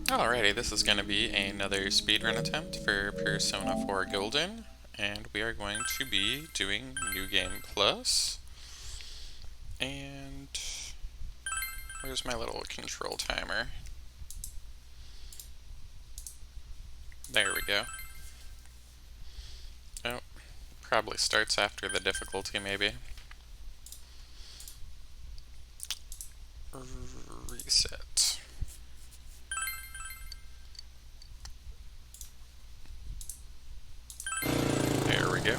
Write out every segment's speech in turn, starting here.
Alrighty, this is going to be another speedrun attempt for Persona 4 Golden, and we are going to be doing New Game Plus. And where's my little control timer? There we go. Oh, probably starts after the difficulty, maybe. Reset. There we go.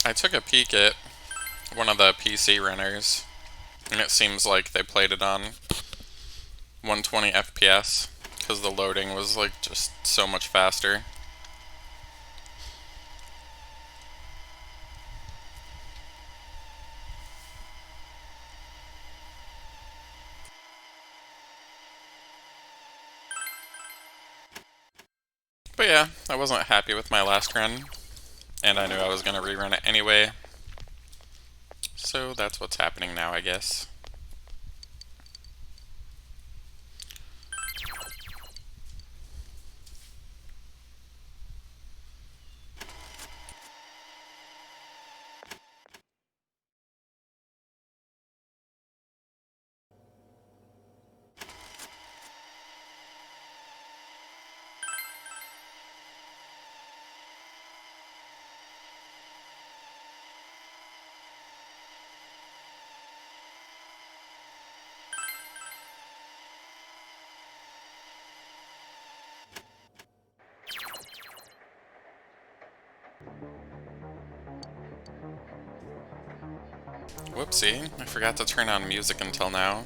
I took a peek at one of the PC runners, and it seems like they played it on 120 FPS, because the loading was like just so much faster. But yeah, I wasn't happy with my last run, and I knew I was going to rerun it anyway. So that's what's happening now, I guess. Whoopsie, I forgot to turn on music until now.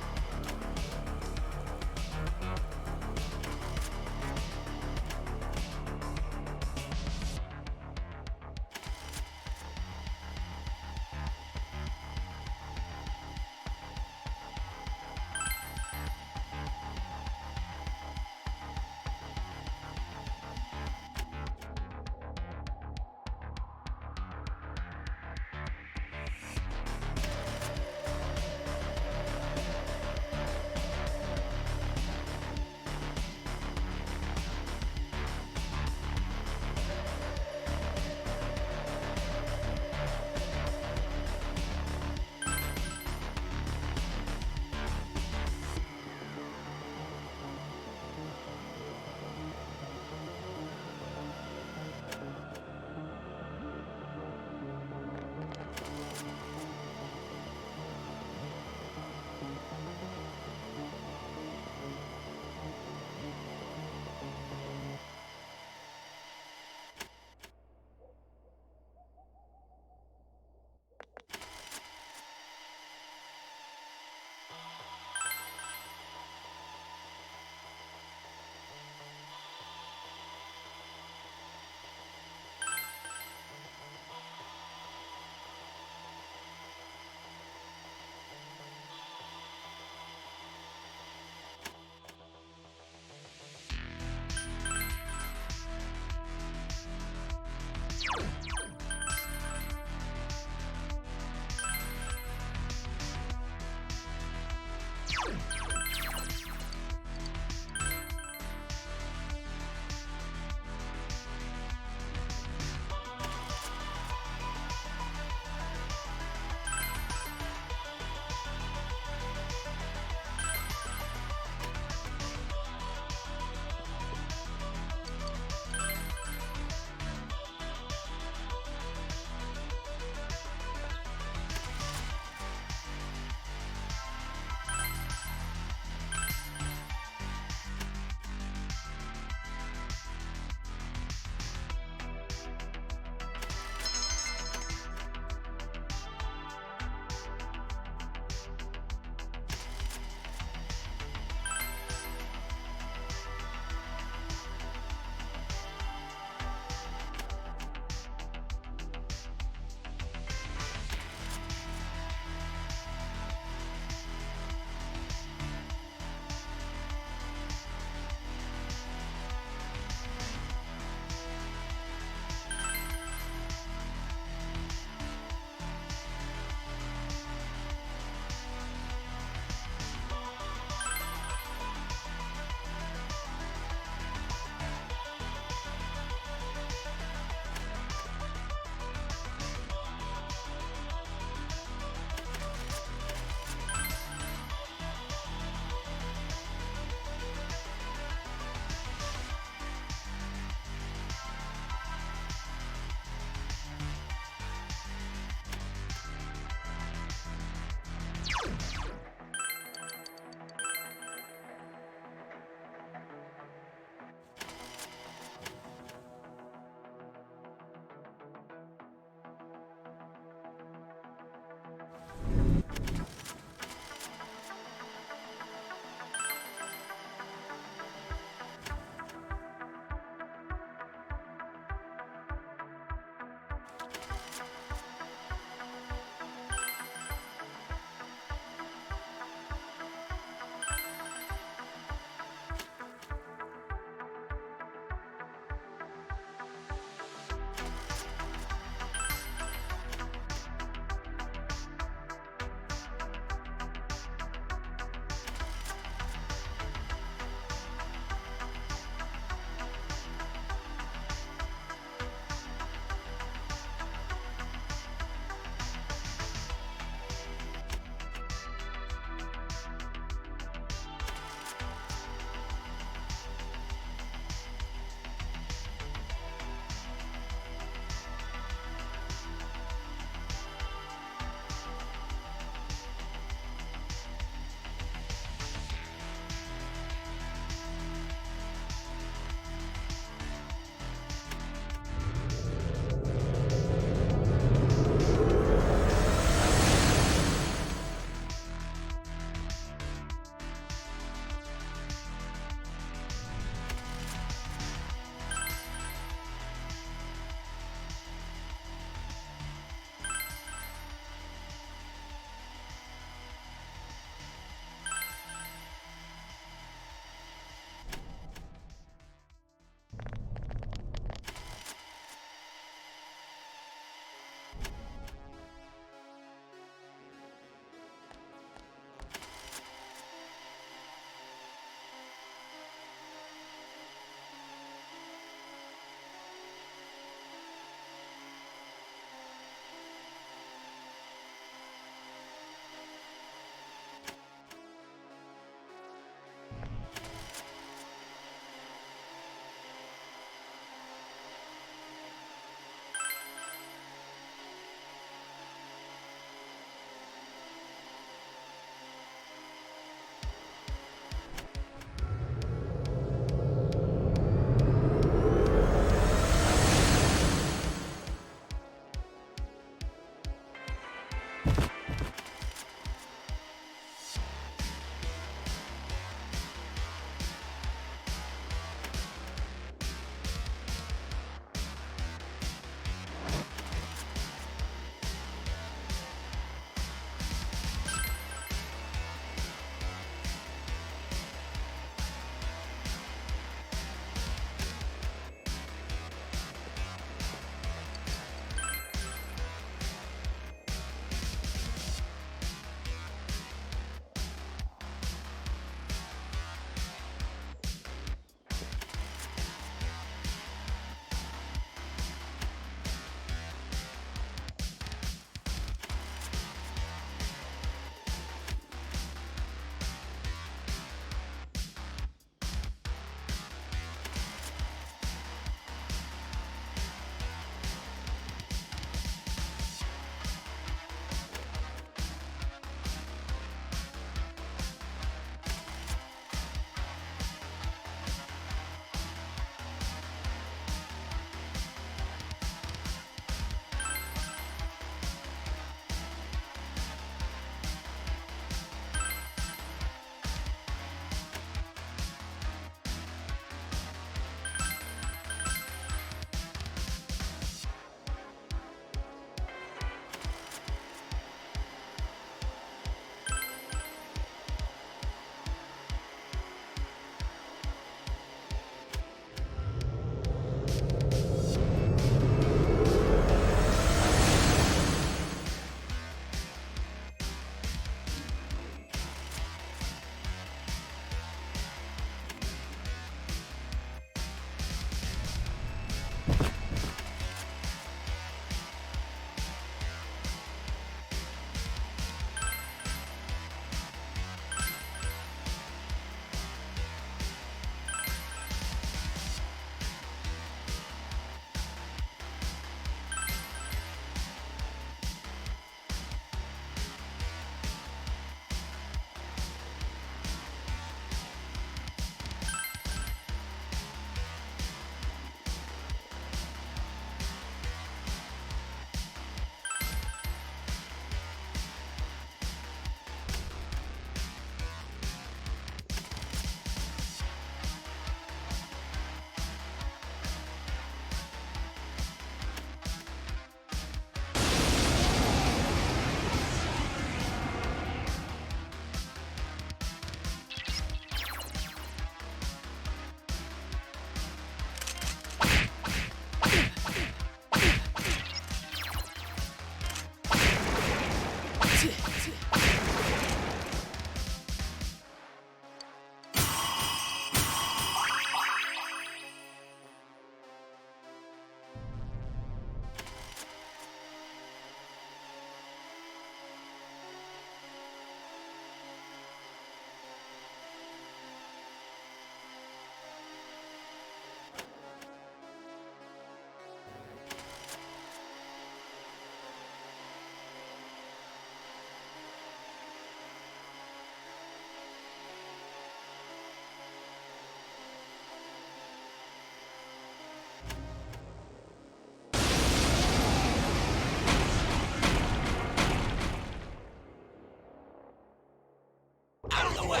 the way!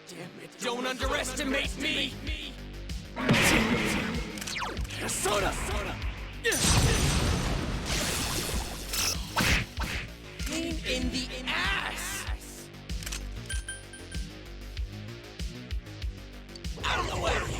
Damn it, don't underestimate me! Soda! Pain in the ass! Out of the way!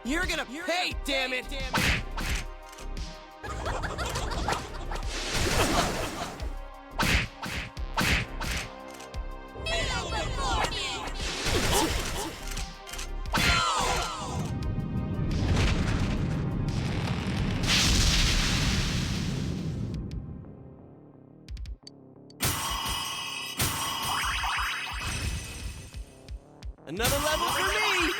You're gonna pay, damn it! Kneel before me! Another level for me!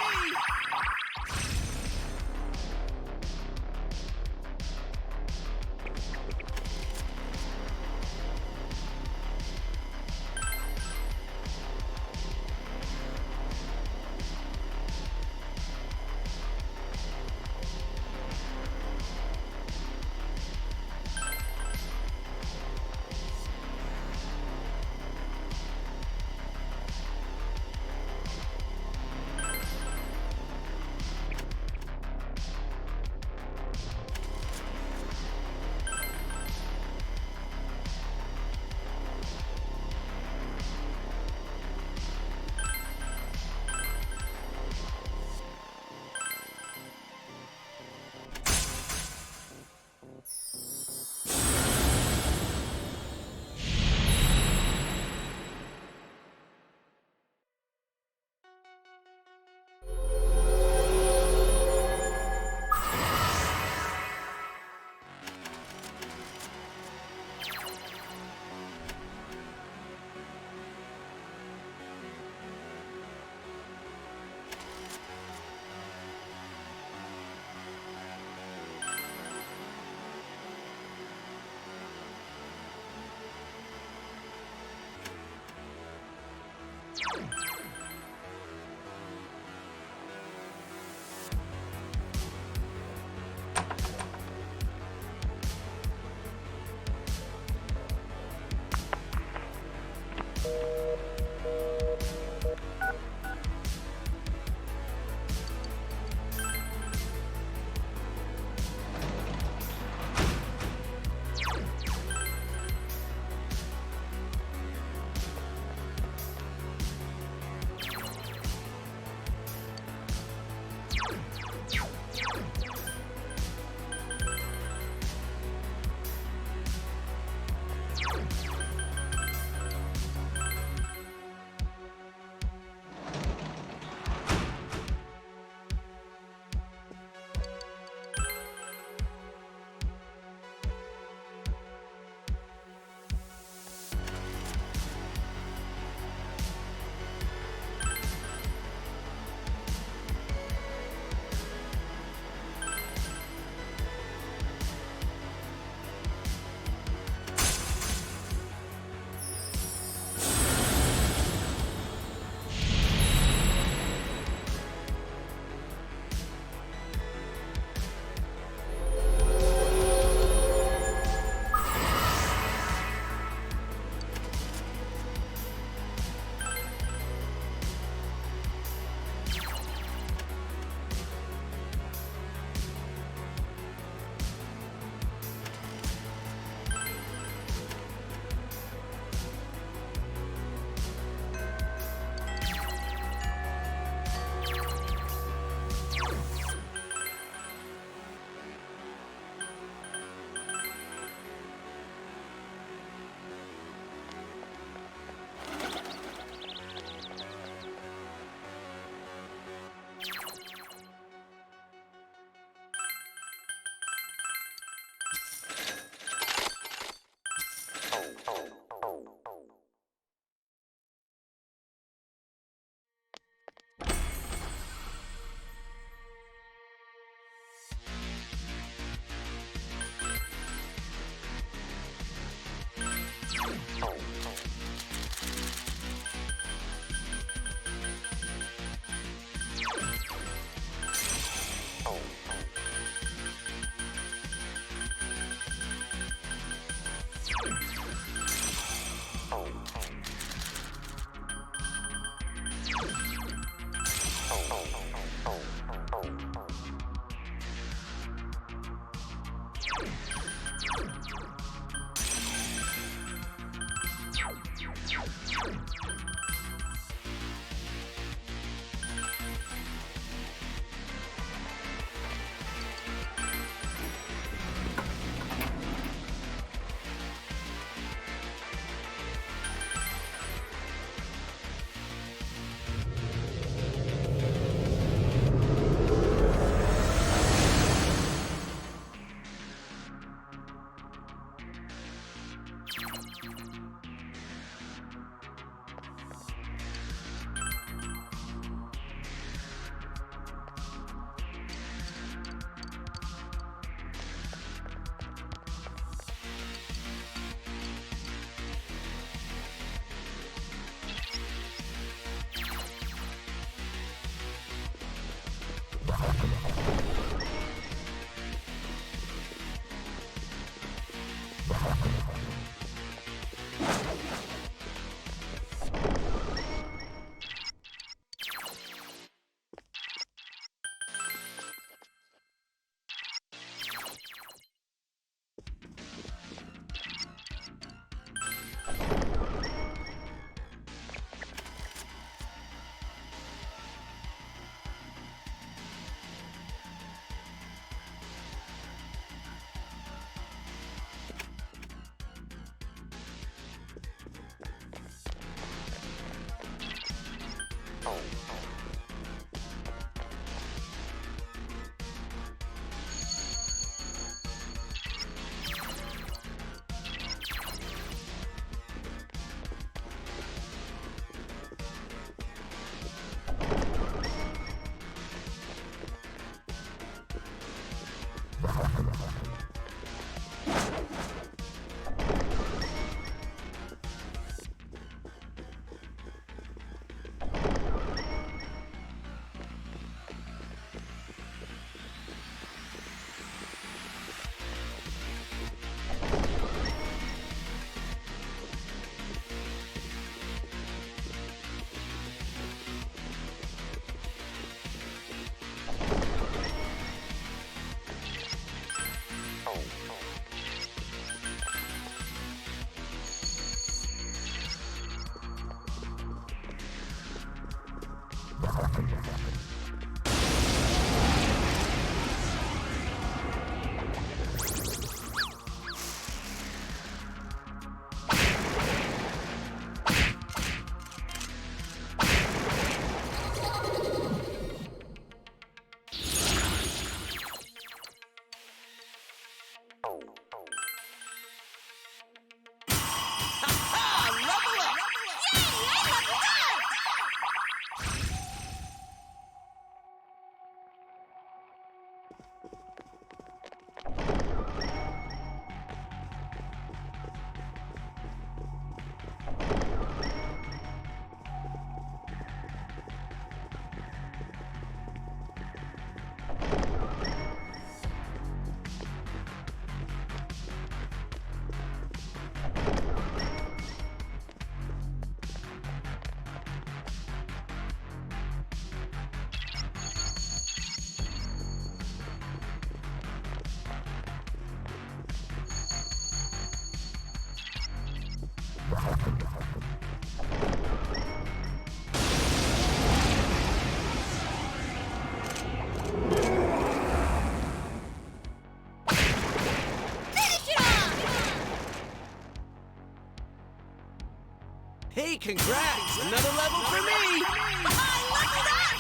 Hey, congrats! Another level for me! I leveled up!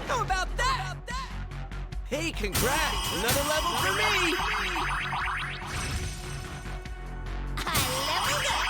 How about that? Hey, congrats! Another level for me! I leveled up!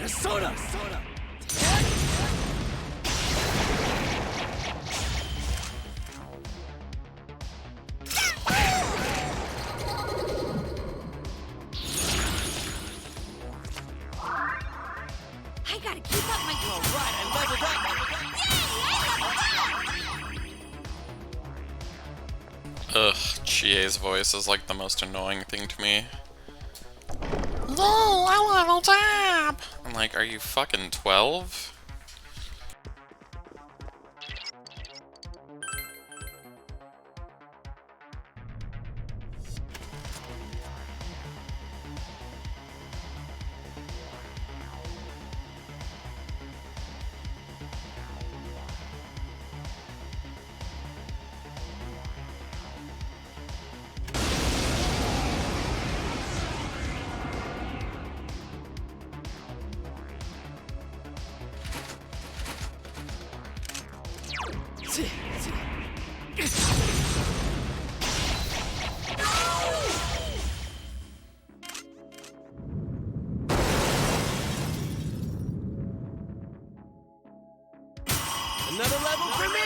Soda! I gotta keep up my game. Alright, I leveled up! Ugh, GA's voice is like the most annoying thing to me. Yay, I leveled up! I'm like, are you fucking 12? Another level for me!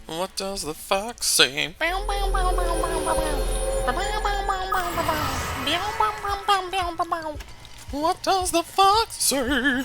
What does the fox say? What does the fox say?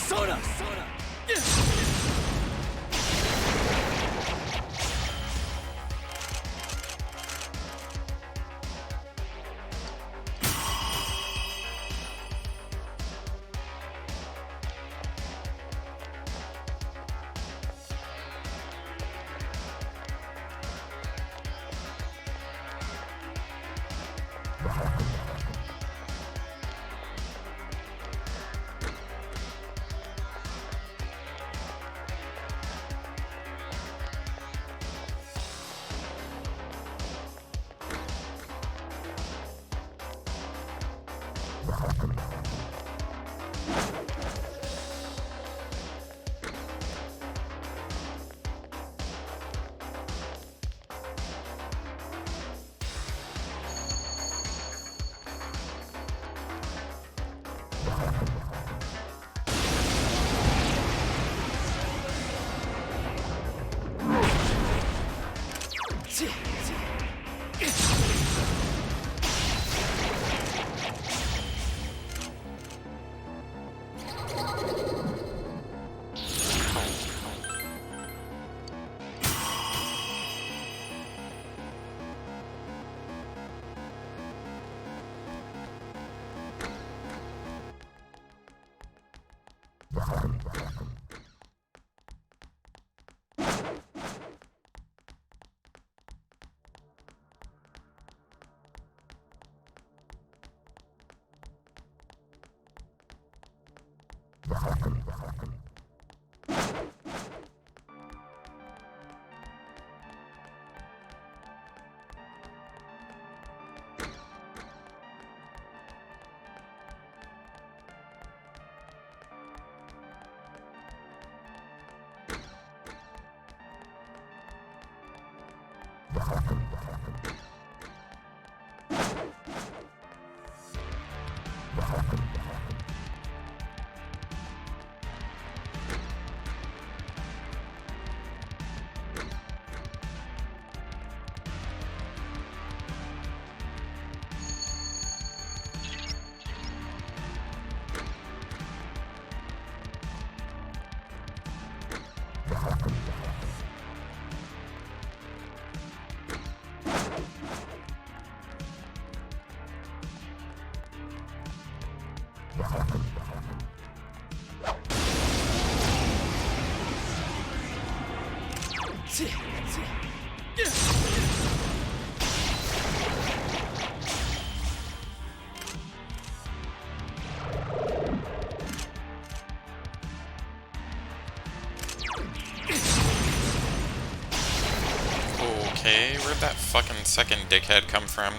Soda! Okay, where'd that fucking second dickhead come from?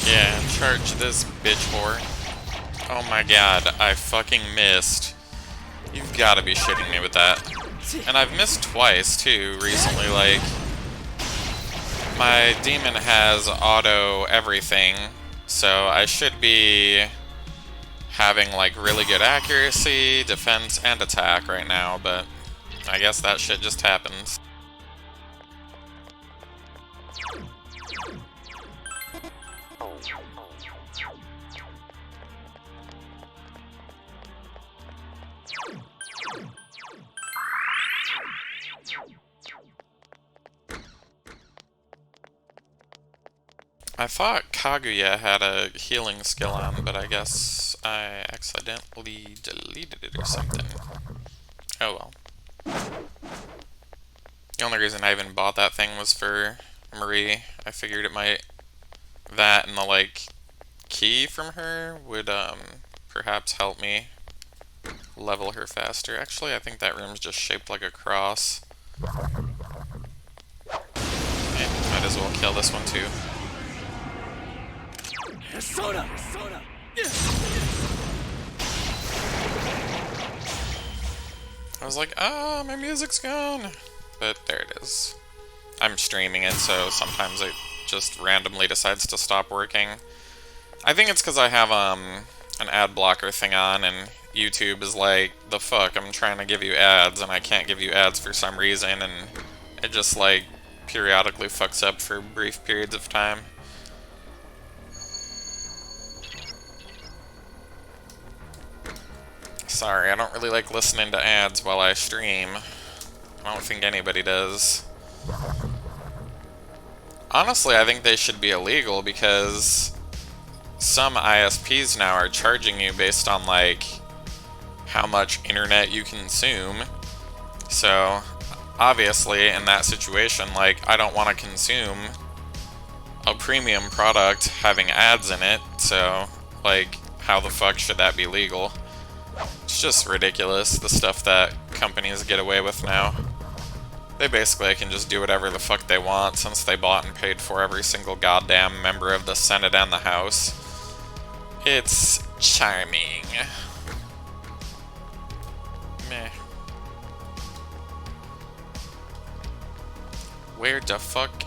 Yeah, charge this bitch whore. Oh my god, I fucking missed. You've gotta be shitting me with that. And I've missed twice, too, recently, like... My demon has auto everything, so I should be having, like, really good accuracy, defense, and attack right now, but I guess that shit just happens. I thought Kaguya had a healing skill on, but I guess I accidentally deleted it or something. Oh well. The only reason I even bought that thing was for Marie. I figured it might... That and the, like, key from her would, perhaps help me level her faster. Actually, I think that room's just shaped like a cross. Okay, might as well kill this one too. I was like, ah, my music's gone! But there it is. I'm streaming it, so sometimes it just randomly decides to stop working. I think it's because I have, an ad blocker thing on, and YouTube is like, the fuck, I'm trying to give you ads, and I can't give you ads for some reason, and it just, like, periodically fucks up for brief periods of time. Sorry, I don't really like listening to ads while I stream. I don't think anybody does. Honestly, I think they should be illegal because some ISPs now are charging you based on, like, how much internet you consume. So, obviously, in that situation, like, I don't want to consume a premium product having ads in it, so, like, how the fuck should that be legal? It's just ridiculous, the stuff that companies get away with now. They basically can just do whatever the fuck they want since they bought and paid for every single goddamn member of the Senate and the House. It's charming. Meh. Where the fuck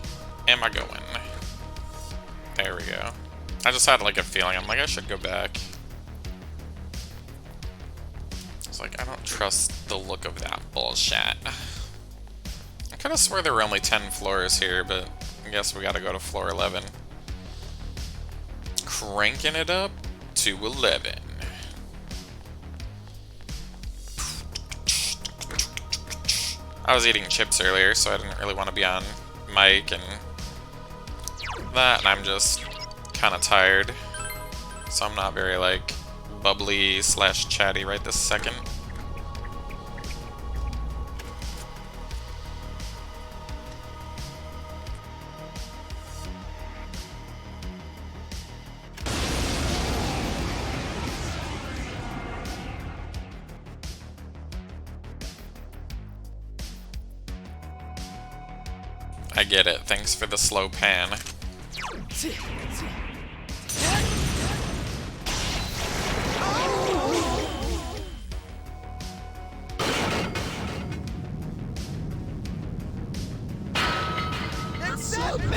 am I going? There we go. I just had like a feeling, I'm like, I should go back. was like, I don't trust the look of that bullshit. I could have swore there were only 10 floors here, but I guess we gotta go to floor 11. Cranking it up to 11. I was eating chips earlier, so I didn't really want to be on mic and that, and I'm just kind of tired. So I'm not very, like, bubbly / chatty right this second. I get it. Thanks for the slow pan. Accept me!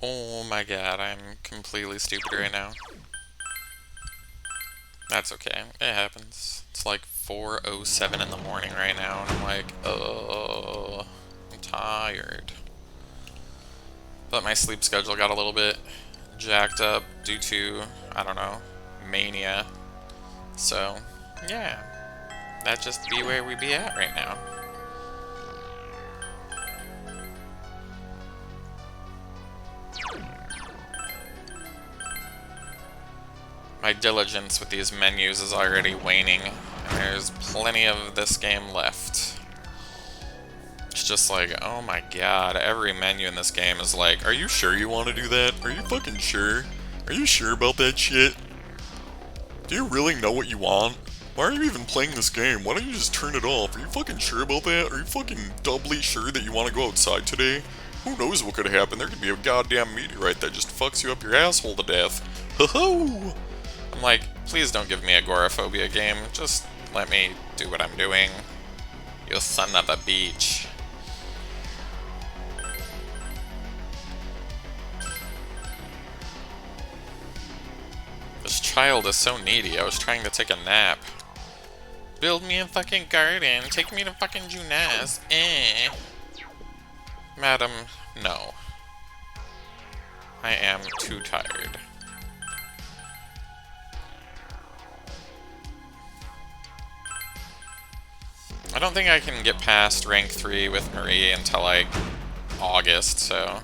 Oh my god, I'm completely stupid right now. That's okay. It happens. It's like 4:07 in the morning right now, and I'm like, oh, I'm tired. But my sleep schedule got a little bit jacked up due to, I don't know, mania. So, yeah. That just be where we be at right now. My diligence with these menus is already waning, and there's plenty of this game left. It's just like, oh my god, every menu in this game is like, are you sure you want to do that? Are you fucking sure? Are you sure about that shit? Do you really know what you want? Why are you even playing this game? Why don't you just turn it off? Are you fucking sure about that? Are you fucking doubly sure that you want to go outside today? Who knows what could happen? There could be a goddamn meteorite that just fucks you up your asshole to death. Ho-ho! I'm like, please don't give me agoraphobia game. Just let me do what I'm doing. You son of a bitch. This child is so needy. I was trying to take a nap. Build me a fucking garden. Take me to fucking Junas. Madam, no. I am too tired. I don't think I can get past rank 3 with Marie until like August, so...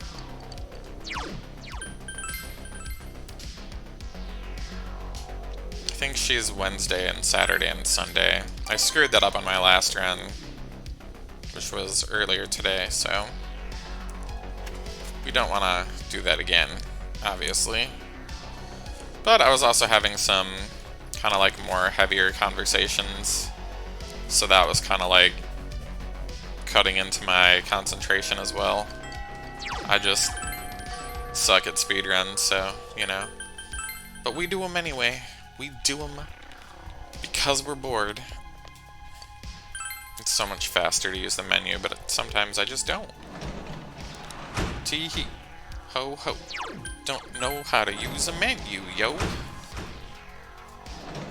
I think she's Wednesday and Saturday and Sunday. I screwed that up on my last run, which was earlier today, so... we don't want to do that again, obviously. But I was also having some kind of like more heavier conversations. So that was kind of like cutting into my concentration as well. I just suck at speedruns, so, you know. But we do them anyway. We do them because we're bored. It's so much faster to use the menu, but sometimes I just don't. Tee-hee. Ho ho. Don't know how to use a menu, yo.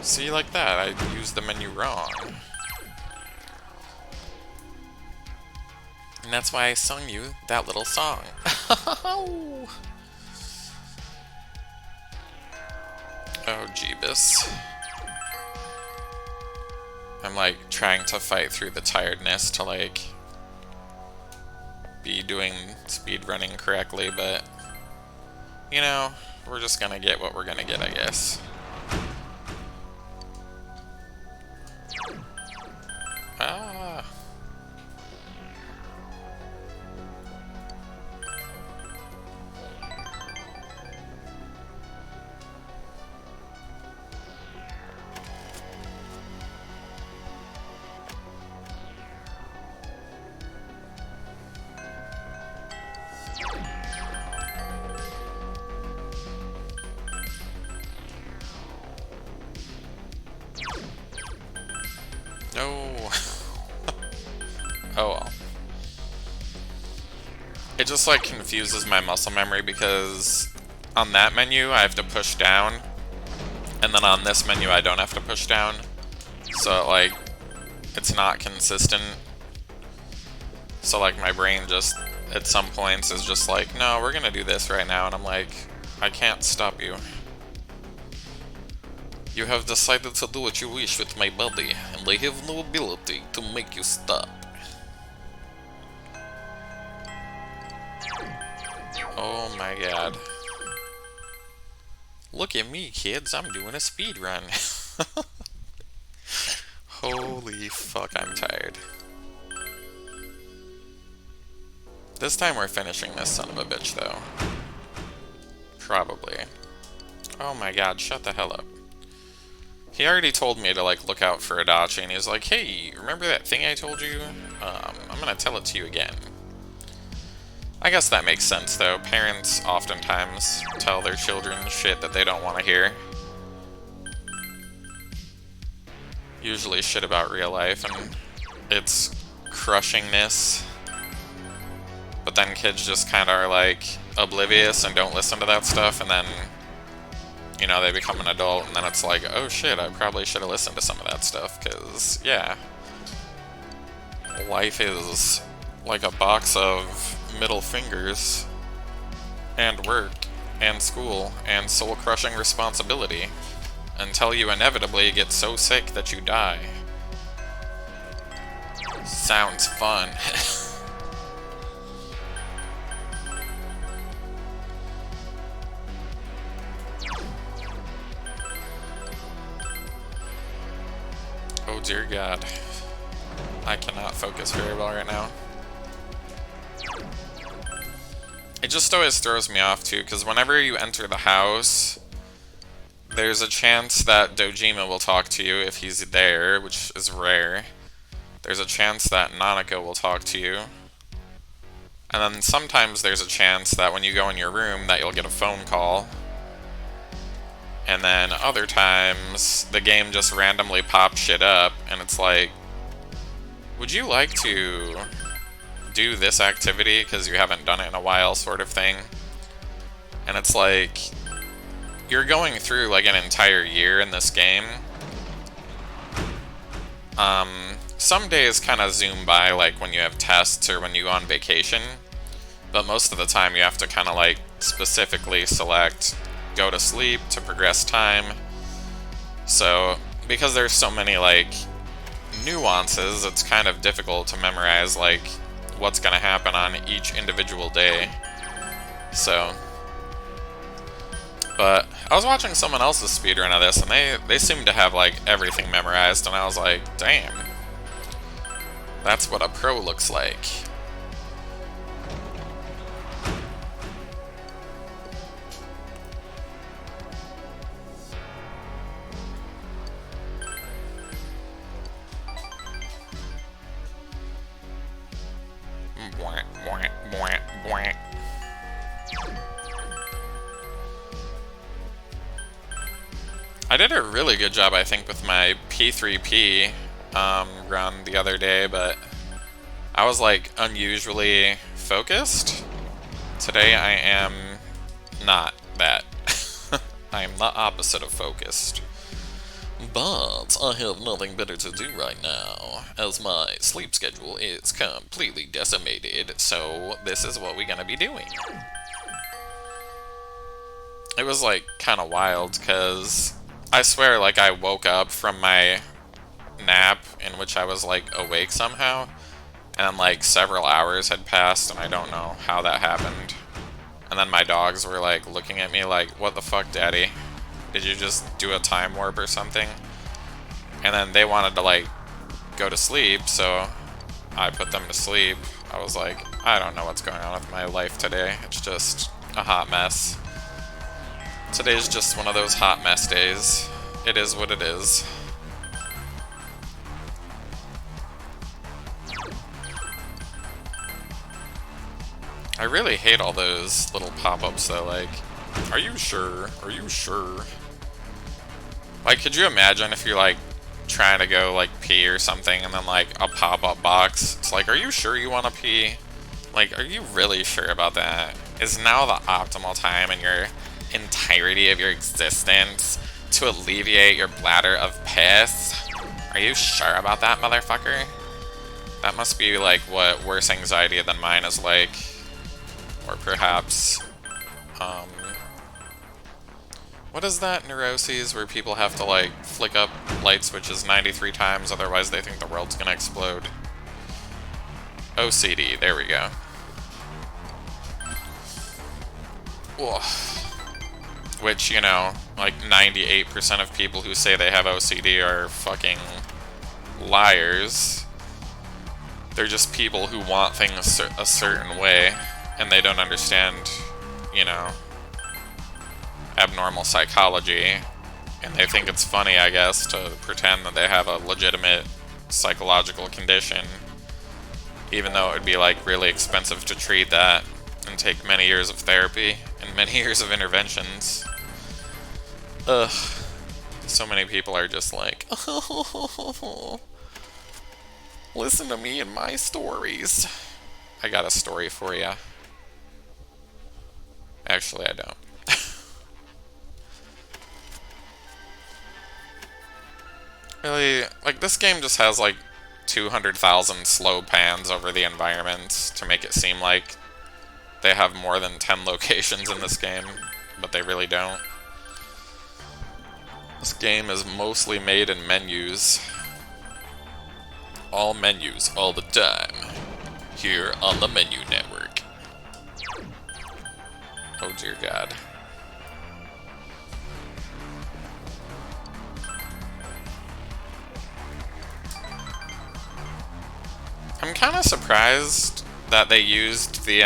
See, like that, I used the menu wrong. And that's why I sung you that little song. Oh, Jeebus. I'm like trying to fight through the tiredness to like be doing speedrunning correctly, but you know, we're just gonna get what we're gonna get, I guess. Ah. No. Oh well. It just like confuses my muscle memory because on that menu I have to push down, and then on this menu I don't have to push down. So like it's not consistent. So like my brain just at some points is just like, no, we're gonna do this right now, and I'm like, I can't stop you. You have decided to do what you wish with my body, and I have no ability to make you stop. Oh my god. Look at me, kids, I'm doing a speed run. Holy fuck, I'm tired. This time we're finishing this son of a bitch, though. Probably. Oh my god, shut the hell up. He already told me to, like, look out for Adachi, and he was like, hey, remember that thing I told you? I'm gonna tell it to you again. I guess that makes sense, though. Parents oftentimes tell their children shit that they don't want to hear. Usually shit about real life, and it's crushingness. But then kids just kind of are, like, oblivious and don't listen to that stuff, and then, you know, they become an adult, and then it's like, oh shit, I probably should have listened to some of that stuff, because, yeah. Life is like a box of middle fingers, and work, and school, and soul-crushing responsibility, until you inevitably get so sick that you die. Sounds fun. Oh dear God. I cannot focus very well right now. It just always throws me off too, because whenever you enter the house, there's a chance that Dojima will talk to you if he's there, which is rare. There's a chance that Nanako will talk to you. And then sometimes there's a chance that when you go in your room that you'll get a phone call. And then other times, the game just randomly pops shit up, and it's like, would you like to do this activity because you haven't done it in a while, sort of thing? And it's like, you're going through like an entire year in this game. Some days kind of zoom by, like when you have tests or when you go on vacation, but most of the time you have to kind of like specifically select go to sleep to progress time. So because there's so many like nuances, it's kind of difficult to memorize like what's gonna happen on each individual day. So, but I was watching someone else's speedrun of this, and they seemed to have like everything memorized, and I was like, damn, that's what a pro looks like. I did a really good job, I think, with my P3P run the other day, but I was like unusually focused. Today I am not that. I am the opposite of focused. But I have nothing better to do right now, as my sleep schedule is completely decimated, so this is what we're gonna be doing. It was like kind of wild, because I swear, like, I woke up from my nap in which I was, like, awake somehow, and then, like, several hours had passed, and I don't know how that happened. And then my dogs were, like, looking at me like, what the fuck, Daddy? Did you just do a time warp or something? And then they wanted to, like, go to sleep, so I put them to sleep. I was like, I don't know what's going on with my life today. It's just a hot mess. Today's just one of those hot mess days. It is what it is. I really hate all those little pop-ups though, like, are you sure? Are you sure? Like, could you imagine if you're, like, trying to go, like, pee or something, and then, like, a pop-up box, it's like, are you sure you want to pee? Like, are you really sure about that? Is now the optimal time in your entirety of your existence to alleviate your bladder of piss? Are you sure about that, motherfucker? That must be, like, what worse anxiety than mine is like. Or perhaps, what is that neuroses where people have to, like, flick up light switches 93 times, otherwise they think the world's gonna explode? OCD, there we go. Ugh. Which, you know, like 98% of people who say they have OCD are fucking liars. They're just people who want things a certain way, and they don't understand, you know, abnormal psychology, and they think it's funny, I guess, to pretend that they have a legitimate psychological condition, even though it would be, like, really expensive to treat that and take many years of therapy and many years of interventions. Ugh. So many people are just like, oh, listen to me and my stories. I got a story for ya. Actually, I don't. Really, like, this game just has, like, 200,000 slow pans over the environment to make it seem like they have more than 10 locations in this game, but they really don't. This game is mostly made in menus. All menus, all the time. Here on the Menu Network. Oh dear God. I'm kind of surprised that they used the,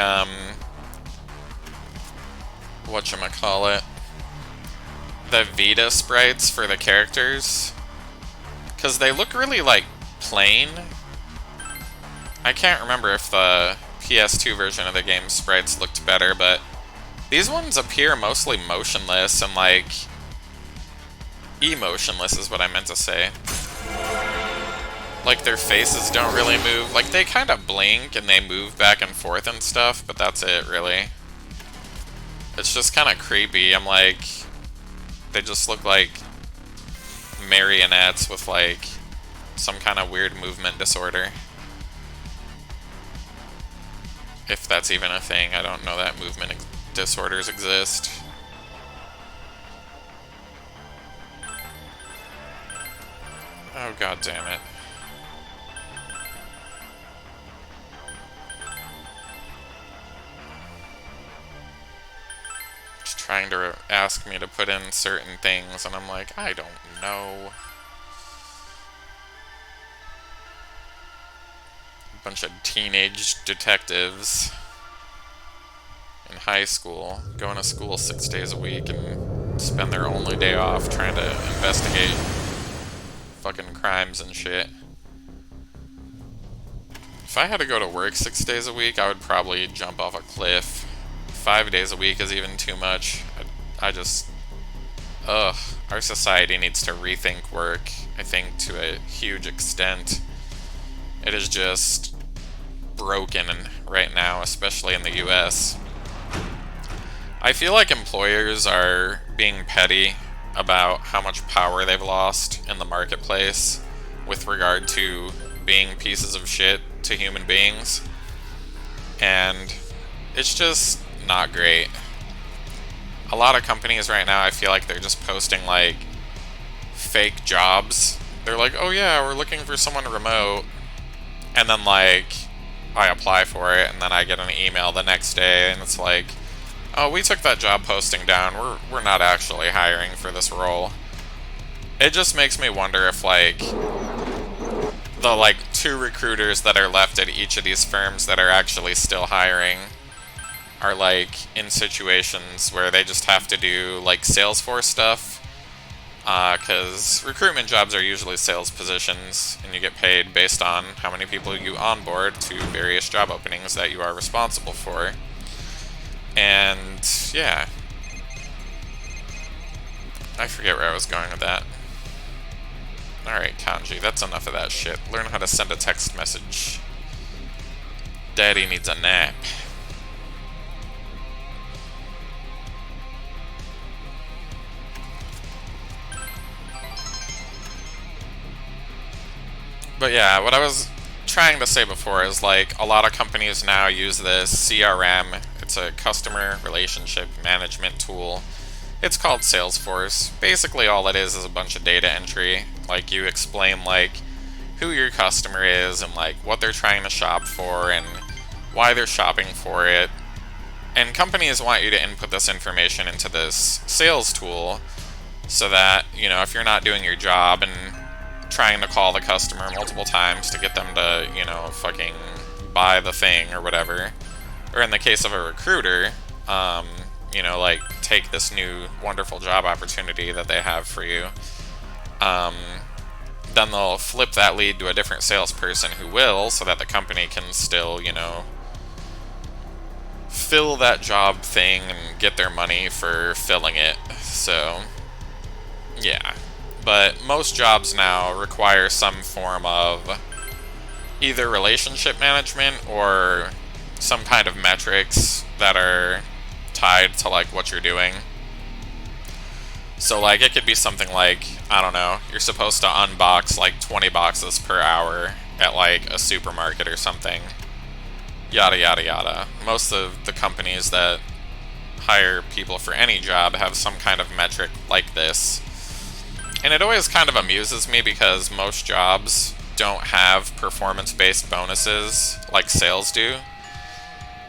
whatchamacallit, the Vita sprites for the characters, because they look really, like, plain. I can't remember if the PS2 version of the game's sprites looked better, but these ones appear mostly motionless and, like, emotionless is what I meant to say. Like, their faces don't really move. Like, they kind of blink and they move back and forth and stuff, but that's it, really. It's just kind of creepy. I'm like, they just look like marionettes with, like, some kind of weird movement disorder. If that's even a thing, I don't know that movement disorders exist. Oh, god damn it. Just trying to ask me to put in certain things, and I'm like, I don't know. Bunch of teenage detectives in high school, going to school 6 days a week and spend their only day off trying to investigate fucking crimes and shit. If I had to go to work 6 days a week, I would probably jump off a cliff. 5 days a week is even too much. I just... Ugh. Our society needs to rethink work, I think, to a huge extent. It is just broken right now, especially in the US. I feel like employers are being petty about how much power they've lost in the marketplace with regard to being pieces of shit to human beings. And it's just not great. A lot of companies right now, I feel like they're just posting, like, fake jobs. They're like, oh yeah, we're looking for someone remote. And then, like, I apply for it, and then I get an email the next day, and it's like, oh, we took that job posting down. We're not actually hiring for this role. It just makes me wonder if, like, the, like, 2 recruiters that are left at each of these firms that are actually still hiring are, like, in situations where they just have to do, like, Salesforce stuff. Because recruitment jobs are usually sales positions, and you get paid based on how many people you onboard to various job openings that you are responsible for. And, yeah. I forget where I was going with that. Alright, Kanji, that's enough of that shit. Learn how to send a text message. Daddy needs a nap. But yeah, what I was trying to say before is, like, a lot of companies now use this CRM. It's a customer relationship management tool. It's called Salesforce. Basically all it is a bunch of data entry. Like, you explain, like, who your customer is and, like, what they're trying to shop for and why they're shopping for it. And companies want you to input this information into this sales tool so that, you know, if you're not doing your job and trying to call the customer multiple times to get them to, you know, fucking buy the thing or whatever, or in the case of a recruiter, you know, like, take this new wonderful job opportunity that they have for you, then they'll flip that lead to a different salesperson who will, so that the company can still, you know, fill that job thing and get their money for filling it. So, yeah. But most jobs now require some form of either relationship management or some kind of metrics that are tied to, like, what you're doing. So, like, it could be something like, I don't know, you're supposed to unbox, like, 20 boxes per hour at, like, a supermarket or something. Yada, yada, yada. Most of the companies that hire people for any job have some kind of metric like this. And it always kind of amuses me because most jobs don't have performance-based bonuses like sales do.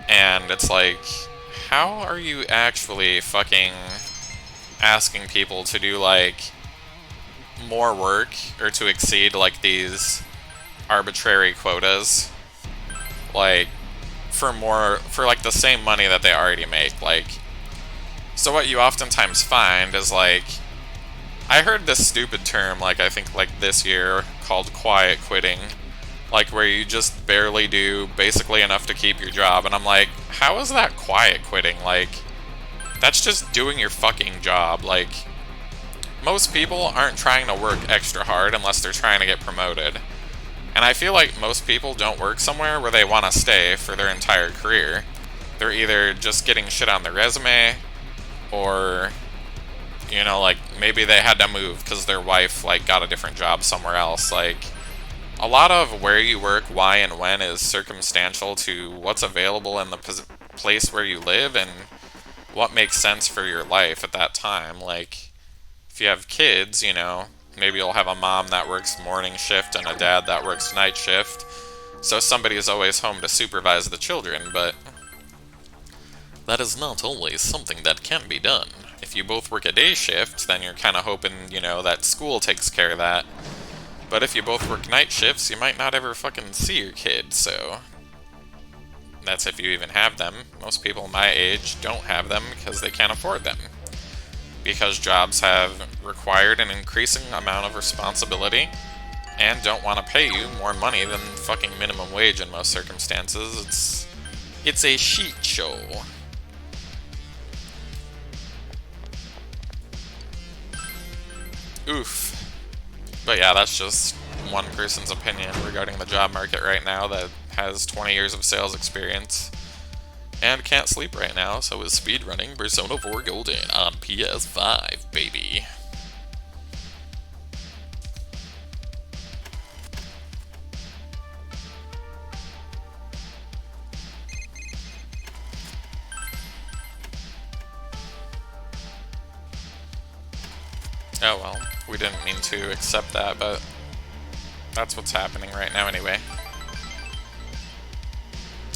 And it's like, how are you actually fucking asking people to do, like, more work or to exceed, like, these arbitrary quotas, like, for like the same money that they already make? Like, so what you oftentimes find is, like, I heard this stupid term, like, I think, like, this year, called quiet quitting. Like, where you just barely do basically enough to keep your job. And I'm like, how is that quiet quitting? Like, that's just doing your fucking job. Like, most people aren't trying to work extra hard unless they're trying to get promoted. And I feel like most people don't work somewhere where they want to stay for their entire career. They're either just getting shit on their resume, or, you know, like, maybe they had to move because their wife, like, got a different job somewhere else. Like, a lot of where you work, why, and when is circumstantial to what's available in the place where you live and what makes sense for your life at that time. Like, if you have kids, you know, maybe you'll have a mom that works morning shift and a dad that works night shift, so somebody is always home to supervise the children, but that is not always something that can be done. If you both work a day shift, then you're kind of hoping, you know, that school takes care of that. But if you both work night shifts, you might not ever fucking see your kid, so that's if you even have them. Most people my age don't have them because they can't afford them. Because jobs have required an increasing amount of responsibility and don't want to pay you more money than fucking minimum wage in most circumstances. It's a shit show. Oof. But yeah, that's just one person's opinion regarding the job market right now that has 20 years of sales experience and can't sleep right now, so is speedrunning Persona 4 Golden on PS5, baby. Oh well, we didn't mean to accept that, but that's what's happening right now anyway.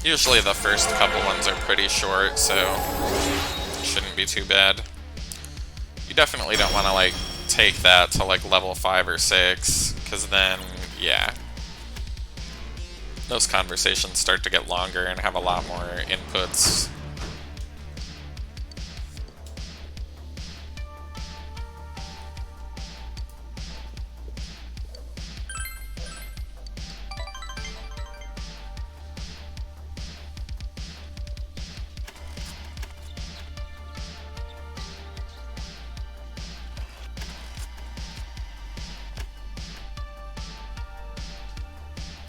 Usually the first couple ones are pretty short, so it shouldn't be too bad. You definitely don't want to, like, take that to, like, level 5 or 6, because then, yeah. Those conversations start to get longer and have a lot more inputs.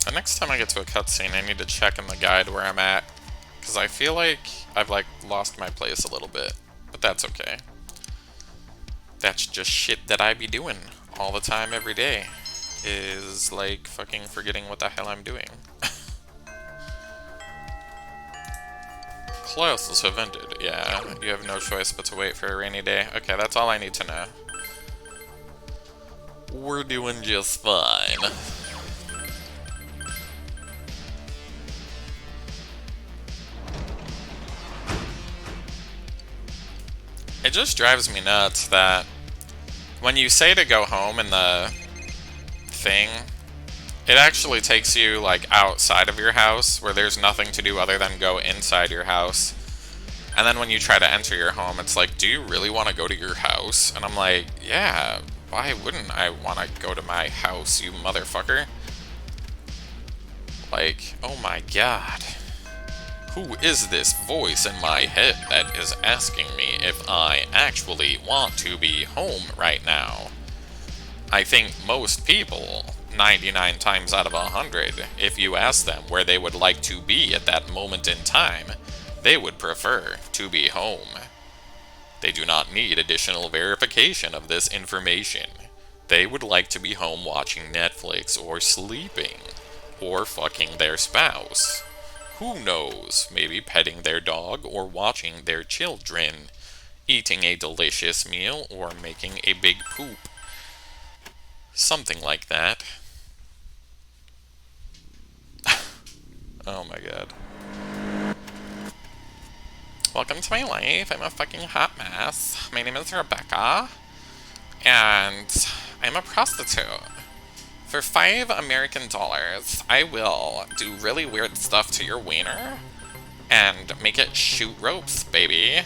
The next time I get to a cutscene, I need to check in the guide where I'm at, because I feel like I've, like, lost my place a little bit, but that's okay. That's just shit that I be doing all the time, every day, is, like, fucking forgetting what the hell I'm doing. Classes have ended. Yeah, you have no choice but to wait for a rainy day. Okay, that's all I need to know. We're doing just fine. It just drives me nuts that when you say to go home in the thing, it actually takes you, like, outside of your house where there's nothing to do other than go inside your house. And then when you try to enter your home, it's like, do you really want to go to your house? And I'm like, yeah, why wouldn't I want to go to my house, you motherfucker? Like, oh my god. Who is this voice in my head that is asking me if I actually want to be home right now? I think most people, 99 times out of 100, if you ask them where they would like to be at that moment in time, they would prefer to be home. They do not need additional verification of this information. They would like to be home watching Netflix or sleeping, or fucking their spouse. Who knows, maybe petting their dog or watching their children, eating a delicious meal or making a big poop. Something like that. Oh my god. Welcome to my life. I'm a fucking hot mess. My name is Rebecca, and I'm a prostitute. For $5 I will do really weird stuff to your wiener and make it shoot ropes, baby.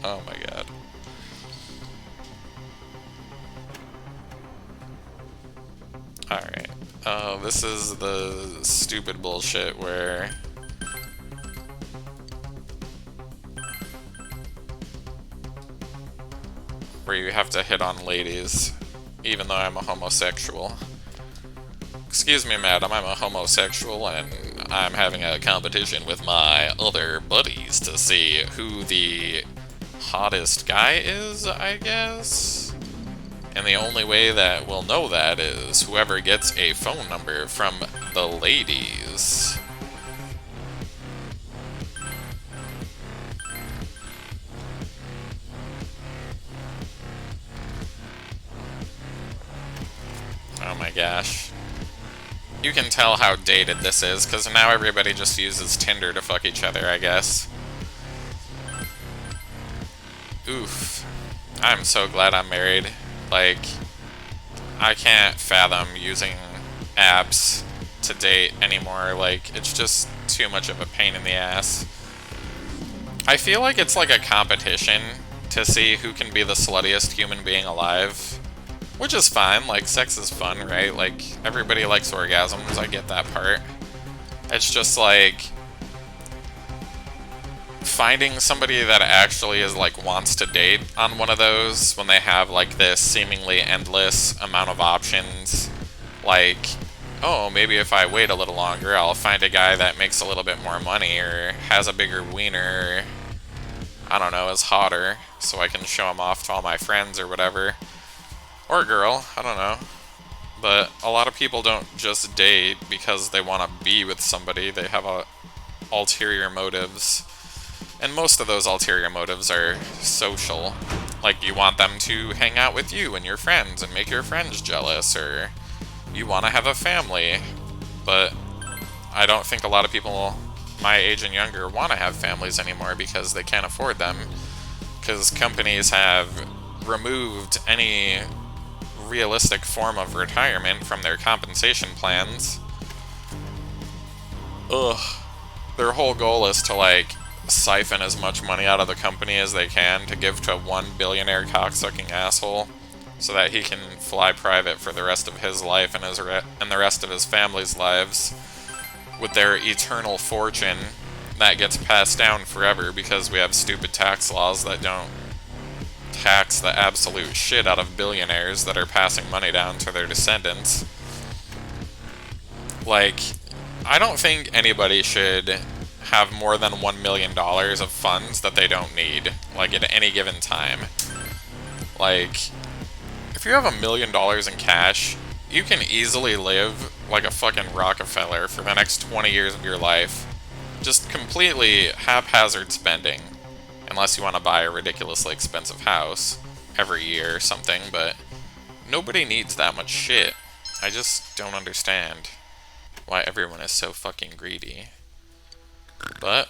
Oh my god. Alright. Oh, this is the stupid bullshit where you have to hit on ladies, even though I'm a homosexual. Excuse me, madam, I'm a homosexual, and I'm having a competition with my other buddies to see who the hottest guy is, I guess? And the only way that we'll know that is whoever gets a phone number from the ladies. Oh my gosh. You can tell how dated this is, because now everybody just uses Tinder to fuck each other, I guess. Oof. I'm so glad I'm married. Like, I can't fathom using apps to date anymore. Like, it's just too much of a pain in the ass. I feel like it's like a competition to see who can be the sluttiest human being alive. Which is fine, like, sex is fun, right? Like, everybody likes orgasms, I get that part. It's just, like, finding somebody that actually is, like, wants to date on one of those when they have, like, this seemingly endless amount of options. Like, oh, maybe if I wait a little longer, I'll find a guy that makes a little bit more money, or has a bigger wiener, or, I don't know, is hotter, so I can show him off to all my friends or whatever. Or a girl, I don't know. But a lot of people don't just date because they want to be with somebody. They have ulterior motives. And most of those ulterior motives are social. Like, you want them to hang out with you and your friends and make your friends jealous, or you want to have a family. But I don't think a lot of people my age and younger want to have families anymore because they can't afford them. Because companies have removed any realistic form of retirement from their compensation plans. Ugh. Their whole goal is to, like, siphon as much money out of the company as they can to give to one billionaire cocksucking asshole so that he can fly private for the rest of his life and the rest of his family's lives with their eternal fortune that gets passed down forever because we have stupid tax laws that don't tax the absolute shit out of billionaires that are passing money down to their descendants. Like, I don't think anybody should have more than $1 million of funds that they don't need, like, at any given time. Like, if you have $1 million in cash, you can easily live like a fucking Rockefeller for the next 20 years of your life. Just completely haphazard spending. Unless you want to buy a ridiculously expensive house every year or something, but nobody needs that much shit. I just don't understand why everyone is so fucking greedy. But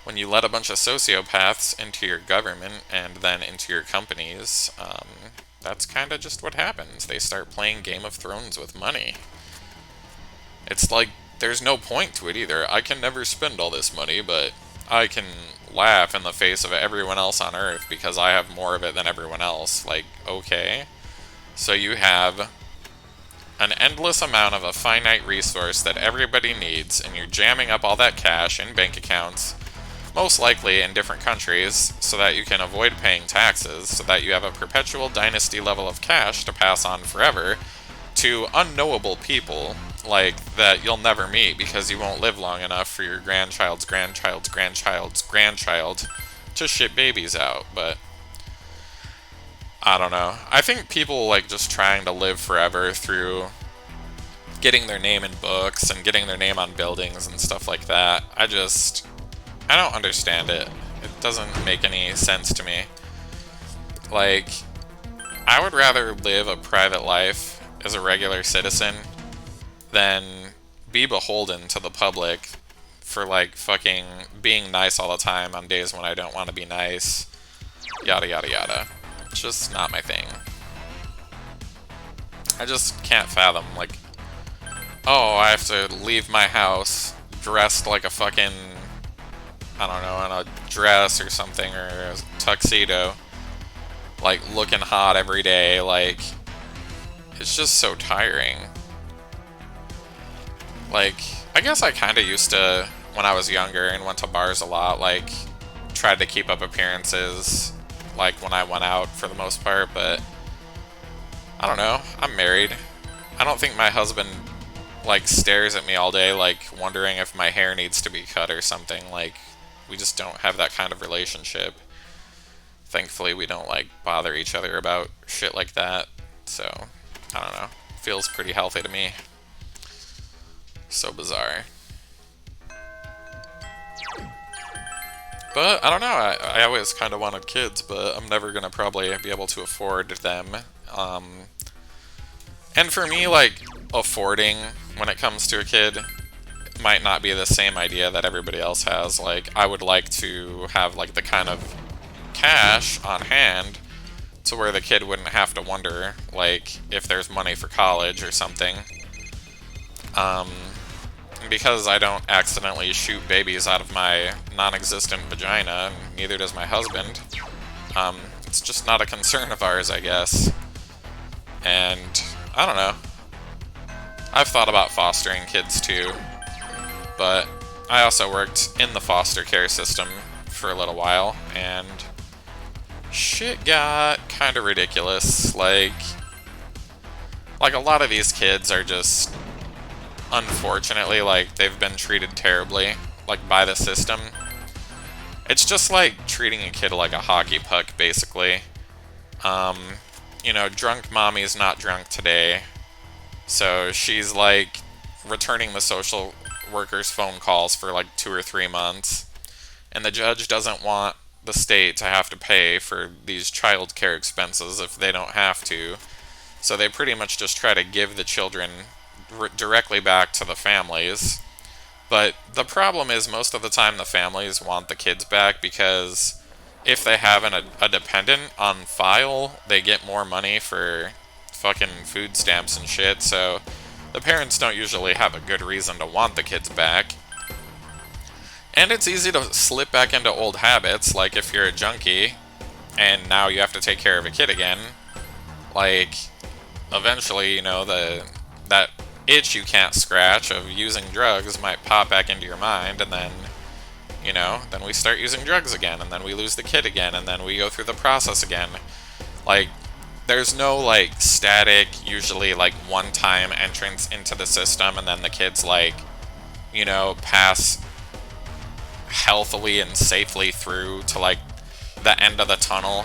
when you let a bunch of sociopaths into your government and then into your companies, that's kind of just what happens. They start playing Game of Thrones with money. It's like, there's no point to it either. I can never spend all this money, but I can laugh in the face of everyone else on Earth because I have more of it than everyone else. Like, okay. So you have an endless amount of a finite resource that everybody needs, and you're jamming up all that cash in bank accounts, most likely in different countries, so that you can avoid paying taxes, so that you have a perpetual dynasty level of cash to pass on forever to unknowable people, like, that you'll never meet because you won't live long enough for your grandchild's grandchild's grandchild's grandchild to shit babies out. But I don't know. I think people like just trying to live forever through getting their name in books and getting their name on buildings and stuff like that. I don't understand it. It doesn't make any sense to me. Like, I would rather live a private life as a regular citizen than be beholden to the public for, like, fucking being nice all the time on days when I don't want to be nice. Yada yada yada. It's just not my thing. I just can't fathom, like, oh, I have to leave my house dressed like a fucking, I don't know, in a dress or something, or a tuxedo, like, looking hot every day. Like, it's just so tiring. Like, I guess I kind of used to, when I was younger and went to bars a lot, like, tried to keep up appearances, like, when I went out for the most part, but I don't know. I'm married. I don't think my husband, like, stares at me all day, like, wondering if my hair needs to be cut or something. Like, we just don't have that kind of relationship. Thankfully, we don't, like, bother each other about shit like that. So, I don't know. Feels pretty healthy to me. So bizarre. But, I don't know, I always kind of wanted kids, but I'm never going to probably be able to afford them. And for me, like, affording when it comes to a kid might not be the same idea that everybody else has. Like, I would like to have, like, the kind of cash on hand to where the kid wouldn't have to wonder, like, if there's money for college or something. Because I don't accidentally shoot babies out of my non-existent vagina, and neither does my husband, it's just not a concern of ours, I guess. And, I don't know. I've thought about fostering kids too, but I also worked in the foster care system for a little while, and shit got kind of ridiculous. Like, a lot of these kids are just, unfortunately, like, they've been treated terribly, like, by the system. It's just like treating a kid like a hockey puck, basically. You know, drunk mommy's not drunk today, so she's, like, returning the social worker's phone calls for, like, 2 or 3 months, and the judge doesn't want the state to have to pay for these child care expenses if they don't have to. So they pretty much just try to give the children directly back to the families. But the problem is most of the time the families want the kids back because if they have a dependent on file, they get more money for fucking food stamps and shit, so the parents don't usually have a good reason to want the kids back. And it's easy to slip back into old habits, like if you're a junkie and now you have to take care of a kid again. Like, eventually, you know, that itch you can't scratch of using drugs might pop back into your mind, and then, you know, then we start using drugs again, and then we lose the kid again, and then we go through the process again. Like, there's no, like, static, usually, like, one-time entrance into the system, and then the kids, like, you know, pass healthily and safely through to, like, the end of the tunnel.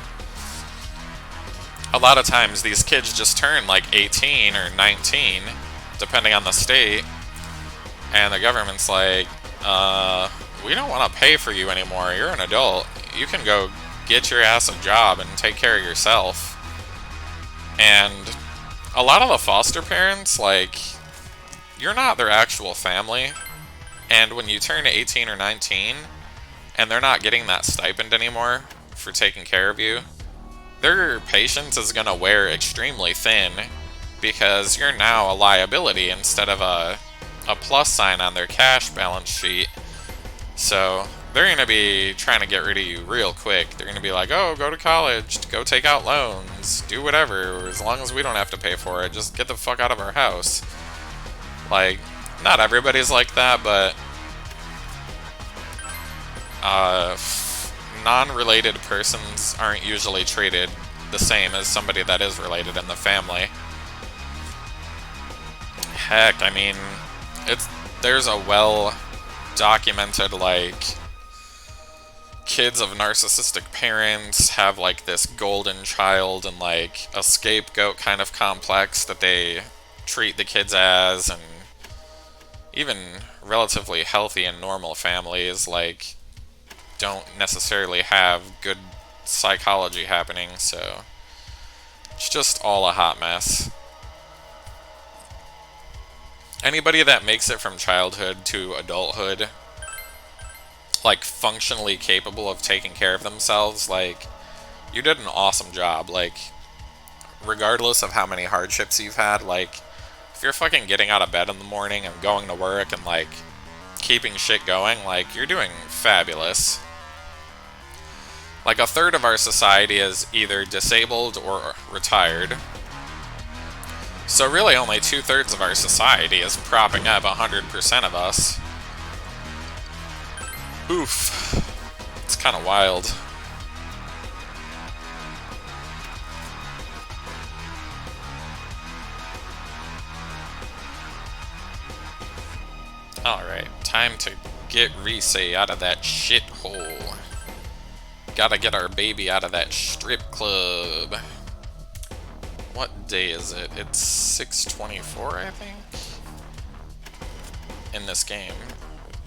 A lot of times, these kids just turn, like, 18 or 19, depending on the state, and the government's like, we don't want to pay for you anymore. You're an adult. You can go get your ass a job and take care of yourself. And a lot of the foster parents, like, you're not their actual family. And when you turn 18 or 19, and they're not getting that stipend anymore for taking care of you, their patience is going to wear extremely thin because you're now a liability instead of a plus sign on their cash balance sheet. So they're going to be trying to get rid of you real quick. They're going to be like, oh, go to college, go take out loans, do whatever, as long as we don't have to pay for it, just get the fuck out of our house. Like, not everybody's like that, but non-related persons aren't usually treated the same as somebody that is related in the family. Heck, I mean, there's a well-documented, like, kids of narcissistic parents have, like, this golden child and, like, a scapegoat kind of complex that they treat the kids as, and even relatively healthy and normal families, like, don't necessarily have good psychology happening, so it's just all a hot mess. Anybody that makes it from childhood to adulthood, like, functionally capable of taking care of themselves, like, you did an awesome job. Like, regardless of how many hardships you've had, like, if you're fucking getting out of bed in the morning and going to work and, like, keeping shit going, like, you're doing fabulous. Like, a third of our society is either disabled or retired. So really only 2/3 of our society is propping up 100% of us. Oof. It's kind of wild. Alright, time to get Reese out of that shithole. Gotta get our baby out of that strip club. What day is it? It's 6/24, I think? In this game.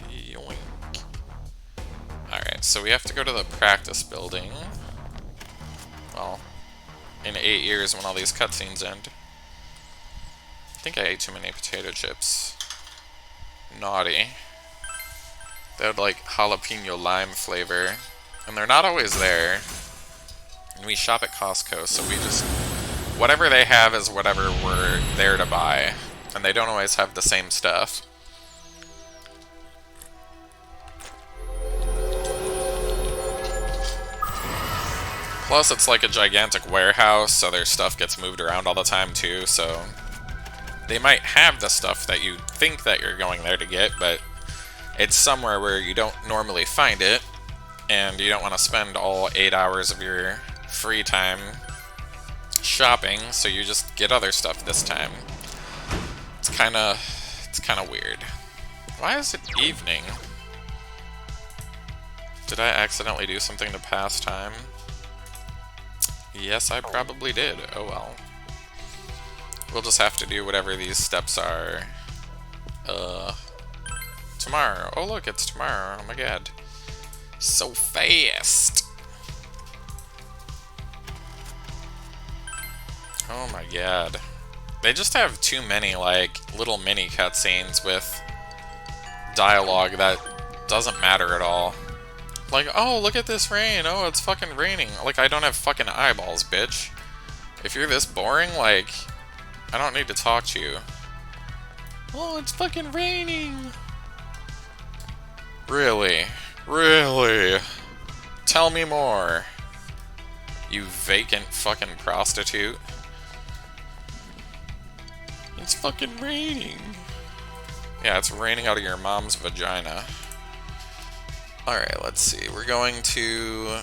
Yoink. Alright, so we have to go to the practice building. Well, in 8 years when all these cutscenes end. I think I ate too many potato chips. Naughty. They had, like, jalapeno lime flavor. And they're not always there. And we shop at Costco, so we just... whatever they have is whatever we're there to buy. And they don't always have the same stuff. Plus, it's like a gigantic warehouse, so their stuff gets moved around all the time, too, so... they might have the stuff that you think that you're going there to get, but it's somewhere where you don't normally find it, and you don't want to spend all 8 hours of your free time shopping, so you just get other stuff this time. It's kind of weird. Why is it evening? Did I accidentally do something to pass time? Yes, I probably did. Oh well. We'll just have to do whatever these steps are. Tomorrow. Oh look, it's tomorrow. Oh my god. So fast! Oh my god. They just have too many, like, little mini cutscenes with dialogue that doesn't matter at all. Like, oh, look at this rain. Oh, it's fucking raining. Like, I don't have fucking eyeballs, bitch. If you're this boring, like, I don't need to talk to you. Oh, it's fucking raining. Really? Really? Tell me more. You vacant fucking prostitute. It's fucking raining. Yeah, it's raining out of your mom's vagina. Alright, let's see. We're going to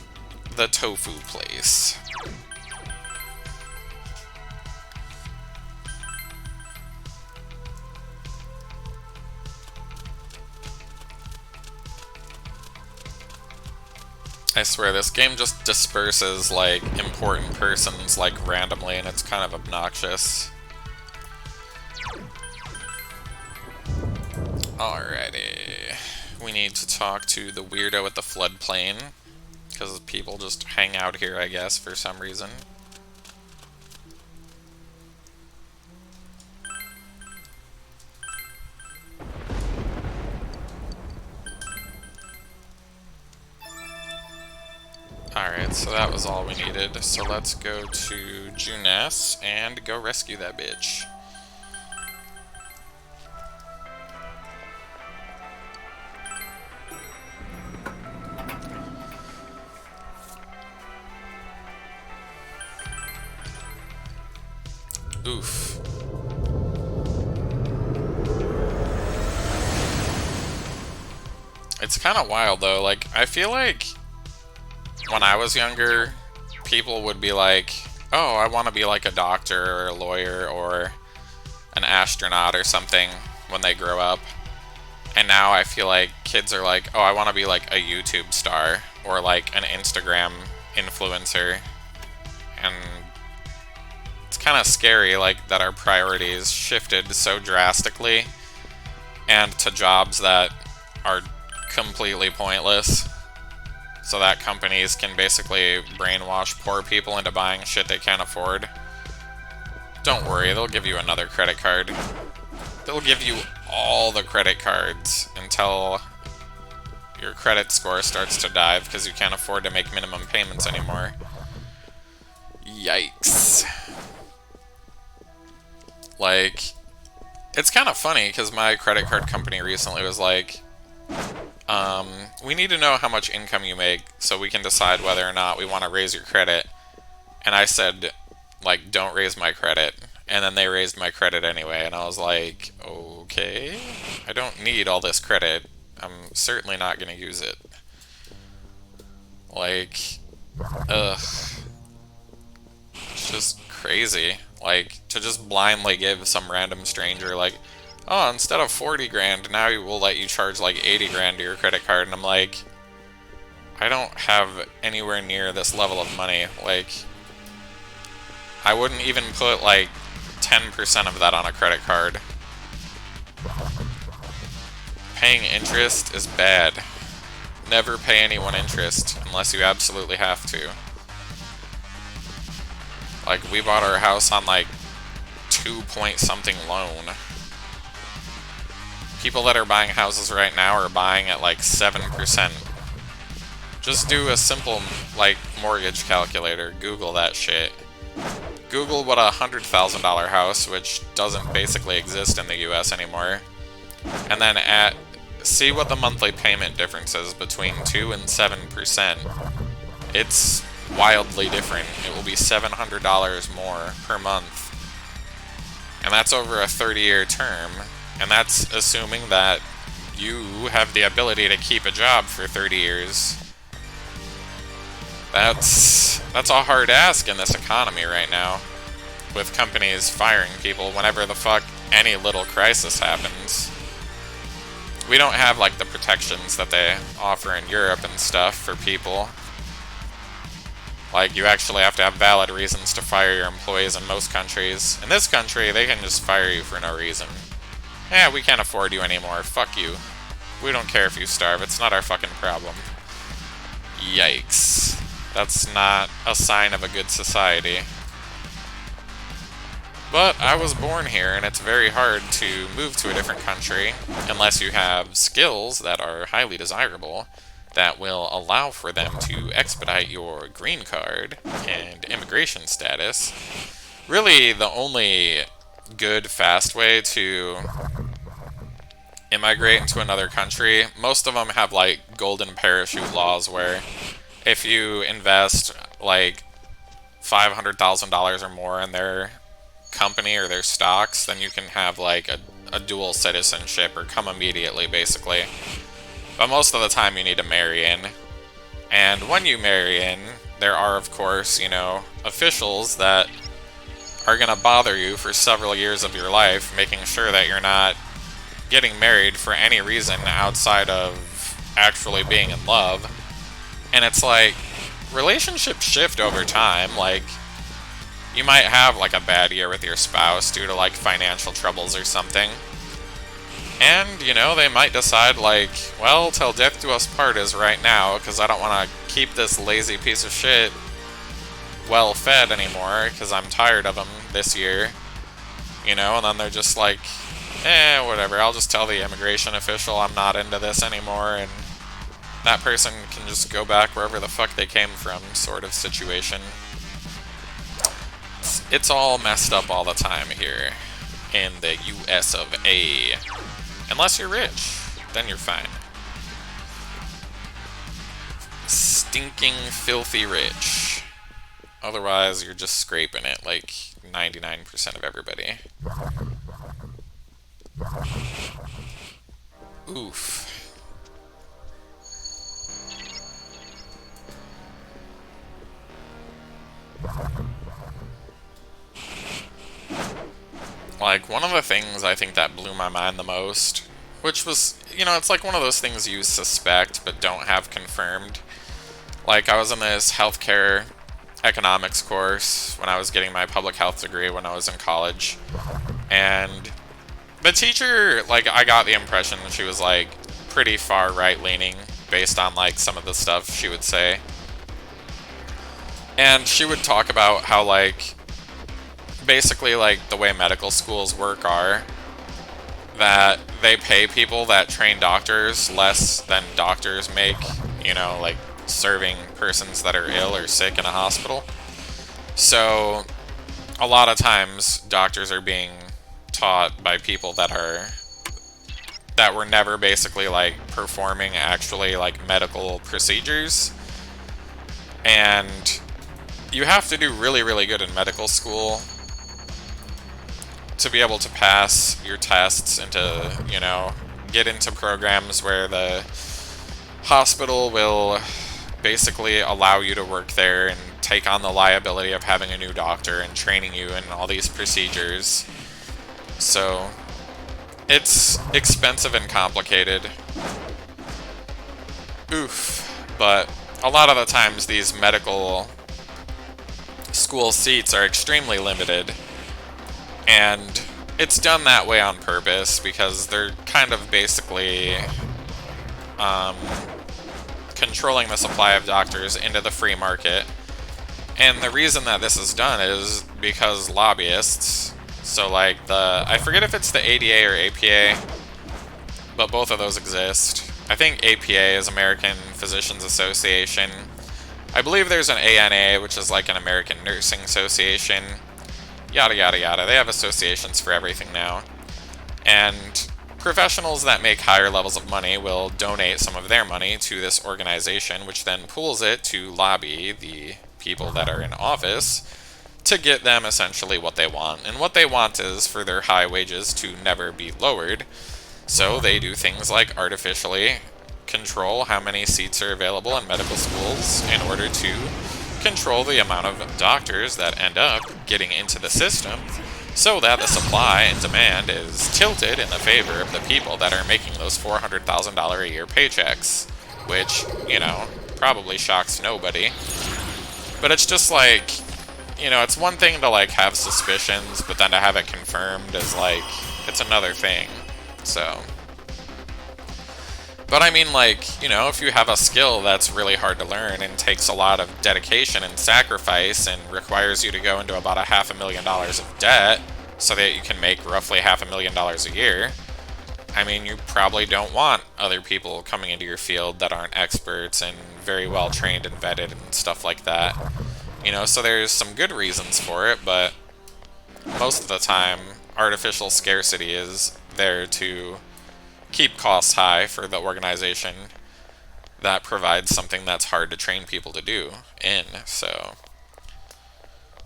the tofu place. I swear, this game just disperses, like, important persons, like, randomly, and it's kind of obnoxious. Alrighty. We need to talk to the weirdo at the floodplain, because people just hang out here, I guess, for some reason. Alright, so that was all we needed. So let's go to Junes and go rescue that bitch. Oof. It's kind of wild though, like, I feel like when I was younger, people would be like, oh, I want to be like a doctor or a lawyer or an astronaut or something when they grow up. And now I feel like kids are like, oh, I want to be like a YouTube star or like an Instagram influencer. And it's kind of scary, like, that our priorities shifted so drastically and to jobs that are completely pointless, so that companies can basically brainwash poor people into buying shit they can't afford. Don't worry, they'll give you another credit card. They'll give you all the credit cards until your credit score starts to dive because you can't afford to make minimum payments anymore. Yikes. Like, it's kind of funny because my credit card company recently was like, we need to know how much income you make so we can decide whether or not we want to raise your credit. And I said, like, don't raise my credit. And then they raised my credit anyway, and I was like, okay, I don't need all this credit. I'm certainly not going to use it. Like, ugh. It's just crazy. Like, to just blindly give some random stranger, like, oh, instead of 40 grand, now we'll let you charge like 80 grand to your credit card. And I'm like, I don't have anywhere near this level of money. Like, I wouldn't even put like 10% of that on a credit card. Paying interest is bad. Never pay anyone interest unless you absolutely have to. Like, we bought our house on like 2-point-something loan. People that are buying houses right now are buying at like 7%. Just do a simple, like, mortgage calculator. Google that shit. Google what a $100,000 house, which doesn't basically exist in the US anymore, and then see what the monthly payment difference is between 2 and 7%. It's wildly different. It will be $700 more per month. And that's over a 30-year term. And that's assuming that you have the ability to keep a job for 30 years. That's a hard ask in this economy right now, with companies firing people whenever the fuck any little crisis happens. We don't have like the protections that they offer in Europe and stuff for people. Like, you actually have to have valid reasons to fire your employees in most countries. In this country, they can just fire you for no reason. Yeah, we can't afford you anymore. Fuck you. We don't care if you starve. It's not our fucking problem. Yikes. That's not a sign of a good society. But I was born here, and it's very hard to move to a different country unless you have skills that are highly desirable that will allow for them to expedite your green card and immigration status. Really, the only good, fast way to immigrate into another country, most of them have like golden parachute laws where if you invest like $500,000 or more in their company or their stocks, then you can have like a dual citizenship or come immediately, basically. But most of the time you need to marry in. And when you marry in, there are, of course, you know, officials that are going to bother you for several years of your life, making sure that you're not getting married for any reason outside of actually being in love. And it's like, relationships shift over time. Like, you might have like a bad year with your spouse due to like financial troubles or something. And, you know, they might decide like, well, till death do us part is right now, because I don't want to keep this lazy piece of shit well fed anymore, because I'm tired of him this year. You know, and then they're just like, whatever, I'll just tell the immigration official I'm not into this anymore, and that person can just go back wherever the fuck they came from, sort of situation. It's all messed up all the time here in the US of A. Unless you're rich, then you're fine. Stinking, filthy rich. Otherwise, you're just scraping it like 99% of everybody. Oof. Like, one of the things I think that blew my mind the most, which was, you know, it's like one of those things you suspect but don't have confirmed. Like, I was in this healthcare economics course when I was getting my public health degree when I was in college, and the teacher, like, I got the impression she was, like, pretty far right-leaning based on, like, some of the stuff she would say. And she would talk about how, like, basically, like, the way medical schools work are that they pay people that train doctors less than doctors make, you know, like, serving persons that are ill or sick in a hospital. So, a lot of times, doctors are being taught by people that were never basically, like, performing actually, like, medical procedures. And you have to do really, really good in medical school to be able to pass your tests and to, you know, get into programs where the hospital will basically allow you to work there and take on the liability of having a new doctor and training you in all these procedures. So, it's expensive and complicated. Oof. But a lot of the times these medical school seats are extremely limited. And it's done that way on purpose because they're kind of basically controlling the supply of doctors into the free market. And the reason that this is done is because lobbyists, so like I forget if it's the ADA or APA, but both of those exist. I think APA is American Physicians Association. I believe there's an ANA, which is like an American Nursing Association. Yada yada yada. They have associations for everything now. And professionals that make higher levels of money will donate some of their money to this organization, which then pools it to lobby the people that are in office to get them essentially what they want. And what they want is for their high wages to never be lowered. So they do things like artificially control how many seats are available in medical schools in order to control the amount of doctors that end up getting into the system, so that the supply and demand is tilted in the favor of the people that are making those $400,000 a year paychecks, which, you know, probably shocks nobody. But it's just like, you know, it's one thing to, like, have suspicions, but then to have it confirmed is, like, it's another thing. So, but I mean, like, you know, if you have a skill that's really hard to learn and takes a lot of dedication and sacrifice and requires you to go into about $500,000 of debt so that you can make roughly $500,000 a year, I mean, you probably don't want other people coming into your field that aren't experts and very well trained and vetted and stuff like that. You know, so there's some good reasons for it, but most of the time, artificial scarcity is there to keep costs high for the organization that provides something that's hard to train people to do in. So,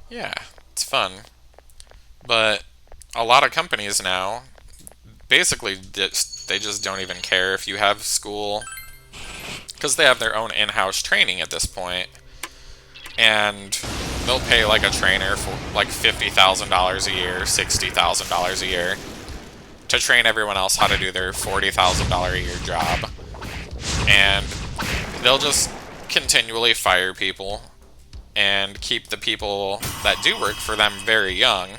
yeah, it's fun. But a lot of companies now, basically, they just don't even care if you have school, because they have their own in-house training at this point, and they'll pay like a trainer for like $50,000 a year, $60,000 a year, to train everyone else how to do their $40,000 a year job. And they'll just continually fire people and keep the people that do work for them very young,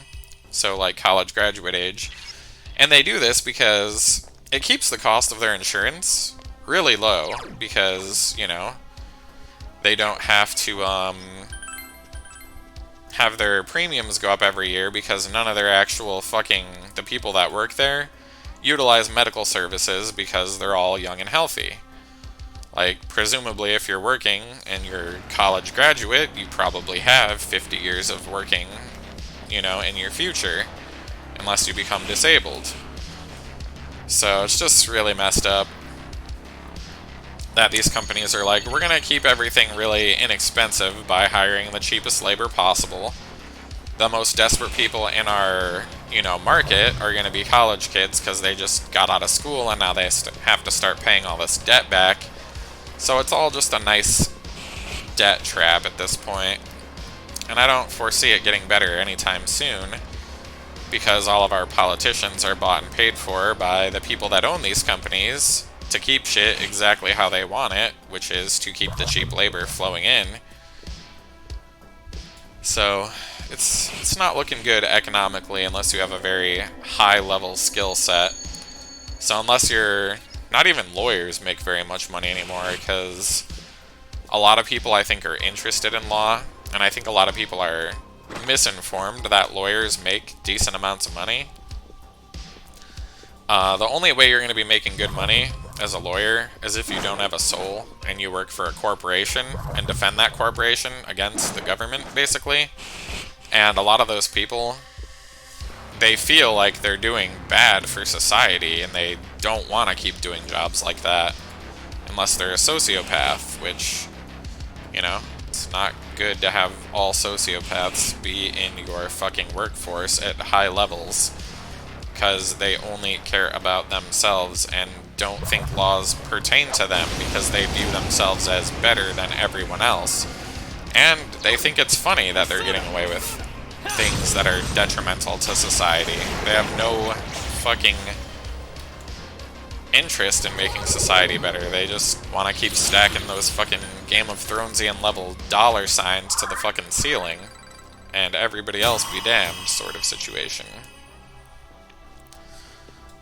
so like college graduate age. And they do this because it keeps the cost of their insurance really low, because, you know, they don't have to have their premiums go up every year, because none of their actual the people that work there utilize medical services, because they're all young and healthy. Like, presumably, if you're working and you're a college graduate, you probably have 50 years of working, you know, in your future, unless you become disabled. So it's just really messed up that these companies are like, we're going to keep everything really inexpensive by hiring the cheapest labor possible. The most desperate people in our, you know, market are going to be college kids, because they just got out of school and now they have to start paying all this debt back. So it's all just a nice debt trap at this point. And I don't foresee it getting better anytime soon, because all of our politicians are bought and paid for by the people that own these companies to keep shit exactly how they want it, which is to keep the cheap labor flowing in. So it's not looking good economically unless you have a very high level skill set. So unless you're, not even lawyers make very much money anymore, because a lot of people, I think, are interested in law, and I think a lot of people are misinformed that lawyers make decent amounts of money. The only way you're going to be making good money as a lawyer is if you don't have a soul and you work for a corporation and defend that corporation against the government, basically. And a lot of those people, they feel like they're doing bad for society, and they don't want to keep doing jobs like that unless they're a sociopath, which, you know, it's not good to have all sociopaths be in your fucking workforce at high levels, because they only care about themselves and don't think laws pertain to them, because they view themselves as better than everyone else. And they think it's funny that they're getting away with things that are detrimental to society. They have no fucking interest in making society better. They just want to keep stacking those fucking Game of Thronesian level dollar signs to the fucking ceiling, and everybody else be damned sort of situation.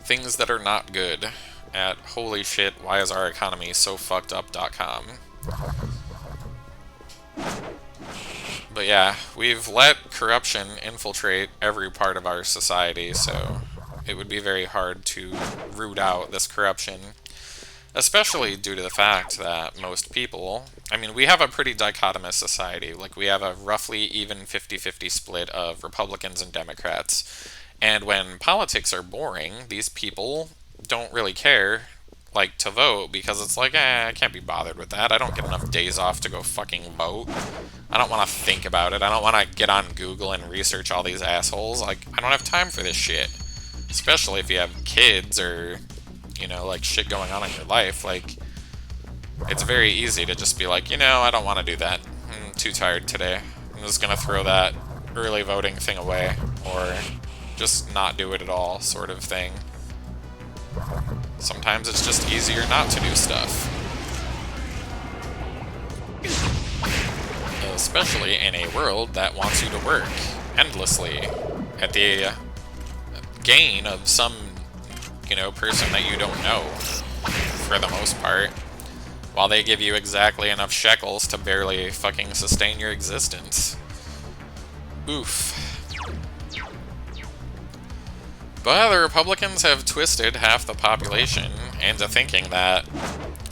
Things that are not good at holy shit, why is our economy so fucked up.com. But yeah, we've let corruption infiltrate every part of our society, so it would be very hard to root out this corruption, especially due to the fact that most people, I mean, we have a pretty dichotomous society. Like, we have a roughly even 50-50 split of Republicans and Democrats. And when politics are boring, these people don't really care, like, to vote, because it's like, I can't be bothered with that. I don't get enough days off to go fucking vote. I don't want to think about it. I don't want to get on Google and research all these assholes. Like, I don't have time for this shit. Especially if you have kids or, you know, like, shit going on in your life. Like, it's very easy to just be like, you know, I don't want to do that. I'm too tired today. I'm just gonna throw that early voting thing away, or just not do it at all, sort of thing. Sometimes it's just easier not to do stuff. Especially in a world that wants you to work endlessly at the gain of some, you know, person that you don't know, for the most part, while they give you exactly enough shekels to barely fucking sustain your existence. Oof. But the Republicans have twisted half the population into thinking that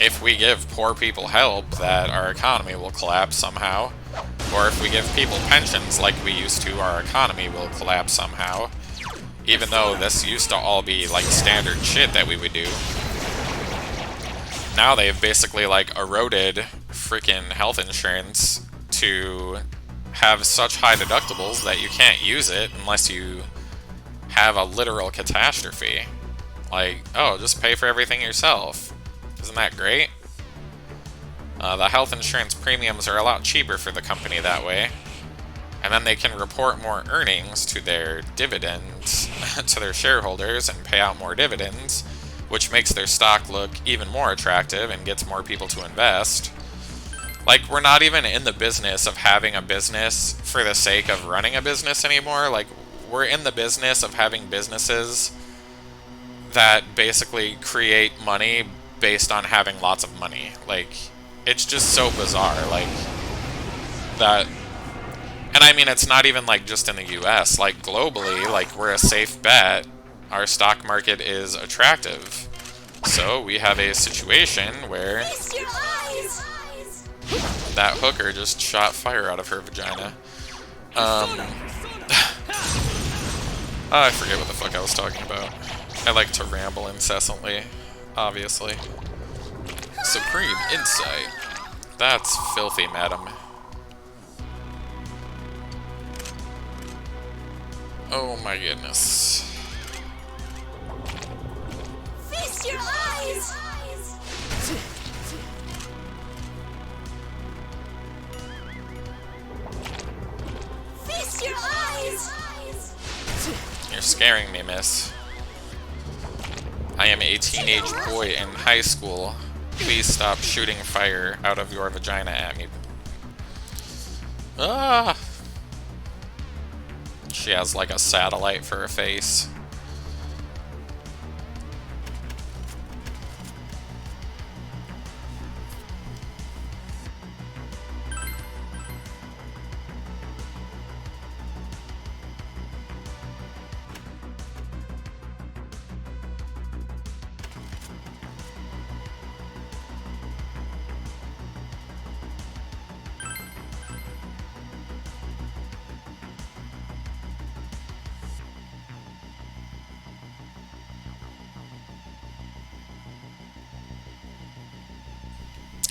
if we give poor people help, that our economy will collapse somehow. Or if we give people pensions like we used to, our economy will collapse somehow. Even though this used to all be like standard shit that we would do. Now they've basically like eroded freaking health insurance to have such high deductibles that you can't use it unless you have a literal catastrophe. Like, oh, just pay for everything yourself. Isn't that great? The health insurance premiums are a lot cheaper for the company that way. And then they can report more earnings to their dividends, to their shareholders, and pay out more dividends, which makes their stock look even more attractive and gets more people to invest. Like, we're not even in the business of having a business for the sake of running a business anymore. Like, we're in the business of having businesses that basically create money based on having lots of money. Like, it's just so bizarre, like, that. And I mean, it's not even like just in the US, like globally, like we're a safe bet. Our stock market is attractive. So we have a situation where that hooker just shot fire out of her vagina. I forget what the fuck I was talking about. I like to ramble incessantly, obviously. Supreme insight. That's filthy, madam. Oh my goodness. Feast your eyes! Feast your eyes! You're scaring me, miss. I am a teenage boy in high school. Please stop shooting fire out of your vagina at me. Ah! She has like a satellite for a face.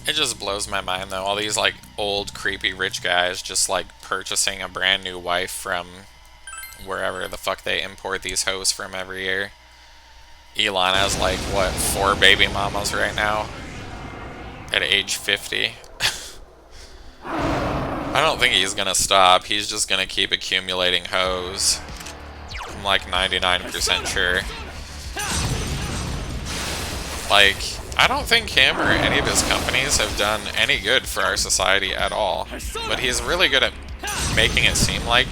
It just blows my mind though, all these like old creepy rich guys just like purchasing a brand new wife from wherever the fuck they import these hoes from every year. Elon has like, what, 4 baby mamas right now? At age 50. I don't think he's gonna stop, he's just gonna keep accumulating hoes. I'm like 99% sure. Like, I don't think him or any of his companies have done any good for our society at all. But he's really good at making it seem like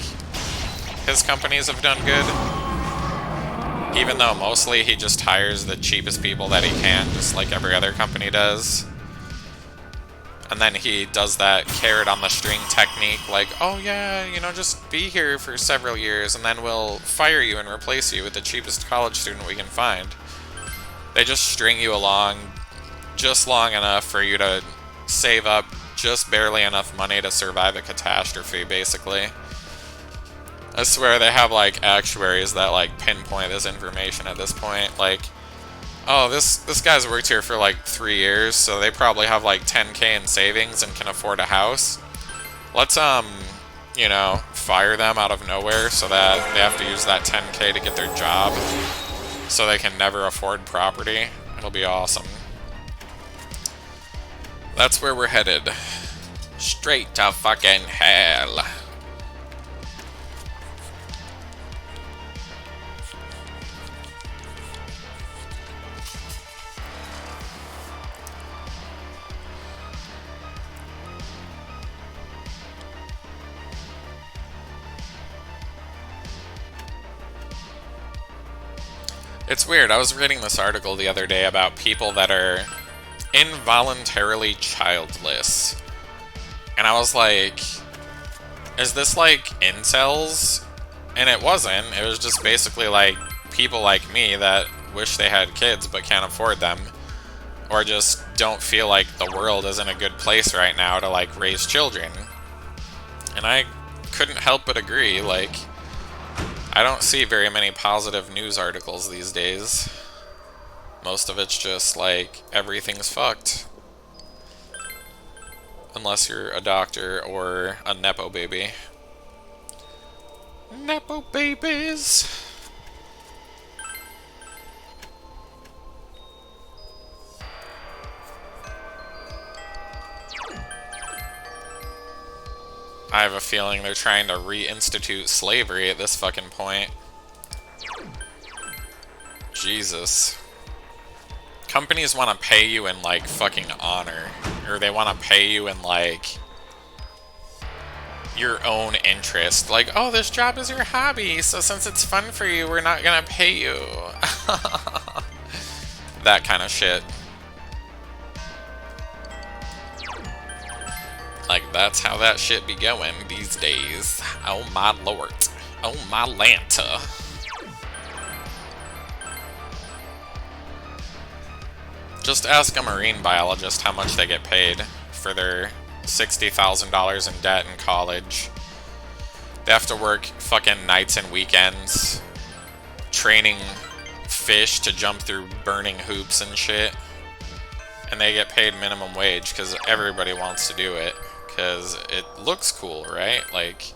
his companies have done good. Even though mostly he just hires the cheapest people that he can, just like every other company does. And then he does that carrot on the string technique, like, oh yeah, you know, just be here for several years and then we'll fire you and replace you with the cheapest college student we can find. They just string you along just long enough for you to save up just barely enough money to survive a catastrophe, basically. I swear they have, like, actuaries that, like, pinpoint this information at this point. Like, oh, this guy's worked here for, like, 3 years, so they probably have, like, 10K in savings and can afford a house. Let's, you know, fire them out of nowhere so that they have to use that 10K to get their job. So they can never afford property. It'll be awesome. That's where we're headed. Straight to fucking hell. It's weird, I was reading this article the other day about people that are involuntarily childless. And I was like, is this like incels? And it wasn't, it was just basically like people like me that wish they had kids but can't afford them, or just don't feel like the world is in a good place right now to like raise children. And I couldn't help but agree. Like, I don't see very many positive news articles these days. Most of it's just like everything's fucked. Unless you're a doctor or a Nepo baby. Nepo babies! I have a feeling they're trying to reinstitute slavery at this fucking point. Jesus. Companies want to pay you in, like, fucking honor. Or they want to pay you in, like, your own interest. Like, oh, this job is your hobby, so since it's fun for you, we're not gonna pay you. That kind of shit. Like, that's how that shit be going these days. Oh my lord. Oh my Lanta. Just ask a marine biologist how much they get paid for their $60,000 in debt in college. They have to work fucking nights and weekends training fish to jump through burning hoops and shit. And they get paid minimum wage because everybody wants to do it. Because it looks cool, right? Like,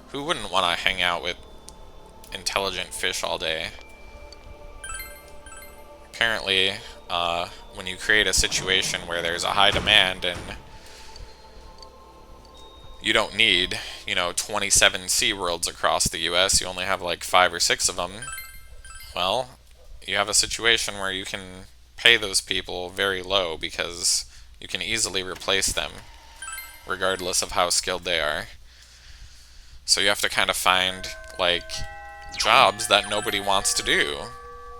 who wouldn't want to hang out with intelligent fish all day? Apparently, when you create a situation where there's a high demand and you don't need, 27 SeaWorlds across the US, you only have like 5 or 6 of them, well, you have a situation where you can pay those people very low because you can easily replace them, regardless of how skilled they are. So you have to kind of find, like, jobs that nobody wants to do.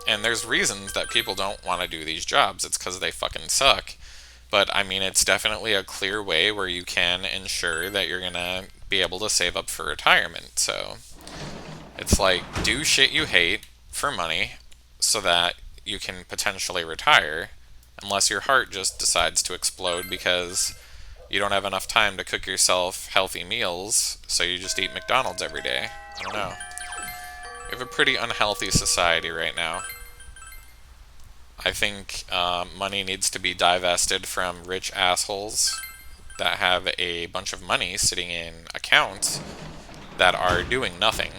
And there's reasons that people don't want to do these jobs. It's because they fucking suck. But, I mean, it's definitely a clear way where you can ensure that you're gonna be able to save up for retirement. So, it's like, do shit you hate for money so that you can potentially retire, unless your heart just decides to explode because you don't have enough time to cook yourself healthy meals, so you just eat McDonald's every day. I don't know. We have a pretty unhealthy society right now. I think money needs to be divested from rich assholes that have a bunch of money sitting in accounts that are doing nothing.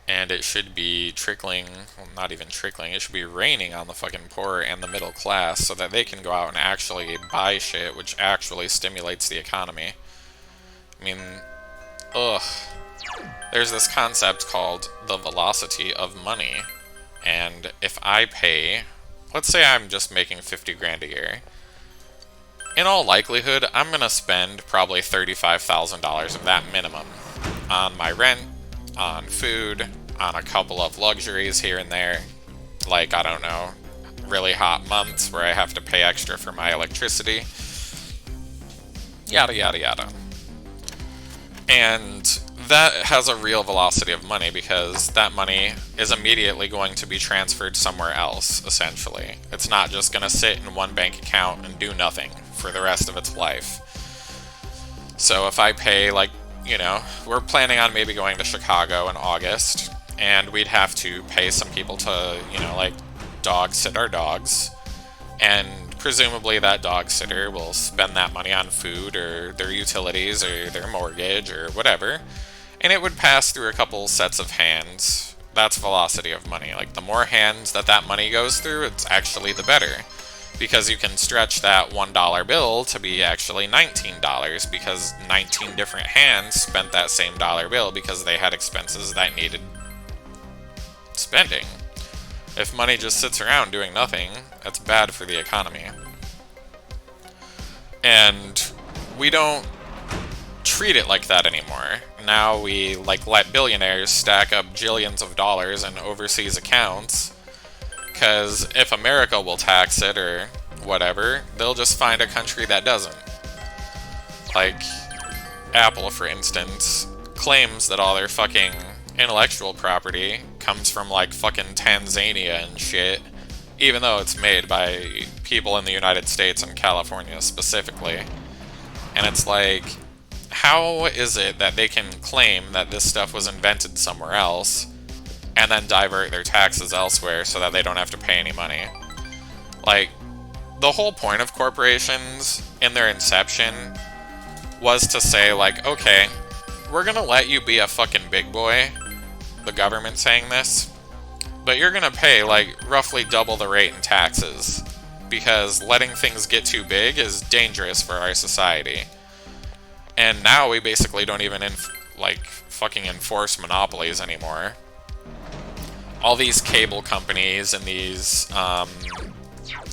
And it should be trickling, well, not even trickling, it should be raining on the fucking poor and the middle class so that they can go out and actually buy shit, which actually stimulates the economy. I mean, ugh. There's this concept called the velocity of money. And if I pay, let's say I'm just making 50 grand a year. In all likelihood, I'm gonna spend probably $35,000 of that minimum on my rent, on food, on a couple of luxuries here and there. Like, I don't know, really hot months where I have to pay extra for my electricity. Yada, yada, yada. And that has a real velocity of money because that money is immediately going to be transferred somewhere else, essentially. It's not just going to sit in one bank account and do nothing for the rest of its life. So if I pay, like, we're planning on maybe going to Chicago in August, and we'd have to pay some people to, like, dog sit our dogs, and presumably that dog sitter will spend that money on food or their utilities or their mortgage or whatever, and it would pass through a couple sets of hands. That's velocity of money. Like, the more hands that money goes through, it's actually the better. Because you can stretch that $1 bill to be actually $19 because 19 different hands spent that same dollar bill because they had expenses that needed spending. If money just sits around doing nothing, that's bad for the economy. And we don't treat it like that anymore. Now we let billionaires stack up jillions of dollars in overseas accounts. Because if America will tax it or whatever, they'll just find a country that doesn't. Like, Apple, for instance, claims that all their fucking intellectual property comes from like fucking Tanzania and shit, even though it's made by people in the United States and California specifically. And it's like, how is it that they can claim that this stuff was invented somewhere else and then divert their taxes elsewhere so that they don't have to pay any money? Like, the whole point of corporations in their inception was to say, like, okay, we're gonna let you be a fucking big boy, the government saying this, but you're gonna pay, like, roughly double the rate in taxes, because letting things get too big is dangerous for our society. And now we basically don't even, fucking enforce monopolies anymore. All these cable companies and these,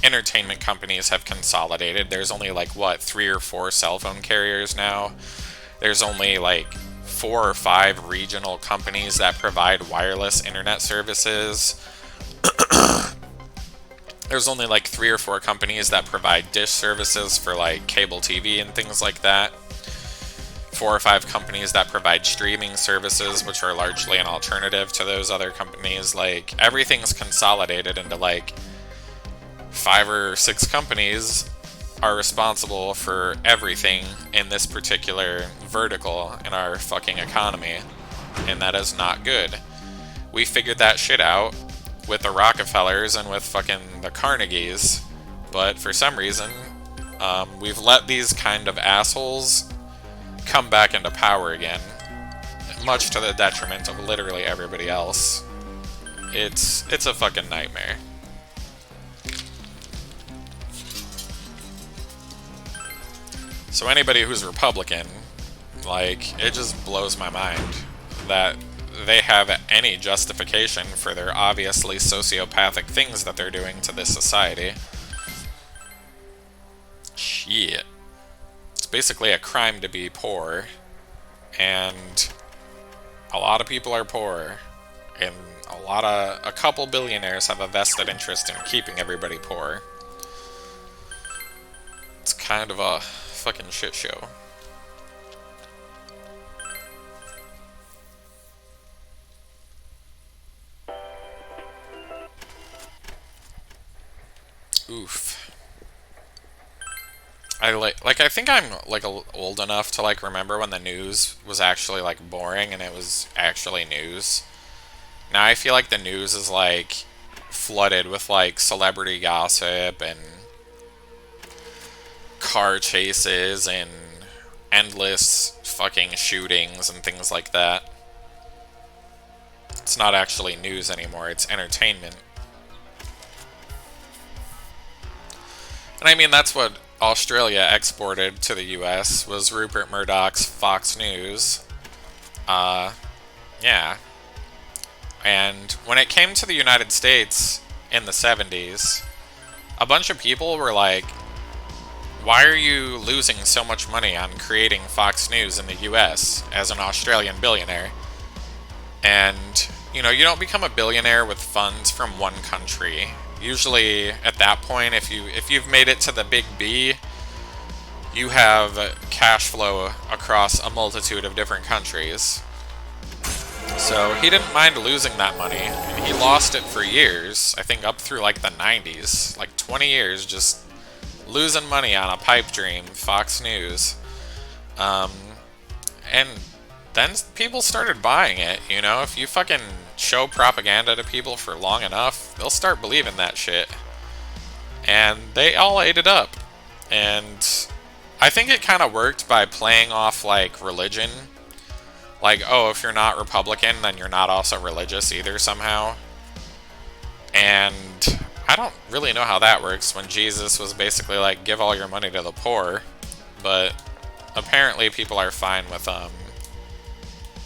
entertainment companies have consolidated. There's only, like, what, 3 or 4 cell phone carriers now? There's only, like, 4 or 5 regional companies that provide wireless internet services. There's only, like, 3 or 4 companies that provide dish services for, like, cable TV and things like that. 4 or 5 companies that provide streaming services, which are largely an alternative to those other companies. Like, everything's consolidated into, like, 5 or 6 companies are responsible for everything in this particular vertical in our fucking economy. And that is not good. We figured that shit out with the Rockefellers and with fucking the Carnegies. But for some reason, we've let these kind of assholes come back into power again, much to the detriment of literally everybody else. It's a fucking nightmare. So anybody who's Republican, like, it just blows my mind that they have any justification for their obviously sociopathic things that they're doing to this society. Shit. It's basically a crime to be poor, and a lot of people are poor, and a couple billionaires have a vested interest in keeping everybody poor. It's kind of a fucking shit show. Oof. I think I'm like old enough to like remember when the news was actually like boring and it was actually news. Now I feel like the news is like flooded with like celebrity gossip and car chases and endless fucking shootings and things like that. It's not actually news anymore, it's entertainment. And I mean, that's what Australia exported to the US, was Rupert Murdoch's Fox News. Yeah. And when it came to the United States in the 70s, a bunch of people were like, why are you losing so much money on creating Fox News in the US as an Australian billionaire? And, you know, you don't become a billionaire with funds from one country. Usually, at that point, if you've made it to the big B, you have cash flow across a multitude of different countries. So he didn't mind losing that money, and he lost it for years. I think up through like the 90s, like 20 years, just losing money on a pipe dream, Fox News. And then people started buying it, you know? If you fucking show propaganda to people for long enough, they'll start believing that shit. And they all ate it up. And I think it kind of worked by playing off, like, religion. Like, oh, if you're not Republican, then you're not also religious either somehow. And I don't really know how that works when Jesus was basically like, give all your money to the poor. But apparently people are fine with,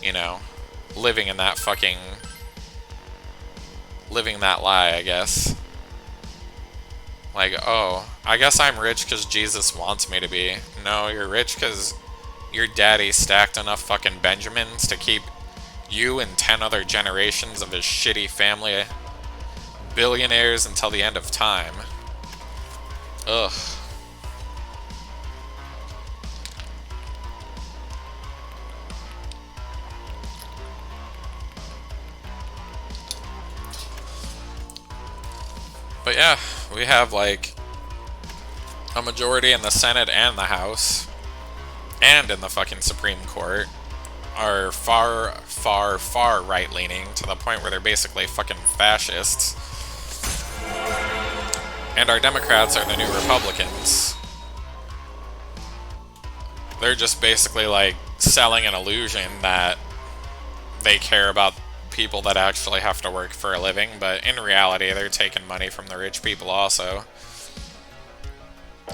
you know, living in that fucking... living that lie, I guess. Like, oh, I guess I'm rich because Jesus wants me to be. No, you're rich because your daddy stacked enough fucking Benjamins to keep you and 10 other generations of his shitty family billionaires until the end of time. Ugh. But yeah, we have like a majority in the Senate and the House, and in the fucking Supreme Court, are far, far, far right-leaning to the point where they're basically fucking fascists. And our Democrats are the new Republicans. They're just basically like selling an illusion that they care about people that actually have to work for a living, but in reality they're taking money from the rich people also.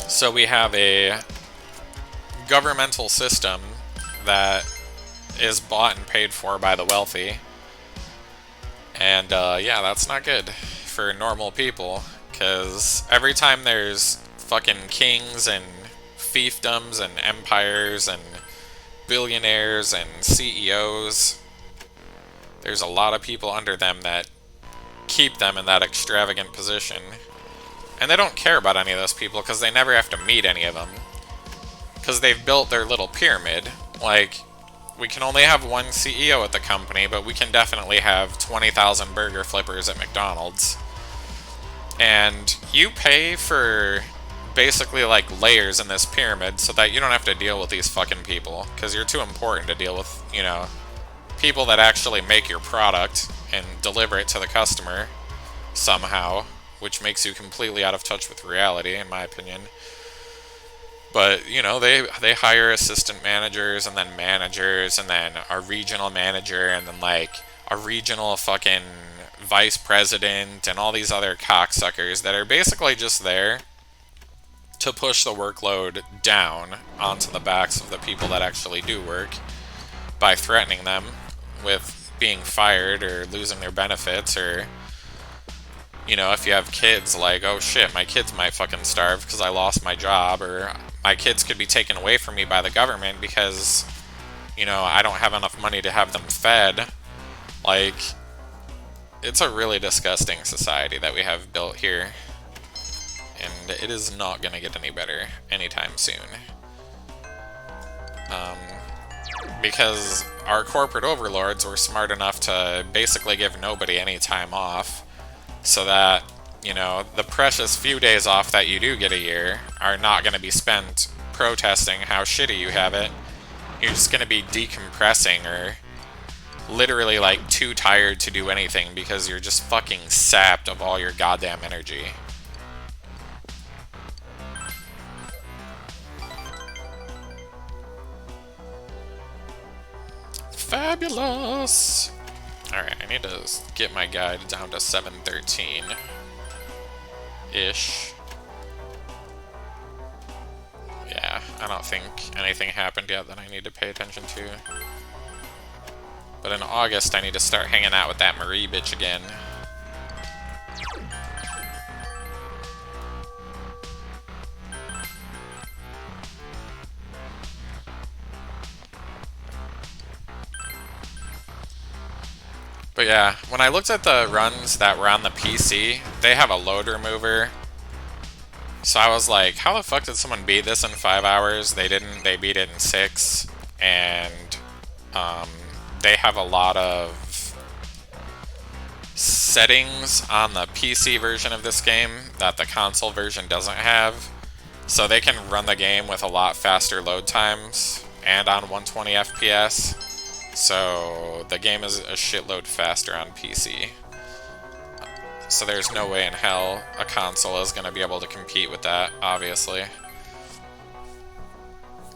So we have a governmental system that is bought and paid for by the wealthy. And yeah, that's not good for normal people, because every time there's fucking kings and fiefdoms and empires and billionaires and CEOs, there's a lot of people under them that keep them in that extravagant position. And they don't care about any of those people because they never have to meet any of them, because they've built their little pyramid. Like, we can only have one CEO at the company, but we can definitely have 20,000 burger flippers at McDonald's. And you pay for basically like layers in this pyramid so that you don't have to deal with these fucking people, because you're too important to deal with, you know, people that actually make your product and deliver it to the customer somehow, which makes you completely out of touch with reality, in my opinion. But, you know, they hire assistant managers and then managers and then a regional manager and then like a regional fucking vice president and all these other cocksuckers that are basically just there to push the workload down onto the backs of the people that actually do work by threatening them with being fired or losing their benefits, or, you know, if you have kids, like, oh shit, my kids might fucking starve because I lost my job, or my kids could be taken away from me by the government because, you know, I don't have enough money to have them fed. Like, it's a really disgusting society that we have built here, and it is not going to get any better anytime soon. Because our corporate overlords were smart enough to basically give nobody any time off, so that, you know, the precious few days off that you do get a year are not going to be spent protesting how shitty you have it. You're just going to be decompressing or literally like too tired to do anything because you're just fucking sapped of all your goddamn energy. Fabulous! Alright, I need to get my guide down to 713-ish. Yeah, I don't think anything happened yet that I need to pay attention to. But in August, I need to start hanging out with that Marie bitch again. But yeah, when I looked at the runs that were on the PC, they have a load remover. So I was like, how the fuck did someone beat this in 5 hours? They didn't, they beat it in 6. And they have a lot of settings on the PC version of this game that the console version doesn't have. So they can run the game with a lot faster load times and on 120 FPS. So the game is a shitload faster on PC. So there's no way in hell a console is going to be able to compete with that, obviously.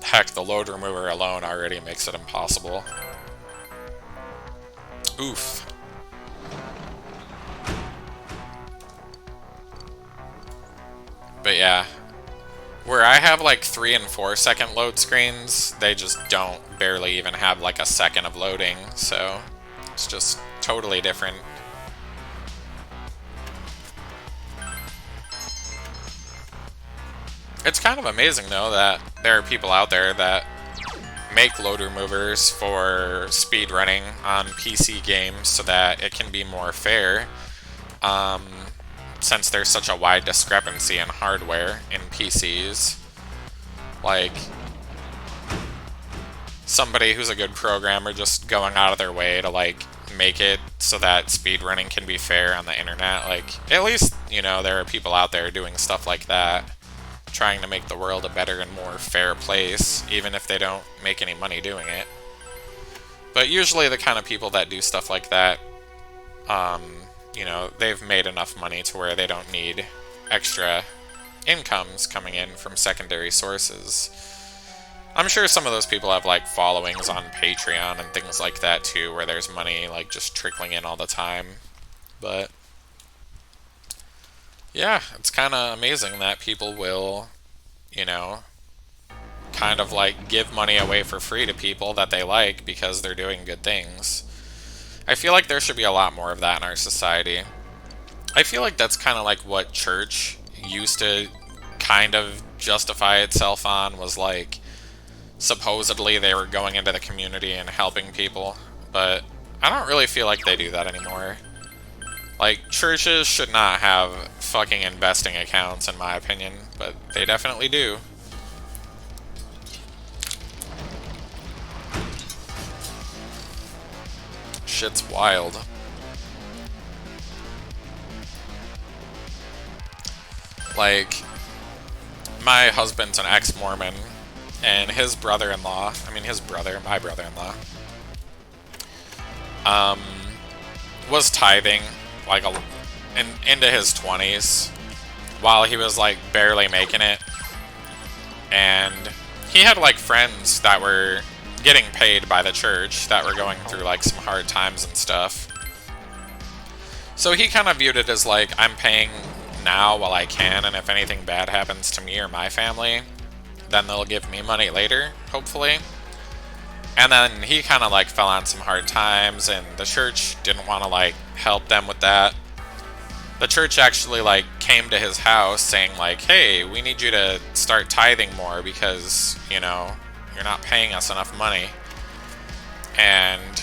Heck, the load remover alone already makes it impossible. Oof. But yeah, where I have like 3 and 4 second load screens, they just don't barely even have like a second of loading, so it's just totally different. It's kind of amazing though that there are people out there that make load removers for speedrunning on PC games so that it can be more fair, since there's such a wide discrepancy in hardware in PCs. Like, somebody who's a good programmer just going out of their way to like make it so that speedrunning can be fair on the internet. Like, at least you know, there are people out there doing stuff like that, trying to make the world a better and more fair place, even if they don't make any money doing it. But usually the kind of people that do stuff like that, you know, they've made enough money to where they don't need extra incomes coming in from secondary sources. I'm sure some of those people have, like, followings on Patreon and things like that, too, where there's money, like, just trickling in all the time. But yeah, it's kind of amazing that people will, you know, kind of, like, give money away for free to people that they like because they're doing good things. I feel like there should be a lot more of that in our society. I feel like that's kind of like what church used to kind of justify itself on, was like, supposedly they were going into the community and helping people, but I don't really feel like they do that anymore. Like, churches should not have fucking investing accounts, in my opinion, but they definitely do. Shit's wild. Like, my husband's an ex-Mormon, and his brother-in-law, my brother-in-law, was tithing, like, into his 20s, while he was, like, barely making it. And he had, like, friends that were getting paid by the church that were going through, like, some hard times and stuff. So he kind of viewed it as, like, I'm paying now while I can, and if anything bad happens to me or my family, then they'll give me money later, hopefully. And then he kind of, like, fell on some hard times, and the church didn't want to, like, help them with that. The church actually, like, came to his house saying, like, hey, we need you to start tithing more because, you know, you're not paying us enough money. And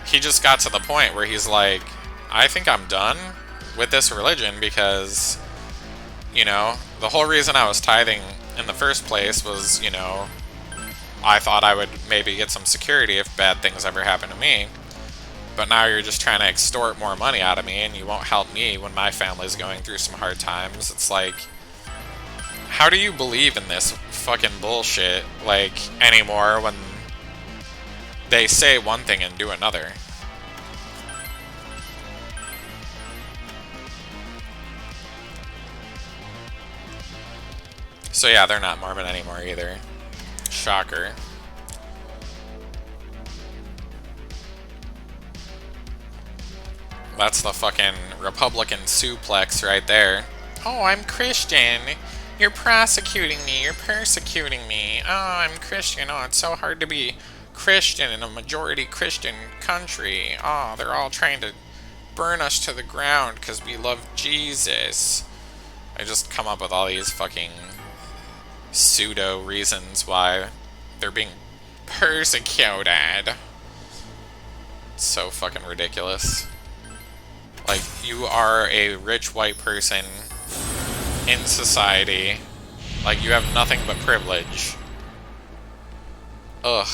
he just got to the point where he's like, I think I'm done with this religion because, you know, the whole reason I was tithing in the first place was, you know, I thought I would maybe get some security if bad things ever happened to me. But now you're just trying to extort more money out of me, and you won't help me when my family's going through some hard times. It's like, how do you believe in this fucking bullshit, like, anymore when they say one thing and do another? So yeah, they're not Mormon anymore either. Shocker. That's the fucking Republican suplex right there. Oh, I'm Christian. You're prosecuting me. You're persecuting me. Oh, I'm Christian. Oh, it's so hard to be Christian in a majority Christian country. Oh, they're all trying to burn us to the ground because we love Jesus. I just come up with all these fucking pseudo reasons why they're being persecuted. It's so fucking ridiculous. Like, you are a rich white person in society. Like, you have nothing but privilege. Ugh.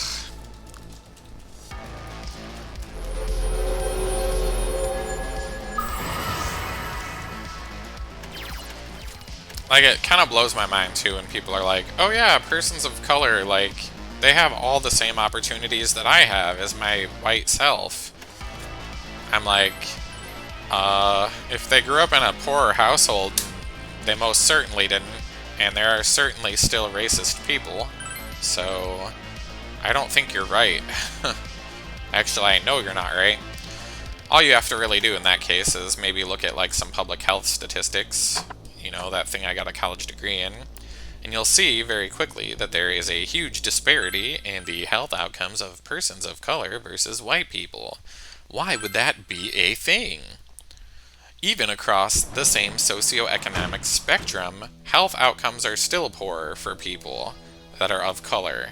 Like, it kind of blows my mind, too, when people are like, oh yeah, persons of color, like, they have all the same opportunities that I have as my white self. I'm like, if they grew up in a poorer household, they most certainly didn't, and there are certainly still racist people, so I don't think you're right. Actually, I know you're not right. All you have to really do in that case is maybe look at, like, some public health statistics, you know, that thing I got a college degree in, and you'll see very quickly that there is a huge disparity in the health outcomes of persons of color versus white people. Why would that be a thing? Even across the same socioeconomic spectrum, health outcomes are still poorer for people that are of color.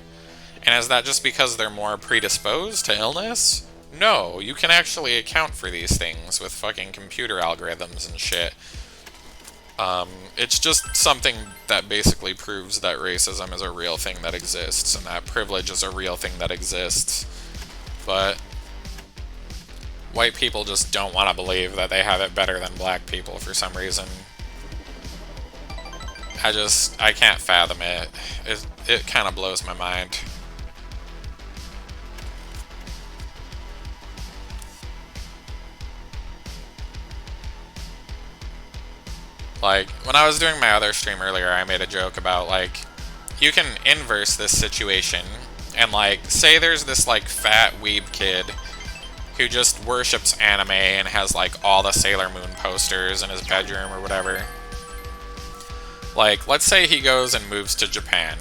And is that just because they're more predisposed to illness? No, you can actually account for these things with fucking computer algorithms and shit. It's just something that basically proves that racism is a real thing that exists, and that privilege is a real thing that exists. But white people just don't want to believe that they have it better than black people for some reason. I can't fathom it. It kind of blows my mind. Like, when I was doing my other stream earlier, I made a joke about, like, you can inverse this situation, and, like, say there's this, like, fat weeb kid who just worships anime and has, like, all the Sailor Moon posters in his bedroom or whatever. Like, let's say he goes and moves to Japan.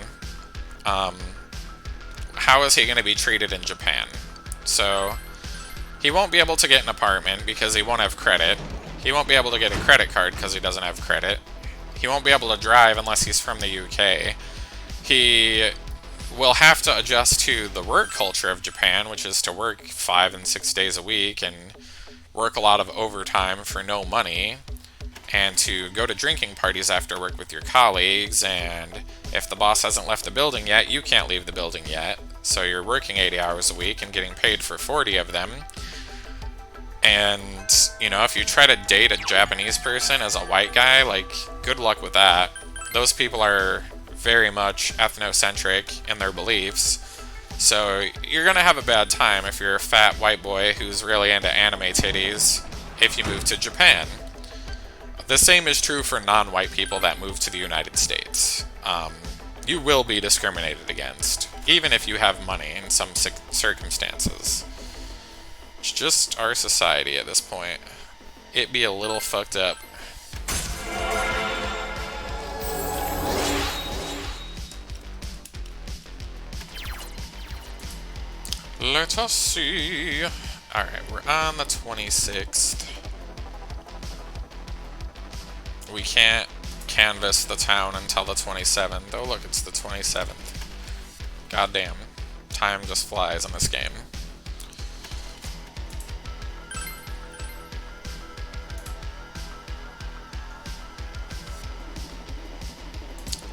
How is he going to be treated in Japan? So, he won't be able to get an apartment because he won't have credit. He won't be able to get a credit card because he doesn't have credit. He won't be able to drive unless he's from the UK. He will have to adjust to the work culture of Japan, which is to work 5 and 6 days a week and work a lot of overtime for no money, and to go to drinking parties after work with your colleagues, and if the boss hasn't left the building yet, you can't leave the building yet. So you're working 80 hours a week and getting paid for 40 of them. And, you know, if you try to date a Japanese person as a white guy, like, good luck with that. Those people are very much ethnocentric in their beliefs. So you're gonna have a bad time if you're a fat white boy who's really into anime titties if you move to Japan. The same is true for non-white people that move to the United States. You will be discriminated against, even if you have money in some circumstances. It's just our society at this point. It be a little fucked up. Let us see. Alright, we're on the 26th. We can't canvas the town until the 27th. Oh look, it's the 27th. Goddamn. Time just flies in this game.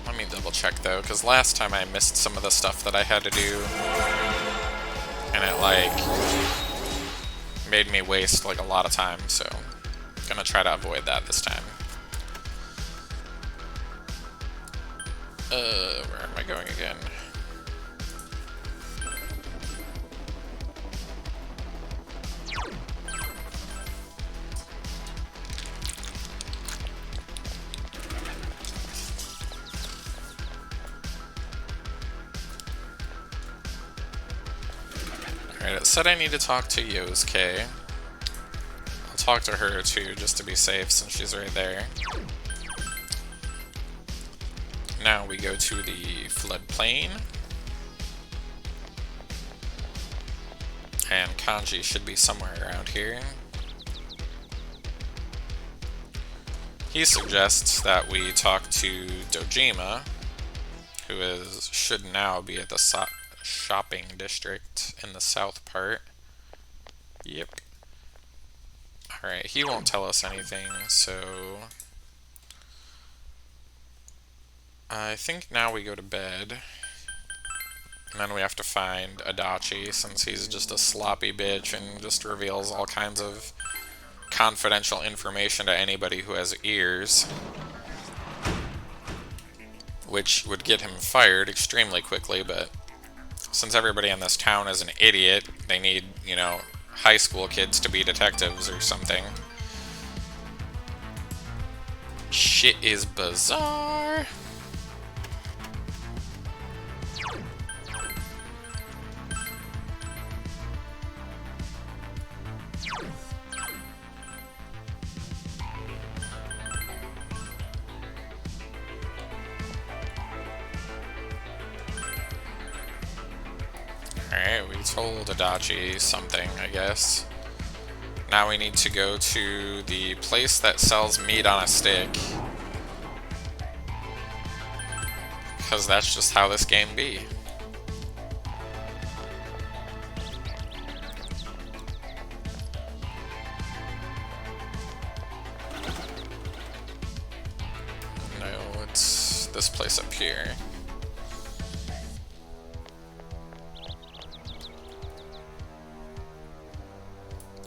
Let me double check though, because last time I missed some of the stuff that I had to do. And it, like, made me waste, like, a lot of time, so I'm gonna try to avoid that this time. Where am I going again? Alright, it said I need to talk to Yosuke. I'll talk to her too, just to be safe, since she's right there. Now we go to the floodplain. And Kanji should be somewhere around here. He suggests that we talk to Dojima, who should now be at the shopping district in the south part. Yep. Alright, he won't tell us anything, so I think now we go to bed. And then we have to find Adachi, since he's just a sloppy bitch and just reveals all kinds of confidential information to anybody who has ears. Which would get him fired extremely quickly, but since everybody in this town is an idiot, they need, you know, high school kids to be detectives or something. Shit is bizarre. Alright, we told Adachi something, I guess. Now we need to go to the place that sells meat on a stick. Because that's just how this game be. No, it's this place up here.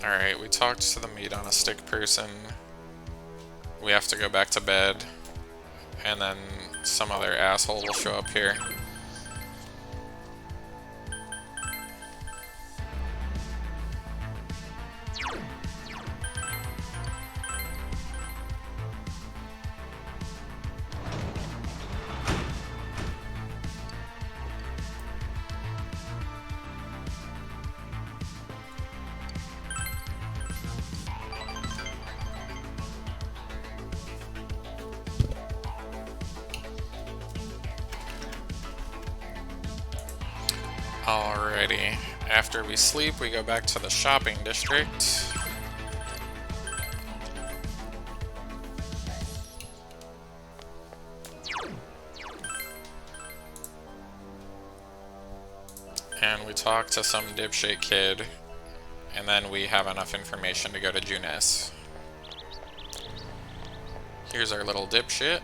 Alright, we talked to the meat on a stick person. We have to go back to bed. And then some other asshole will show up here. Alrighty, after we sleep, we go back to the shopping district. And we talk to some dipshit kid, and then we have enough information to go to Junes. Here's our little dipshit.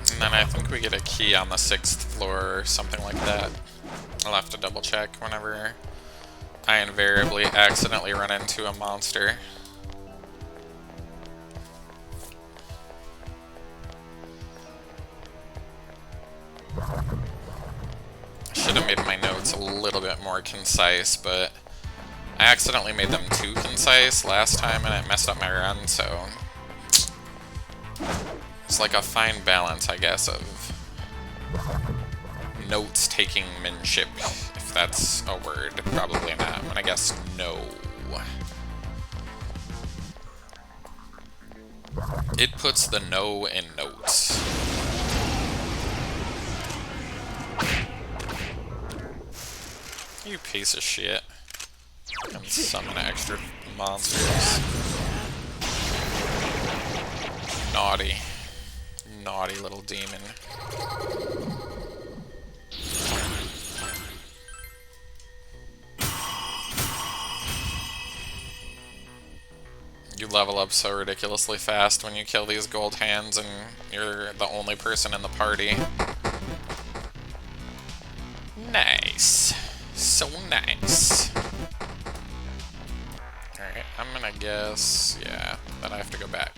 And then I think we get a key on the 6th floor or something like that. I'll have to double check whenever I invariably accidentally run into a monster. Should have made my notes a little bit more concise, but I accidentally made them too concise last time and it messed up my run, so it's like a fine balance, I guess, of notes-taking manship, if that's a word. Probably not, but I guess no. It puts the no in notes. You piece of shit. And summon extra monsters. Naughty. Naughty little demon. You level up so ridiculously fast when you kill these gold hands and you're the only person in the party. Nice. So nice. Alright, I'm gonna guess, yeah, that I have to go back.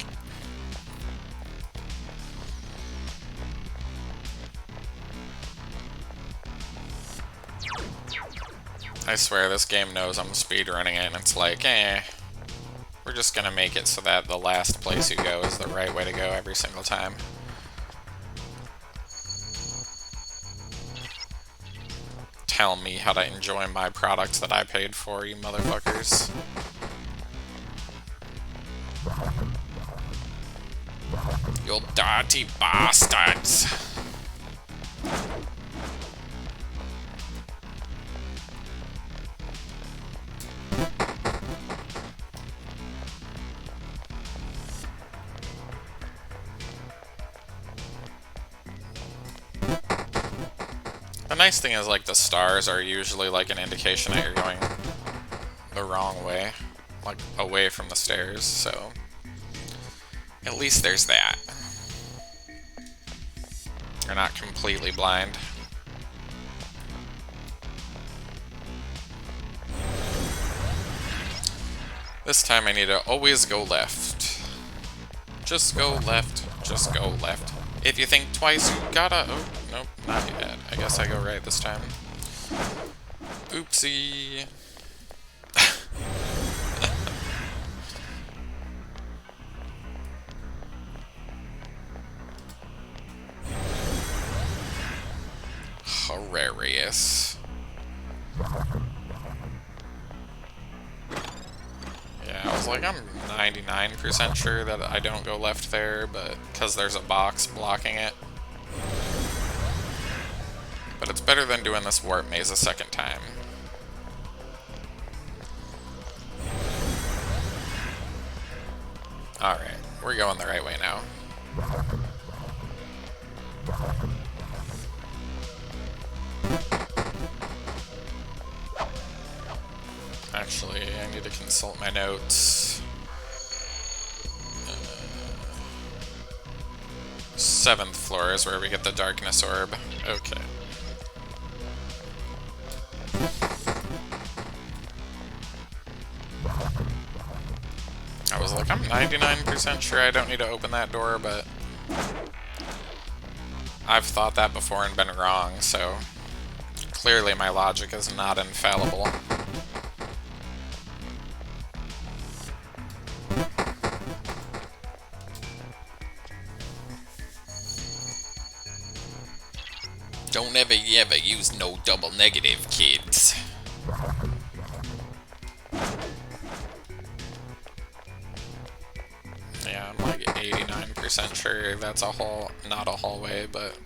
I swear this game knows I'm speedrunning it and it's like, we're just gonna make it so that the last place you go is the right way to go every single time. Tell me how to enjoy my product that I paid for, you motherfuckers. You dirty bastards. The nice thing is, like, the stars are usually, like, an indication that you're going the wrong way. Like, away from the stairs, so at least there's that. You're not completely blind. This time I need to always go left. Just go left, just go left. If you think twice, you gotta... Oh, nope, not yet. I guess I go right this time. Oopsie. Hilarious. Yeah, I was like, I'm 99% sure that I don't go left there, but because there's a box blocking it. But it's better than doing this warp maze a second time. Alright, we're going the right way now. Actually, I need to consult my notes. 7th floor is where we get the darkness orb. Okay. I was like, I'm 99% sure I don't need to open that door, but I've thought that before and been wrong, so clearly my logic is not infallible. Don't ever use no double negative, kids. Yeah, I'm like 89% sure that's not a hallway, but...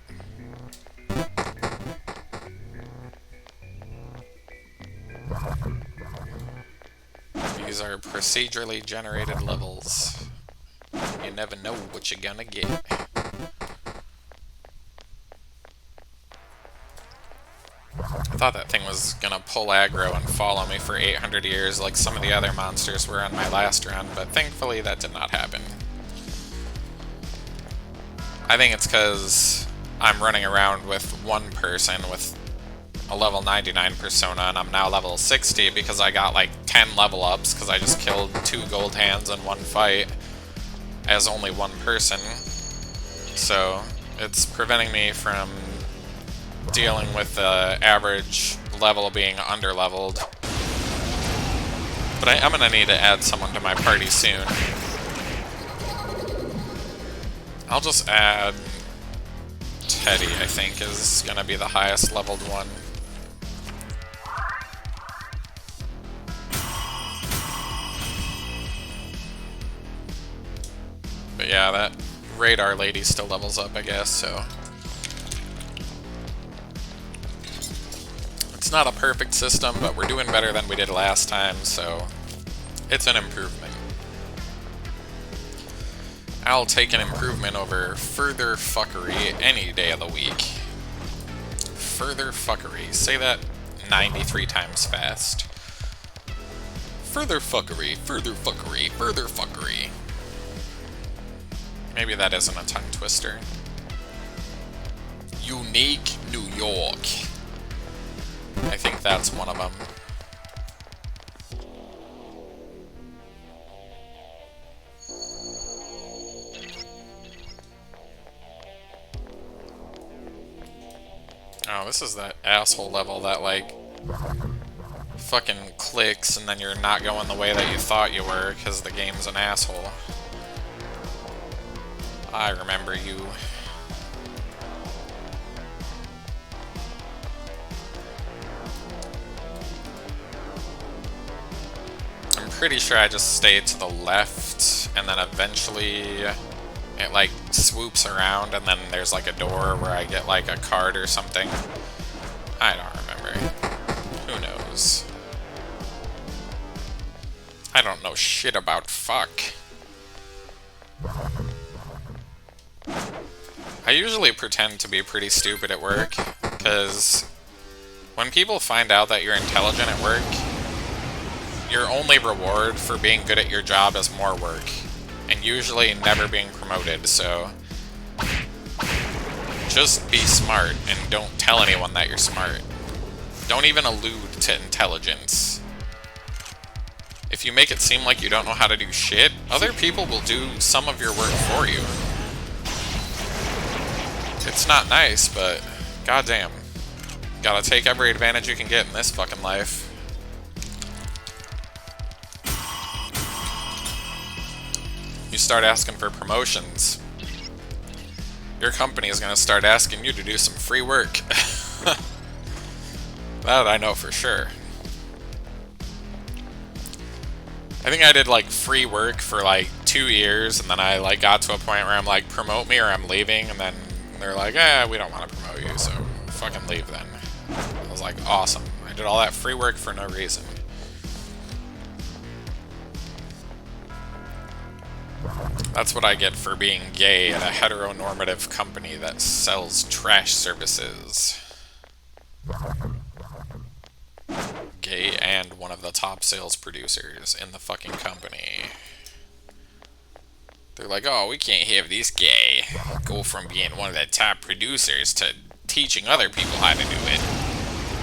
These are procedurally generated levels. You never know what you're gonna get. I thought that thing was gonna pull aggro and follow me for 800 years like some of the other monsters were on my last run, but thankfully that did not happen. I think it's because I'm running around with one person with a level 99 persona, and I'm now level 60 because I got like 10 level ups because I just killed 2 gold hands in one fight as only one person. So it's preventing me from dealing with the average level being underleveled. But I'm gonna need to add someone to my party soon. I'll just add Teddy, I think, is gonna be the highest leveled one. But yeah, that radar lady still levels up, I guess, so... It's not a perfect system, but we're doing better than we did last time, so it's an improvement. I'll take an improvement over further fuckery any day of the week. Further fuckery. Say that 93 times fast. Further fuckery, further fuckery, further fuckery. Maybe that isn't a tongue twister. Unique New York. I think that's one of them. Oh, this is that asshole level that, like, fucking clicks and then you're not going the way that you thought you were because the game's an asshole. I remember you. I'm pretty sure I just stay to the left and then eventually it like swoops around and then there's like a door where I get like a card or something. I don't remember. Who knows? I don't know shit about fuck. I usually pretend to be pretty stupid at work, because when people find out that you're intelligent at work, your only reward for being good at your job is more work, and usually never being promoted, so just be smart and don't tell anyone that you're smart. Don't even allude to intelligence. If you make it seem like you don't know how to do shit, other people will do some of your work for you. It's not nice, but goddamn. Gotta take every advantage you can get in this fucking life. You start asking for promotions, your company is gonna start asking you to do some free work. That I know for sure. I think I did like free work for like 2 years, and then I like got to a point where I'm like, promote me or I'm leaving, and then they're like, we don't want to promote you, so fucking leave then. I was like, awesome. I did all that free work for no reason. That's what I get for being gay at a heteronormative company that sells trash services. Gay and one of the top sales producers in the fucking company. They're like, oh, we can't have this gay go from being one of the top producers to teaching other people how to do it.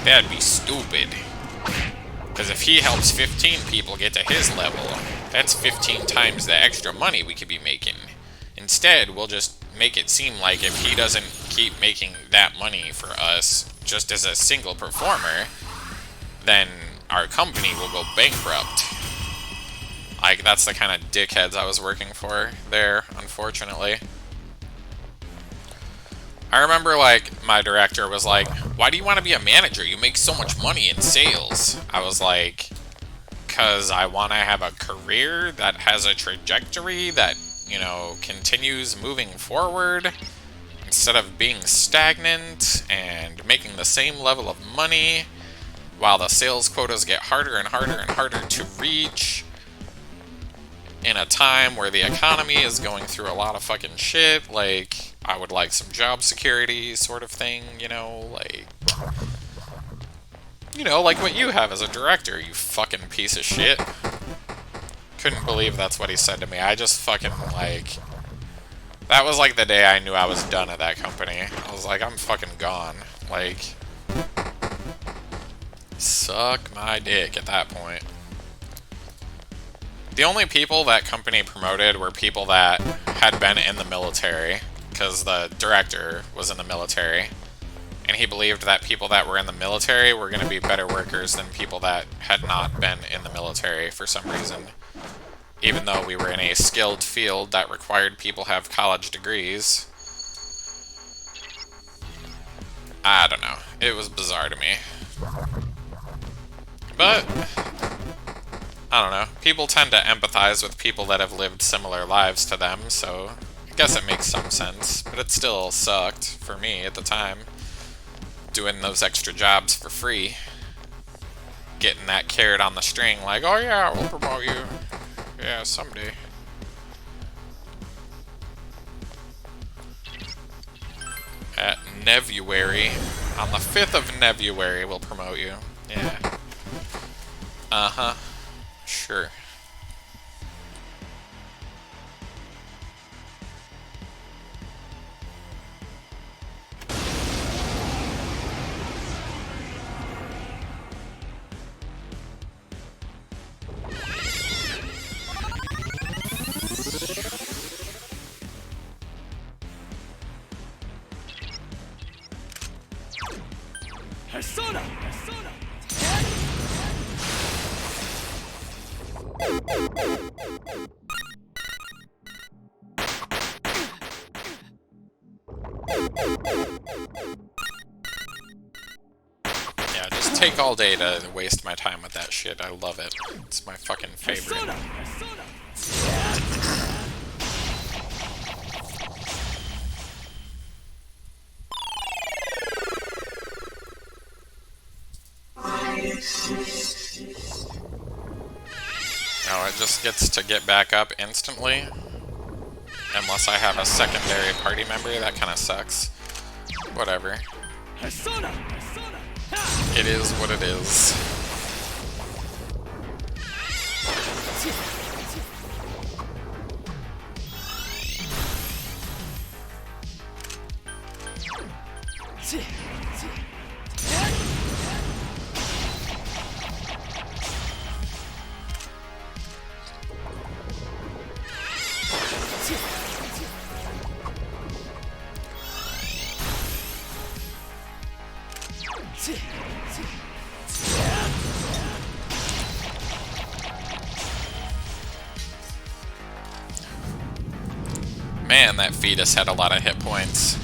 That'd be stupid. Because if he helps 15 people get to his level, that's 15 times the extra money we could be making. Instead, we'll just make it seem like if he doesn't keep making that money for us just as a single performer, then our company will go bankrupt. Like, that's the kind of dickheads I was working for there, unfortunately. I remember, like, my director was like, why do you want to be a manager? You make so much money in sales. I was like, because I want to have a career that has a trajectory that, you know, continues moving forward instead of being stagnant and making the same level of money while the sales quotas get harder and harder and harder to reach in a time where the economy is going through a lot of fucking shit. Like, I would like some job security sort of thing, you know, like... You know, like what you have as a director, you fucking piece of shit. Couldn't believe that's what he said to me. I just fucking, like... That was like the day I knew I was done at that company. I was like, I'm fucking gone. Like... Suck my dick at that point. The only people that company promoted were people that had been in the military, because the director was in the military, and he believed that people that were in the military were going to be better workers than people that had not been in the military for some reason. Even though we were in a skilled field that required people have college degrees. I don't know. It was bizarre to me. But, I don't know. People tend to empathize with people that have lived similar lives to them, so I guess it makes some sense. But it still sucked for me at the time. Doing those extra jobs for free. Getting that carrot on the string, like, oh yeah, we'll promote you. Yeah, someday. At Nevuary. On the 5th of Nevuary, we'll promote you. Yeah. Uh-huh. Sure. Persona! Persona! Yeah, just take all day to waste my time with that shit. I love it. It's my fucking favorite. Persona! Persona! No, it just gets to get back up instantly. Unless I have a secondary party member, that kind of sucks. Whatever. Persona! Persona! It is what it is. Man, that fetus had a lot of hit points.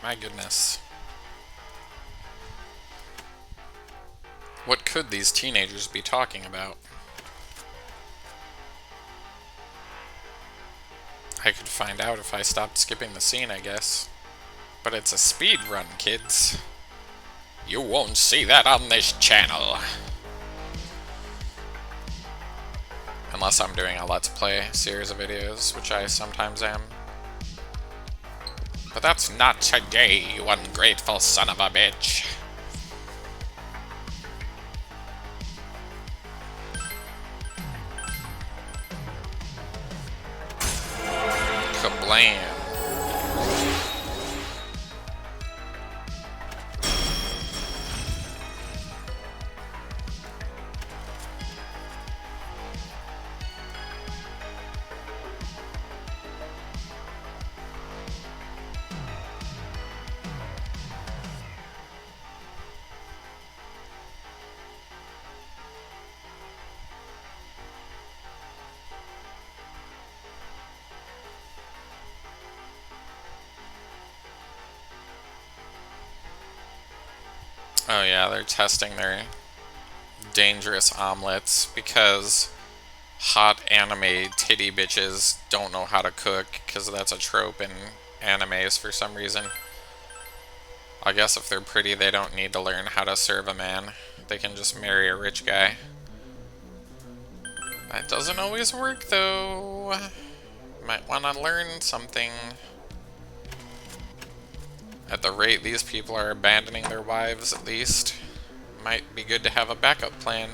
My goodness. What could these teenagers be talking about? I could find out if I stopped skipping the scene, I guess. But it's a speed run, kids. You won't see that on this channel. Unless I'm doing a Let's Play series of videos, which I sometimes am. But that's not today, you ungrateful son of a bitch. Kablam. Oh yeah, they're testing their dangerous omelets because hot anime titty bitches don't know how to cook, because that's a trope in animes for some reason. I guess if they're pretty, they don't need to learn how to serve a man. They can just marry a rich guy. That doesn't always work though. Might want to learn something. At the rate these people are abandoning their wives, at least, might be good to have a backup plan.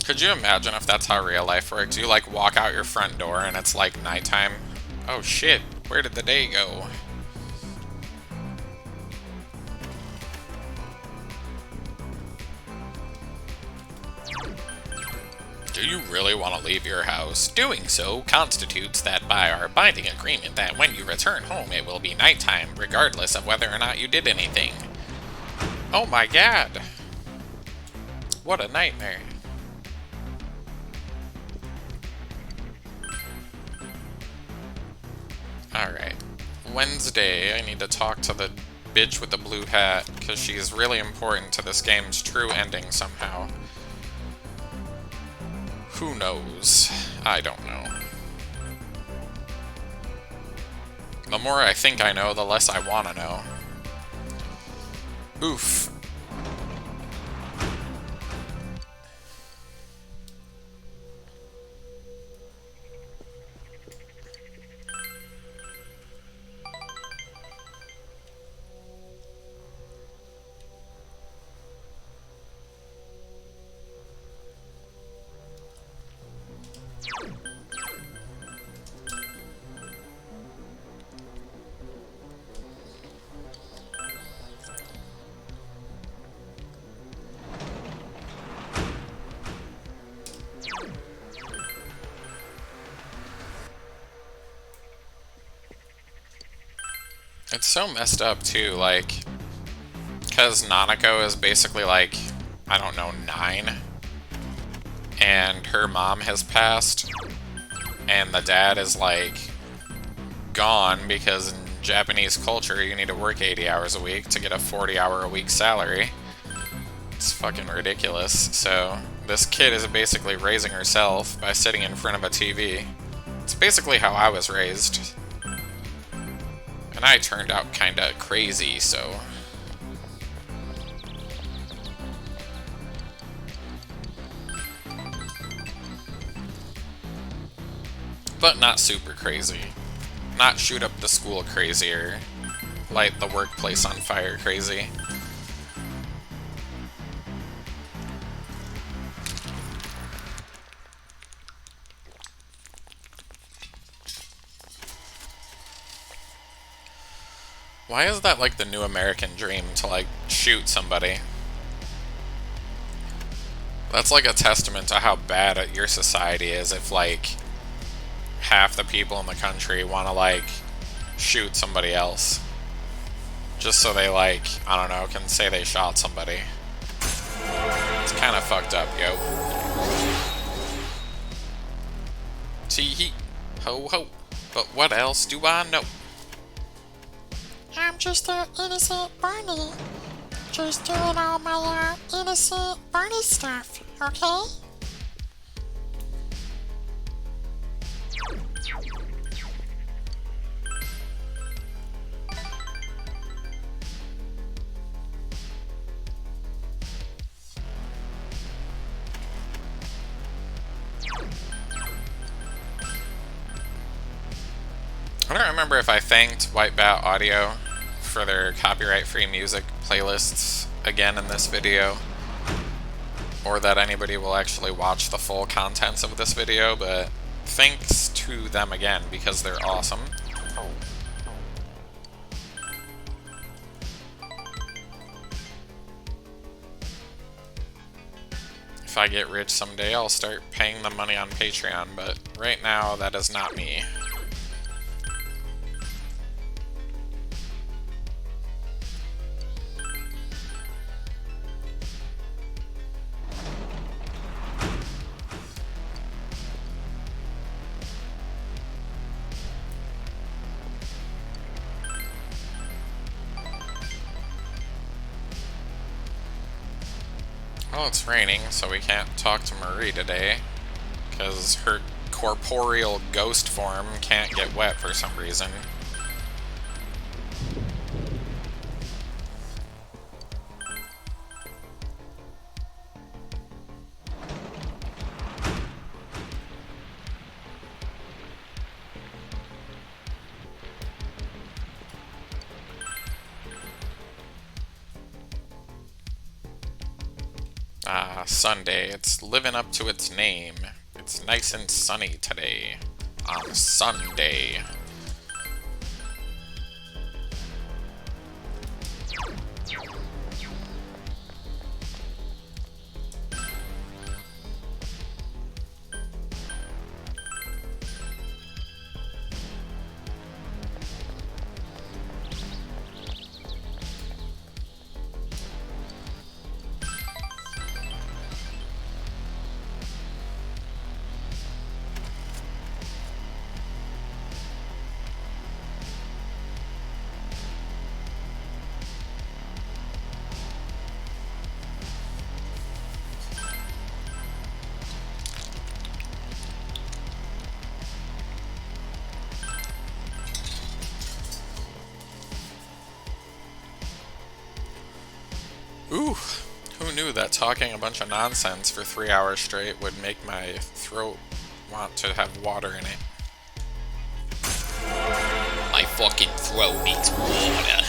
Could you imagine if that's how real life works? You like walk out your front door and it's like nighttime. Oh shit, where did the day go? Do you really want to leave your house? Doing so constitutes that by our binding agreement that when you return home it will be nighttime, regardless of whether or not you did anything. Oh my god! What a nightmare. Alright. Wednesday, I need to talk to the bitch with the blue hat, because she's really important to this game's true ending somehow. Who knows? I don't know. The more I think I know, the less I want to know. Oof. It's so messed up too, like, because Nanako is basically like, I don't know, 9, and her mom has passed. and the dad is like gone because in Japanese culture you need to work 80 hours a week to get a 40-hour-a-week salary. It's fucking ridiculous. So this kid is basically raising herself by sitting in front of a TV. It's basically how I was raised. And I turned out kinda crazy, so... But not super crazy. Not shoot up the school crazy or light the workplace on fire crazy. Why is that like the new American dream to like shoot somebody? That's like a testament to how bad your society is if like half the people in the country want to like shoot somebody else. Just so they like, I don't know, can say they shot somebody. It's kind of fucked up, yo. Tee-hee, ho-ho, but what else do I know? I'm just an innocent Barney. Just doing all my innocent Barney stuff, okay? I don't remember if I thanked White Bat Audio for their copyright-free music playlists again in this video, or that anybody will actually watch the full contents of this video, but thanks to them again because they're awesome. If I get rich someday, I'll start paying them money on Patreon, but right now that is not me. Well, it's raining, so we can't talk to Marie today, because her corporeal ghost form can't get wet for some reason. Ah, Sunday. It's living up to its name. It's nice and sunny today. On Sunday. Ooh, who knew that talking a bunch of nonsense for 3 hours straight would make my throat want to have water in it. My fucking throat needs water.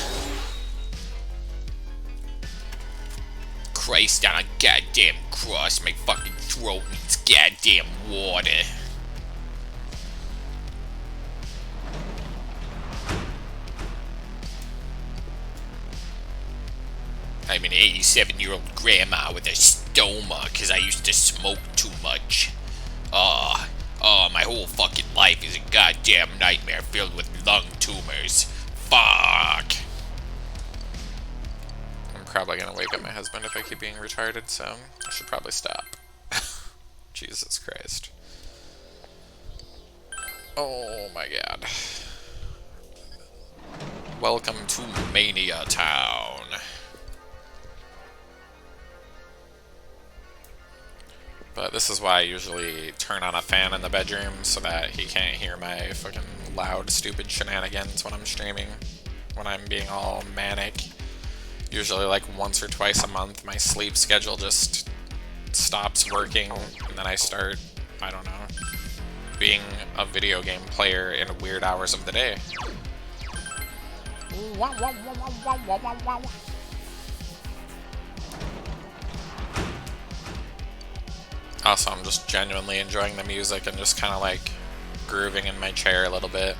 Christ on a goddamn cross, my fucking throat needs goddamn water. I'm an 87-year-old grandma with a stoma because I used to smoke too much. My whole fucking life is a goddamn nightmare filled with lung tumors. Fuck. I'm probably gonna wake up my husband if I keep being retarded, so I should probably stop. Jesus Christ. Oh my god. Welcome to Mania Town. But this is why I usually turn on a fan in the bedroom so that he can't hear my fucking loud, stupid shenanigans when I'm streaming. When I'm being all manic. Usually like once or twice a month, my sleep schedule just stops working, and then I start, I don't know, being a video game player in weird hours of the day. Also, I'm just genuinely enjoying the music and just kind of like grooving in my chair a little bit.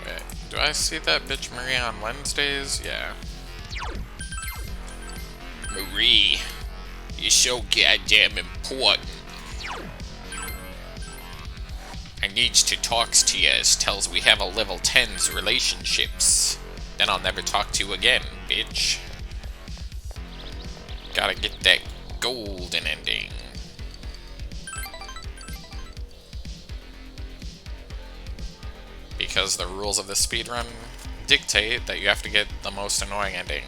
Wait, do I see that bitch Marie on Wednesdays? Yeah. Marie, you're so goddamn important. I needs to talks to you as tells we have a level 10's relationships. Then I'll never talk to you again, bitch. Gotta get that golden ending. Because the rules of the speedrun dictate that you have to get the most annoying ending.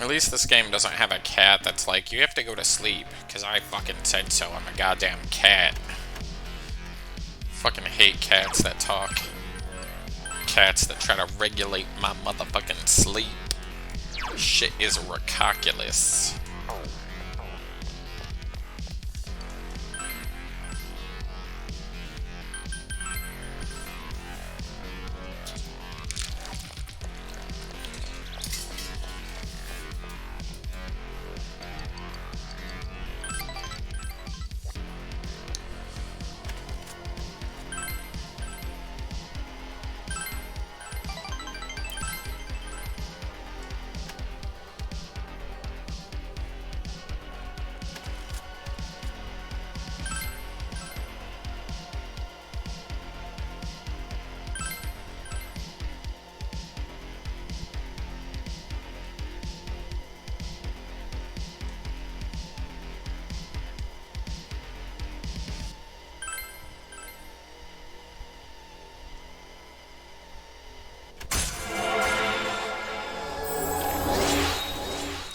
At least this game doesn't have a cat that's like, you have to go to sleep, because I fucking said so, I'm a goddamn cat. Fucking hate cats that talk. Cats that try to regulate my motherfucking sleep. Shit is ridiculous.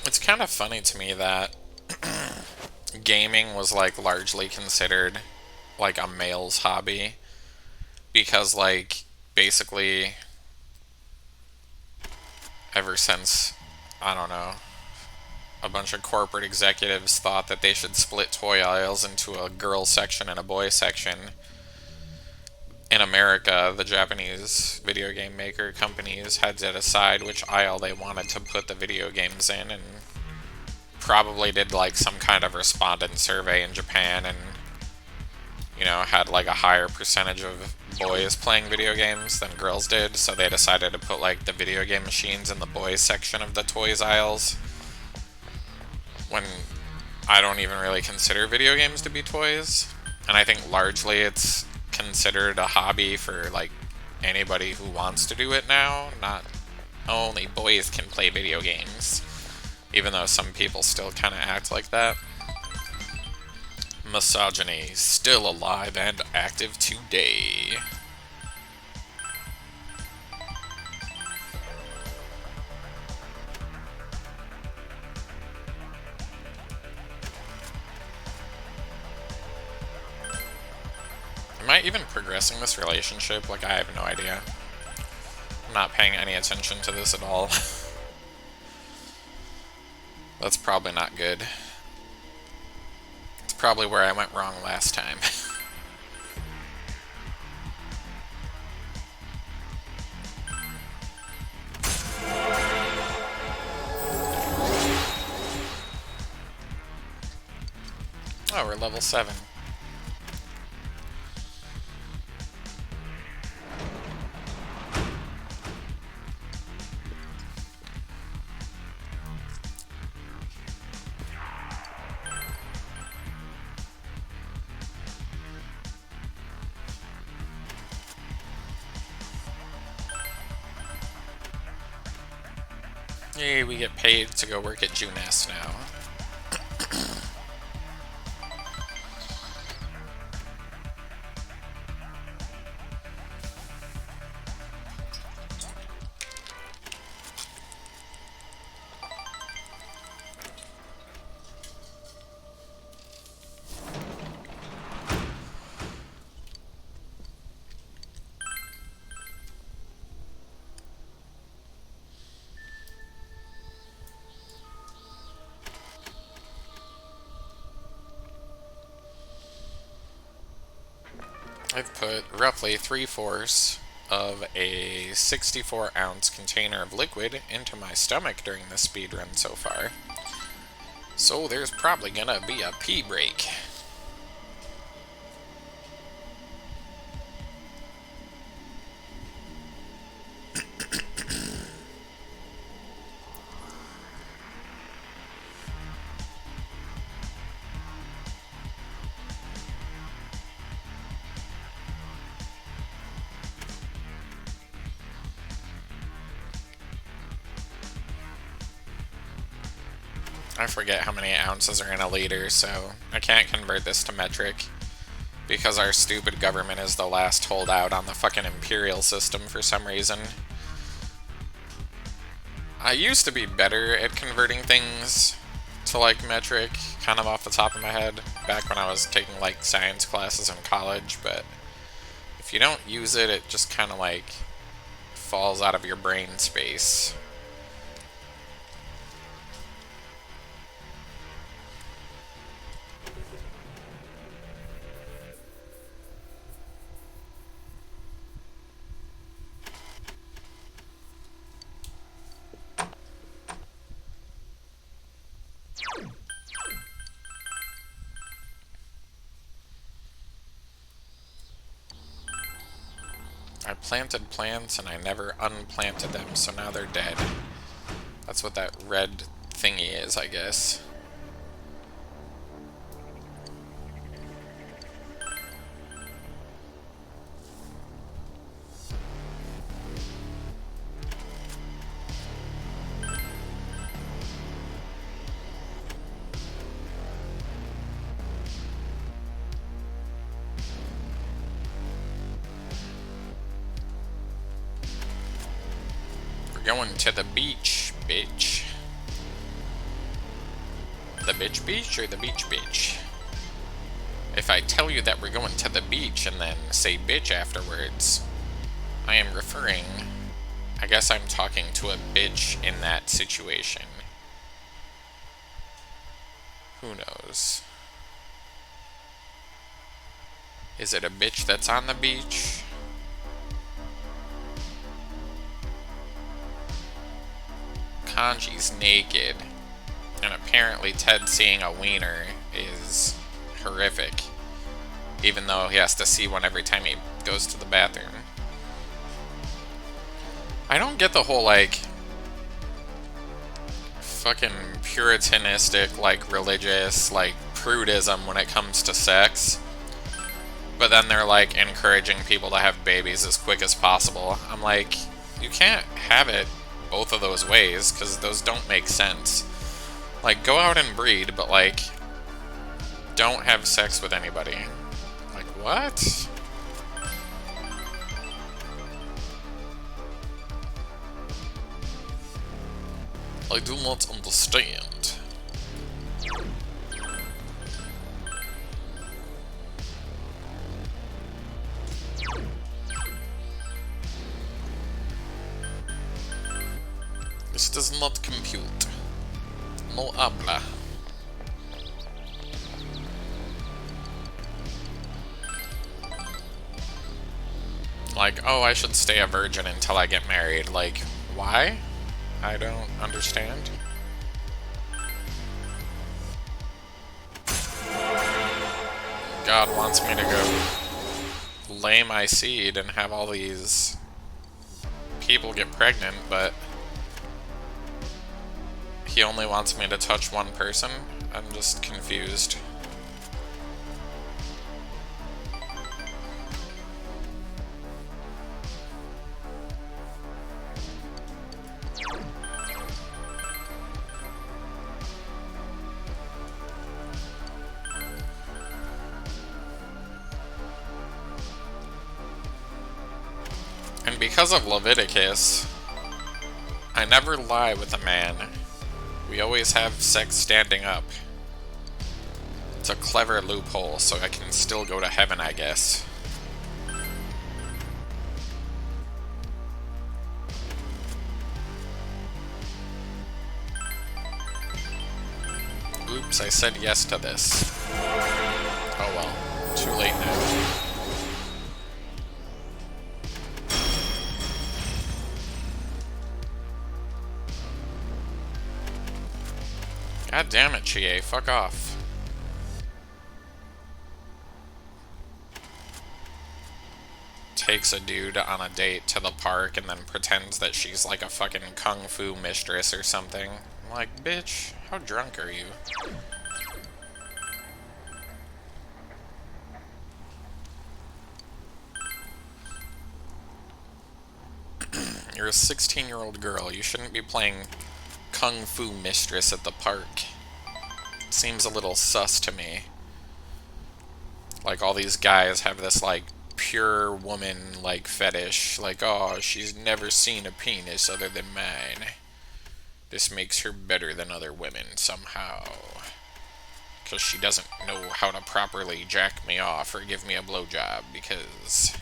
It's kind of funny to me that gaming was like largely considered like a male's hobby, because like basically ever since, I don't know, a bunch of corporate executives thought that they should split toy aisles into a girl section and a boy section. In America, the Japanese video game maker companies had to decide which aisle they wanted to put the video games in, and probably did like some kind of respondent survey in Japan, and you know, had like a higher percentage of boys playing video games than girls did, so they decided to put like the video game machines in the boys section of the toys aisles, when I don't even really consider video games to be toys. And I think largely it's considered a hobby for like anybody who wants to do it now. Not only boys can play video games, even though some people still kind of act like that. Misogyny still alive and active today. Am I even progressing this relationship? Like, I have no idea. I'm not paying any attention to this at all. That's probably not good. It's probably where I went wrong last time. Oh, we're level 7. Yay, we get paid to go work at Junas now. I've put roughly 3/4 of a 64-ounce container of liquid into my stomach during the speedrun so far. So there's probably gonna be a pee break. I forget how many ounces are in a liter, so I can't convert this to metric because our stupid government is the last holdout on the fucking imperial system for some reason. I used to be better at converting things to like metric, kind of off the top of my head, back when I was taking like science classes in college, but if you don't use it, it just kind of like falls out of your brain space. I planted plants and I never unplanted them, so now they're dead. That's what that red thingy is, I guess. Going to the beach, bitch. The bitch beach or the beach beach? If I tell you that we're going to the beach and then say bitch afterwards, I am referring... I guess I'm talking to a bitch in that situation. Who knows? Is it a bitch that's on the beach? Kanji's naked, and apparently Ted seeing a wiener is horrific, even though he has to see one every time he goes to the bathroom. I don't get the whole, like, fucking puritanistic, like, religious, like, prudism when it comes to sex. But then they're like encouraging people to have babies as quick as possible. I'm like, you can't have it both of those ways, because those don't make sense. Like, go out and breed, but like, don't have sex with anybody. Like, what? I do not understand. This does not compute. No habla. Like, oh, I should stay a virgin until I get married. Like, why? I don't understand. God wants me to go lay my seed and have all these people get pregnant, but he only wants me to touch one person? I'm just confused. And because of Leviticus, I never lie with a man. We always have sex standing up. It's a clever loophole, so I can still go to heaven, I guess. Oops, I said yes to this. Oh well, too late now. God damn it, Chie, fuck off. Takes a dude on a date to the park and then pretends that she's like a fucking kung fu mistress or something. I'm like, bitch, how drunk are you? You're a 16-year-old girl. You shouldn't be playing kung fu mistress at the park. It seems a little sus to me. Like, all these guys have this, like, pure woman, like, fetish. Like, oh, she's never seen a penis other than mine. This makes her better than other women, somehow. Because she doesn't know how to properly jack me off or give me a blowjob, because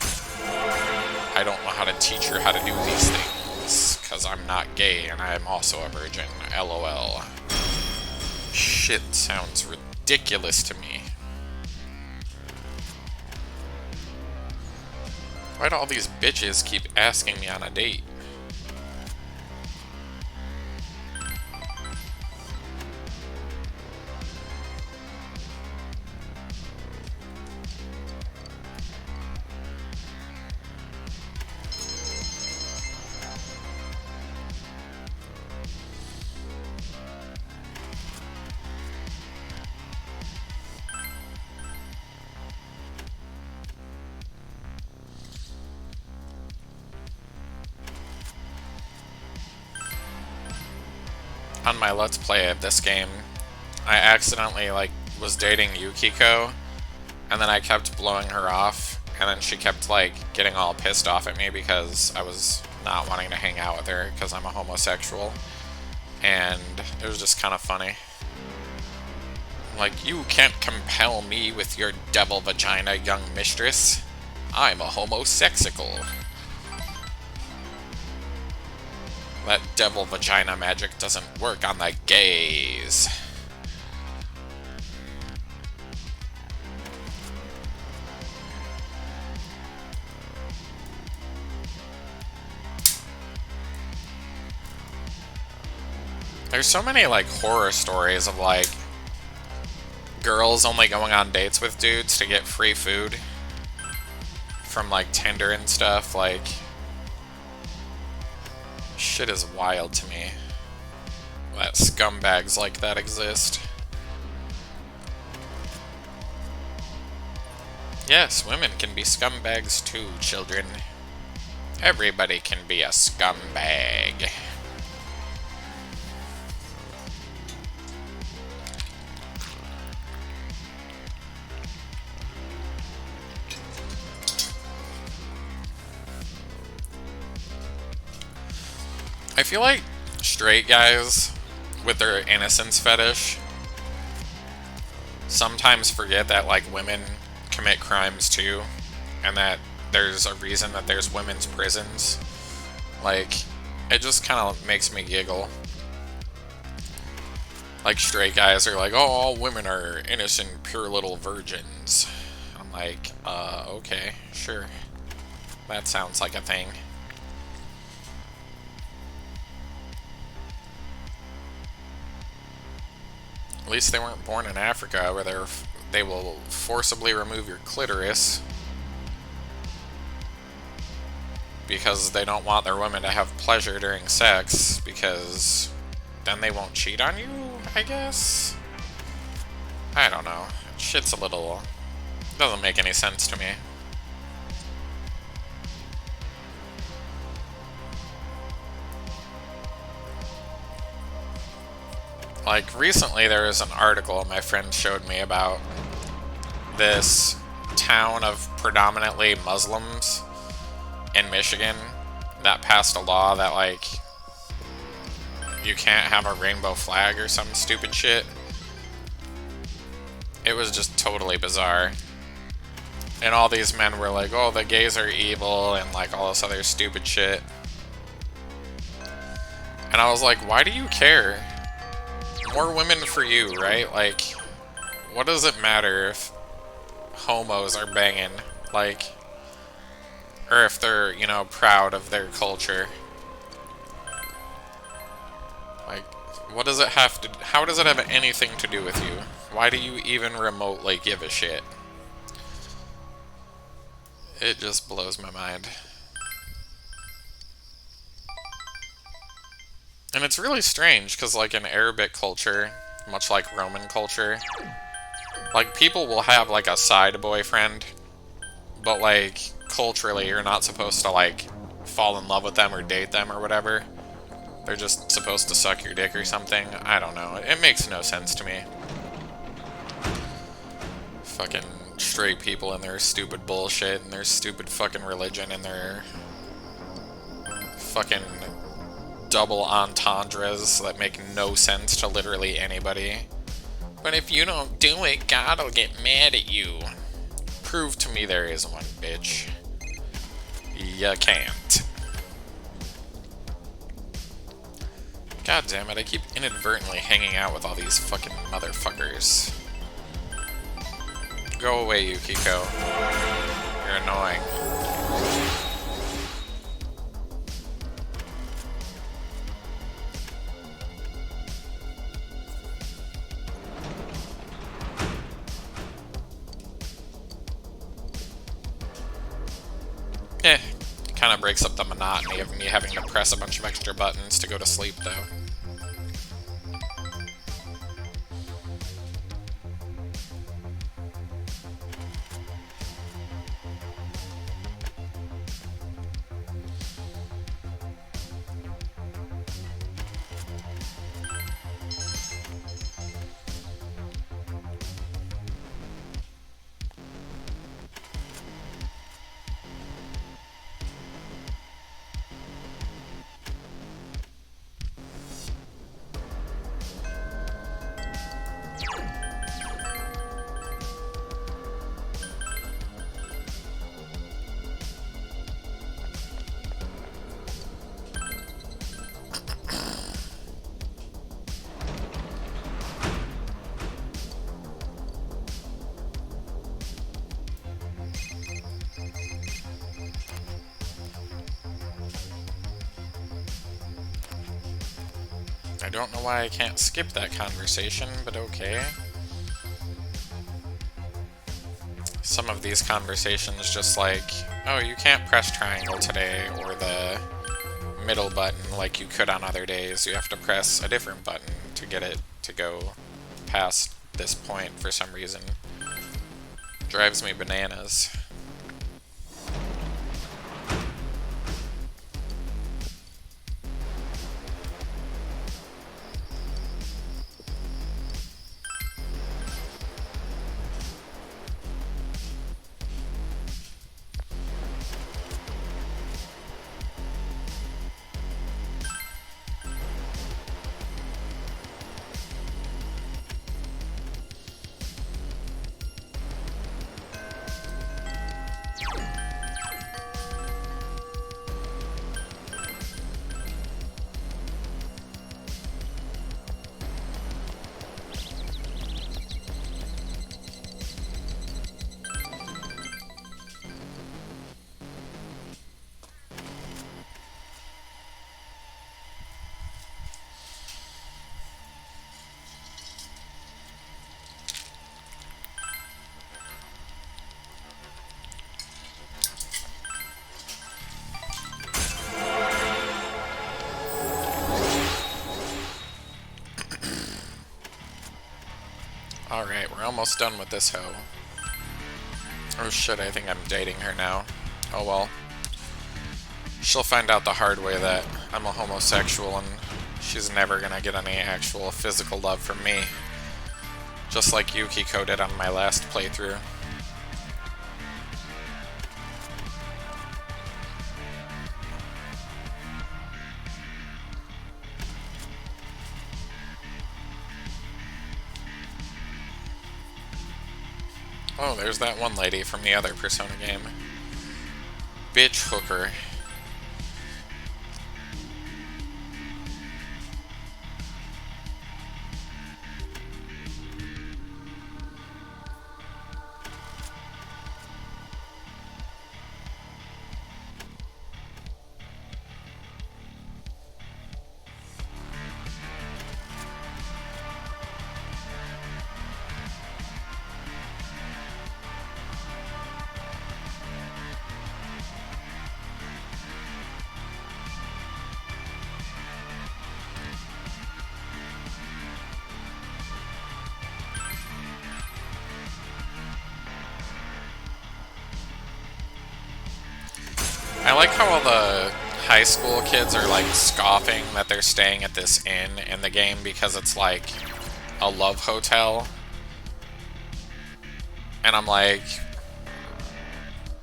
I don't know how to teach her how to do these things. Because I'm not gay and I'm also a virgin. LOL. Shit sounds ridiculous to me. Why do all these bitches keep asking me on a date? On my Let's Play of this game, I accidentally, like, was dating Yukiko, and then I kept blowing her off, and then she kept, like, getting all pissed off at me because I was not wanting to hang out with her because I'm a homosexual, and it was just kind of funny. Like, you can't compel me with your devil vagina, young mistress. I'm a homosexical. That devil vagina magic doesn't work on the gays. There's so many, like, horror stories of, like, girls only going on dates with dudes to get free food from, like, Tinder and stuff. Like, shit is wild to me that scumbags like that exist. Yes, women can be scumbags too, children. Everybody can be a scumbag. I feel like straight guys with their innocence fetish sometimes forget that, like, women commit crimes too, and that there's a reason that there's women's prisons. Like, it just kind of makes me giggle. Like, straight guys are like, oh, all women are innocent, pure little virgins. I'm like, okay, sure. That sounds like a thing. At least they weren't born in Africa, where they will forcibly remove your clitoris because they don't want their women to have pleasure during sex, because then they won't cheat on you, I guess? I don't know. Shit's a little... doesn't make any sense to me. Like, recently there was an article my friend showed me about this town of predominantly Muslims in Michigan that passed a law that, like, you can't have a rainbow flag or some stupid shit. It was just totally bizarre. And all these men were like, oh, the gays are evil, and, like, all this other stupid shit. And I was like, why do you care? More women for you, right? Like, what does it matter if homos are banging? Like, or if they're, you know, proud of their culture. Like, what does it have to... how does it have anything to do with you? Why do you even remotely give a shit? It just blows my mind. And it's really strange, because, like, in Arabic culture, much like Roman culture, like, people will have, like, a side boyfriend, but, like, culturally, you're not supposed to, like, fall in love with them or date them or whatever. They're just supposed to suck your dick or something. I don't know. It makes no sense to me. Fucking straight people and their stupid bullshit and their stupid fucking religion and their fucking double entendres that make no sense to literally anybody. But if you don't do it, God will get mad at you. Prove to me there is one, bitch. You can't. God damn it, I keep inadvertently hanging out with all these fucking motherfuckers. Go away, Yukiko. You're annoying. Kind of breaks up the monotony of me having to press a bunch of extra buttons to go to sleep, though. I don't know why I can't skip that conversation, but okay. Some of these conversations just like, oh, you can't press triangle today, or the middle button like you could on other days. You have to press a different button to get it to go past this point for some reason. Drives me bananas. Alright, we're almost done with this hoe. Oh shit, I think I'm dating her now. Oh well. She'll find out the hard way that I'm a homosexual and she's never gonna get any actual physical love from me. Just like Yukiko did on my last playthrough. Oh, there's that one lady from the other Persona game. Bitch hooker. I like how all the high school kids are like scoffing that they're staying at this inn in the game because it's like a love hotel. And I'm like,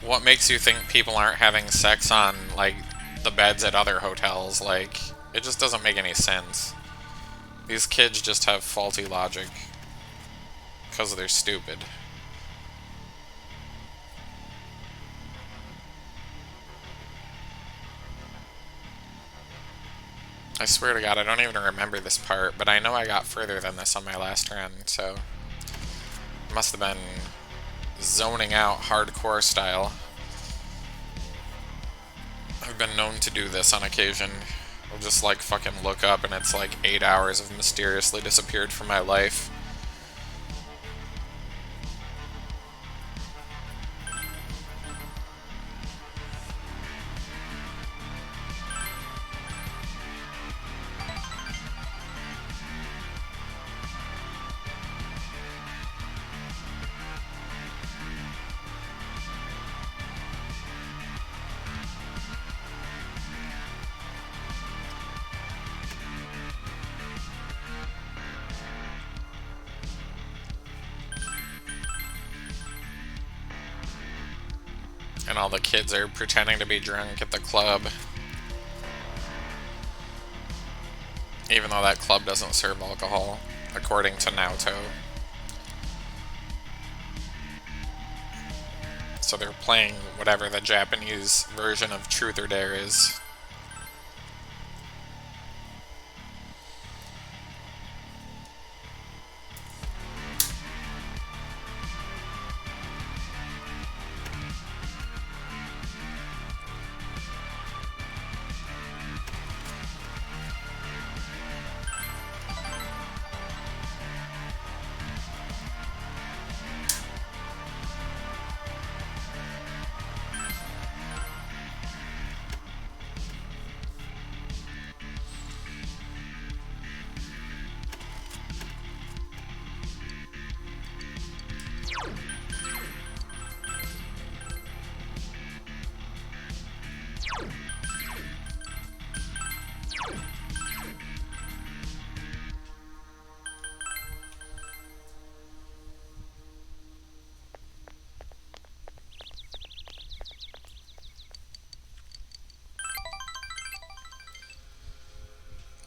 what makes you think people aren't having sex on like the beds at other hotels? Like, it just doesn't make any sense. These kids just have faulty logic because they're stupid. I swear to God, I don't even remember this part, but I know I got further than this on my last run, so... Must have been zoning out hardcore style. I've been known to do this on occasion. I'll just like fucking look up and it's like 8 hours have mysteriously disappeared from my life. And all the kids are pretending to be drunk at the club. Even though that club doesn't serve alcohol, according to Naoto. So they're playing whatever the Japanese version of Truth or Dare is.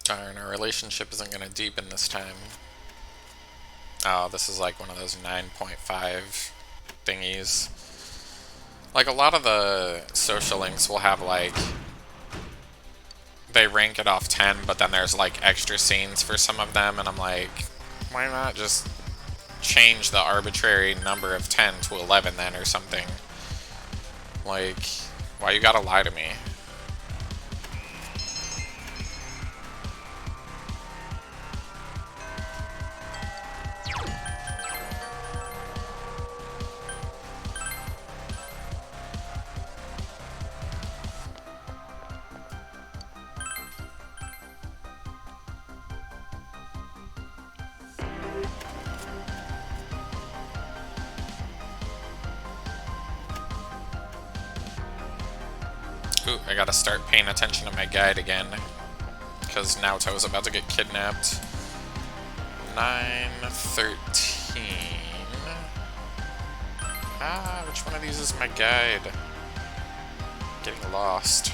Darn, our relationship isn't gonna deepen this time. Oh, this is like one of those 9.5 thingies. Like, a lot of the social links will have, like, they rank it off 10, but then there's, like, extra scenes for some of them, and I'm like, why not just change the arbitrary number of 10 to 11 then, or something? Like, why you gotta lie to me? Ooh, I gotta start paying attention to my guide again, because Naoto's about to get kidnapped. 9:13. Ah, which one of these is my guide? Getting lost.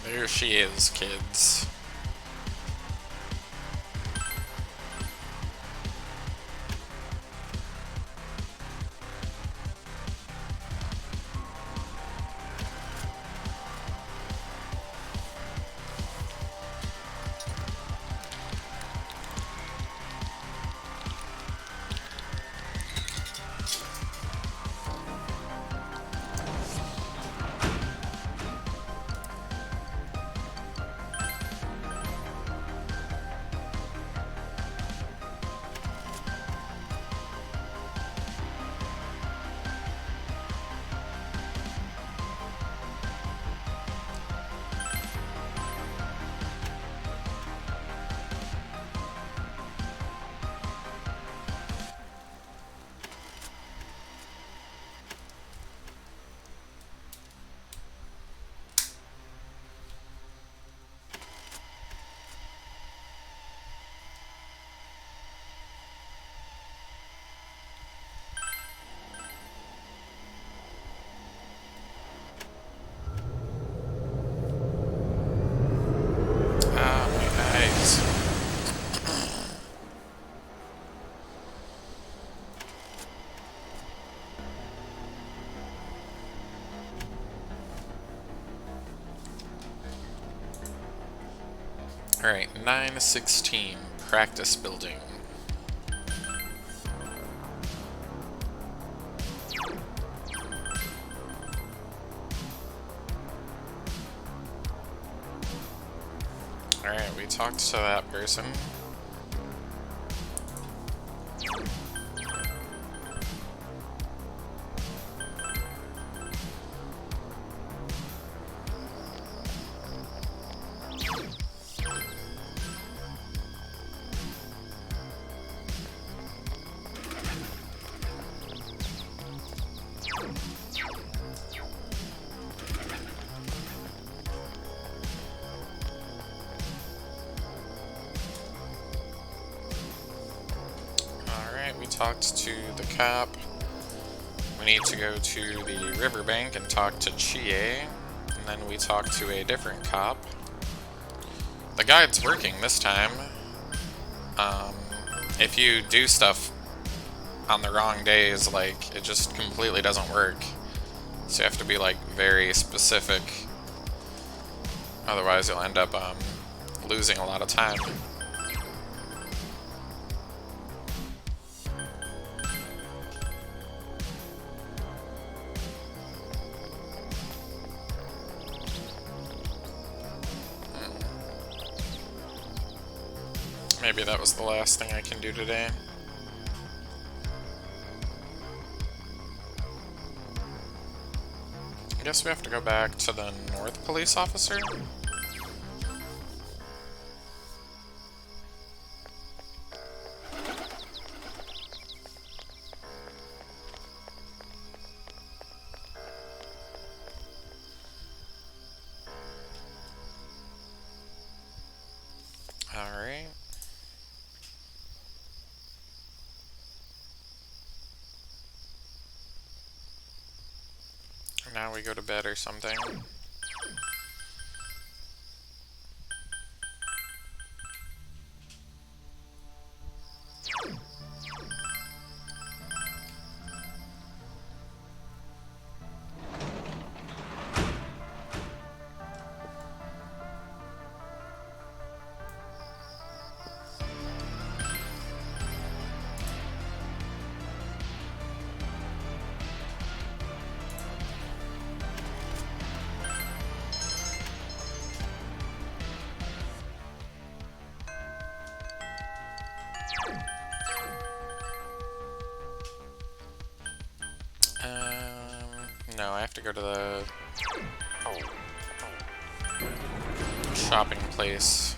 There she is, kids. Ah, my eyes. Alright, 9:16, practice building. Alright, we talked to that person. We talked to the cop. We need to go to the riverbank and talk to Chie. And then we talk to a different cop. The guide's working this time. if you do stuff on the wrong days, like, it just completely doesn't work. So you have to be, like, very specific. Otherwise you'll end up losing a lot of time. Maybe that was the last thing I can do today. I guess we have to go back to the North Police Officer? Alright. Now we go to bed or something. No, I have to go to the shopping place.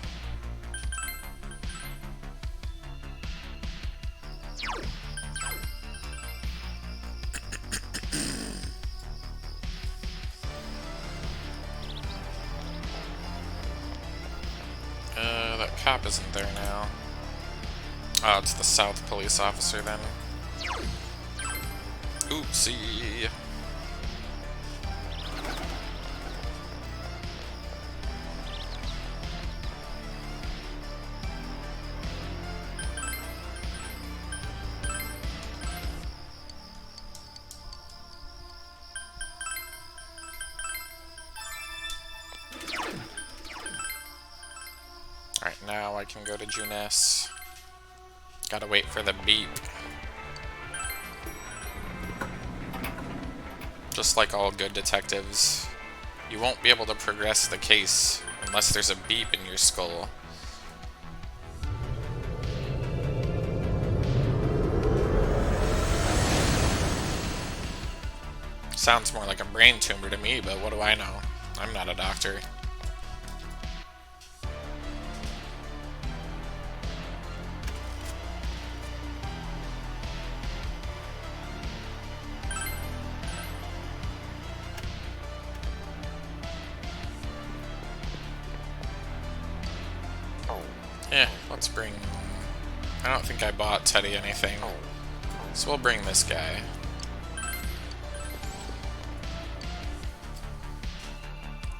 That cop isn't there now. Oh, it's the South Police Officer then. Oopsie. Alright, now I can go to Juness. Gotta wait for the beep. Just like all good detectives, you won't be able to progress the case unless there's a beep in your skull. Sounds more like a brain tumor to me, but what do I know? I'm not a doctor. Yeah, let's bring... I don't think I bought Teddy anything, so we'll bring this guy.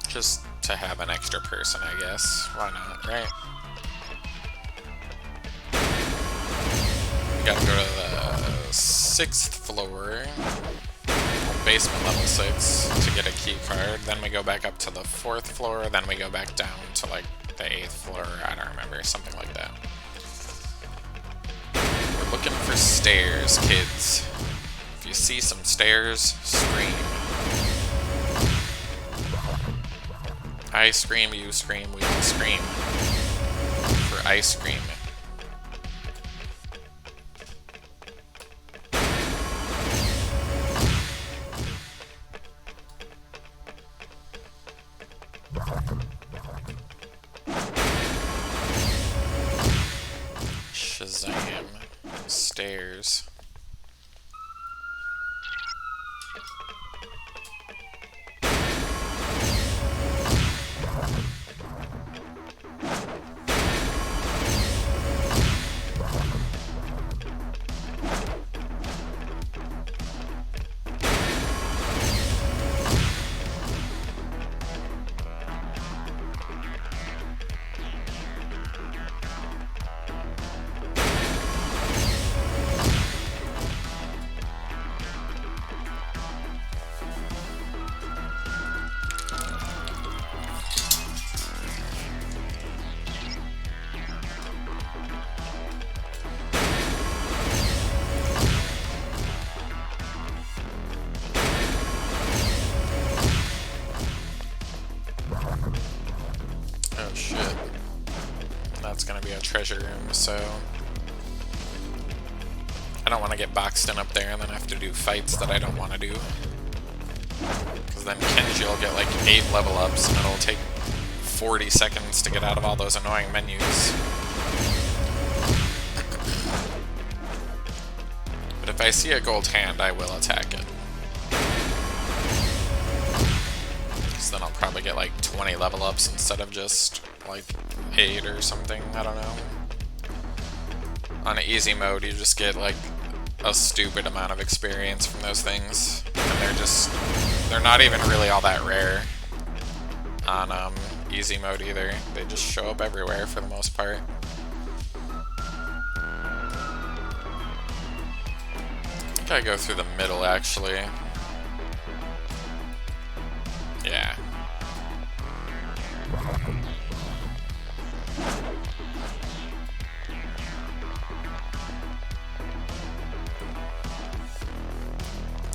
Just to have an extra person, I guess. Why not, right? We gotta go to the 6th floor, basement level 6, to get a key card. Then we go back up to the 4th floor, then we go back down to, like, the 8th floor, I don't remember, something like that. We're looking for stairs, kids. If you see some stairs, scream. I scream, you scream, we all scream. For ice cream. Shazam. Stairs. shit. That's gonna be a treasure room, so... I don't want to get boxed in up there and then have to do fights that I don't want to do. Because then Kenji will get like 8 level ups and it'll take 40 seconds to get out of all those annoying menus. But if I see a gold hand, I will attack it. Because then I'll probably get like 20 level ups instead of just like 8 or something, I don't know. On easy mode, you just get like a stupid amount of experience from those things. And they're not even really all that rare on easy mode either. They just show up everywhere for the most part. I think I go through the middle actually. Yeah.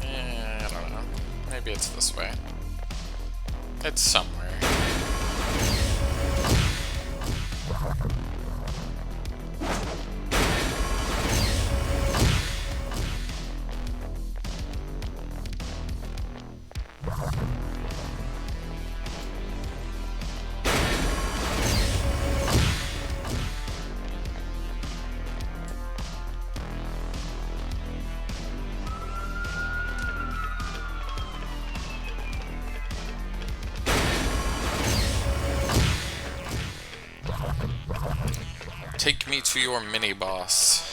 I don't know. Maybe it's this way. It's somewhere. Take me to your mini-boss.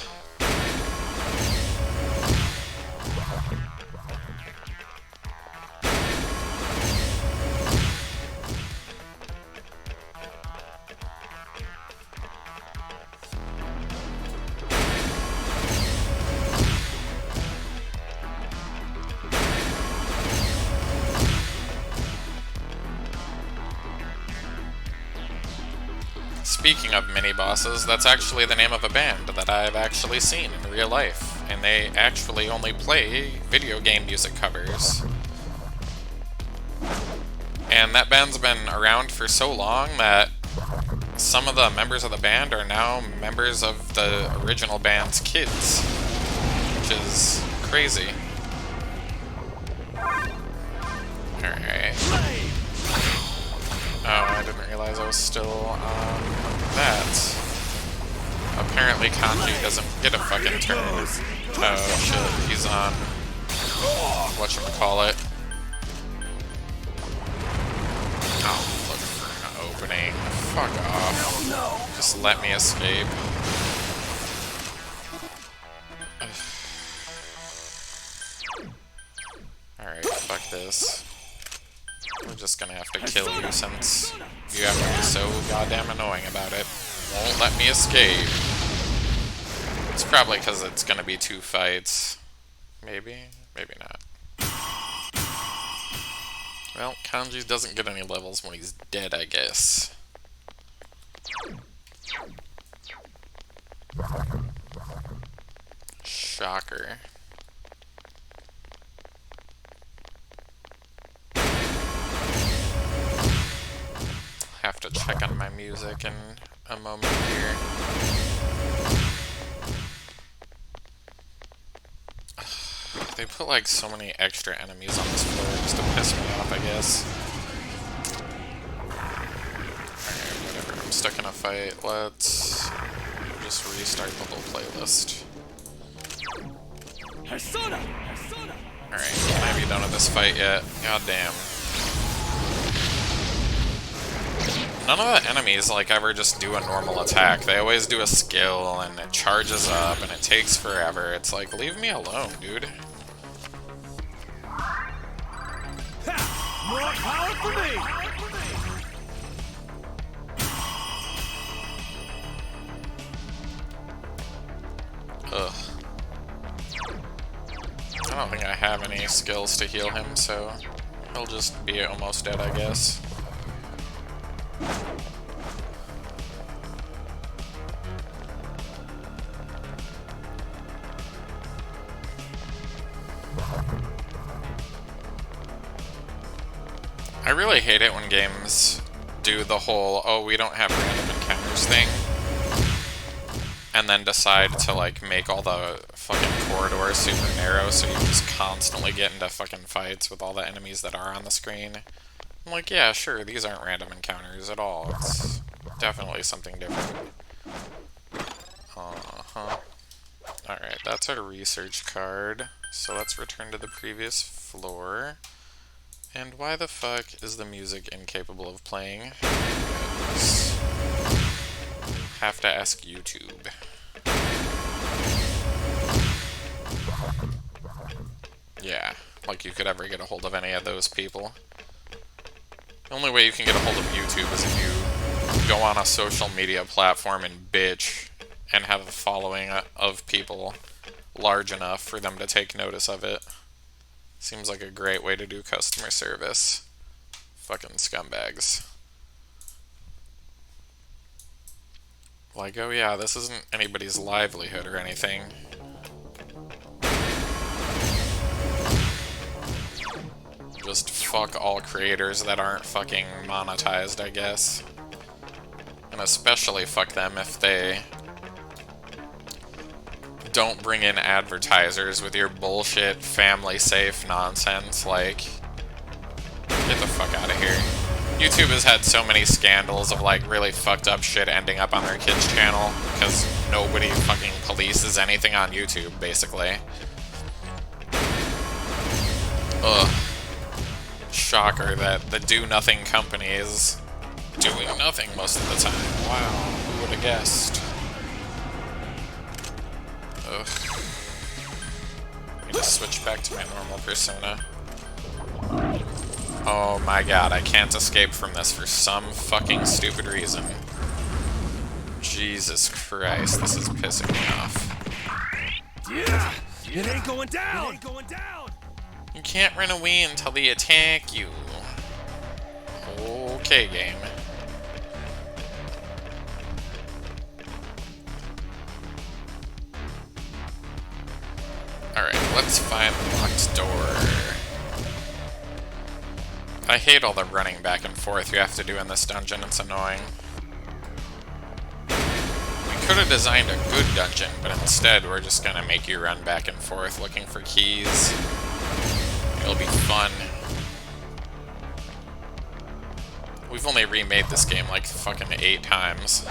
Speaking of mini-bosses, that's actually the name of a band that I've actually seen in real life, and they actually only play video game music covers. And that band's been around for so long that some of the members of the band are now members of the original band's kids, which is crazy. Alright. Oh, I didn't realize I was still on that. Apparently Kanji doesn't get a fucking turn. Oh shit, he's on whatchamacallit. Oh, look for an opening. Fuck off. Just let me escape. Alright, fuck this. We're just gonna have to kill you since you have to be so goddamn annoying about it. Won't let me escape. It's probably because it's gonna be 2 fights. Maybe? Maybe not. Well, Kanji doesn't get any levels when he's dead, I guess. Shocker. Have to check on my music in a moment here. They put like so many extra enemies on this floor just to piss me off, I guess. Alright, whatever. I'm stuck in a fight. Let's just restart the whole playlist. Alright, can I be done with this fight yet? God damn. None of the enemies like ever just do a normal attack. They always do a skill and it charges up and it takes forever. It's like, leave me alone, dude. More power for me! Ugh. I don't think I have any skills to heal him, so he'll just be almost dead, I guess. I really hate it when games do the whole, oh, we don't have random encounters thing, and then decide to, like, make all the fucking corridors super narrow so you just constantly get into fucking fights with all the enemies that are on the screen. I'm like, yeah, sure, these aren't random encounters at all. It's definitely something different. Uh-huh. Alright, that's our research card. So let's return to the previous floor. And why the fuck is the music incapable of playing? Have to ask YouTube. Yeah, like you could ever get a hold of any of those people. The only way you can get a hold of YouTube is if you go on a social media platform and bitch and have a following of people large enough for them to take notice of it. Seems like a great way to do customer service. Fucking scumbags. Like, oh yeah, this isn't anybody's livelihood or anything. Just fuck all creators that aren't fucking monetized, I guess. And especially fuck them if they don't bring in advertisers with your bullshit family-safe nonsense. Like, get the fuck out of here. YouTube has had so many scandals of, like, really fucked up shit ending up on their kids' channel because nobody fucking polices anything on YouTube, basically. Ugh. Shocker that the do-nothing company is doing nothing most of the time. Wow, who would have guessed? Ugh. Let me just switch back to my normal persona. Oh my god, I can't escape from this for some fucking stupid reason. Jesus Christ, this is pissing me off. Yeah, it ain't going down. It ain't going down. You can't run away until they attack you. Okay, game. Alright, let's find the locked door. I hate all the running back and forth you have to do in this dungeon, it's annoying. We could have designed a good dungeon, but instead we're just gonna make you run back and forth looking for keys. It'll be fun. We've only remade this game like fucking 8 times.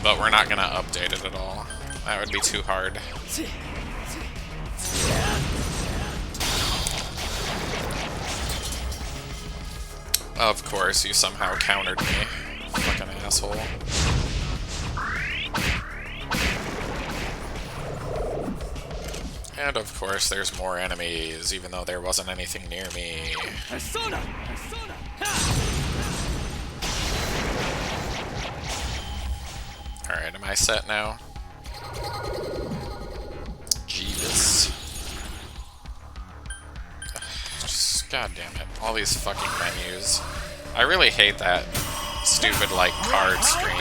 But we're not gonna update it at all. That would be too hard. Of course, you somehow countered me. Fucking asshole. And of course, there's more enemies, even though there wasn't anything near me. Persona! Persona! Alright, am I set now? Jeebus. God damn it. All these fucking menus. I really hate that stupid, like, card screen.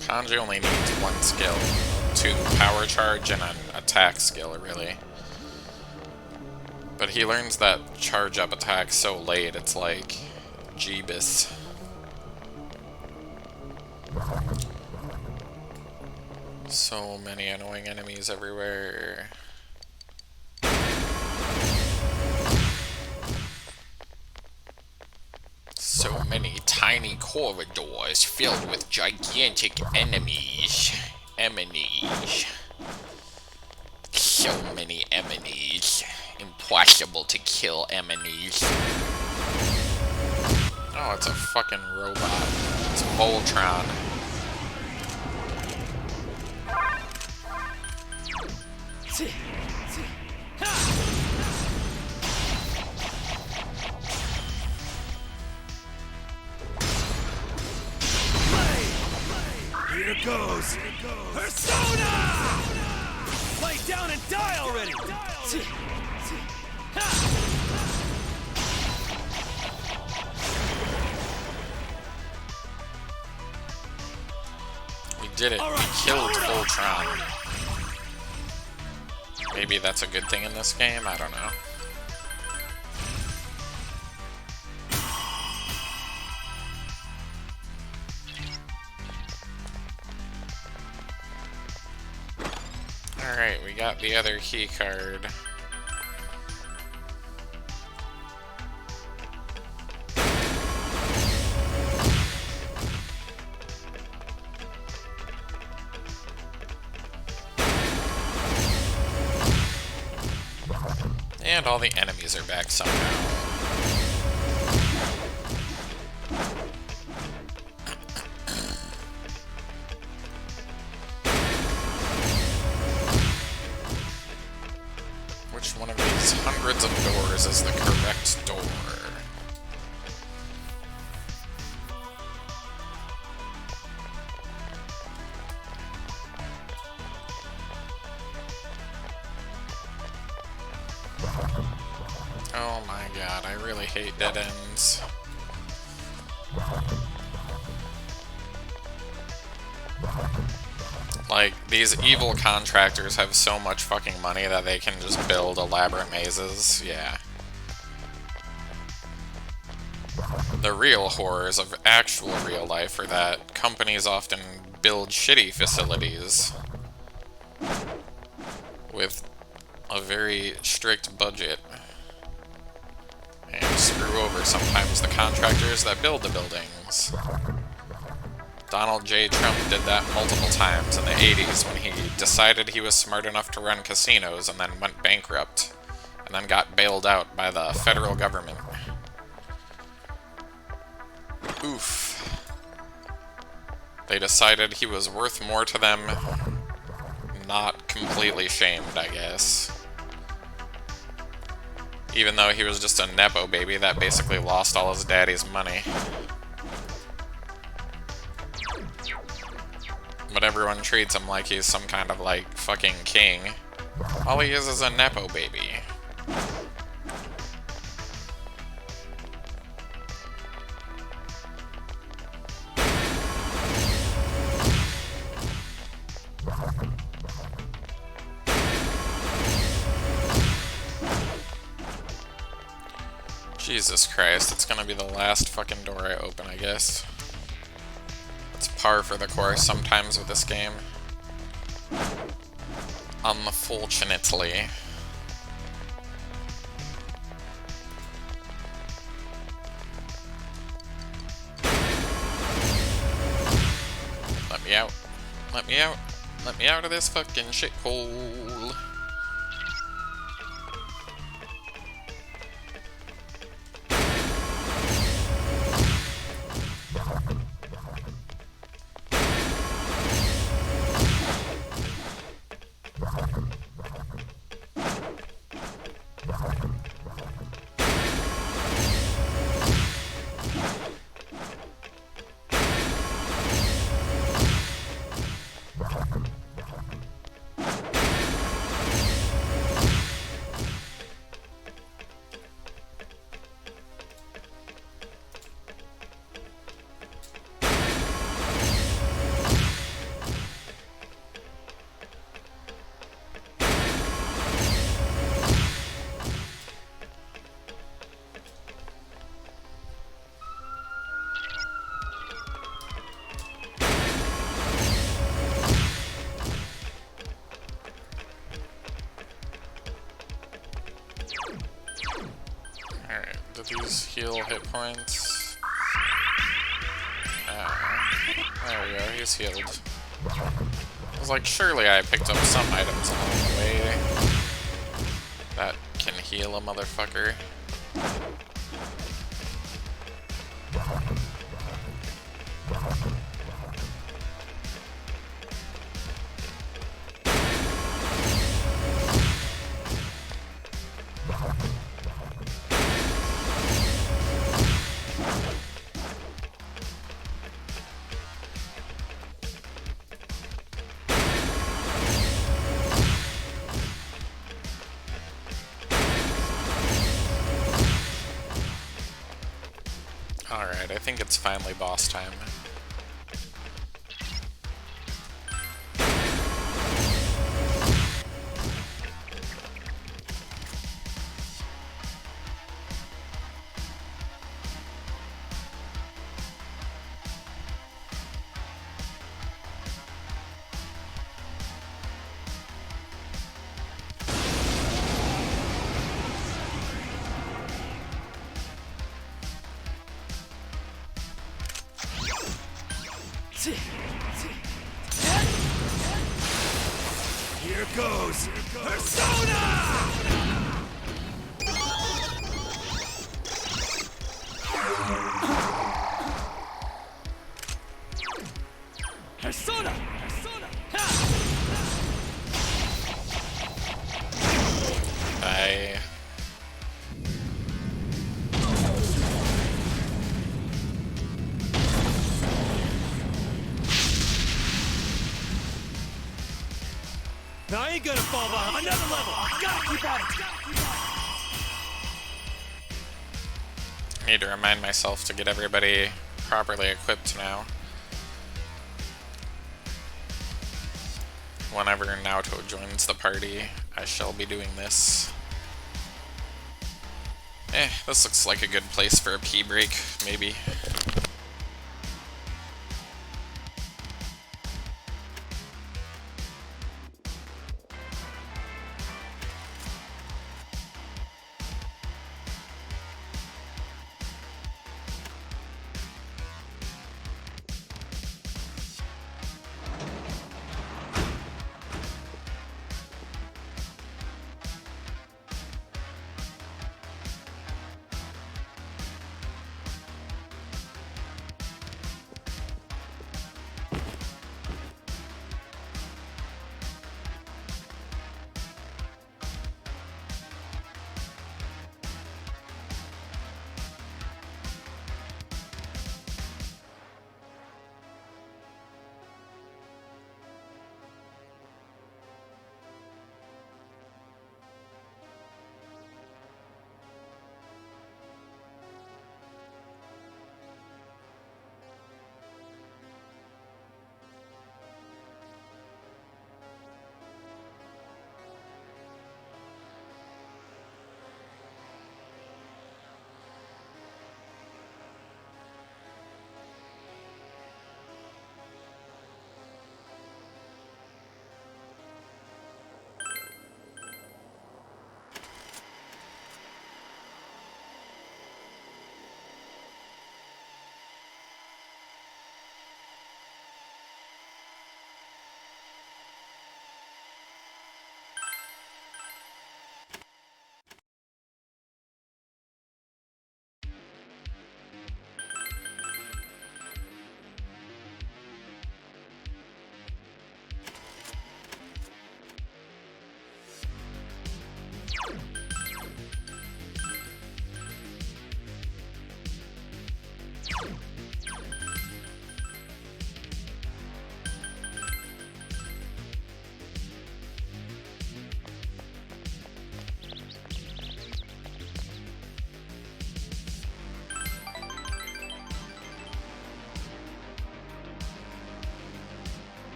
Kanji only needs 1 skill. 2 power charge and an attack skill, really. But he learns that charge up attack so late, it's like, Jeebus. So many annoying enemies everywhere. So many tiny corridors filled with gigantic enemies. So many enemies. Impossible to kill enemies. Oh, it's a fucking robot. It's Voltron. Here it goes. Persona! Lay down and die already! did it. We killed Voltron. Maybe that's a good thing in this game? I don't know. Alright, we got the other key card. And all the enemies are back somehow. Which one of these hundreds of doors is the correct door? Oh my god, I really hate dead ends. Like, these evil contractors have so much fucking money that they can just build elaborate mazes, yeah. The real horrors of actual real life are that companies often build shitty facilities with a very strict budget and screw over sometimes the contractors that build the buildings. Donald J. Trump did that multiple times in the 80s when he decided he was smart enough to run casinos and then went bankrupt, and then got bailed out by the federal government. Oof. They decided he was worth more to them. Not completely shamed, I guess. Even though he was just a Nepo baby that basically lost all his daddy's money. But everyone treats him like he's some kind of, like, fucking king. All he is a Nepo baby. Jesus Christ, it's gonna be the last fucking door I open, I guess. It's par for the course sometimes with this game. Unfortunately. Let me out. Let me out. Let me out of this fucking shithole. Do these heal hit points? There we go, he's healed. I was like, surely I picked up some items along the way that can heal a motherfucker. Alright, I think it's finally boss time. Here goes Persona! Persona! Persona! I... Now I ain't gonna fall behind. Another level! Gotta keep at it! I need to remind myself to get everybody properly equipped now. Whenever Naoto joins the party, I shall be doing this. This looks like a good place for a pee break, maybe.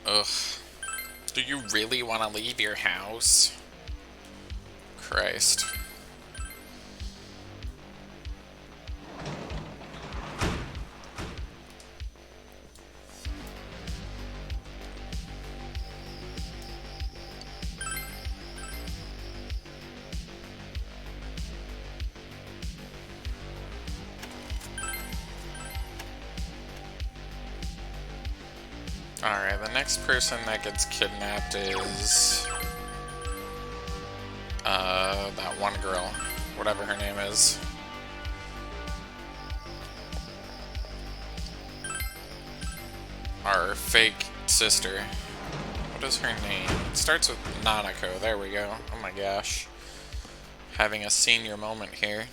Ugh. Do you really want to leave your house? Christ. Alright, the next person that gets kidnapped is that one girl, whatever her name is. our fake sister. What is her name? It starts with Nanako. There we go. Oh my gosh. Having a senior moment here.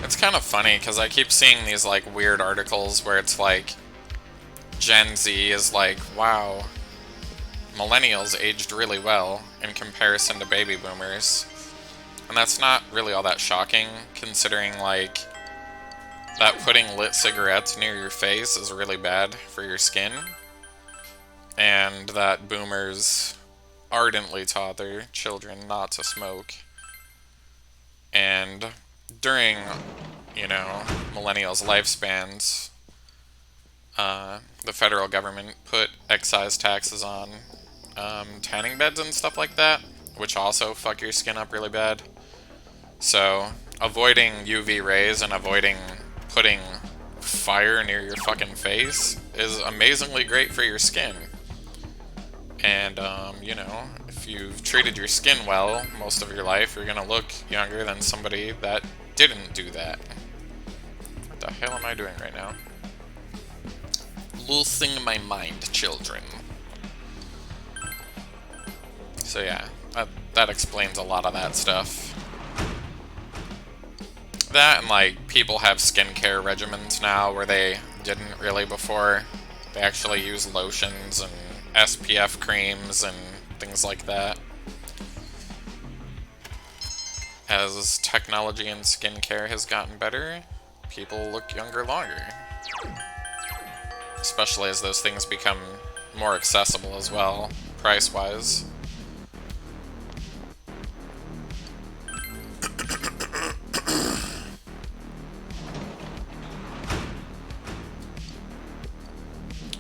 It's kind of funny because I keep seeing these like weird articles where it's like Gen Z is like, wow, millennials aged really well in comparison to baby boomers. And that's not really all that shocking, considering like that putting lit cigarettes near your face is really bad for your skin, and that boomers ardently taught their children not to smoke. And during, you know, millennials' lifespans, the federal government put excise taxes on tanning beds and stuff like that, which also fuck your skin up really bad. So, avoiding UV rays and avoiding putting fire near your fucking face is amazingly great for your skin. And, you know, if you've treated your skin well most of your life, you're gonna look younger than somebody that didn't do that. What the hell am I doing right now? Losing my mind, children. So yeah, that explains a lot of that stuff. That and like people have skincare regimens now where they didn't really before. They actually use lotions and SPF creams and things like that. As technology and skincare has gotten better, people look younger longer. Especially as those things become more accessible as well, price-wise.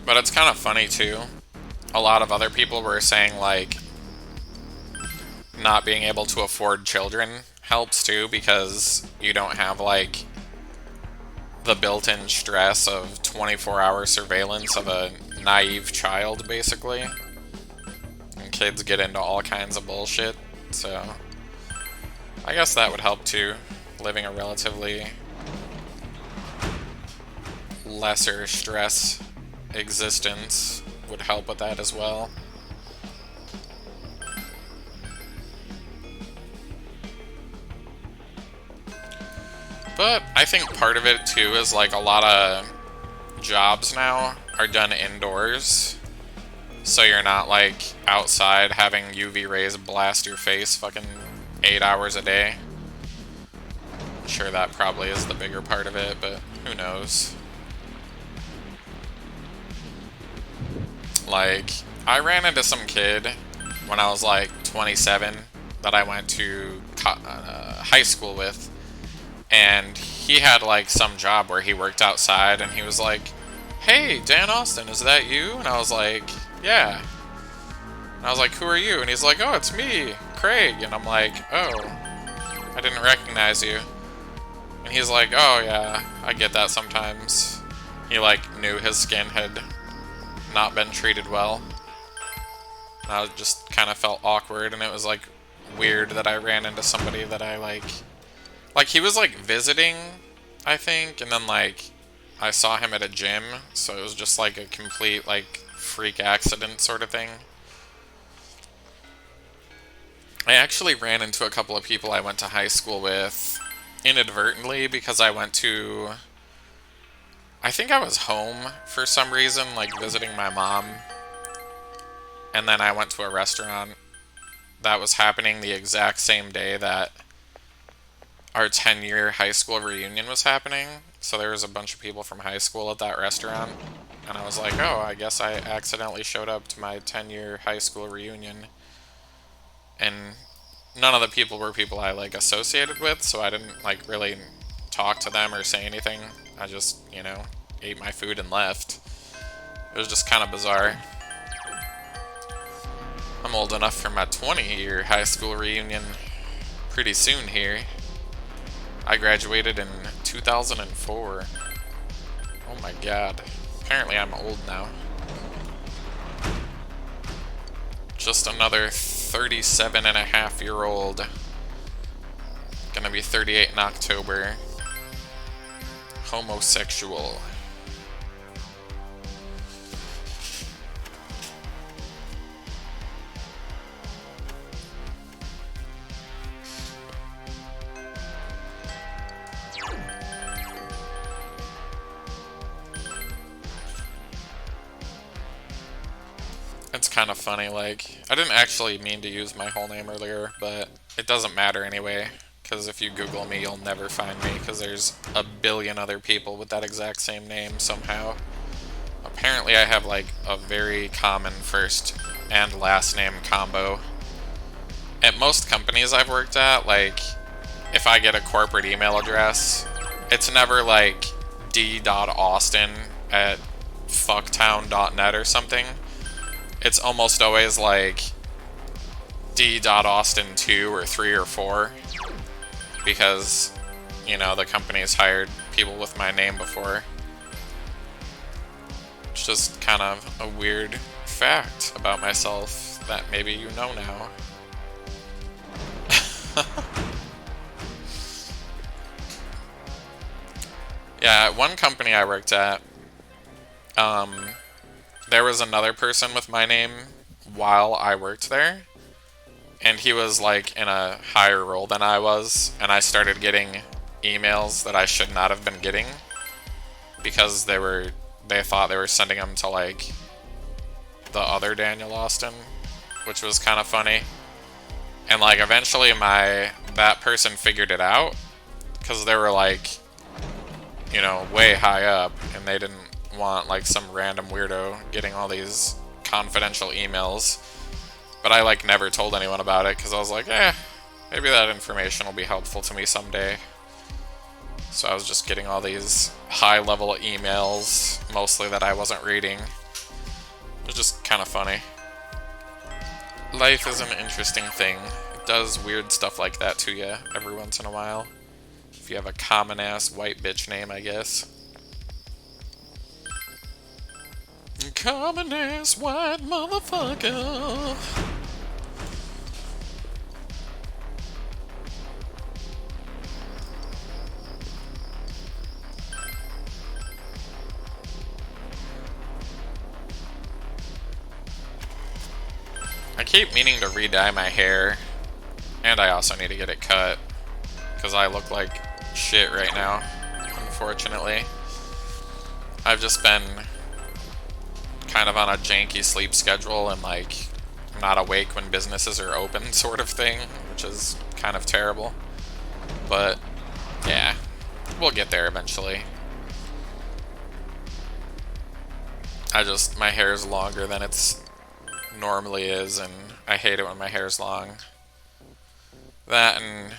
But it's kind of funny too. A lot of other people were saying like not being able to afford children helps too, because you don't have like the built-in stress of 24-hour surveillance of a naive child, basically. And kids get into all kinds of bullshit, so I guess that would help too. Living a relatively lesser stress existence would help with that as well. But I think part of it too is like a lot of jobs now are done indoors, so you're not like outside having UV rays blast your face fucking 8 hours a day. I'm sure that probably is the bigger part of it, but who knows. Like, I ran into some kid when I was like 27 that I went to high school with, and he had like some job where he worked outside, and he was like, "Hey, Dan Austin, is that you?" And I was like, "Yeah." And I was like, "Who are you?" And he's like, "Oh, it's me, Craig." And I'm like, "Oh, I didn't recognize you." And he's like, "Oh yeah, I get that sometimes." He like knew his skin had not been treated well. And I just kind of felt awkward, and it was like weird that I ran into somebody that I like he was like visiting, I think, and then like I saw him at a gym, so it was just like a complete like freak accident sort of thing. I actually ran into a couple of people I went to high school with inadvertently because I went to, I think I was home for some reason, like visiting my mom, and then I went to a restaurant that was happening the exact same day that our 10-year high school reunion was happening. So there was a bunch of people from high school at that restaurant, and I was like, oh, I guess I accidentally showed up to my 10-year high school reunion. And none of the people were people I like associated with, so I didn't like really talk to them or say anything. I just, you know, ate my food and left. It was just kind of bizarre. I'm old enough for my 20-year high school reunion pretty soon here. I graduated in 2004. Oh my god. Apparently I'm old now. Just another 37-and-a-half-year-old. Gonna be 38 in October. Homosexual. It's kind of funny, like, I didn't actually mean to use my whole name earlier, but it doesn't matter anyway, because if you Google me, you'll never find me, because there's a billion other people with that exact same name somehow. Apparently I have, like, a very common first and last name combo. At most companies I've worked at, like, if I get a corporate email address, it's never, like, d.austin@fucktown.net or something. It's almost always like d.austin2 or 3 or 4 because, you know, the company's hired people with my name before. It's just kind of a weird fact about myself that maybe you know now. Yeah, at one company I worked at, there was another person with my name while I worked there, and he was like in a higher role than I was, and I started getting emails that I should not have been getting because they thought they were sending them to like the other Daniel Austin, which was kind of funny. And like eventually that person figured it out because they were like, you know, way high up, and they didn't want like some random weirdo getting all these confidential emails. But I like never told anyone about it because I was like, maybe that information will be helpful to me someday. So I was just getting all these high level emails, mostly that I wasn't reading. It was just kind of funny. Life is an interesting thing. It does weird stuff like that to you every once in a while. If you have a common ass white bitch name, I guess. Common ass white motherfucker. I keep meaning to re-dye my hair, and I also need to get it cut, because I look like shit right now, unfortunately. I've just been kind of on a janky sleep schedule and like I'm not awake when businesses are open sort of thing, which is kind of terrible. But yeah, we'll get there eventually. My hair is longer than it's normally is, and I hate it when my hair is long. That, and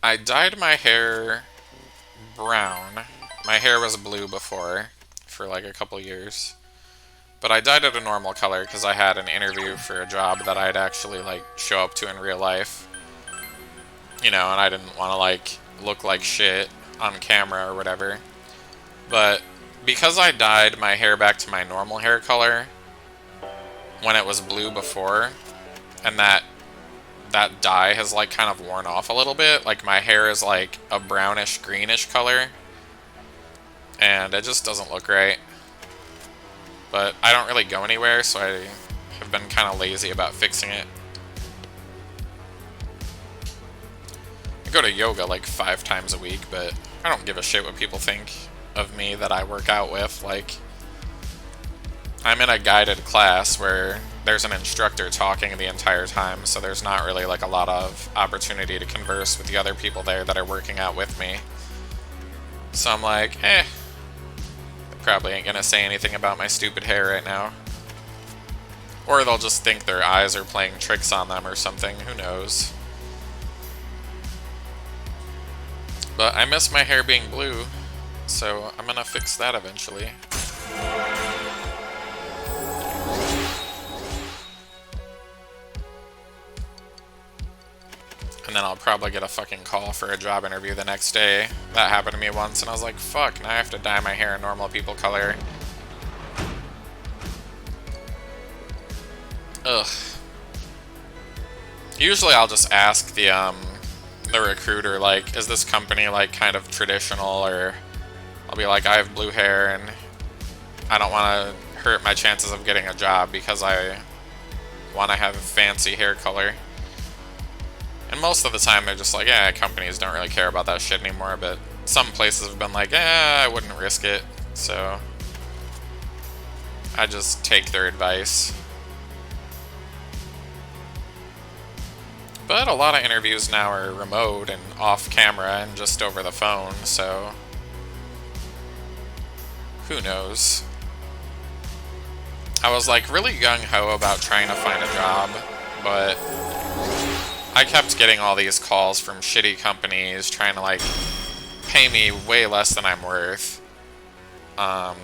I dyed my hair brown. My hair was blue before for like a couple years. But I dyed it a normal color because I had an interview for a job that I'd actually like show up to in real life. You know, and I didn't want to like look like shit on camera or whatever. But because I dyed my hair back to my normal hair color when it was blue before, and that dye has like kind of worn off a little bit, like my hair is like a brownish greenish color, and it just doesn't look right. But I don't really go anywhere, so I have been kind of lazy about fixing it. I go to yoga like 5 times a week, but I don't give a shit what people think of me that I work out with. Like, I'm in a guided class where there's an instructor talking the entire time, so there's not really like a lot of opportunity to converse with the other people there that are working out with me. So I'm like, probably ain't gonna say anything about my stupid hair right now. Or they'll just think their eyes are playing tricks on them or something, who knows. But I miss my hair being blue, so I'm gonna fix that eventually. and then I'll probably get a fucking call for a job interview the next day. That happened to me once, and I was like, fuck, now I have to dye my hair a normal people color. Ugh. Usually I'll just ask the recruiter, like, is this company, like, kind of traditional, or I'll be like, I have blue hair, and I don't want to hurt my chances of getting a job because I want to have a fancy hair color. And most of the time they're just like, yeah, companies don't really care about that shit anymore, but some places have been like, I wouldn't risk it, so I just take their advice. But a lot of interviews now are remote and off camera and just over the phone, so who knows? I was like really gung-ho about trying to find a job, but I kept getting all these calls from shitty companies trying to like pay me way less than I'm worth. And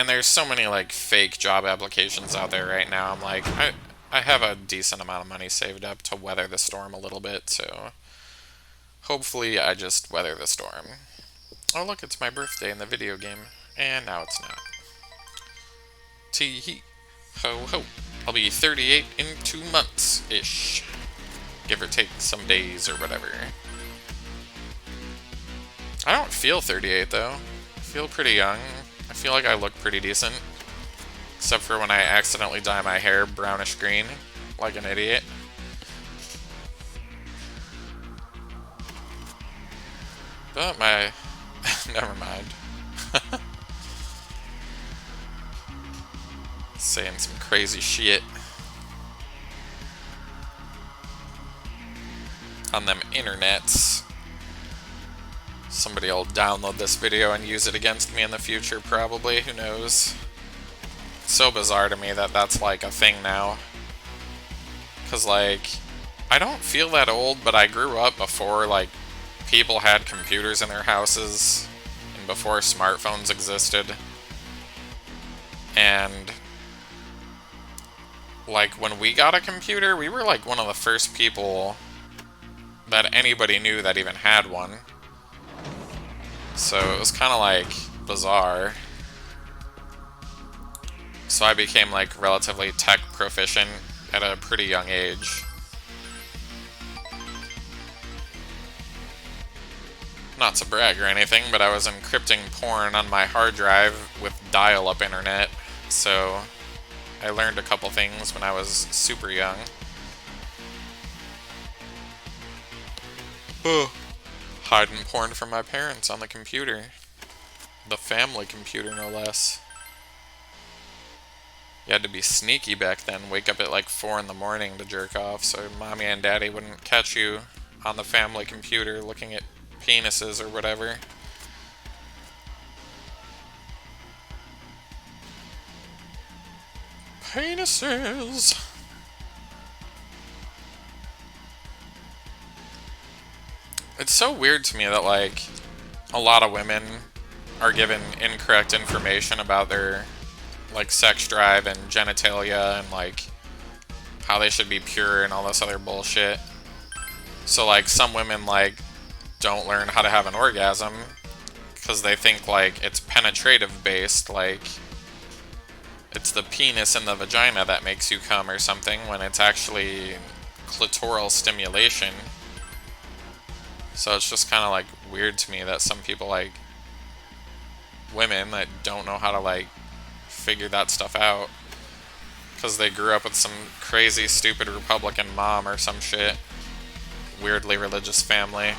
there's so many like fake job applications out there right now. I'm like, I have a decent amount of money saved up to weather the storm a little bit, so hopefully I just weather the storm. Oh look, it's my birthday in the video game, and now it's not. Tee-hee. Ho-ho. I'll be 38 in 2 months-ish. Give or take some days or whatever. I don't feel 38 though. I feel pretty young. I feel like I look pretty decent. Except for when I accidentally dye my hair brownish green, like an idiot. But my... never mind. Saying some crazy shit. On them internets. Somebody will download this video and use it against me in the future, probably. Who knows? It's so bizarre to me that that's like a thing now. Cause like, I don't feel that old, but I grew up before like people had computers in their houses and before smartphones existed. And like when we got a computer, we were like one of the first people that anybody knew that even had one. So it was kind of like bizarre. So I became like relatively tech proficient at a pretty young age. Not to brag or anything, but I was encrypting porn on my hard drive with dial-up internet, so I learned a couple things when I was super young. Hiding porn from my parents on the computer. The family computer, no less. You had to be sneaky back then, wake up at like 4 in the morning to jerk off so mommy and daddy wouldn't catch you on the family computer looking at penises or whatever. Penises! It's so weird to me that like a lot of women are given incorrect information about their like sex drive and genitalia and like how they should be pure and all this other bullshit. So like some women like don't learn how to have an orgasm because they think like it's penetrative based, like it's the penis and the vagina that makes you come or something, when it's actually clitoral stimulation. So it's just kind of like weird to me that some people, like women that don't know how to like figure that stuff out because they grew up with some crazy stupid Republican mom or some shit, weirdly religious family.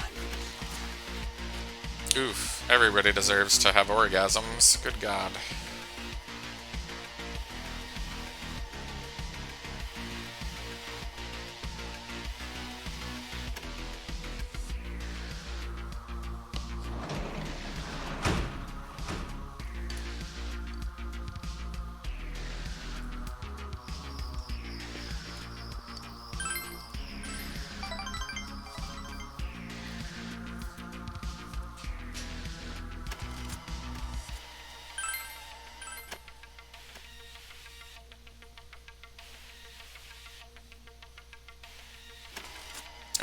Oof, everybody deserves to have orgasms, good God.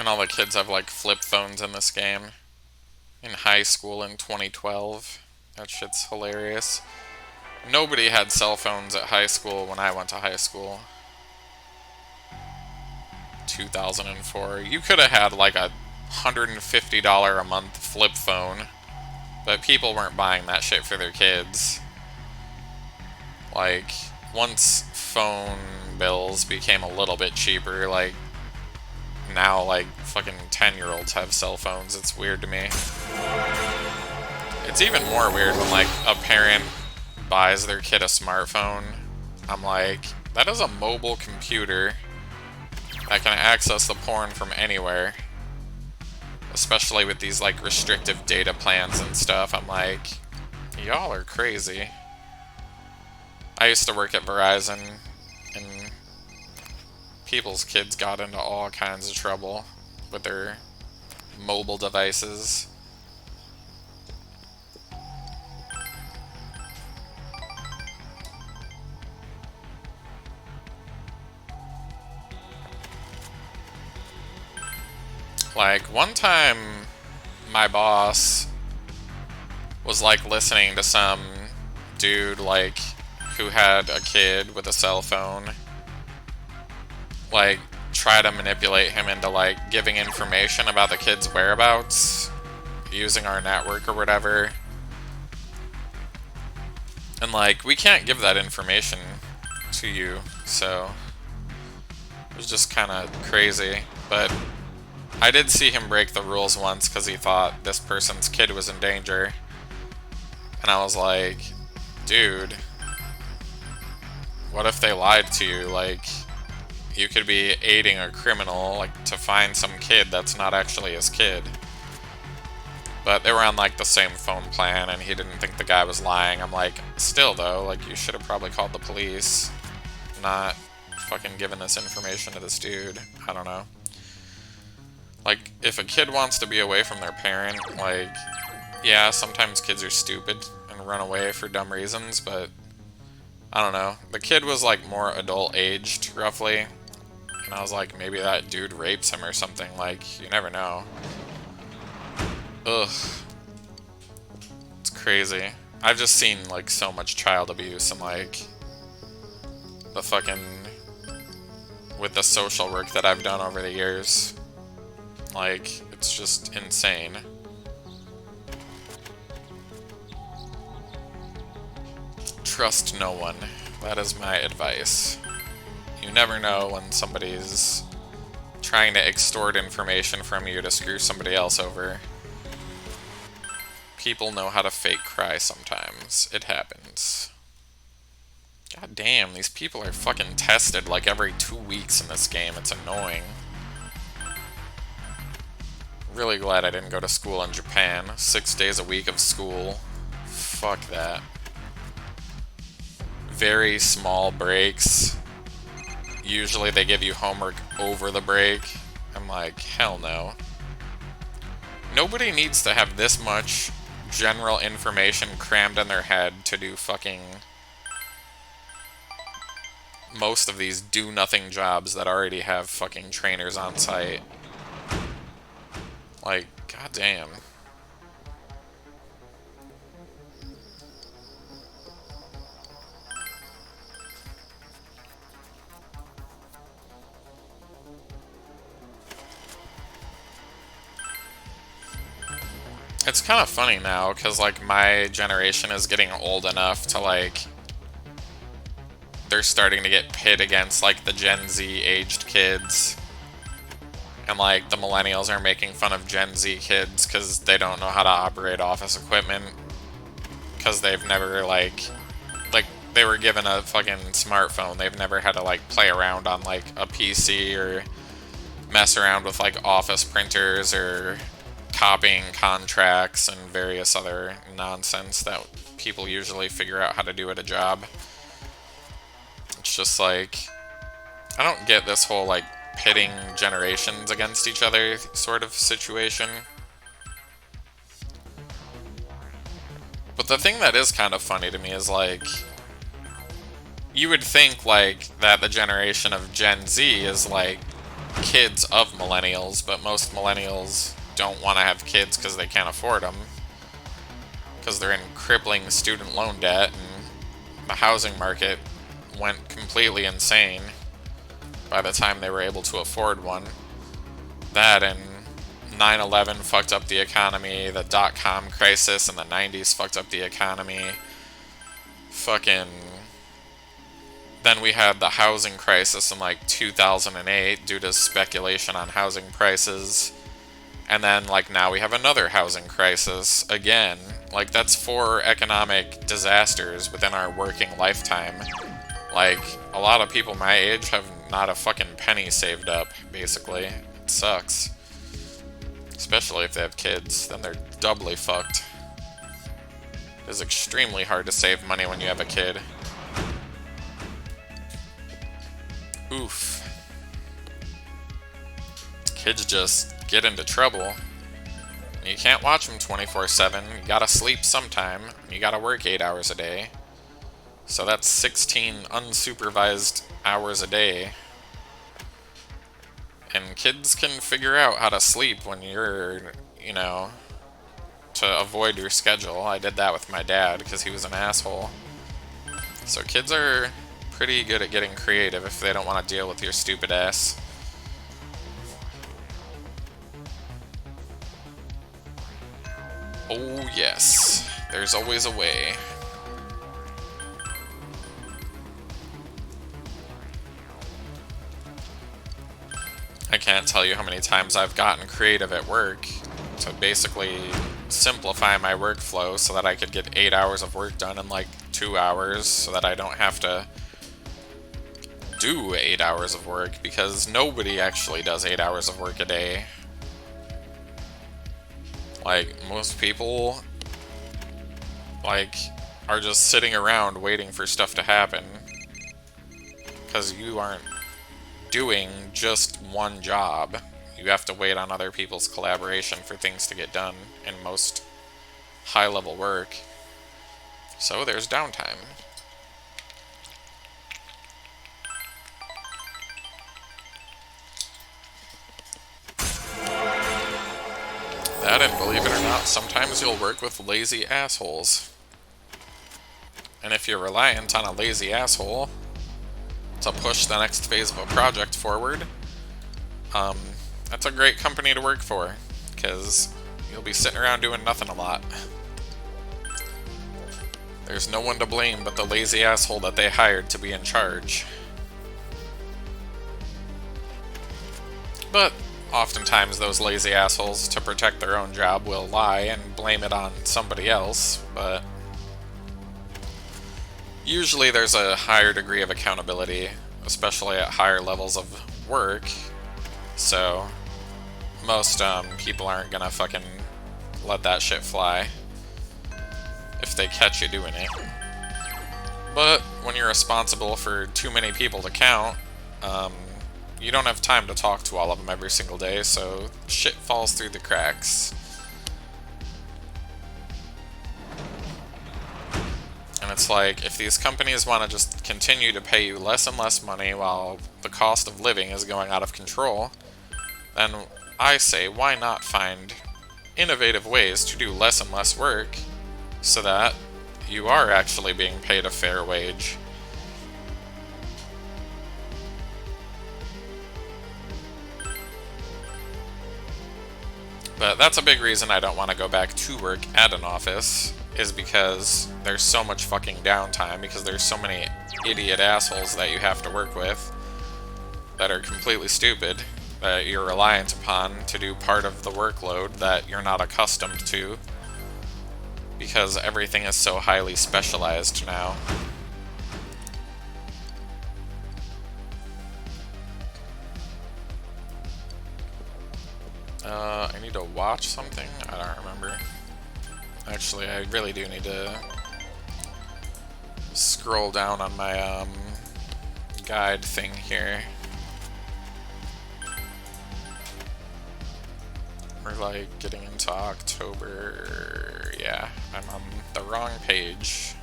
And all the kids have like flip phones in this game. In high school in 2012. That shit's hilarious. Nobody had cell phones at high school when I went to high school. 2004. You could have had like a $150 a month flip phone, but people weren't buying that shit for their kids. Like, once phone bills became a little bit cheaper, like, now, like, fucking 10-year-olds have cell phones. It's weird to me. It's even more weird when, like, a parent buys their kid a smartphone. I'm like, that is a mobile computer that can access the porn from anywhere. Especially with these, like, restrictive data plans and stuff. I'm like, y'all are crazy. I used to work at Verizon, and people's kids got into all kinds of trouble with their mobile devices. Like, one time, my boss was, like, listening to some dude, like, who had a kid with a cell phone, like, try to manipulate him into, like, giving information about the kid's whereabouts using our network or whatever. And, like, we can't give that information to you, so it was just kind of crazy. But I did see him break the rules once because he thought this person's kid was in danger. And I was like, dude, what if they lied to you? Like, you could be aiding a criminal, like, to find some kid that's not actually his kid. But they were on, like, the same phone plan, and he didn't think the guy was lying. I'm like, still, though, like, you should have probably called the police, not fucking given this information to this dude. I don't know. Like, if a kid wants to be away from their parent, like, yeah, sometimes kids are stupid and run away for dumb reasons, but I don't know. The kid was, like, more adult-aged, roughly, and I was like, maybe that dude rapes him or something. Like, you never know. Ugh. It's crazy. I've just seen, like, so much child abuse, and, like, the fucking... with the social work that I've done over the years. Like, it's just insane. Trust no one. That is my advice. You never know when somebody's trying to extort information from you to screw somebody else over. People know how to fake cry sometimes. It happens. God damn, these people are fucking tested like every 2 weeks in this game. It's annoying. Really glad I didn't go to school in Japan. 6 days a week of school. Fuck that. Very small breaks. Usually they give you homework over the break. I'm like, hell no. Nobody needs to have this much general information crammed in their head to do fucking... most of these do-nothing jobs that already have fucking trainers on site. Like, goddamn. It's kind of funny now, because, like, my generation is getting old enough to, like... they're starting to get pit against, like, the Gen Z-aged kids. And, like, the millennials are making fun of Gen Z kids because they don't know how to operate office equipment. Because they've never, like, they were given a fucking smartphone. They've never had to, like, play around on, like, a PC or mess around with, like, office printers or copying contracts and various other nonsense that people usually figure out how to do at a job. It's just, like, I don't get this whole, like, pitting generations against each other sort of situation. But the thing that is kind of funny to me is, like, you would think, like, that the generation of Gen Z is, like, kids of millennials, but most millennials don't want to have kids because they can't afford them. Because they're in crippling student loan debt, and the housing market went completely insane by the time they were able to afford one. That and 9/11 fucked up the economy, the dot-com crisis in the 90s fucked up the economy. Then we had the housing crisis in like 2008 due to speculation on housing prices. And then like now we have another housing crisis again. Like that's 4 economic disasters within our working lifetime. Like a lot of people my age have not a fucking penny saved up, basically. It sucks. Especially if they have kids, then they're doubly fucked. It's extremely hard to save money when you have a kid. Oof. Kids just get into trouble. You can't watch them 24/7. You gotta sleep sometime. You gotta work 8 hours a day. So that's 16 unsupervised hours a day. And kids can figure out how to sleep when you're, to avoid your schedule. I did that with my dad because he was an asshole. So kids are pretty good at getting creative if they don't want to deal with your stupid ass. Oh yes, there's always a way. I can't tell you how many times I've gotten creative at work to basically simplify my workflow so that I could get 8 hours of work done in like 2 hours so that I don't have to do 8 hours of work, because nobody actually does 8 hours of work a day. Like, most people, are just sitting around waiting for stuff to happen. Because you aren't doing just one job. You have to wait on other people's collaboration for things to get done in most high-level work. So there's downtime. That, and believe it or not, sometimes you'll work with lazy assholes. And if you're reliant on a lazy asshole to push the next phase of a project forward, that's a great company to work for, because you'll be sitting around doing nothing a lot. There's no one to blame but the lazy asshole that they hired to be in charge. But oftentimes those lazy assholes, to protect their own job, will lie and blame it on somebody else, but usually there's a higher degree of accountability, especially at higher levels of work, so most people aren't gonna fucking let that shit fly if they catch you doing it. But when you're responsible for too many people to count, you don't have time to talk to all of them every single day, so shit falls through the cracks. And it's like, if these companies want to just continue to pay you less and less money while the cost of living is going out of control, then I say, why not find innovative ways to do less and less work so that you are actually being paid a fair wage? But that's a big reason I don't want to go back to work at an office, is because there's so much fucking downtime, because there's so many idiot assholes that you have to work with that are completely stupid, that you're reliant upon to do part of the workload that you're not accustomed to, because everything is so highly specialized now. I need to watch something? I don't remember. Actually, I really do need to scroll down on my guide thing here. We're like getting into October. Yeah, I'm on the wrong page.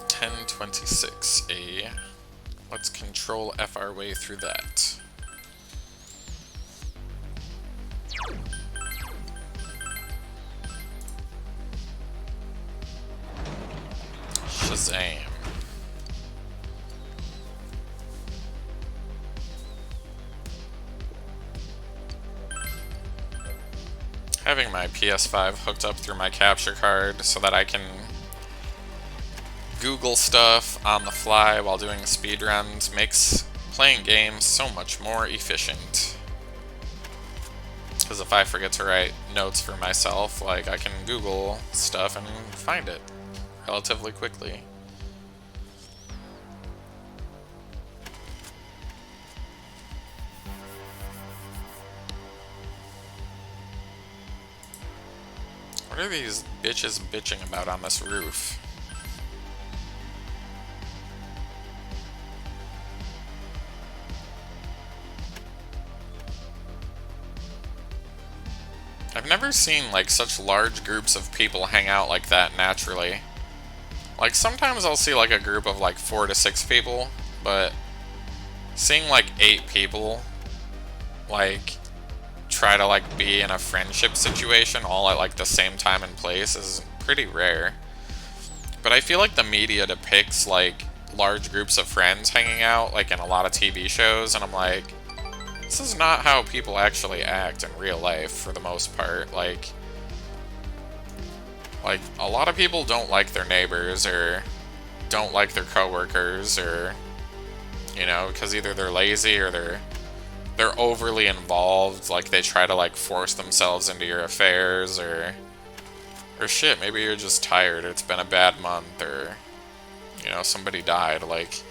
1026A. Let's control F our way through that. Shazam. Having my PS5 hooked up through my capture card so that I can Google stuff on the fly while doing speedruns makes playing games so much more efficient. Because if I forget to write notes for myself, like, I can Google stuff and find it relatively quickly. What are these bitches bitching about on this roof? I've never seen, like, such large groups of people hang out like that naturally. Like, sometimes I'll see, like, a group of, like, 4 to 6 people, but seeing, like, 8 people, like, try to, like, be in a friendship situation all at, like, the same time and place is pretty rare. But I feel like the media depicts, like, large groups of friends hanging out, like, in a lot of TV shows, and I'm like, this is not how people actually act in real life, for the most part. Like, a lot of people don't like their neighbors, or don't like their coworkers, or, you know, because either they're lazy, or they're overly involved, like, they try to, like, force themselves into your affairs, or shit, maybe you're just tired, it's been a bad month, or, you know, somebody died. Like,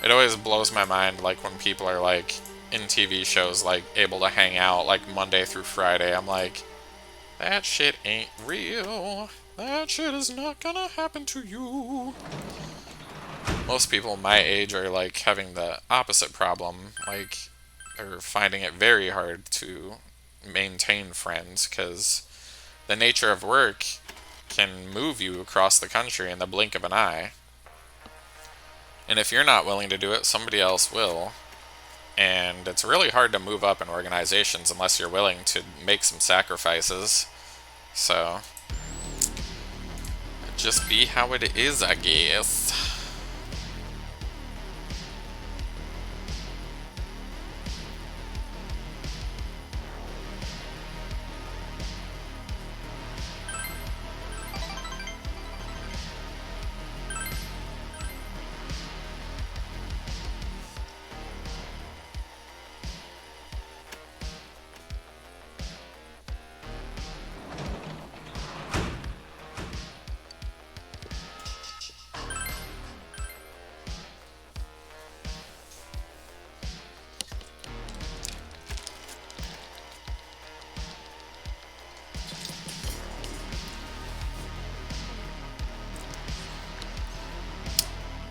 it always blows my mind, like, when people are, like, in TV shows, like, able to hang out, like, Monday through Friday. I'm like, that shit ain't real. That shit is not gonna happen to you. Most people my age are, like, having the opposite problem. Like, they're finding it very hard to maintain friends, because the nature of work can move you across the country in the blink of an eye. And if you're not willing to do it, somebody else will. And it's really hard to move up in organizations unless you're willing to make some sacrifices. So, just be how it is, I guess.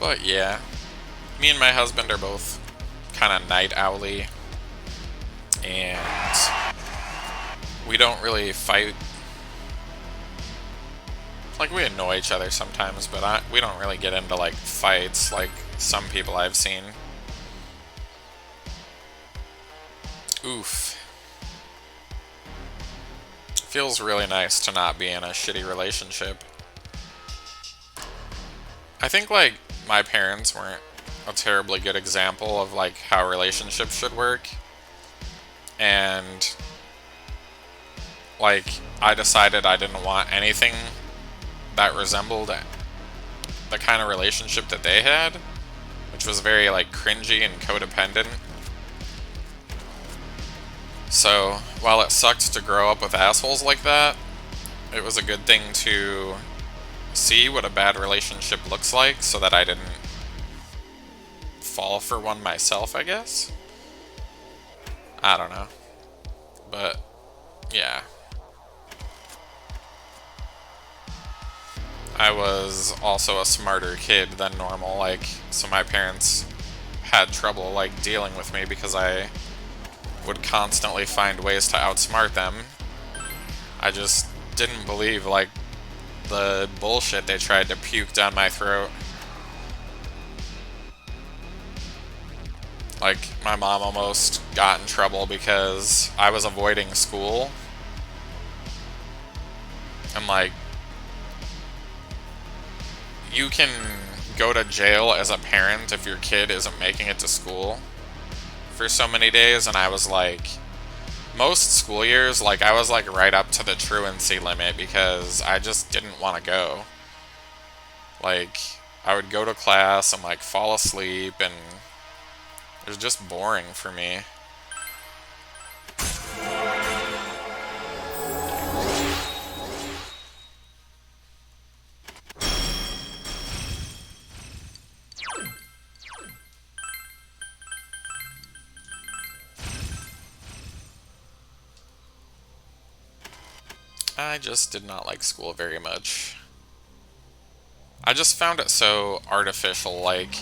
But yeah, me and my husband are both kind of night owly, and we don't really fight. Like, we annoy each other sometimes, but we don't really get into, like, fights like some people I've seen. Oof. Feels really nice to not be in a shitty relationship. I think, like, my parents weren't a terribly good example of, like, how relationships should work. And, like, I decided I didn't want anything that resembled the kind of relationship that they had, which was very, like, cringy and codependent. So, while it sucked to grow up with assholes like that, it was a good thing to see what a bad relationship looks like so that I didn't fall for one myself, I guess. I don't know. But, yeah. I was also a smarter kid than normal, like, so my parents had trouble, like, dealing with me because I would constantly find ways to outsmart them. I just didn't believe, like, the bullshit they tried to puke down my throat. Like, my mom almost got in trouble because I was avoiding school. And like, you can go to jail as a parent if your kid isn't making it to school for so many days, and I was like, most school years, like, I was like right up to the truancy limit because I just didn't want to go. Like, I would go to class and like fall asleep, and it was just boring for me. I just did not like school very much. I just found it so artificial. Like,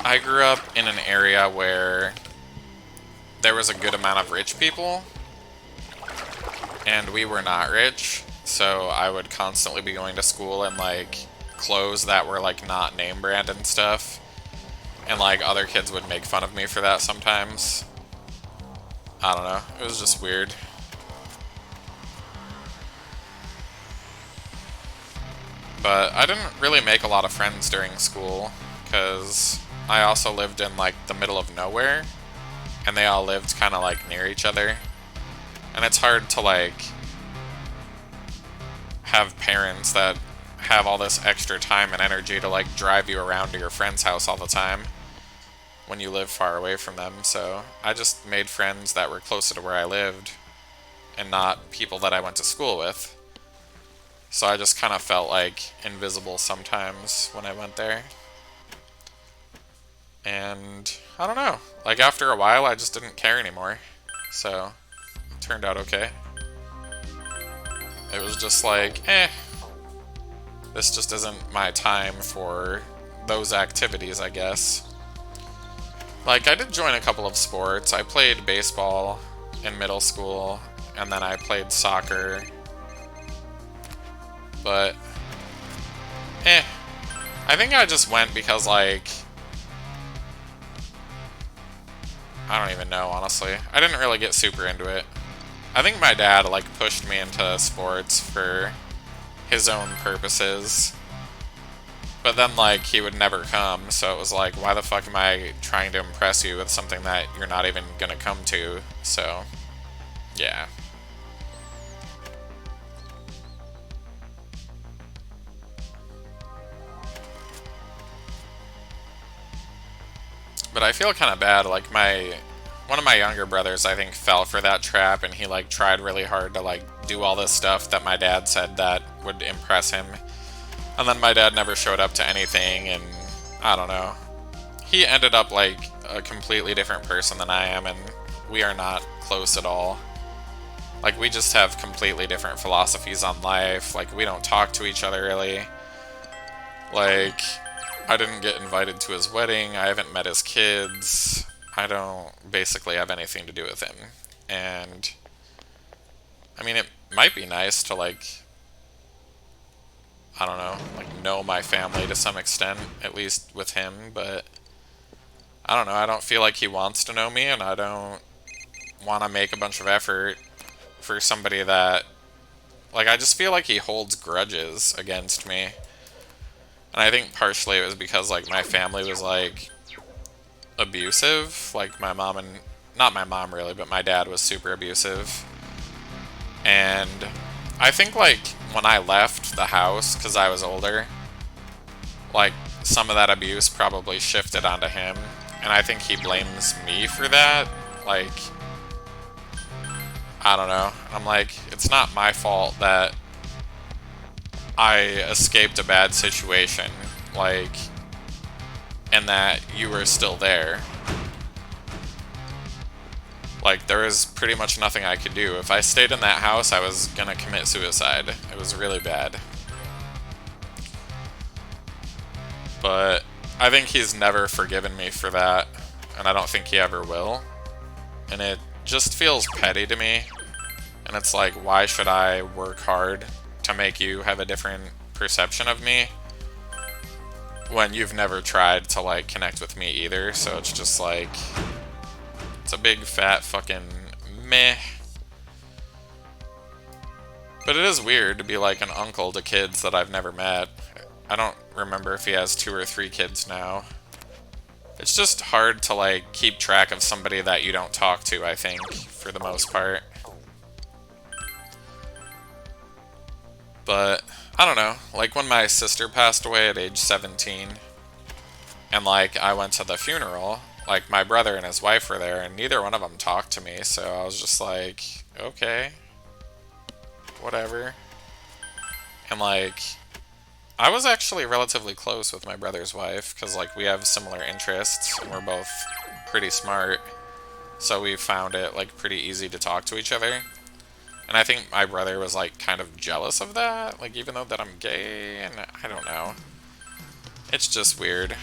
I grew up in an area where there was a good amount of rich people, and we were not rich, so I would constantly be going to school in like clothes that were like not name brand and stuff, and like other kids would make fun of me for that sometimes. I don't know, it was just weird. But I didn't really make a lot of friends during school, because I also lived in like the middle of nowhere, and they all lived kind of like near each other. And it's hard to like have parents that have all this extra time and energy to like drive you around to your friend's house all the time when you live far away from them. So I just made friends that were closer to where I lived and not people that I went to school with. So I just kind of felt like invisible sometimes when I went there. And I don't know, like after a while I just didn't care anymore. So it turned out okay. It was just like, this just isn't my time for those activities, I guess. Like, I did join a couple of sports. I played baseball in middle school, and then I played soccer. But, I think I just went because, like, I don't even know, honestly. I didn't really get super into it. I think my dad, like, pushed me into sports for his own purposes. But then, like, he would never come, so it was like, why the fuck am I trying to impress you with something that you're not even gonna come to? So, yeah. But I feel kind of bad, like one of my younger brothers, I think, fell for that trap, and he like tried really hard to like do all this stuff that my dad said that would impress him. And then my dad never showed up to anything, and I don't know. He ended up like a completely different person than I am, and we are not close at all. Like, we just have completely different philosophies on life. Like, we don't talk to each other really. Like, I didn't get invited to his wedding. I haven't met his kids. I don't basically have anything to do with him. And, I mean, it might be nice to, like, I don't know, like, know my family to some extent, at least with him, but I don't know. I don't feel like he wants to know me, and I don't want to make a bunch of effort for somebody that, like, I just feel like he holds grudges against me. And I think partially it was because, like, my family was, like, abusive. Like, my mom and... not my mom, really, but my dad was super abusive. And I think, like, when I left the house, because I was older, like, some of that abuse probably shifted onto him. And I think he blames me for that. Like, I don't know. I'm like, it's not my fault that I escaped a bad situation, like, and that you were still there. Like, there was pretty much nothing I could do. If I stayed in that house, I was gonna commit suicide. It was really bad. But I think he's never forgiven me for that, and I don't think he ever will. And it just feels petty to me. And it's like, why should I work hard to make you have a different perception of me when you've never tried to like connect with me either? So it's just like, it's a big fat fucking meh. But it is weird to be like an uncle to kids that I've never met. I don't remember if he has 2 or 3 kids now. It's just hard to like keep track of somebody that you don't talk to, I think, for the most part. But I don't know, like when my sister passed away at age 17 and like I went to the funeral, like my brother and his wife were there and neither one of them talked to me, so I was just like, okay, whatever. And like, I was actually relatively close with my brother's wife because like we have similar interests and we're both pretty smart, so we found it like pretty easy to talk to each other. And I think my brother was like kind of jealous of that, like even though that I'm gay, and I don't know. It's just weird.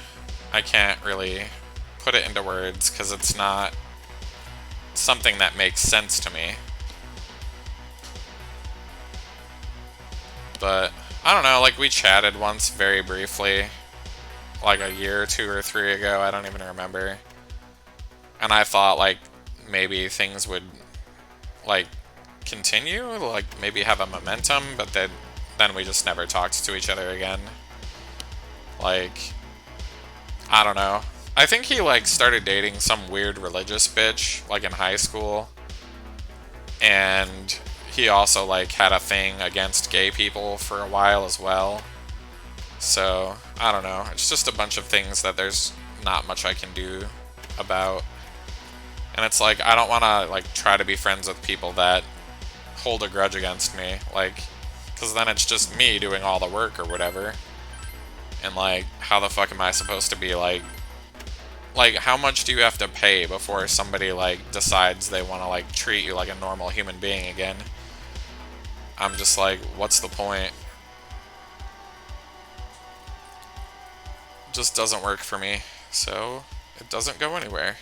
I can't really put it into words because it's not something that makes sense to me. But I don't know, like we chatted once very briefly, like a year or 2 or 3 ago, I don't even remember. And I thought like maybe things would like continue, like maybe have a momentum, but then we just never talked to each other again. Like, I don't know. I think he like started dating some weird religious bitch like in high school, and he also like had a thing against gay people for a while as well. So I don't know, it's just a bunch of things that there's not much I can do about. And it's like, I don't want to like try to be friends with people that hold a grudge against me, like, because then it's just me doing all the work or whatever. And like, how the fuck am I supposed to be like how much do you have to pay before somebody like decides they want to like treat you like a normal human being again? I'm just like, what's the point? It just doesn't work for me, so it doesn't go anywhere.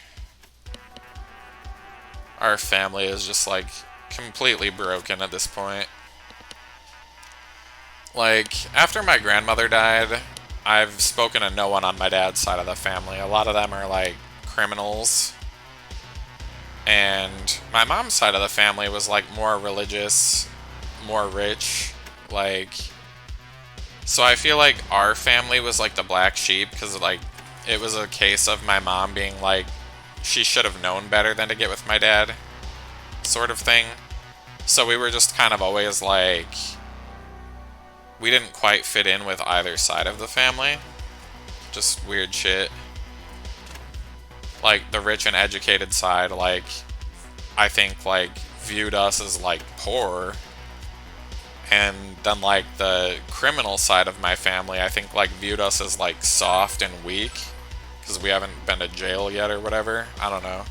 Our family is just like completely broken at this point. Like, after my grandmother died, I've spoken to no one on my dad's side of the family. A lot of them are like criminals. And my mom's side of the family was like more religious, more rich, like, so I feel like our family was like the black sheep because like it was a case of my mom being like, she should have known better than to get with my dad, sort of thing. So we were just kind of always like, we didn't quite fit in with either side of the family. Just weird shit. Like the rich and educated side, like, I think like viewed us as like poor. And then like the criminal side of my family, I think like viewed us as like soft and weak because we haven't been to jail yet or whatever. I don't know.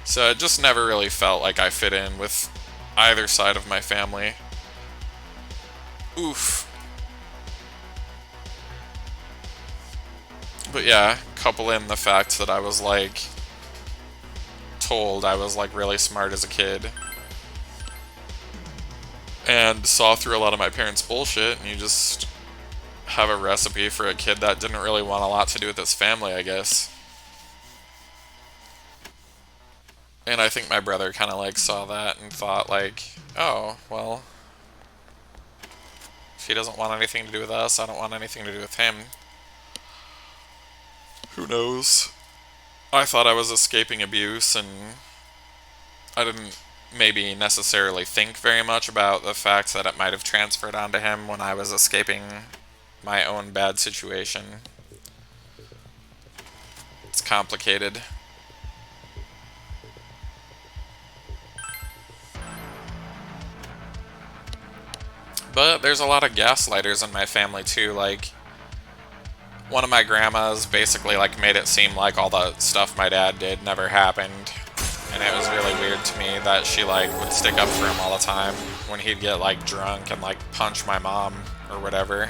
So it just never really felt like I fit in with either side of my family. Oof. But yeah, couple in the fact that I was like told I was like really smart as a kid and saw through a lot of my parents' bullshit, and you just have a recipe for a kid that didn't really want a lot to do with his family, I guess. And I think my brother kind of like saw that and thought like, oh, well, if he doesn't want anything to do with us, I don't want anything to do with him. Who knows? I thought I was escaping abuse, and I didn't maybe necessarily think very much about the fact that it might have transferred onto him when I was escaping my own bad situation. It's complicated. But there's a lot of gaslighters in my family too, like, one of my grandmas basically like made it seem like all the stuff my dad did never happened. And it was really weird to me that she like would stick up for him all the time when he'd get like drunk and like punch my mom or whatever.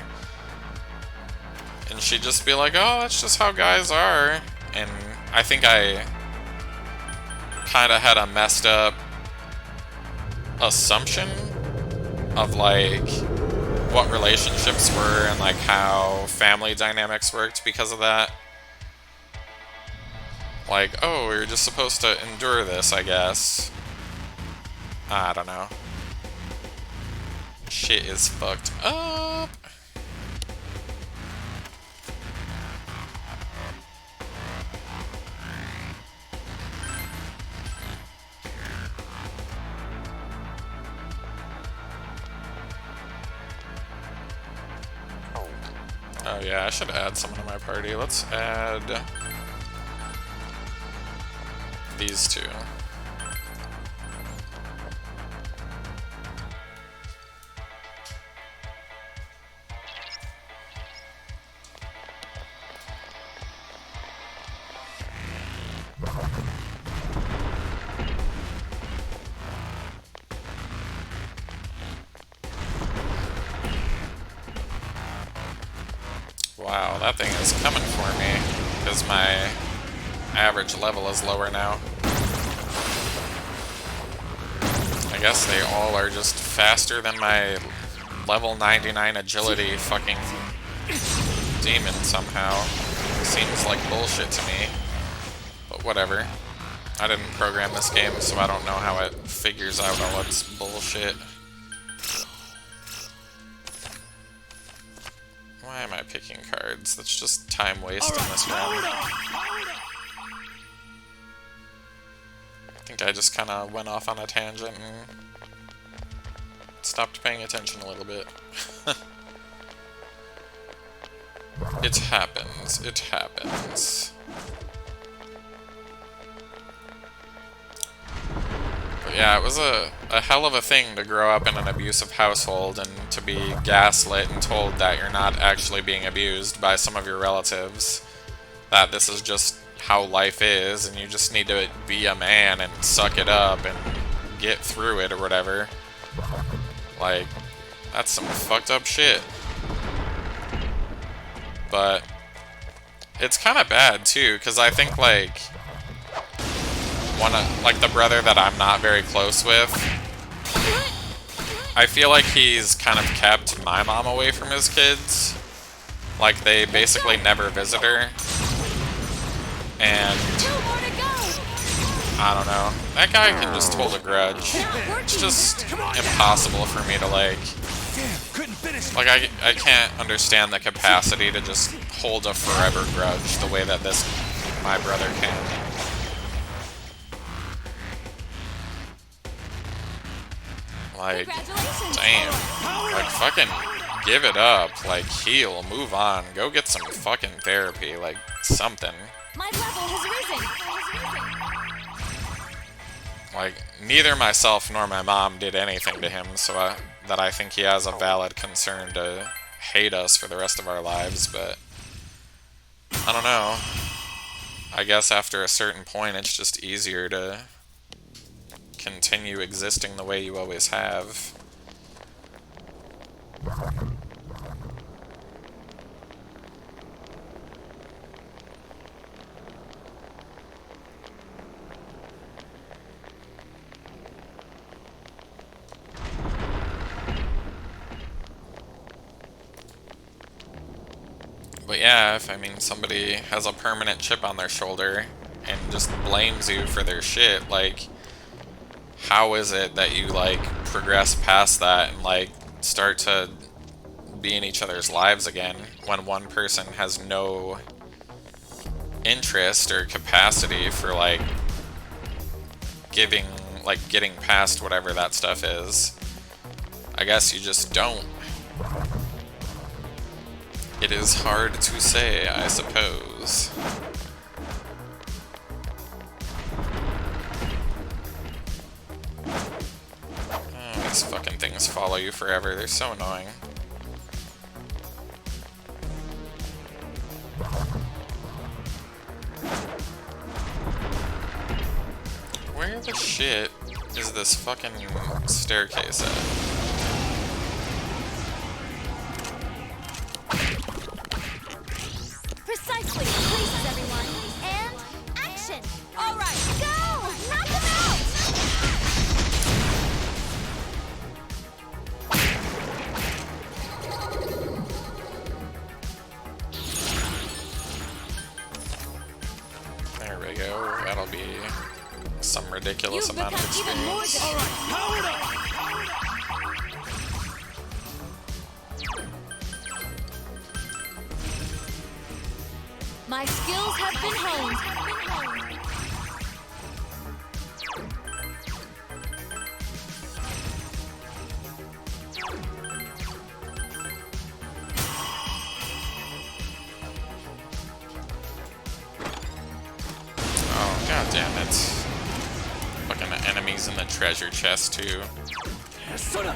And she'd just be like, oh, that's just how guys are. And I think I kind of had a messed up assumption of like what relationships were and like how family dynamics worked because of that. Like, oh, you're just supposed to endure this, I guess. I don't know. Shit is fucked up. Oh yeah, I should add someone to my party. Let's add these two. Wow, that thing is coming for me because my average level is lower now. I guess they all are just faster than my level 99 agility fucking demon somehow. Seems like bullshit to me, but whatever. I didn't program this game, so I don't know how it figures out all its bullshit. Why am I picking cards? That's just time waste in this round. I think I just kind of went off on a tangent and stopped paying attention a little bit. It happens. It happens. But yeah, it was a hell of a thing to grow up in an abusive household and to be gaslit and told that you're not actually being abused by some of your relatives. That this is just how life is and you just need to be a man and suck it up and get through it or whatever. Like, that's some fucked up shit. But it's kind of bad too, because I think like like the brother that I'm not very close with, I feel like he's kind of kept my mom away from his kids. Like they basically never visit her. And I don't know. That guy can just hold a grudge. It's just impossible for me to like I can't understand the capacity to just hold a forever grudge the way that my brother can. Like, damn. Like, fucking give it up. Like, heal, move on, go get some fucking therapy, like, something. My level has risen. Like, neither myself nor my mom did anything to him, so that I think he has a valid concern to hate us for the rest of our lives, but I don't know. I guess after a certain point, it's just easier to continue existing the way you always have. But yeah, if somebody has a permanent chip on their shoulder and just blames you for their shit, like, how is it that you, like, progress past that and, like, start to be in each other's lives again when one person has no interest or capacity for, like, getting past whatever that stuff is? I guess you just don't. It is hard to say, I suppose. Oh, these fucking things follow you forever. They're so annoying. Where the shit is this fucking staircase at? Precisely. Please, everyone. And action. All right. Go. Knock them out. so that'll be some ridiculous You've amount of become even more experience. Powered up! My skills have been honed. Oh, god damn it. Fucking enemies in the treasure chest, too. Soda!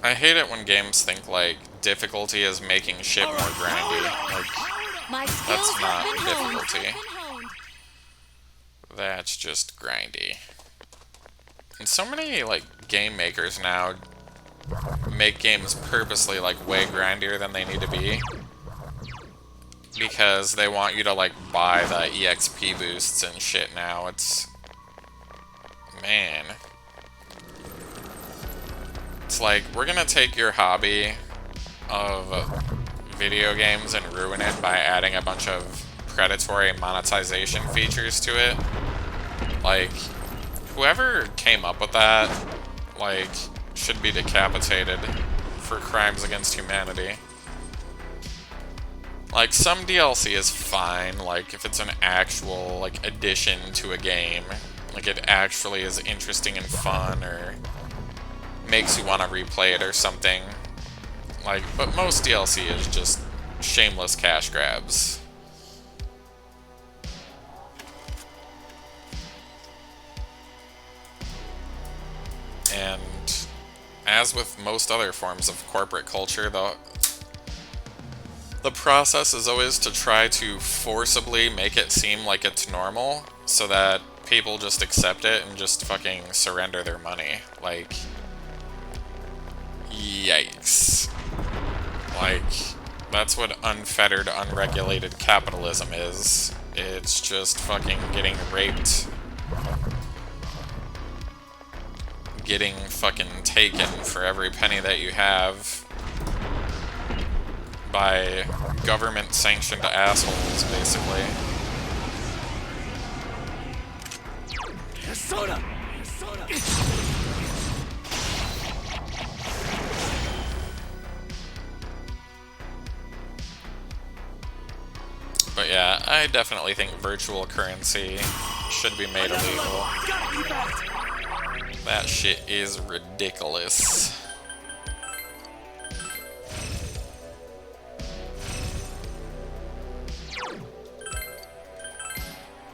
I hate it when games think, like, difficulty is making shit more grindy. Like, My skills that's have not been honed. difficulty. That's just grindy. And so many, like, game makers now make games purposely, like, way grindier than they need to be. Because they want you to, like, buy the EXP boosts and shit now. It's... Man. It's like, we're gonna take your hobby of video games and ruin it by adding a bunch of predatory monetization features to it. Like, whoever came up with that, like, should be decapitated for crimes against humanity. Like, some DLC is fine, like, if it's an actual, like, addition to a game. Like, it actually is interesting and fun, or makes you want to replay it or something. Like, but most DLC is just shameless cash grabs. And as with most other forms of corporate culture, the process is always to try to forcibly make it seem like it's normal, so that people just accept it and just fucking surrender their money. Like, yikes. Like, that's what unfettered, unregulated capitalism is. It's just fucking getting raped. Getting fucking taken for every penny that you have by government-sanctioned assholes, basically. Soda! But yeah, I definitely think virtual currency should be made illegal. That shit is ridiculous.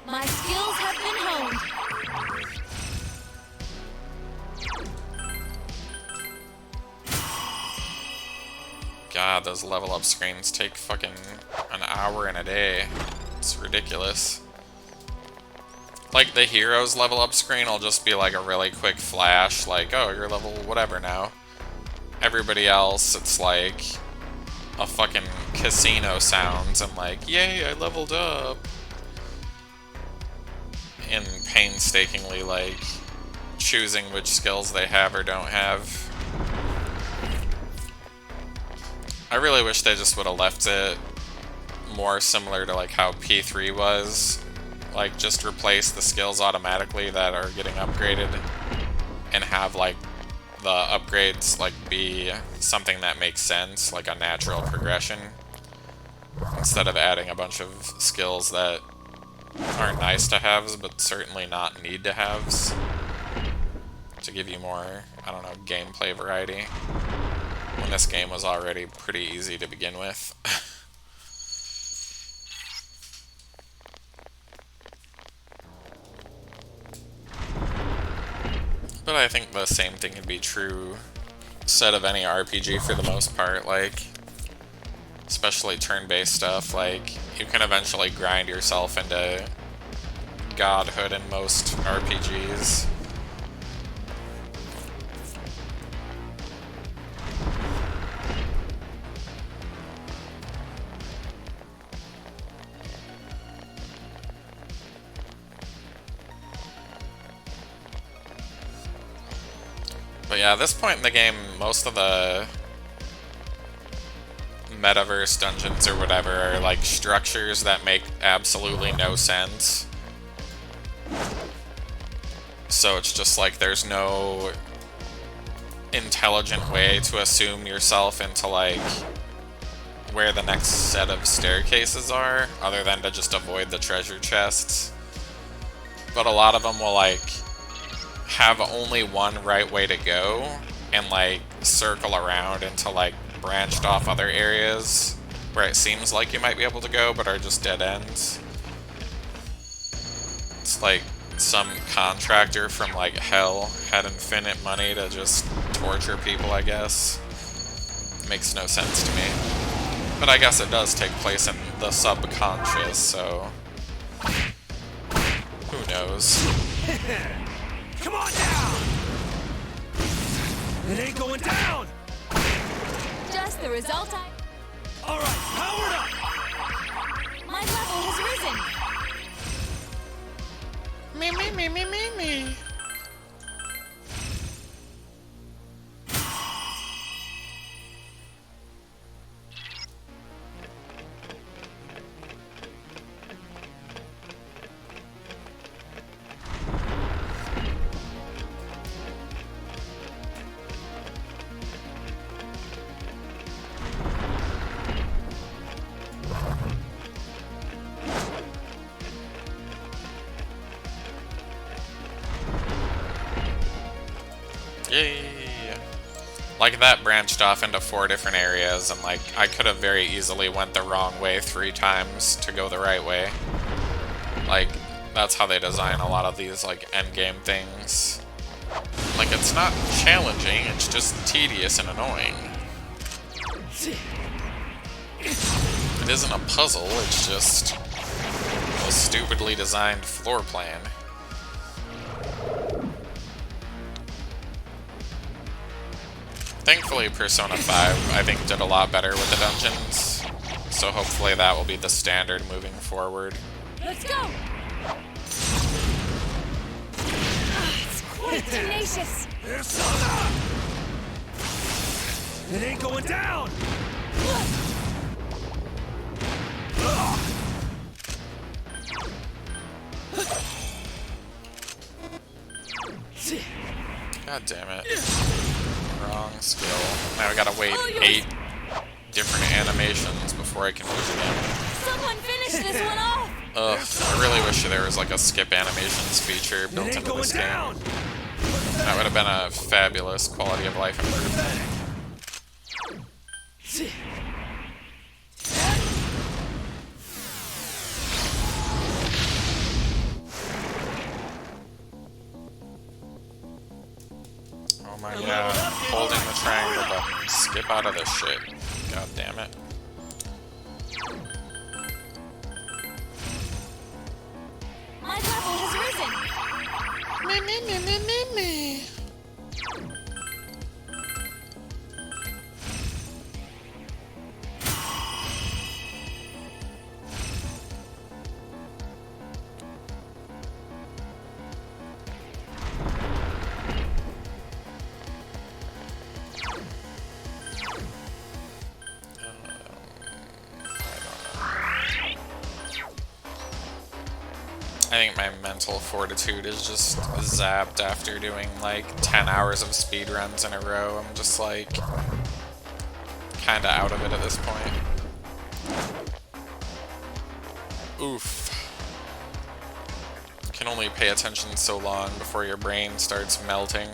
My skills have been honed. God, those level up screens take fucking an hour in a day. It's ridiculous. Like, the hero's level up screen will just be like a really quick flash, like, oh, you're level whatever now. Everybody else, it's like a fucking casino sounds and like, yay, I leveled up. And painstakingly, like, choosing which skills they have or don't have. I really wish they just would have left it more similar to, like, how P3 was. Like, just replace the skills automatically that are getting upgraded and have, like, the upgrades, like, be something that makes sense, like a natural progression, instead of adding a bunch of skills that are nice to haves, but certainly not need to haves, to give you more, I don't know, gameplay variety, when this game was already pretty easy to begin with. But I think the same thing could be true said of any RPG for the most part, like, especially turn-based stuff. Like, you can eventually grind yourself into godhood in most RPGs. But yeah, at this point in the game, most of the metaverse dungeons or whatever are like structures that make absolutely no sense. So it's just like there's no intelligent way to assume yourself into like where the next set of staircases are, other than to just avoid the treasure chests. But a lot of them will like have only one right way to go and like circle around into like branched off other areas where it seems like you might be able to go but are just dead ends. It's like some contractor from like hell had infinite money to just torture people, I guess. Makes no sense to me. But I guess it does take place in the subconscious, so who knows? Come on down! It ain't going down! Just the result I... Alright, powered up! My level has risen. Me. Yay! Like that branched off into 4 different areas, and like I could have very easily went the wrong way 3 times to go the right way. Like that's how they design a lot of these like endgame things. Like it's not challenging, it's just tedious and annoying. It isn't a puzzle, it's just a stupidly designed floor plan. Thankfully, Persona 5, I think, did a lot better with the dungeons, so hopefully that will be the standard moving forward. Let's go! It's quite tenacious. Persona! It ain't going down! God damn it. Wrong skill. Now I gotta wait 8 different animations before I can use again. Someone finish this one off! Ugh, I really wish there was like a skip animations feature built into this game. That would have been a fabulous quality of life improvement. Oh my god, holding the triangle button. Skip out of this shit. God damn it. My level has risen. Me. I think my mental fortitude is just zapped after doing like 10 hours of speedruns in a row. I'm just like kinda out of it at this point. Oof. You can only pay attention so long before your brain starts melting.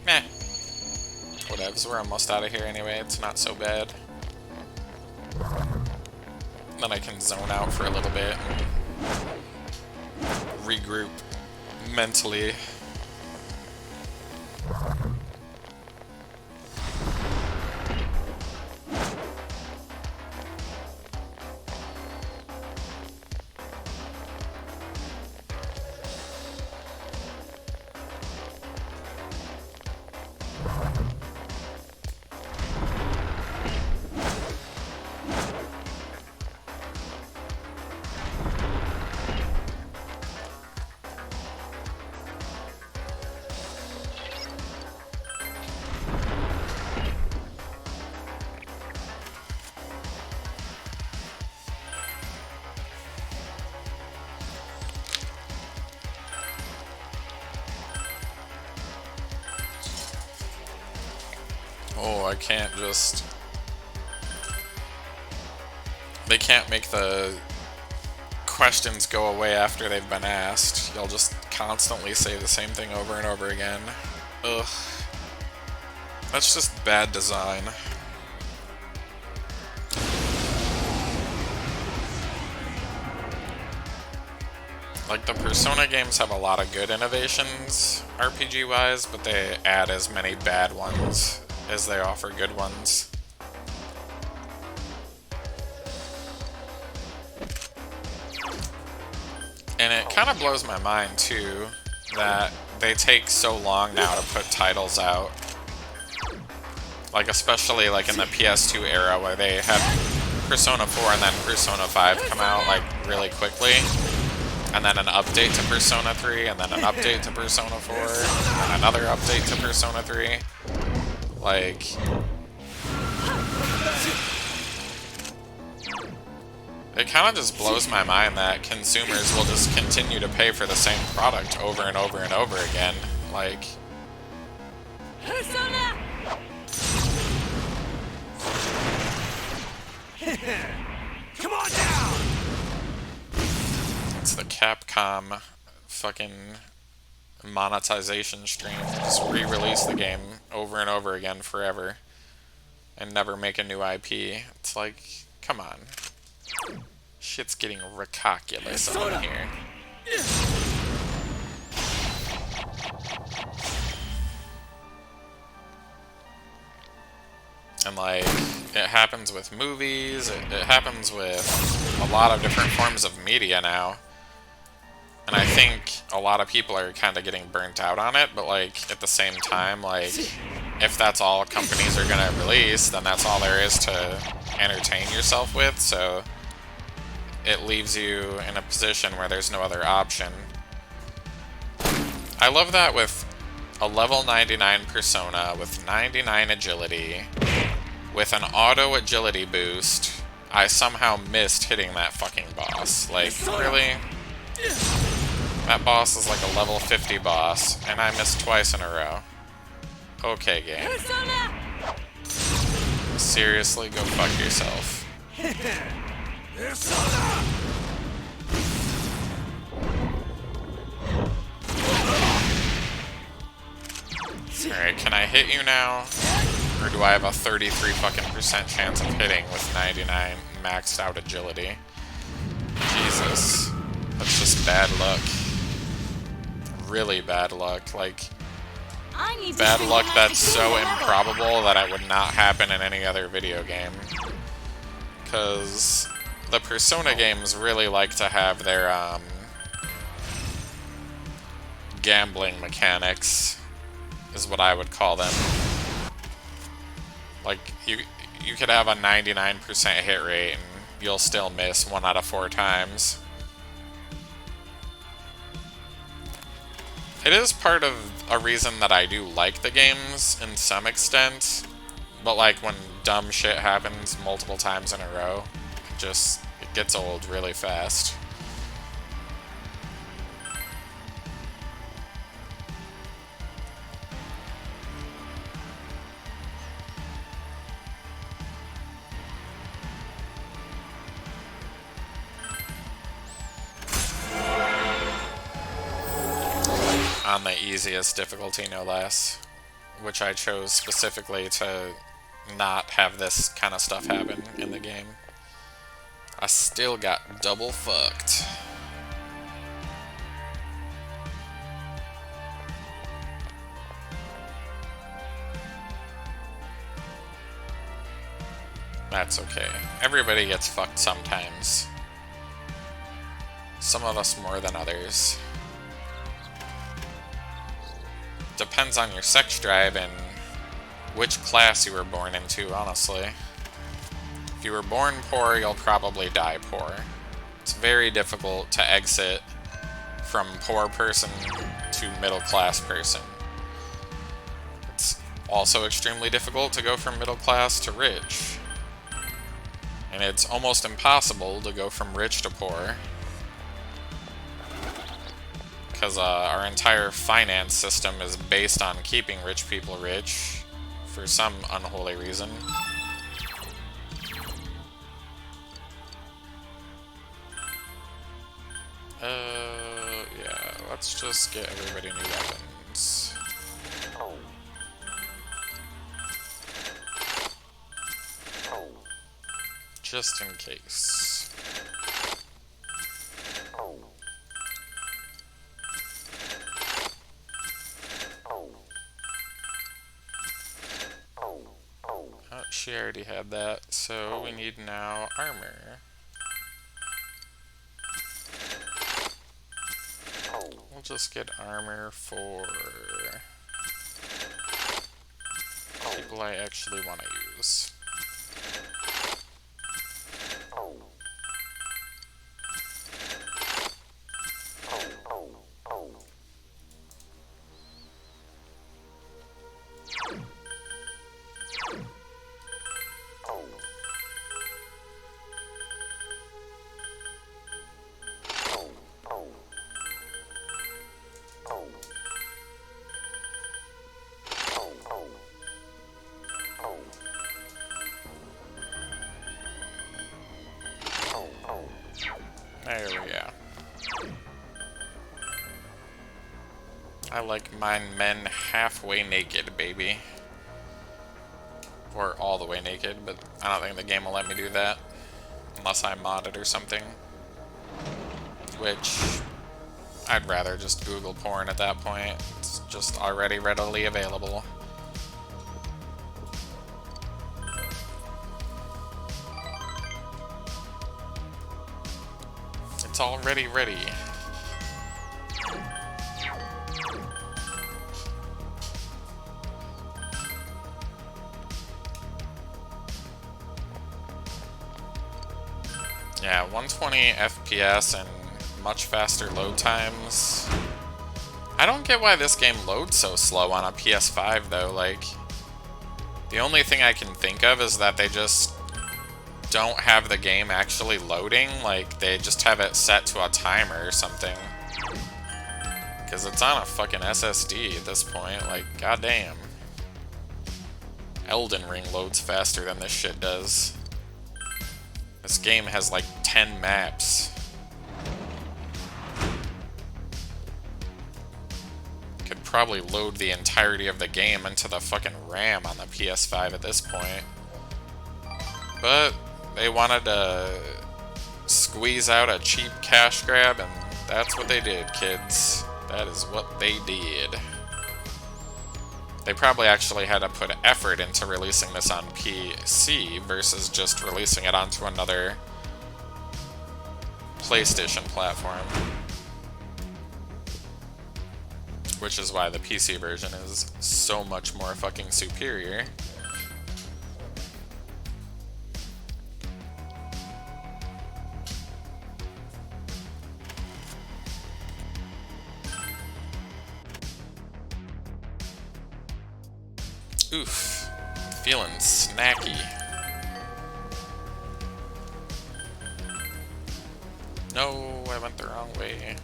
Meh. Whatevs, we're almost out of here anyway, it's not so bad. Then I can zone out for a little bit and regroup mentally. Oh, I can't just... They can't make the questions go away after they've been asked. You'll just constantly say the same thing over and over again. Ugh. That's just bad design. Like, the Persona games have a lot of good innovations, RPG-wise, but they add as many bad ones as they offer good ones. And it kind of blows my mind, too, that they take so long now to put titles out. Like, especially, like, in the PS2 era, where they had Persona 4 and then Persona 5 come out, like, really quickly. And then an update to Persona 3, and then an update to Persona 4, and another update to Persona 3. Like... It kind of just blows my mind that consumers will just continue to pay for the same product over and over and over again. Like... Persona! Come on down! It's the Capcom fucking monetization stream. Just re-release the game over and over again forever. And never make a new IP. It's like, come on. Shit's getting ridiculous on here. And like, it happens with movies, it happens with a lot of different forms of media now. And I think a lot of people are kind of getting burnt out on it, but like, at the same time, like, if that's all companies are gonna release, then that's all there is to entertain yourself with, so it leaves you in a position where there's no other option. I love that with a level 99 Persona with 99 agility, with an auto agility boost, I somehow missed hitting that fucking boss. Like, really? That boss is like a level 50 boss, and I missed twice in a row. Okay, game. Seriously, go fuck yourself. Alright, can I hit you now? Or do I have a 33 fucking % chance of hitting with 99 maxed out agility? Jesus. That's just bad luck. Really bad luck. Like, bad luck that's so improbable that it would not happen in any other video game. Because the Persona games really like to have their, gambling mechanics, is what I would call them. Like, you could have a 99% hit rate and you'll still miss 1 out of 4 times. It is part of a reason that I do like the games in some extent, but like when dumb shit happens multiple times in a row, it gets old really fast. On the easiest difficulty, no less, which I chose specifically to not have this kind of stuff happen in the game. I still got double fucked. That's okay. Everybody gets fucked sometimes. Some of us more than others. Depends on your sex drive and which class you were born into, honestly. If you were born poor, you'll probably die poor. It's very difficult to exit from poor person to middle class person. It's also extremely difficult to go from middle class to rich. And it's almost impossible to go from rich to poor. Because our entire finance system is based on keeping rich people rich for some unholy reason. Yeah, let's just get everybody new weapons. Just in case. Oh, she already had that, so we need now armor. We'll just get armor for people I actually want to use. There we go. I like mine men halfway naked, baby. Or all the way naked, but I don't think the game will let me do that. Unless I mod it or something. Which, I'd rather just Google porn at that point. It's just already readily available. It's already ready. Yeah, 120 FPS and much faster load times. I don't get why this game loads so slow on a PS5 though, like... The only thing I can think of is that they just don't have the game actually loading, like they just have it set to a timer or something. Because it's on a fucking SSD at this point, like goddamn. Elden Ring loads faster than this shit does. This game has like 10 maps. Could probably load the entirety of the game into the fucking RAM on the PS5 at this point. But they wanted to squeeze out a cheap cash grab, and that's what they did, kids. That is what they did. They probably actually had to put effort into releasing this on PC versus just releasing it onto another PlayStation platform. Which is why the PC version is so much more fucking superior. Oof, feeling snacky. No, I went the wrong way.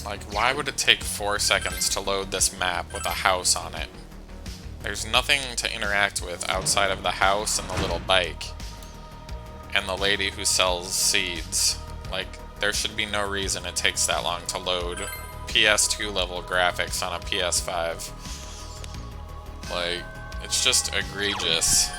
Like, why would it take 4 seconds to load this map with a house on it? There's nothing to interact with outside of the house and the little bike. And the lady who sells seeds. Like, there should be no reason it takes that long to load PS2 level graphics on a PS5. Like, it's just egregious.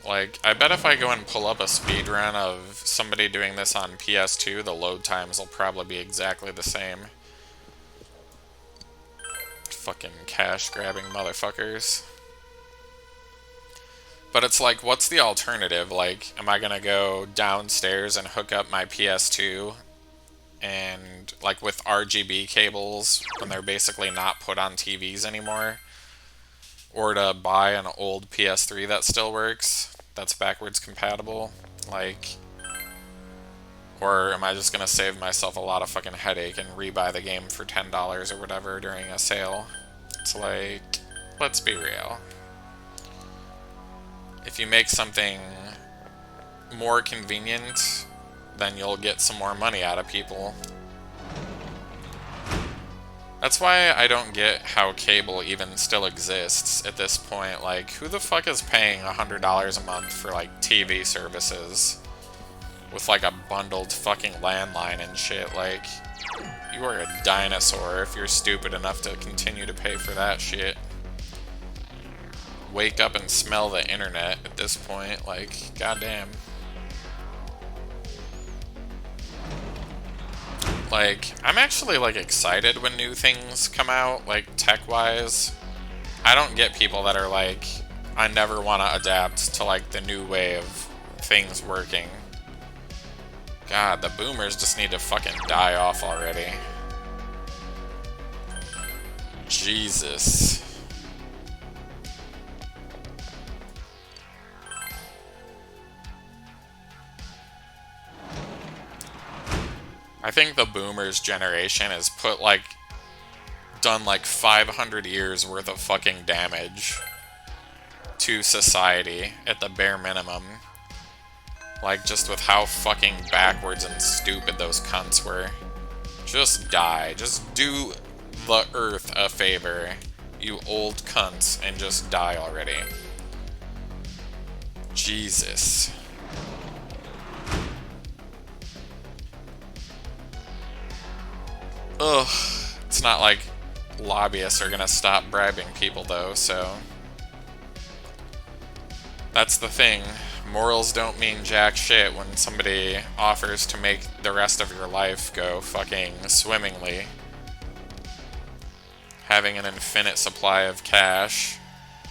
Like, I bet if I go and pull up a speedrun of somebody doing this on PS2, the load times will probably be exactly the same. Fucking cash-grabbing motherfuckers. But it's like, what's the alternative? Like, am I gonna go downstairs and hook up my PS2 and, like, with RGB cables when they're basically not put on TVs anymore? Or to buy an old PS3 that still works, that's backwards compatible? Like, or am I just gonna save myself a lot of fucking headache and rebuy the game for $10 or whatever during a sale? It's like, let's be real. If you make something more convenient, then you'll get some more money out of people. That's why I don't get how cable even still exists at this point. Like, who the fuck is paying $100 a month for, like, TV services with, like, a bundled fucking landline and shit? Like, you are a dinosaur if you're stupid enough to continue to pay for that shit. Wake up and smell the internet at this point. Like, goddamn. Like, I'm actually, like, excited when new things come out, like, tech-wise. I don't get people that are like, I never want to adapt to, like, the new way of things working. God, the boomers just need to fucking die off already. Jesus. I think the boomers generation has put, like, done, like, 500 years worth of fucking damage to society at the bare minimum. Like, just with how fucking backwards and stupid those cunts were. Just die. Just do the earth a favor, you old cunts, and just die already. Jesus. Ugh. It's not like lobbyists are gonna stop bribing people, though, so... That's the thing. Morals don't mean jack shit when somebody offers to make the rest of your life go fucking swimmingly. Having an infinite supply of cash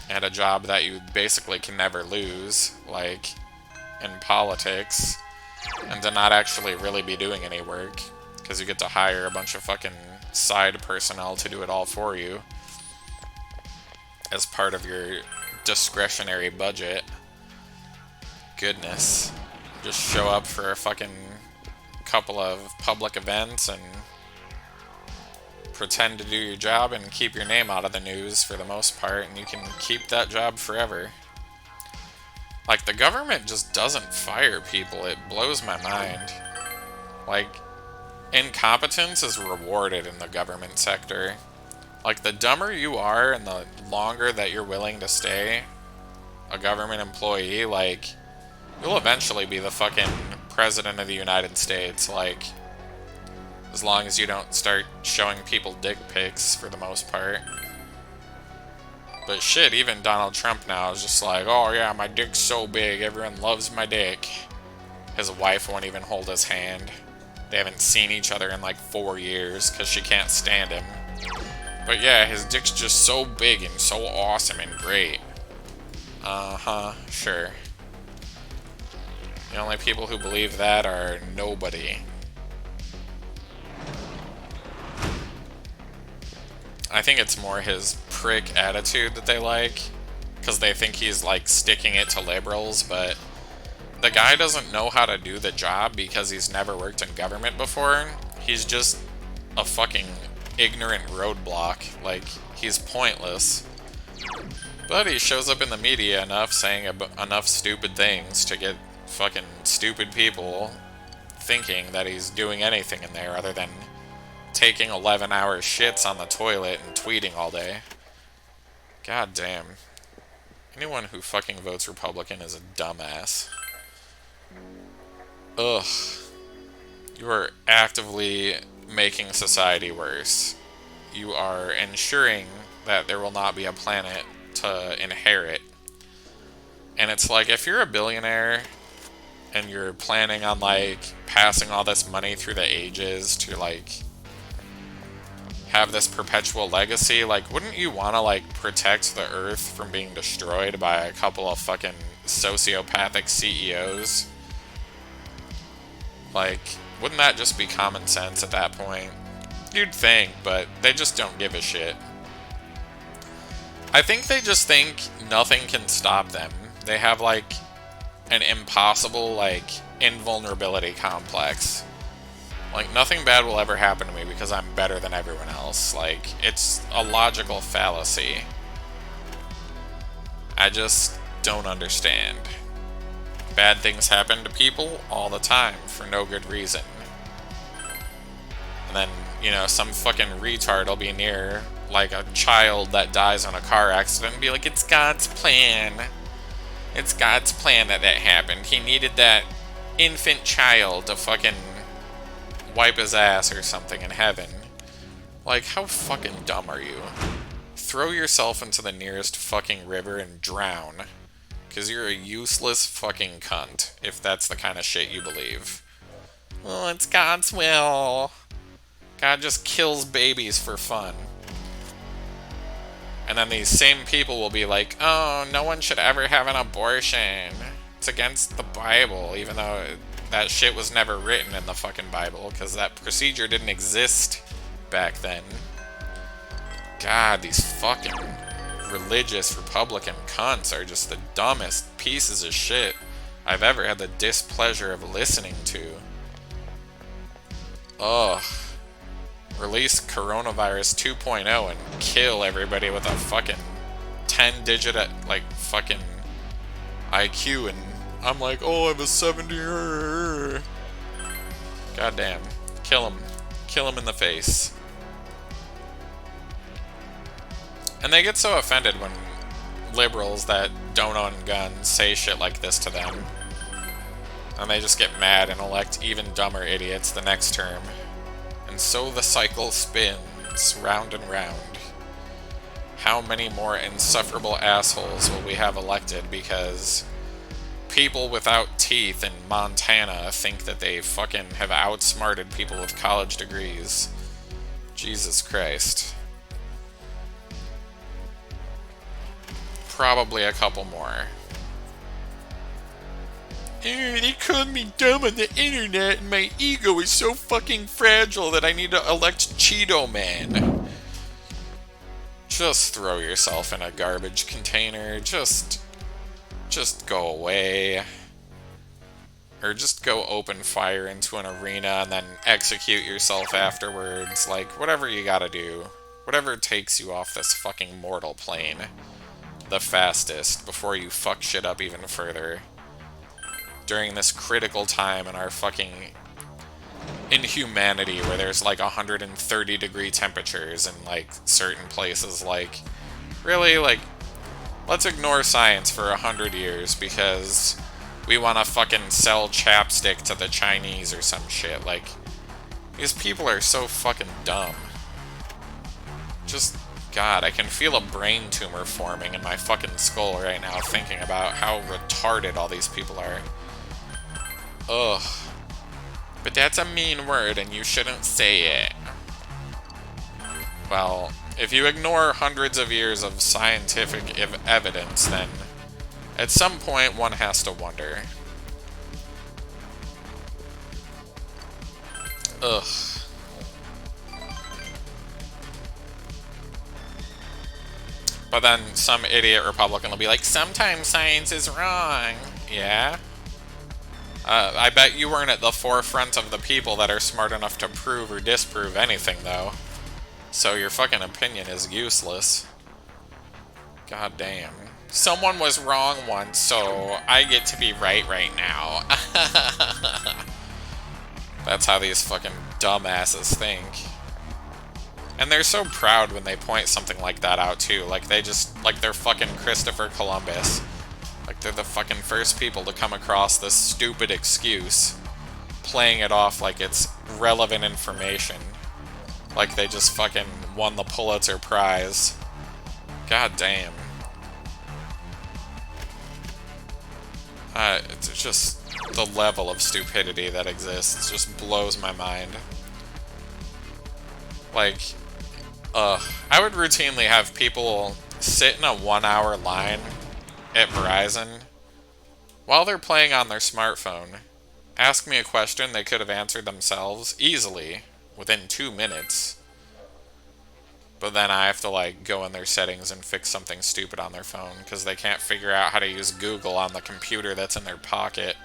and a job that you basically can never lose, like in politics, and to not actually really be doing any work, because you get to hire a bunch of fucking side personnel to do it all for you as part of your discretionary budget. Goodness. Just show up for a fucking couple of public events and pretend to do your job and keep your name out of the news for the most part, and you can keep that job forever. Like, the government just doesn't fire people. It blows my mind. Like, incompetence is rewarded in the government sector. Like, the dumber you are and the longer that you're willing to stay a government employee, like, you'll eventually be the fucking president of the United States, like, as long as you don't start showing people dick pics for the most part. But shit, even Donald Trump now is just like, oh yeah, my dick's so big, everyone loves my dick. His wife won't even hold his hand. They haven't seen each other in like 4 years because she can't stand him. But yeah, his dick's just so big and so awesome and great. Uh-huh, sure. The only people who believe that are nobody. I think it's more his prick attitude that they like, because they think he's like sticking it to liberals, but the guy doesn't know how to do the job because he's never worked in government before. He's just a fucking ignorant roadblock. Like, he's pointless. But he shows up in the media enough, saying enough stupid things to get fucking stupid people thinking that he's doing anything in there other than taking 11-hour shits on the toilet and tweeting all day. God damn. Anyone who fucking votes Republican is a dumbass. Ugh. You are actively making society worse. You are ensuring that there will not be a planet to inherit. And it's like, if you're a billionaire and you're planning on, like, passing all this money through the ages to, like, have this perpetual legacy, like, wouldn't you want to, like, protect the Earth from being destroyed by a couple of fucking sociopathic CEOs? Like, wouldn't that just be common sense at that point? You'd think, but they just don't give a shit. I think they just think nothing can stop them. They have, like, an impossible, like, invulnerability complex. Like, nothing bad will ever happen to me because I'm better than everyone else. Like, it's a logical fallacy. I just don't understand. Bad things happen to people all the time for no good reason. And then, you know, some fucking retard will be near, like, a child that dies in a car accident and be like, it's God's plan. It's God's plan that that happened. He needed that infant child to fucking wipe his ass or something in heaven. Like, how fucking dumb are you? Throw yourself into the nearest fucking river and drown. Because you're a useless fucking cunt, if that's the kind of shit you believe. Well, it's God's will. God just kills babies for fun. And then these same people will be like, oh, no one should ever have an abortion. It's against the Bible, even though that shit was never written in the fucking Bible, because that procedure didn't exist back then. God, these fucking religious Republican cunts are just the dumbest pieces of shit I've ever had the displeasure of listening to. Ugh. Release Coronavirus 2.0 and kill everybody with a fucking 10-digit, like, fucking IQ, and I'm like, oh, I have a 70. Goddamn. Kill him. Kill him in the face. And they get so offended when liberals that don't own guns say shit like this to them. And they just get mad and elect even dumber idiots the next term. And so the cycle spins, round and round. How many more insufferable assholes will we have elected because people without teeth in Montana think that they fucking have outsmarted people with college degrees? Jesus Christ. Probably a couple more. They called me dumb on the internet and my ego is so fucking fragile that I need to elect Cheeto Man. Just throw yourself in a garbage container. Just go away. Or just go open fire into an arena and then execute yourself afterwards. Like, whatever you gotta do. Whatever takes you off this fucking mortal plane the fastest before you fuck shit up even further. During this critical time in our fucking inhumanity where there's like 130-degree temperatures in like certain places, like, really, like, let's ignore science for 100 years because we want to fucking sell chapstick to the Chinese or some shit. Like, these people are so fucking dumb. Just, God, I can feel a brain tumor forming in my fucking skull right now thinking about how retarded all these people are. Ugh. But that's a mean word and you shouldn't say it. Well, if you ignore hundreds of years of scientific evidence, then at some point one has to wonder. Ugh. But then some idiot Republican will be like, sometimes science is wrong. Yeah? I bet you weren't at the forefront of the people that are smart enough to prove or disprove anything, though. So your fucking opinion is useless. God damn. Someone was wrong once, so I get to be right now. That's how these fucking dumbasses think. And they're so proud when they point something like that out, too. Like, they just, like, they're fucking Christopher Columbus. Like, they're the fucking first people to come across this stupid excuse, playing it off like it's relevant information. Like they just fucking won the Pulitzer Prize. God damn. It's just the level of stupidity that exists just blows my mind. Like, I would routinely have people sit in a 1-hour line at Verizon while they're playing on their smartphone, ask me a question they could have answered themselves easily within 2 minutes. But then I have to, like, go in their settings and fix something stupid on their phone because they can't figure out how to use Google on the computer that's in their pocket.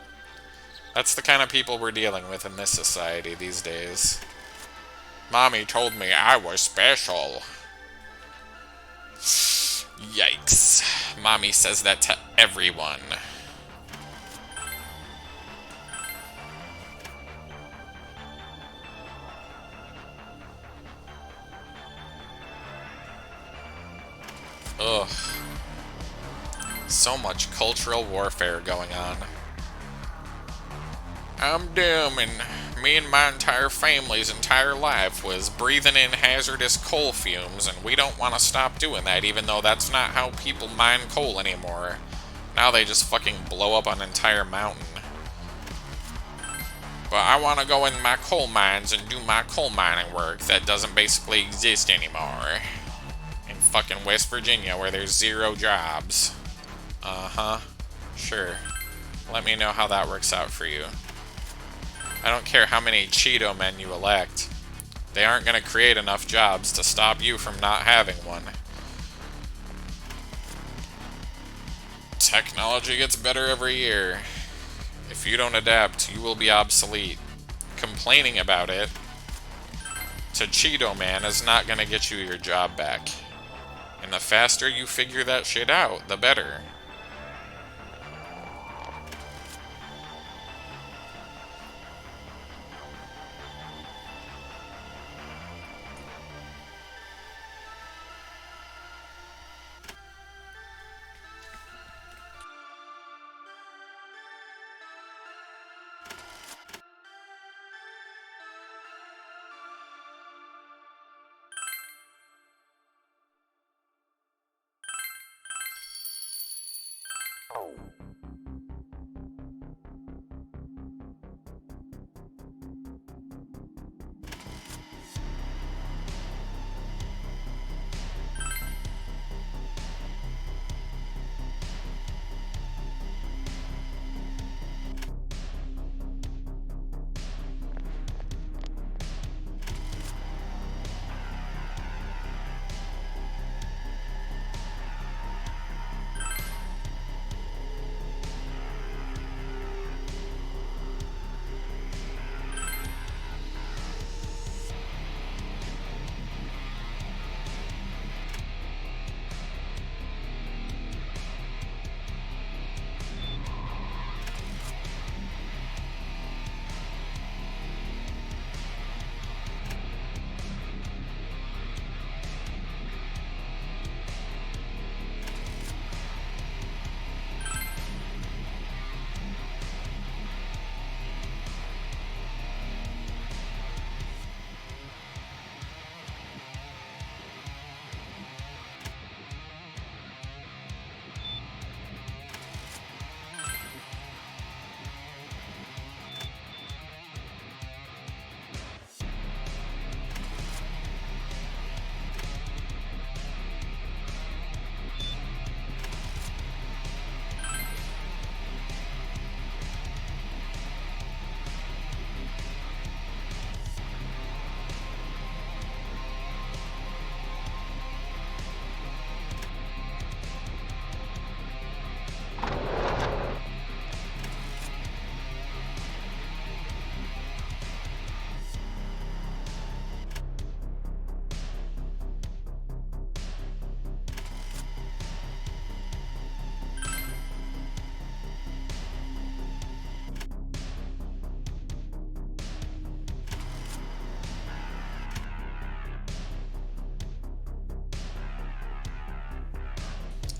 That's the kind of people we're dealing with in this society these days. Mommy told me I was special. Yikes. Mommy says that to everyone. Ugh. So much cultural warfare going on. I'm dumb, and me and my entire family's entire life was breathing in hazardous coal fumes, and we don't want to stop doing that, even though that's not how people mine coal anymore. Now they just fucking blow up an entire mountain. But I want to go in my coal mines and do my coal mining work that doesn't basically exist anymore. In fucking West Virginia, where there's 0 jobs. Uh-huh. Sure. Let me know how that works out for you. I don't care how many Cheeto men you elect. They aren't going to create enough jobs to stop you from not having one. Technology gets better every year. If you don't adapt, you will be obsolete. Complaining about it to Cheeto Man is not going to get you your job back. And the faster you figure that shit out, the better.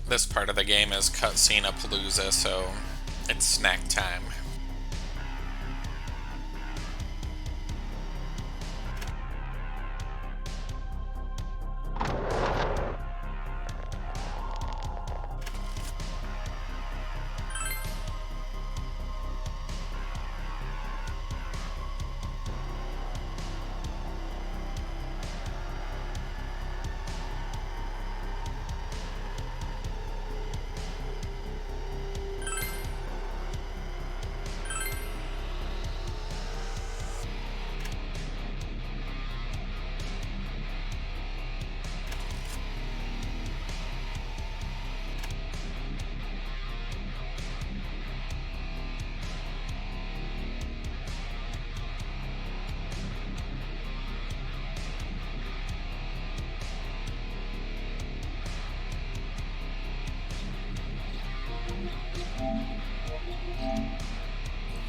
This part of the game is cutscene-a-palooza, so it's snack time.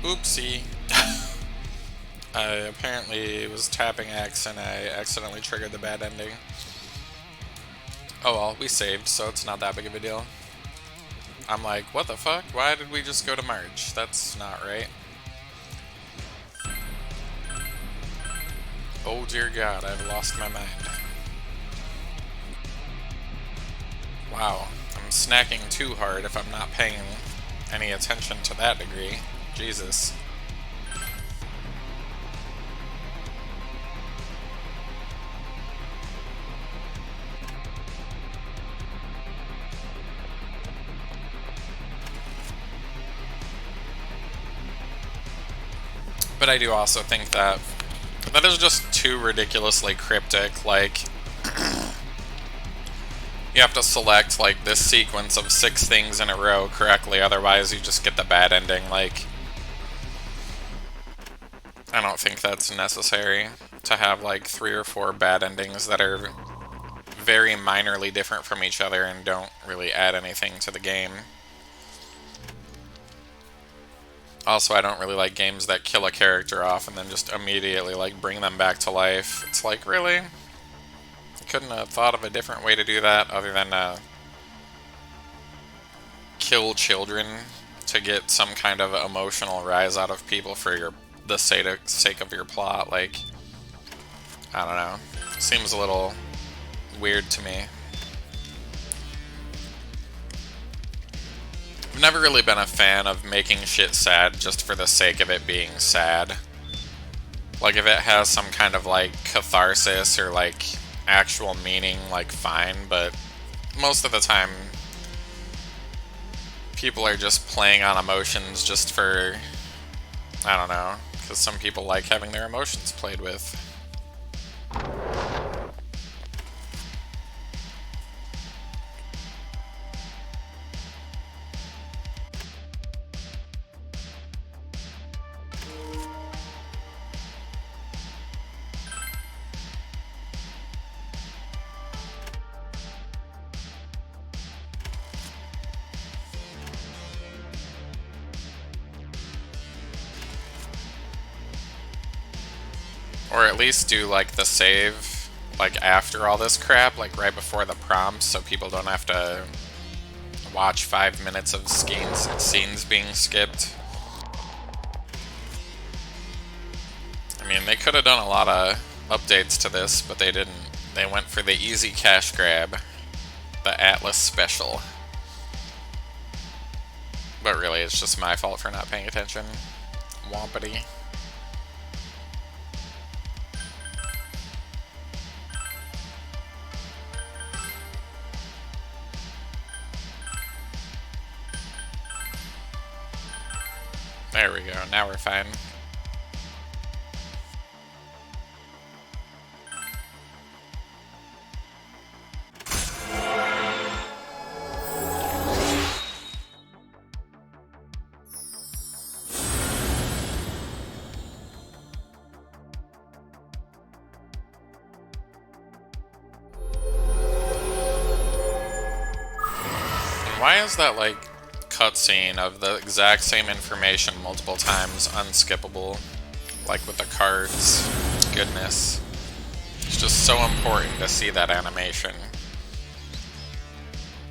Oopsie. I apparently was tapping X and I accidentally triggered the bad ending. Oh well, we saved, so it's not that big of a deal. I'm like, what the fuck? Why did we just go to March? That's not right. Oh dear God, I've lost my mind. Wow, I'm snacking too hard if I'm not paying any attention to that degree. Jesus. But I do also think that that is just too ridiculously cryptic. Like, you have to select, like, this sequence of 6 things in a row correctly, otherwise you just get the bad ending. Like, I don't think that's necessary to have, like, 3 or 4 bad endings that are very minorly different from each other and don't really add anything to the game. Also, I don't really like games that kill a character off and then just immediately, like, bring them back to life. It's like, really? You couldn't have thought of a different way to do that other than kill children to get some kind of emotional rise out of people for the sake of your plot? Like, I don't know. Seems a little weird to me. I've never really been a fan of making shit sad just for the sake of it being sad. Like, if it has some kind of, like, catharsis or, like, actual meaning, like, fine, but most of the time, people are just playing on emotions just for, I don't know, because some people like having their emotions played with. Or at least do, like, the save, like, after all this crap, like, right before the prompts, so people don't have to watch 5 minutes of scenes being skipped. I mean, they could have done a lot of updates to this, but they didn't. They went for the easy cash grab, the Atlas Special. But really, it's just my fault for not paying attention. Wompity. There we go, now we're fine. And why is that, like, cutscene of the exact same information multiple times unskippable, like with the cards? Goodness. It's just so important to see that animation.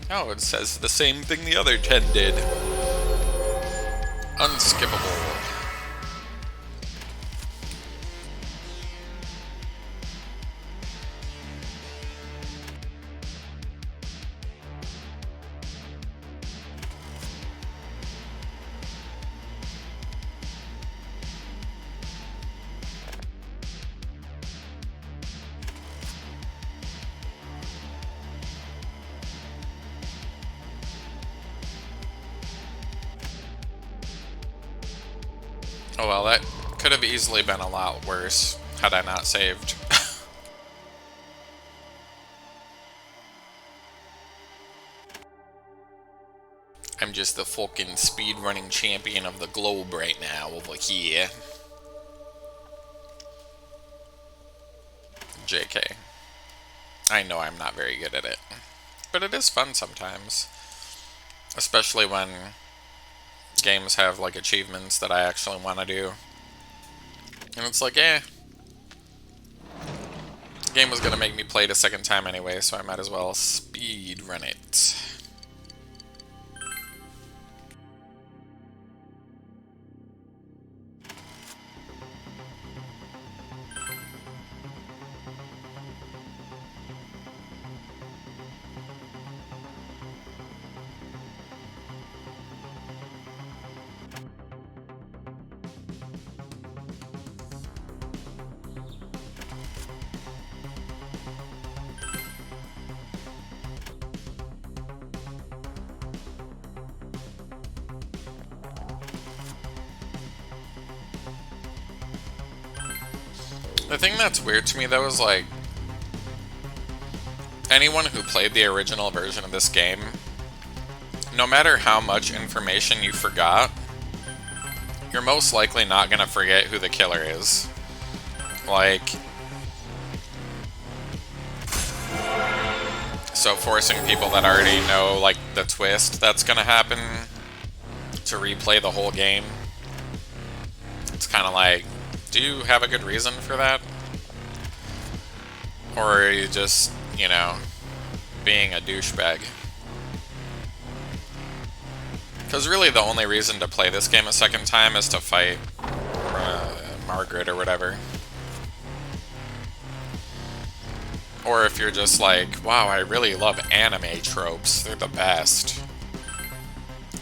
Oh, it says the same thing the other 10 did. Unskippable. Oh well, that could have easily been a lot worse had I not saved. I'm just the fucking speedrunning champion of the globe right now over here. JK. I know I'm not very good at it. But it is fun sometimes. Especially when games have like achievements that I actually want to do. And it's like, eh. The game was gonna make me play it a second time anyway, so I might as well speed run it. The thing that's weird to me though is like, anyone who played the original version of this game, no matter how much information you forgot, you're most likely not gonna forget who the killer is. Like, so forcing people that already know like the twist that's gonna happen to replay the whole game, it's kind of like, do you have a good reason for that? Or are you just, you know, being a douchebag? Because really the only reason to play this game a second time is to fight Margaret or whatever. Or if you're just like, wow, I really love anime tropes, they're the best.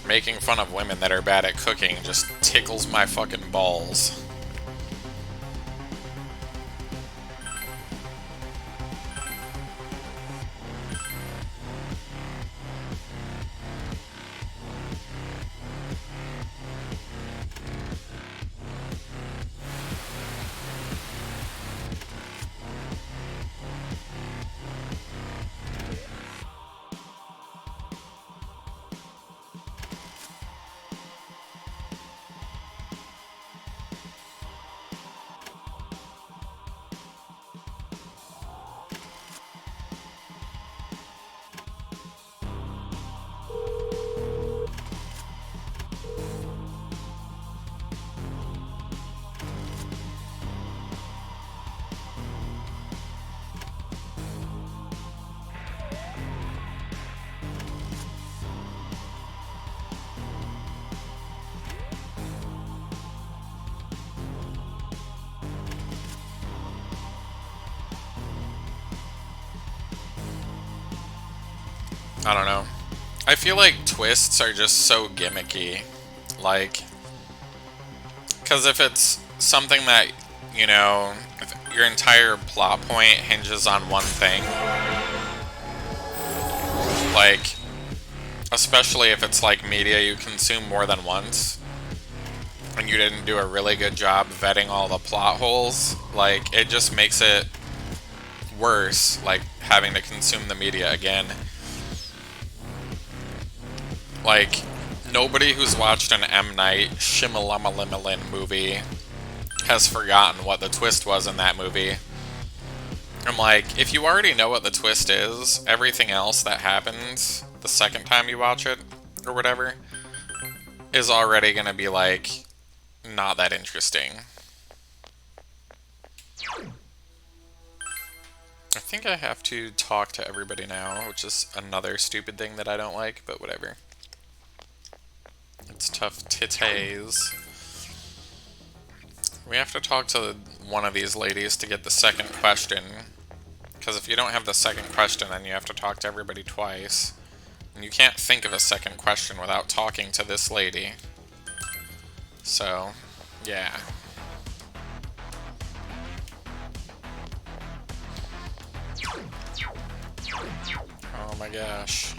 Making fun of women that are bad at cooking just tickles my fucking balls. I don't know. I feel like twists are just so gimmicky. Like, because if it's something that, you know, if your entire plot point hinges on one thing, like, especially if it's like media you consume more than once, and you didn't do a really good job vetting all the plot holes, like, it just makes it worse, like, having to consume the media again. Like, nobody who's watched an M. Night Shyamalan movie has forgotten what the twist was in that movie. I'm like, if you already know what the twist is, everything else that happens the second time you watch it, or whatever, is already gonna be, like, not that interesting. I think I have to talk to everybody now, which is another stupid thing that I don't like, but whatever. It's tough titties. We have to talk to one of these ladies to get the second question. Because if you don't have the second question, then you have to talk to everybody twice. And you can't think of a second question without talking to this lady. So, yeah. Oh my gosh.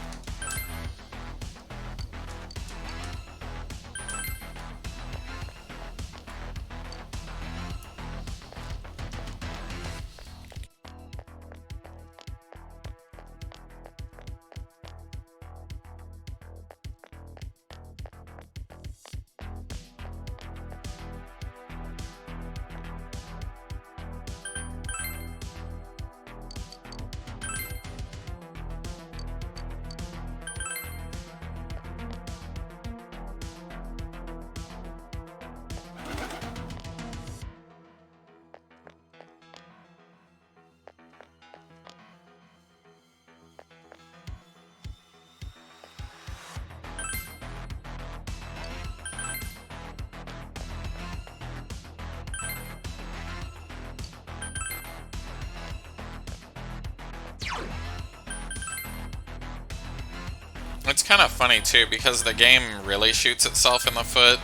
kind of funny too because the game really shoots itself in the foot.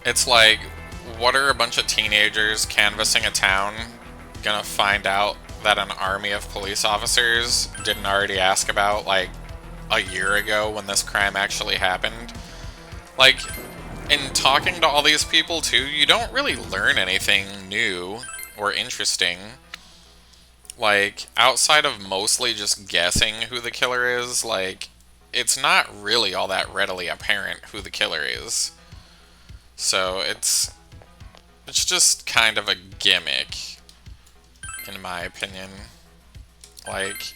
It's like, what are a bunch of teenagers canvassing a town gonna find out that an army of police officers didn't already ask about like a year ago when this crime actually happened? Like, in talking to all these people too, you don't really learn anything new or interesting. Like, outside of mostly just guessing who the killer is, like, it's not really all that readily apparent who the killer is. So it's just kind of a gimmick, in my opinion. Like,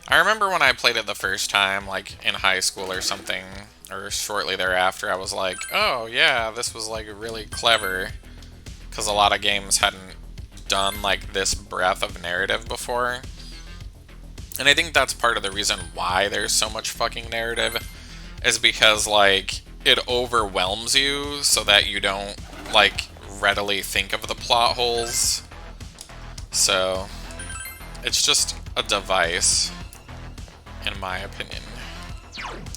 I remember when I played it the first time, like, in high school or something, or shortly thereafter, I was like, oh yeah, this was, like, really clever. Because a lot of games hadn't done, like, this breadth of narrative before. And I think that's part of the reason why there's so much fucking narrative, is because, like, it overwhelms you so that you don't, like, readily think of the plot holes. So, it's just a device, in my opinion.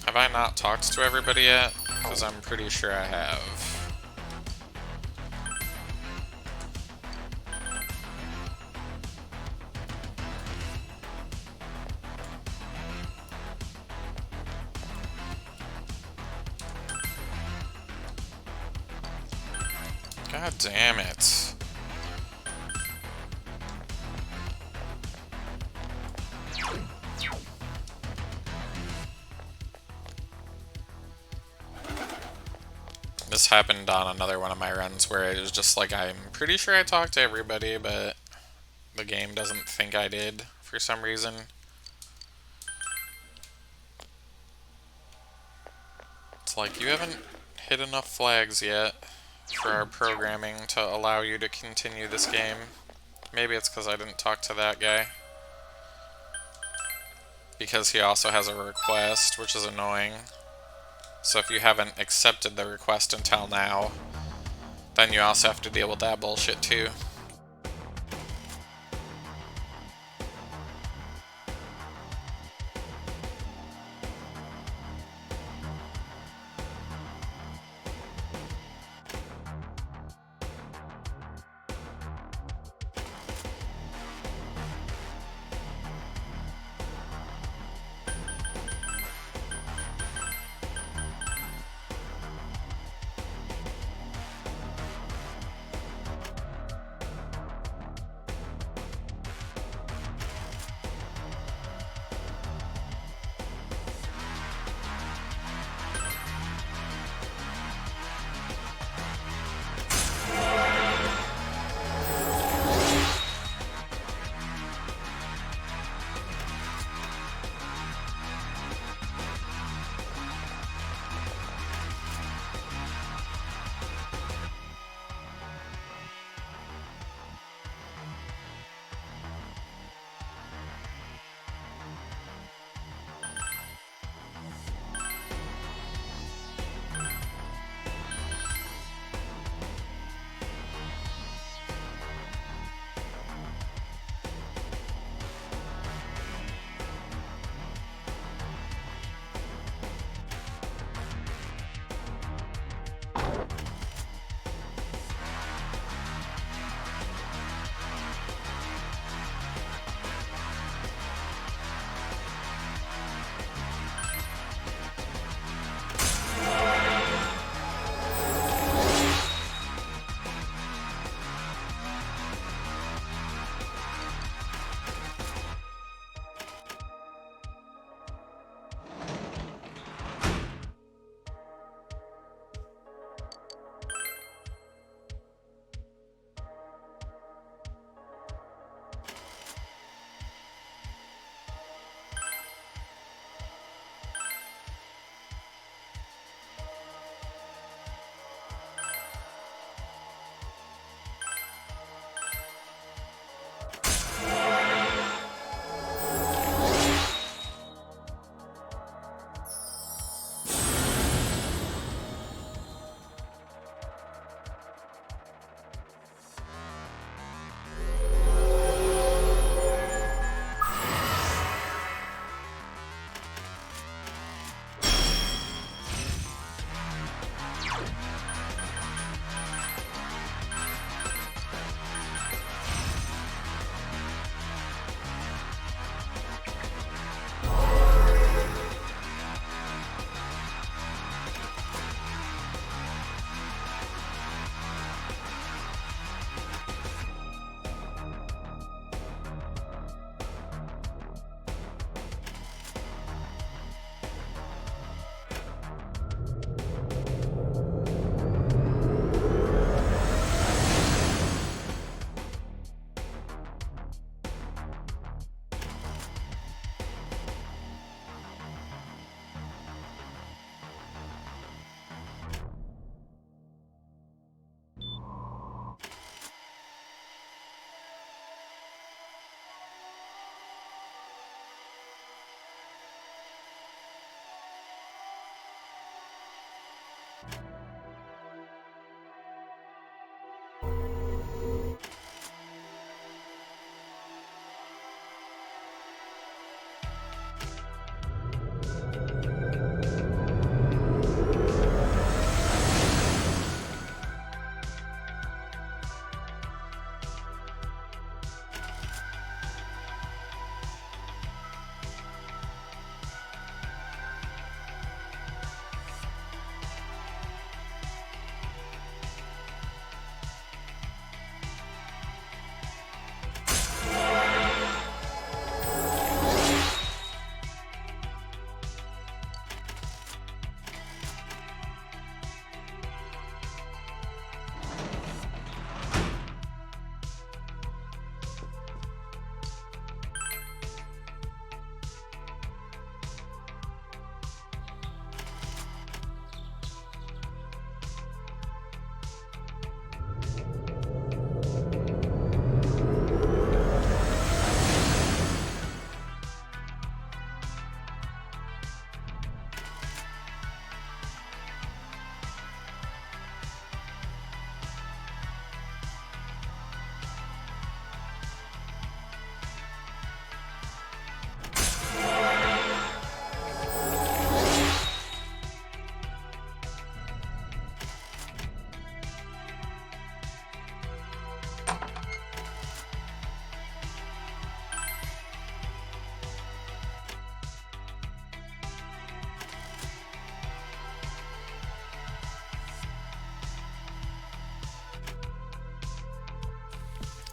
Have I not talked to everybody yet? Because I'm pretty sure I have. God damn it. This happened on another one of my runs where it was just like, I'm pretty sure I talked to everybody, but the game doesn't think I did for some reason. It's like, you haven't hit enough flags yet for our programming to allow you to continue this game. Maybe it's because I didn't talk to that guy. Because he also has a request, which is annoying. So if you haven't accepted the request until now, then you also have to deal with that bullshit too.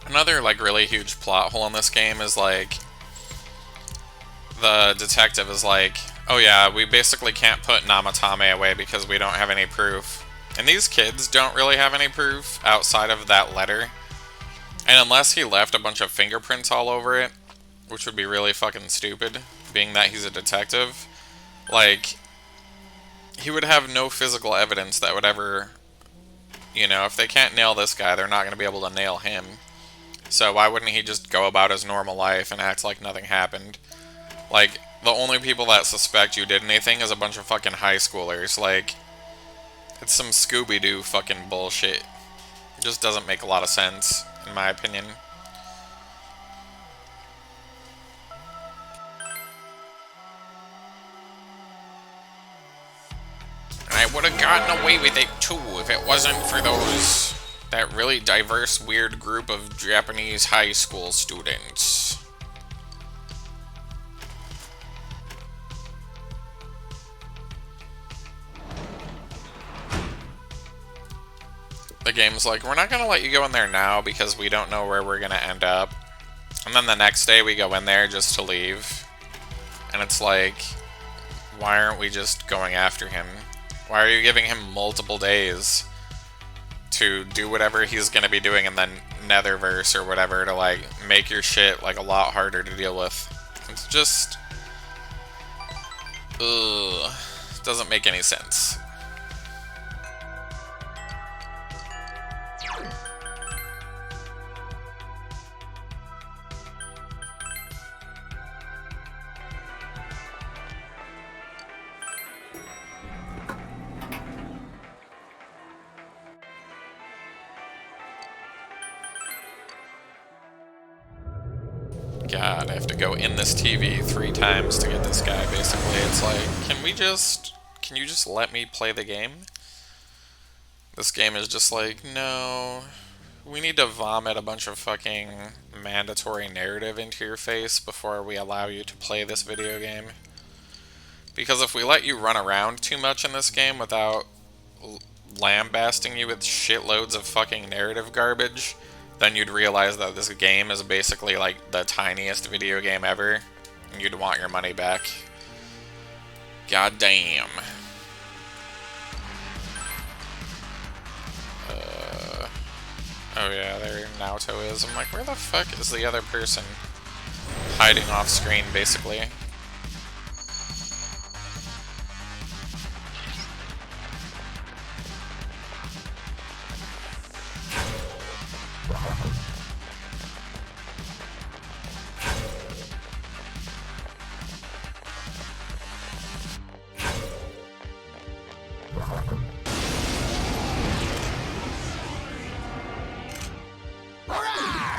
Another, like, really huge plot hole in this game is, like, the detective is like, oh yeah, we basically can't put Namatame away because we don't have any proof. And these kids don't really have any proof outside of that letter. And unless he left a bunch of fingerprints all over it, which would be really fucking stupid, being that he's a detective, like, he would have no physical evidence that would ever, you know, if they can't nail this guy, they're not going to be able to nail him. So why wouldn't he just go about his normal life and act like nothing happened? Like, the only people that suspect you did anything is a bunch of fucking high schoolers. Like, it's some Scooby-Doo fucking bullshit. It just doesn't make a lot of sense, in my opinion. And I would have gotten away with it too if it wasn't for that really diverse, weird group of Japanese high school students. The game's like, we're not gonna let you go in there now because we don't know where we're gonna end up. And then the next day we go in there just to leave. And it's like, why aren't we just going after him? Why are you giving him multiple days to do whatever he's gonna be doing in the Netherverse or whatever to, like, make your shit, like, a lot harder to deal with? It's just... ugh. Doesn't make any sense. God, I have to go in this TV 3 times to get this guy, basically. It's like, can you just let me play the game? This game is just like, no, we need to vomit a bunch of fucking mandatory narrative into your face before we allow you to play this video game. Because if we let you run around too much in this game without lambasting you with shitloads of fucking narrative garbage, then you'd realize that this game is basically like the tiniest video game ever, and you'd want your money back. God damn. Oh yeah, there Naoto is. I'm like, where the fuck is the other person? Hiding off screen, basically.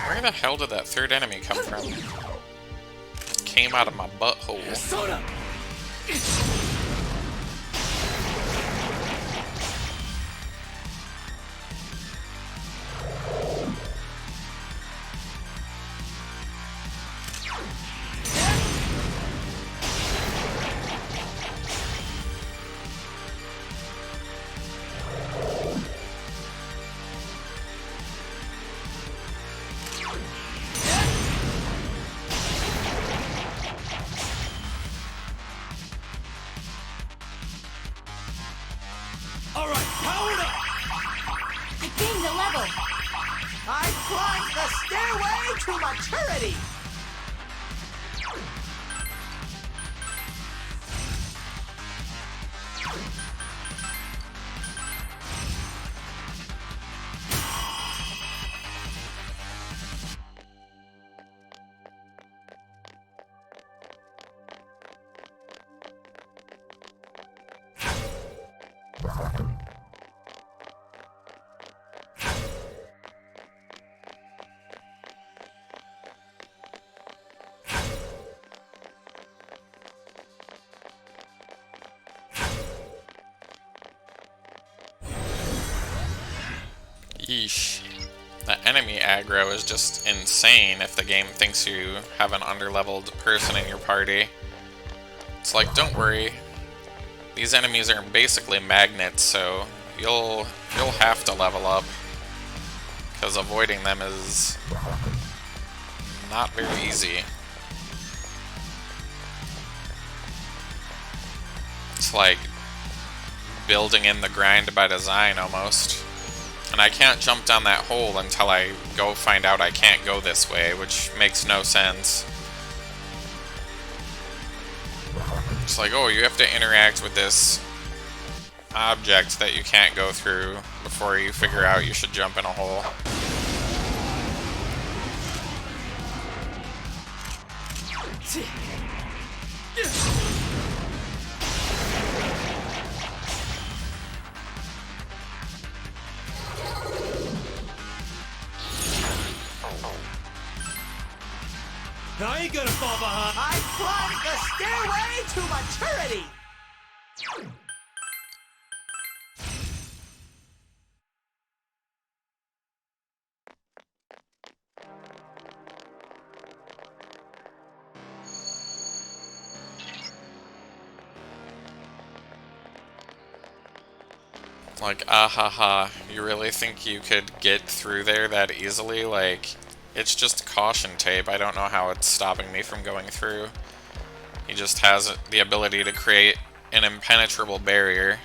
Where the hell did that third enemy come from? Came out of my butthole. Alright, powered up! I gained a level. I climbed the stairway to maturity! Yeesh. The enemy aggro is just insane if the game thinks you have an underleveled person in your party. It's like, don't worry. These enemies are basically magnets, so you'll have to level up. because avoiding them is not very easy. It's like building in the grind by design almost. And I can't jump down that hole until I go find out I can't go this way, which makes no sense. It's like, oh, you have to interact with this object that you can't go through before you figure out you should jump in a hole. I ain't gonna fall behind. I climbed the stairway to maturity. Like, ah ha ha, you really think you could get through there that easily? Like, it's just caution tape. I don't know how it's stopping me from going through. He just has the ability to create an impenetrable barrier.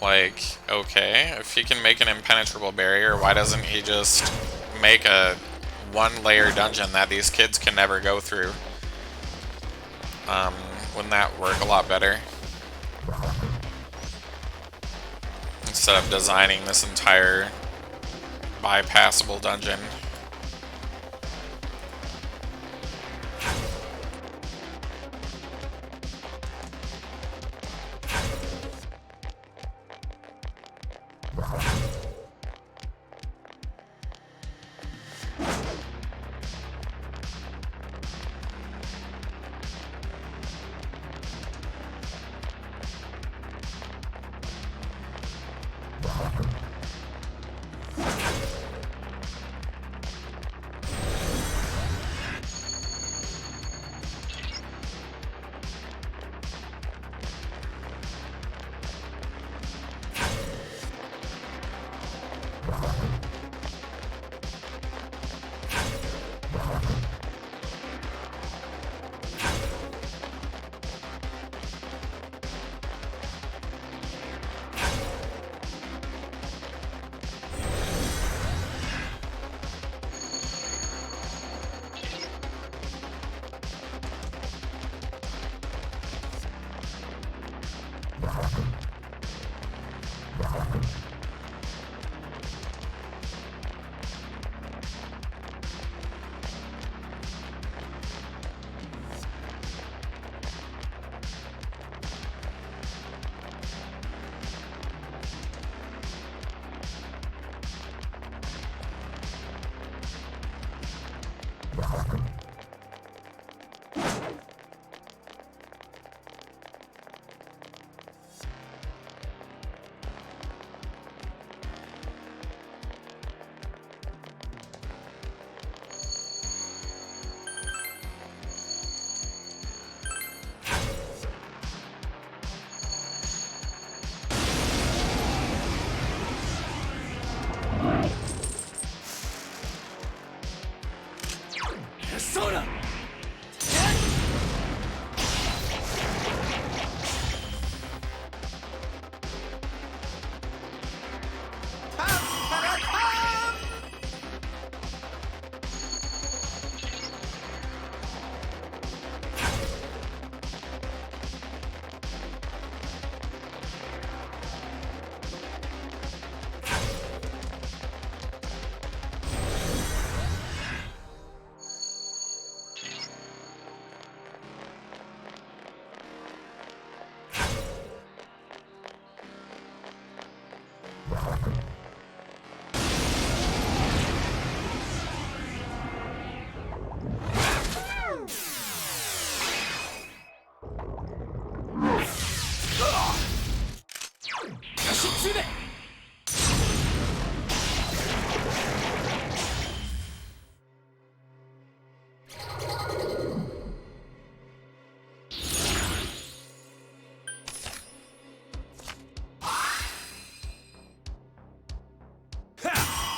Like, okay, if he can make an impenetrable barrier, why doesn't he just make a one-layer dungeon that these kids can never go through? Wouldn't that work a lot better? Instead of designing this entire bypassable dungeon.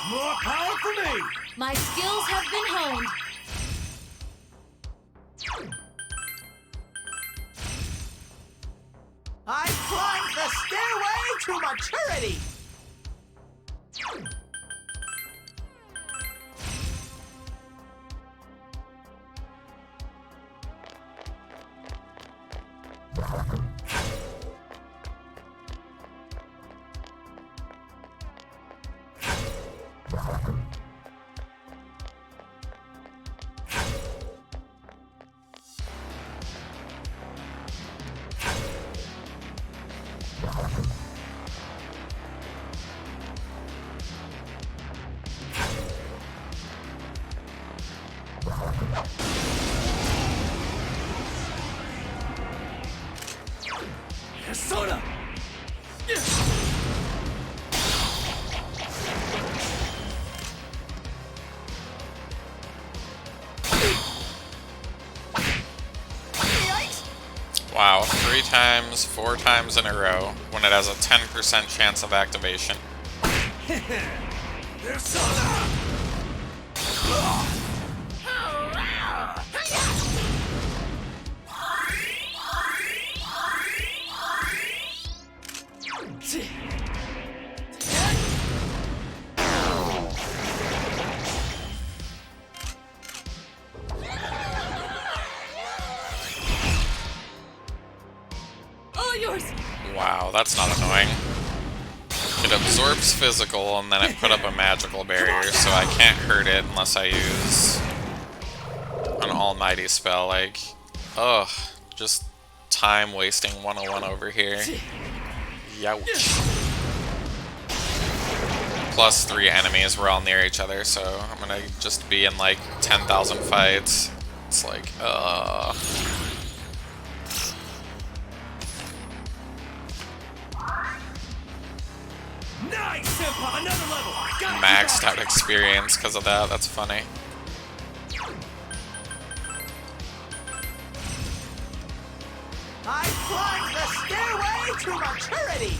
More power for me! My skills have been honed. I climbed the stairway to maturity! Soda! Wow, 3 times, 4 times in a row, when it has a 10% chance of activation. Persona! All yours. Wow, that's not annoying. It absorbs physical, and then it put up a magical barrier, so I can't hurt it unless I use an almighty spell, like... Ugh, just time-wasting 101 over here. Youch. Plus 3 enemies, we're all near each other, so I'm gonna just be in like 10,000 fights. It's like, Nice, Senpai! Another level! Got maxed out experience because of that. That's funny. I climbed the stairway to maturity!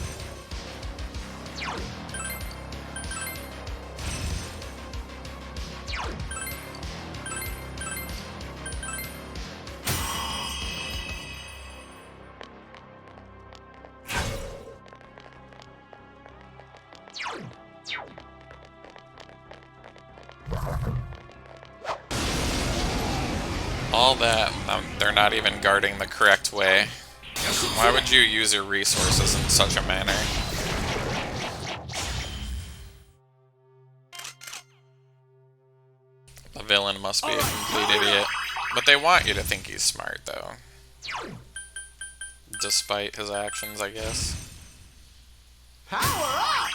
All that, they're not even guarding the correct way. Why would you use your resources in such a manner? The villain must be a complete idiot. But they want you to think he's smart, though. Despite his actions, I guess. Power up!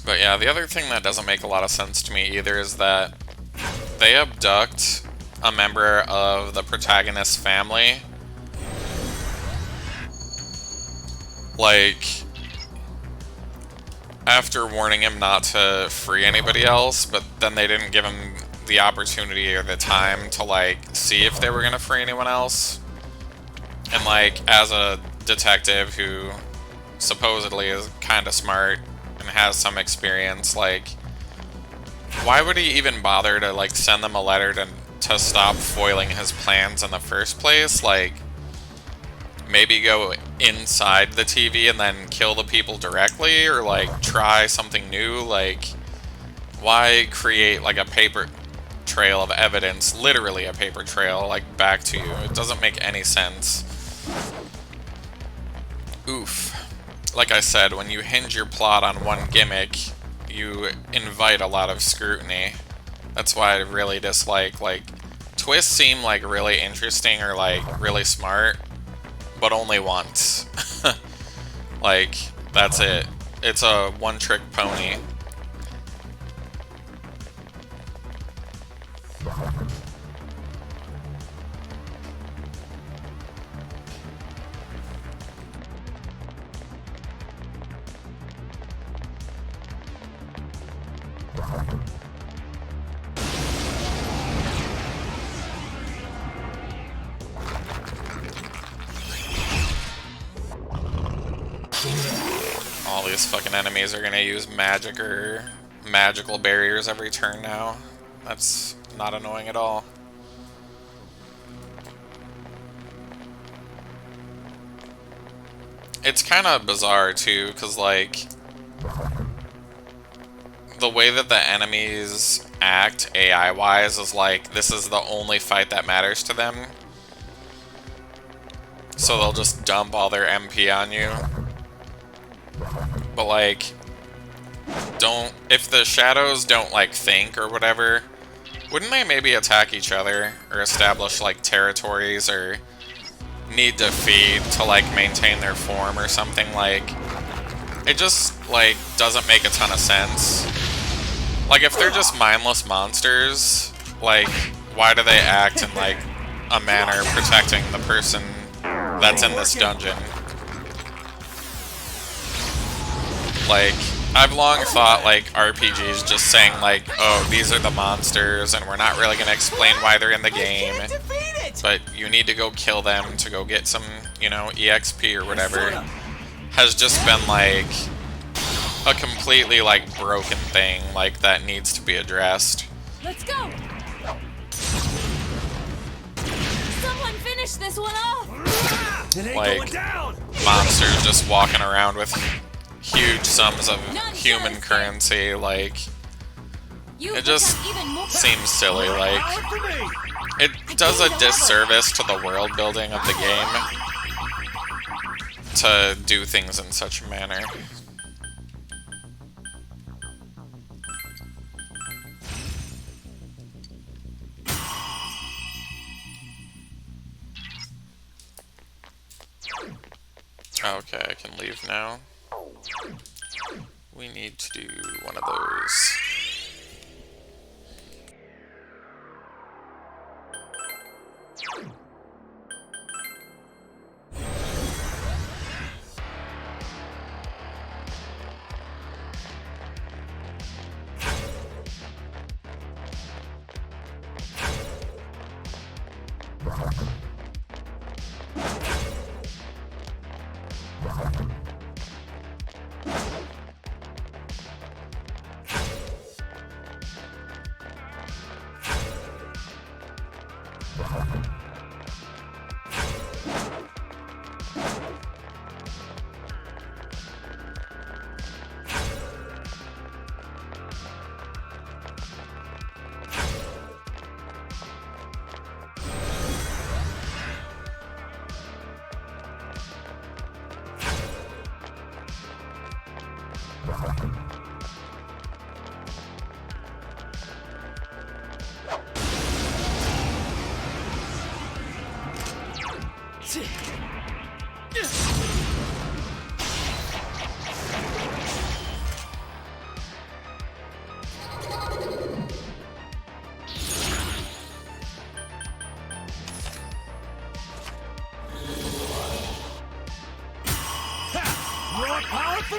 But yeah, the other thing that doesn't make a lot of sense to me either is that they abduct a member of the protagonist's family. Like, after warning him not to free anybody else, but then they didn't give him the opportunity or the time to, like, see if they were gonna free anyone else. And, like, as a detective who supposedly is kind of smart and has some experience, like, why would he even bother to, like, send them a letter to stop foiling his plans in the first place? Like, maybe go inside the TV and then kill the people directly, or, like, try something new? Like, why create, like, a paper trail of evidence, literally a paper trail, like, back to you? It doesn't make any sense. Oof. Like I said, when you hinge your plot on one gimmick, you invite a lot of scrutiny. That's why I really dislike, like, twists seem, like, really interesting or, like, really smart, but only once. Like, that's it. It's a one-trick pony. All these fucking enemies are gonna use magic or magical barriers every turn now. That's not annoying at all. It's kind of bizarre too, because like the way that the enemies act AI-wise is like this is the only fight that matters to them. So they'll just dump all their MP on you. But like, if the shadows don't like think or whatever, wouldn't they maybe attack each other or establish like territories or need to feed to like maintain their form or something? Like, it just like doesn't make a ton of sense. Like, if they're just mindless monsters, like, why do they act in like a manner protecting the person that's in this dungeon? Like, I've long thought, like, RPGs just saying, like, oh, these are the monsters, and we're not really going to explain why they're in the game, but you need to go kill them to go get some, you know, EXP or whatever, has just been, like, a completely, like, broken thing, like, that needs to be addressed. Let's go! Someone finish this one off! Like, monsters just walking around with huge sums of human currency, like, it just seems silly. Like, it does a disservice to the world building of the game to do things in such a manner. Okay, I can leave now. We need to do one of those.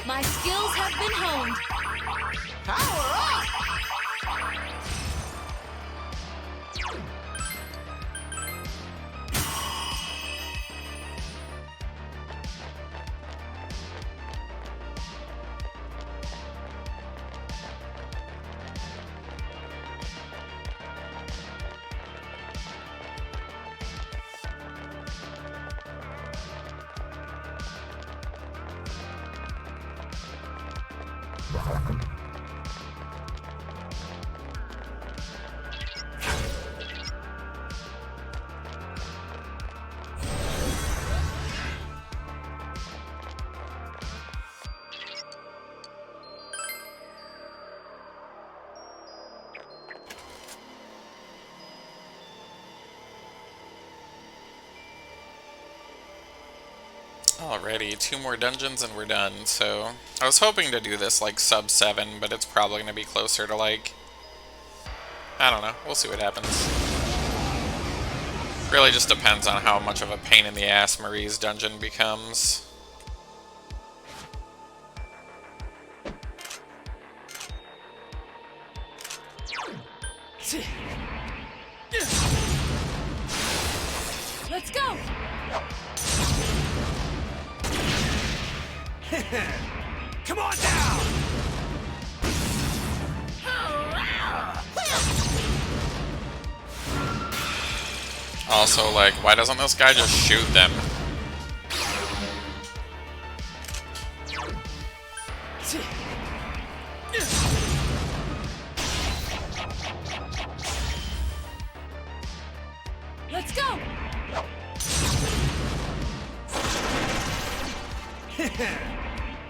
My skills have been honed. Power up! Alrighty, 2 more dungeons and we're done. So, I was hoping to do this like sub 7, but it's probably going to be closer to like, I don't know, we'll see what happens. Really just depends on how much of a pain in the ass Marie's dungeon becomes. Let's go! Come on down! Also, like, why doesn't this guy just shoot them? Let's go!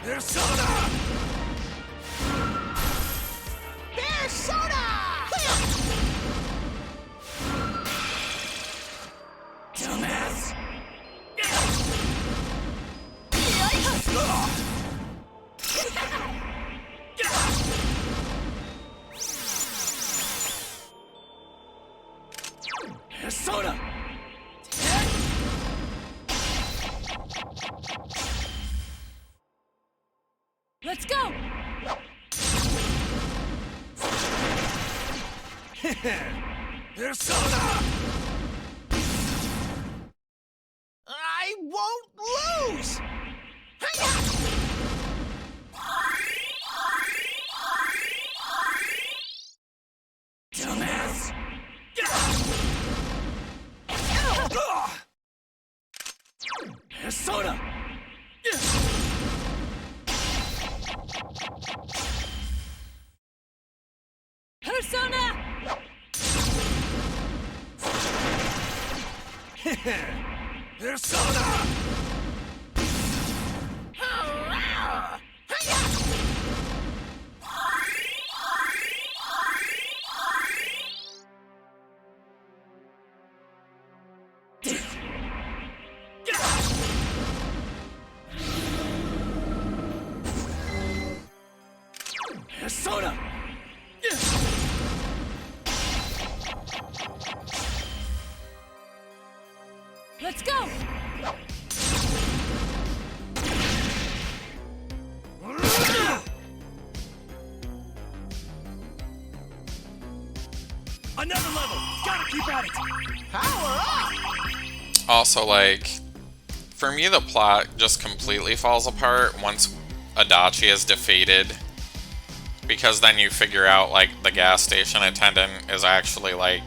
There's soda! There's soda! Dumbass! There's soda! Let's go! There's soda! I won't lose! Dumbass! There's soda! Persona! There's soda! There's soda! Let's go! Another level! Gotta keep at it! Power up! Also, like, for me, the plot just completely falls apart once Adachi is defeated. Because then you figure out, like, the gas station attendant is actually, like,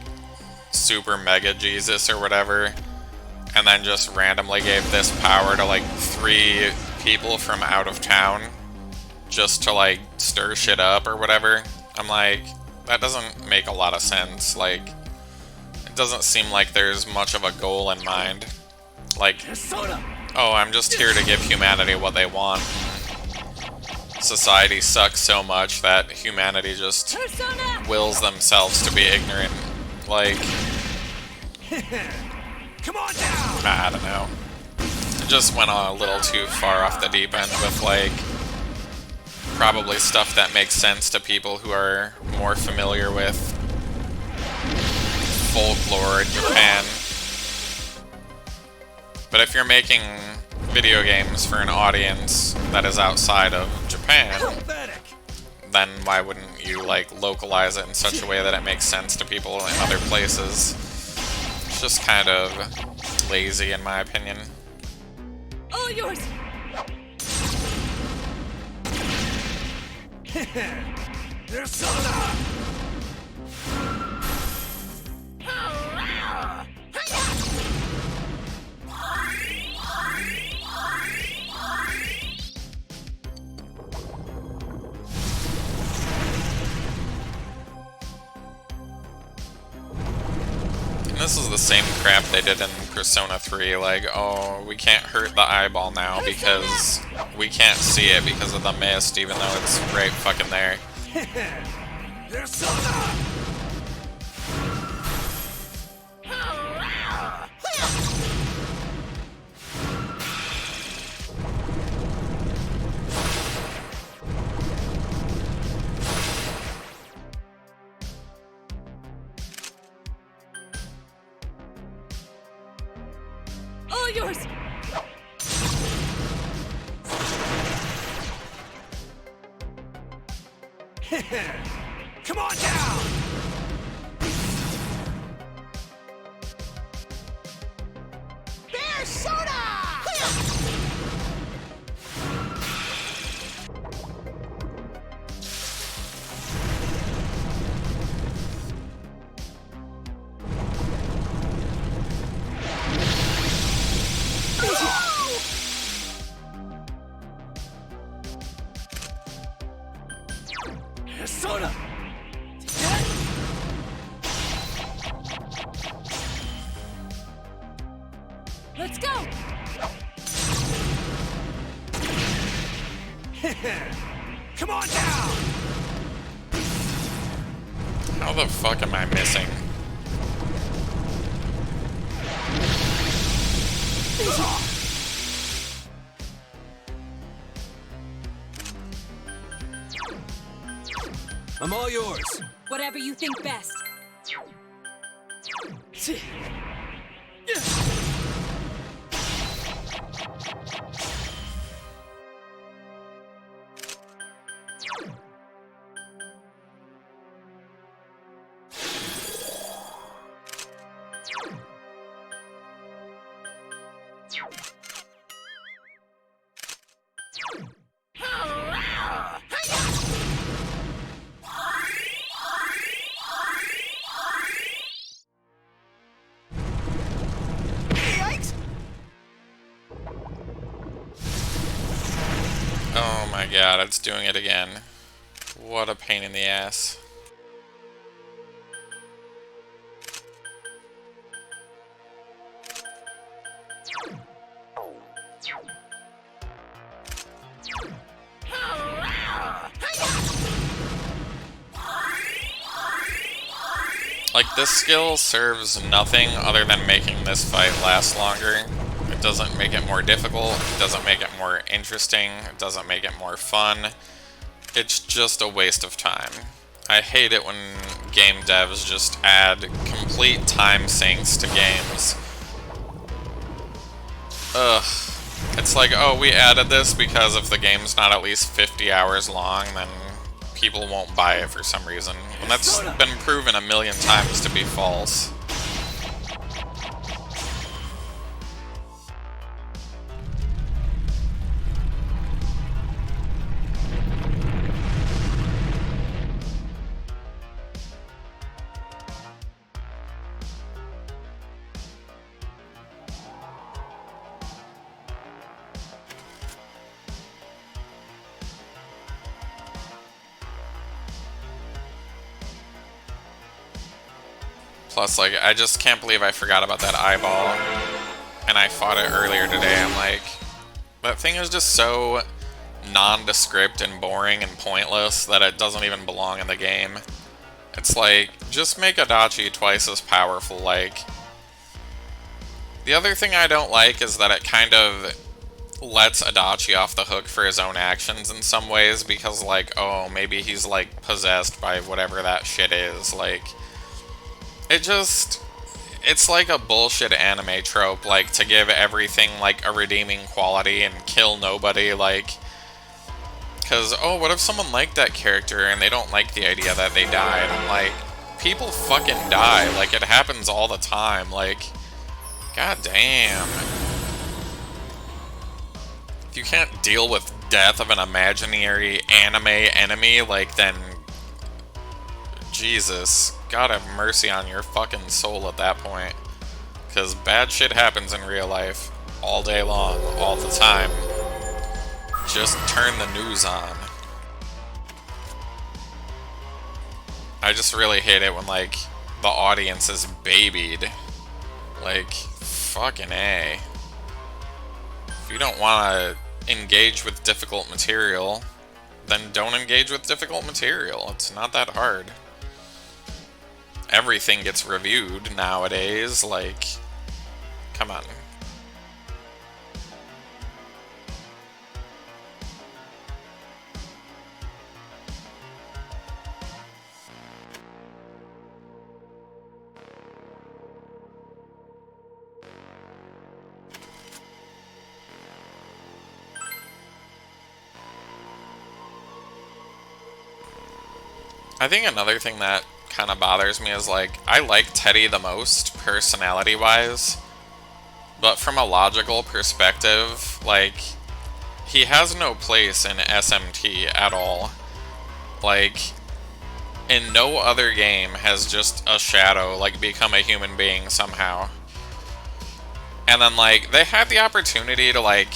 super mega Jesus or whatever. And then just randomly gave this power to, like, 3 people from out of town. Just to, like, stir shit up or whatever. I'm like, that doesn't make a lot of sense. Like, it doesn't seem like there's much of a goal in mind. Like, There's soda! oh, I'm just here to give humanity what they want. Society sucks so much that humanity just Persona! wills themselves to be ignorant. Like, Come on down! I don't know. It just went a little too far off the deep end with, like, probably stuff that makes sense to people who are more familiar with folklore in Japan. But if you're making video games for an audience that is outside of Japan, Pathetic! then why wouldn't you, like, localize it in such a way that it makes sense to people in other places? It's just kind of lazy, in my opinion. All yours! There's soda! And this is the same crap they did in Persona 3, like, oh, we can't hurt the eyeball now because we can't see it because of the mist, even though it's right fucking there. There's soda! All yours! Come on down! Soda! Let's go! Come on down! How the fuck am I missing? I'm all yours. Whatever you think best. Yikes! Oh my god, it's doing it again. What a pain in the ass. Like, this skill serves nothing other than making this fight last longer. It doesn't make it more difficult, it doesn't make it more interesting, it doesn't make it more fun. It's just a waste of time. I hate it when game devs just add complete time sinks to games. Ugh. It's like, oh, we added this because if the game's not at least 50 hours long, then people won't buy it for some reason. And that's been proven a million times to be false. Plus, like, I just can't believe I forgot about that eyeball. And I fought it earlier today. I'm like, that thing is just so nondescript and boring and pointless that it doesn't even belong in the game. It's like, just make Adachi twice as powerful, like. The other thing I don't like is that it kind of lets Adachi off the hook for his own actions in some ways, because, like, oh, maybe he's, like, possessed by whatever that shit is, like. It's like a bullshit anime trope, like, to give everything, like, a redeeming quality and kill nobody, like, because, oh, what if someone liked that character and they don't like the idea that they died? I'm like, people fucking die, like, it happens all the time, like, god damn. If you can't deal with death of an imaginary anime enemy, like, then, Jesus, God have mercy on your fucking soul at that point. Because bad shit happens in real life all day long, all the time. Just turn the news on. I just really hate it when, like, the audience is babied. Like, fucking A. If you don't want to engage with difficult material, then don't engage with difficult material. It's not that hard. Everything gets reviewed nowadays, like, come on. I think another thing that kind of bothers me is, like, I like Teddy the most, personality-wise, but from a logical perspective, like, he has no place in SMT at all. Like, in no other game has just a shadow, like, become a human being somehow. And then, like, they had the opportunity to, like,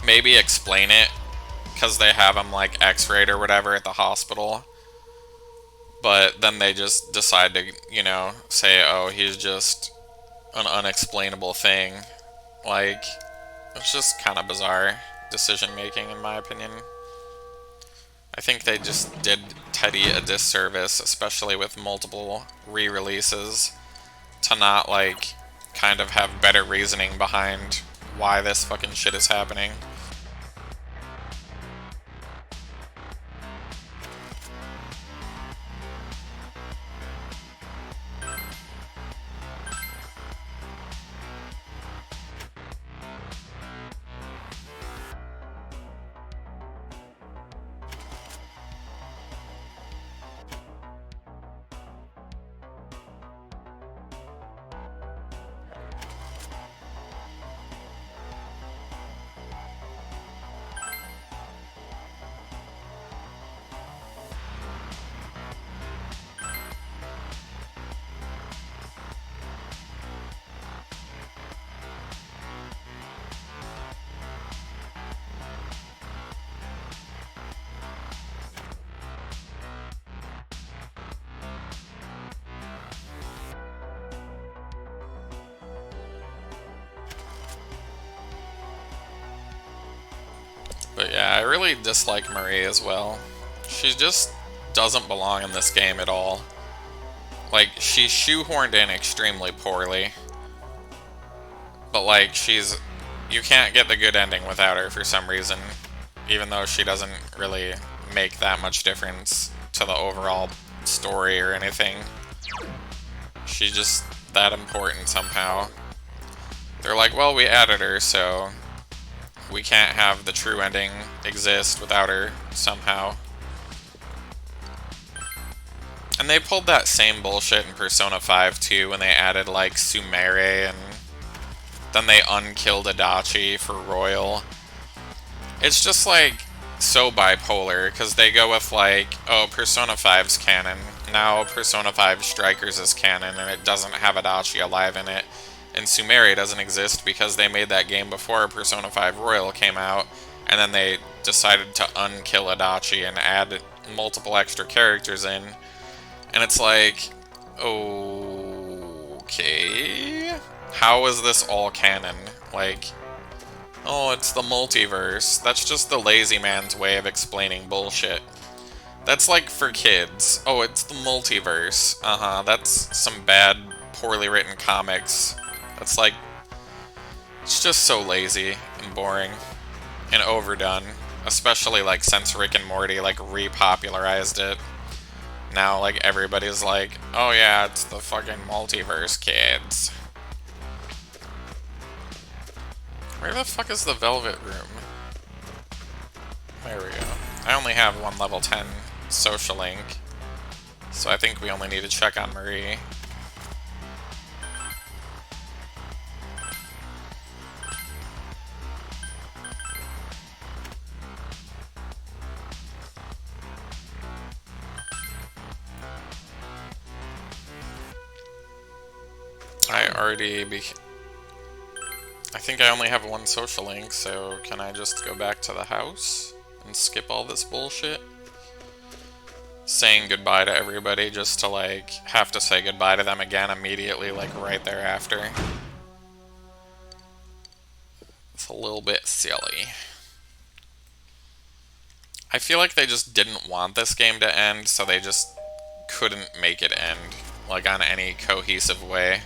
maybe explain it, because they have him, like, x-rayed or whatever at the hospital. But then they just decide to, say, oh, he's just an unexplainable thing. Like, it's just kind of bizarre decision making, in my opinion. I think they just did Teddy a disservice, especially with multiple re-releases, to not, like, kind of have better reasoning behind why this fucking shit is happening. But yeah, I really dislike Marie as well. She just doesn't belong in this game at all. Like, she's shoehorned in extremely poorly. But like, you can't get the good ending without her for some reason. Even though she doesn't really make that much difference to the overall story or anything. She's just that important somehow. They're like, well, we added her, so we can't have the true ending exist without her somehow. And they pulled that same bullshit in Persona 5 too, when they added like Sumere, and then they unkilled Adachi for Royal. It's just like so bipolar, because they go with like, oh, Persona 5's canon, now Persona 5 Strikers is canon, and it doesn't have Adachi alive in it. And Sumere doesn't exist because they made that game before Persona 5 Royal came out, and then they decided to unkill Adachi and add multiple extra characters in. And it's like, okay, how is this all canon? Like, oh, it's the multiverse. That's just the lazy man's way of explaining bullshit. That's like for kids. Oh, it's the multiverse. That's some bad, poorly written comics. That's like, it's just so lazy and boring and overdone, especially like since Rick and Morty like repopularized it. Now like everybody's like, oh yeah, it's the fucking multiverse, kids. Where the fuck is the Velvet Room? There we go. I only have one level 10 social link, so I think we only need to check on Marie. I think I only have one social link, so can I just go back to the house and skip all this bullshit? Saying goodbye to everybody just to like have to say goodbye to them again immediately, like right thereafter. It's a little bit silly. I feel like they just didn't want this game to end, so they just couldn't make it end, like on any cohesive way.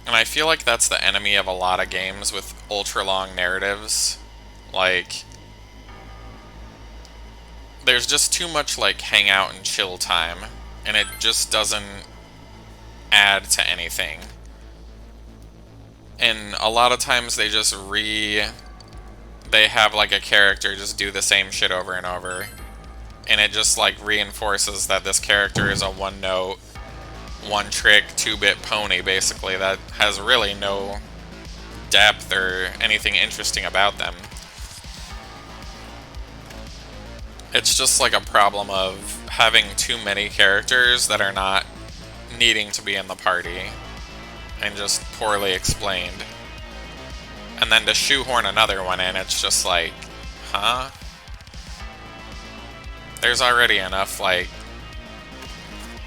And I feel like that's the enemy of a lot of games with ultra-long narratives. Like, there's just too much, like, hangout and chill time, and it just doesn't add to anything. And a lot of times they just they have, like, a character just do the same shit over and over. And it just, like, reinforces that this character is a one-note, one-trick, two-bit pony, basically, that has really no depth or anything interesting about them. It's just like a problem of having too many characters that are not needing to be in the party and just poorly explained. And then to shoehorn another one in, it's just like, huh? There's already enough, like,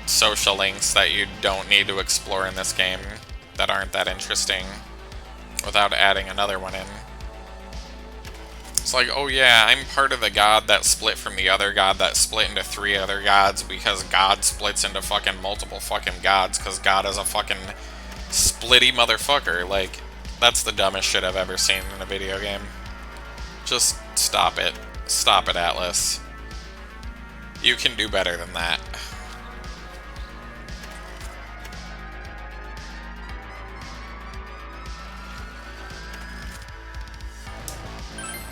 social links that you don't need to explore in this game that aren't that interesting without adding another one in. It's like, oh yeah, I'm part of the god that split from the other god that split into 3 other gods because God splits into fucking multiple fucking gods because God is a fucking splitty motherfucker. Like, that's the dumbest shit I've ever seen in a video game. Just stop it. Stop it, Atlas. You can do better than that.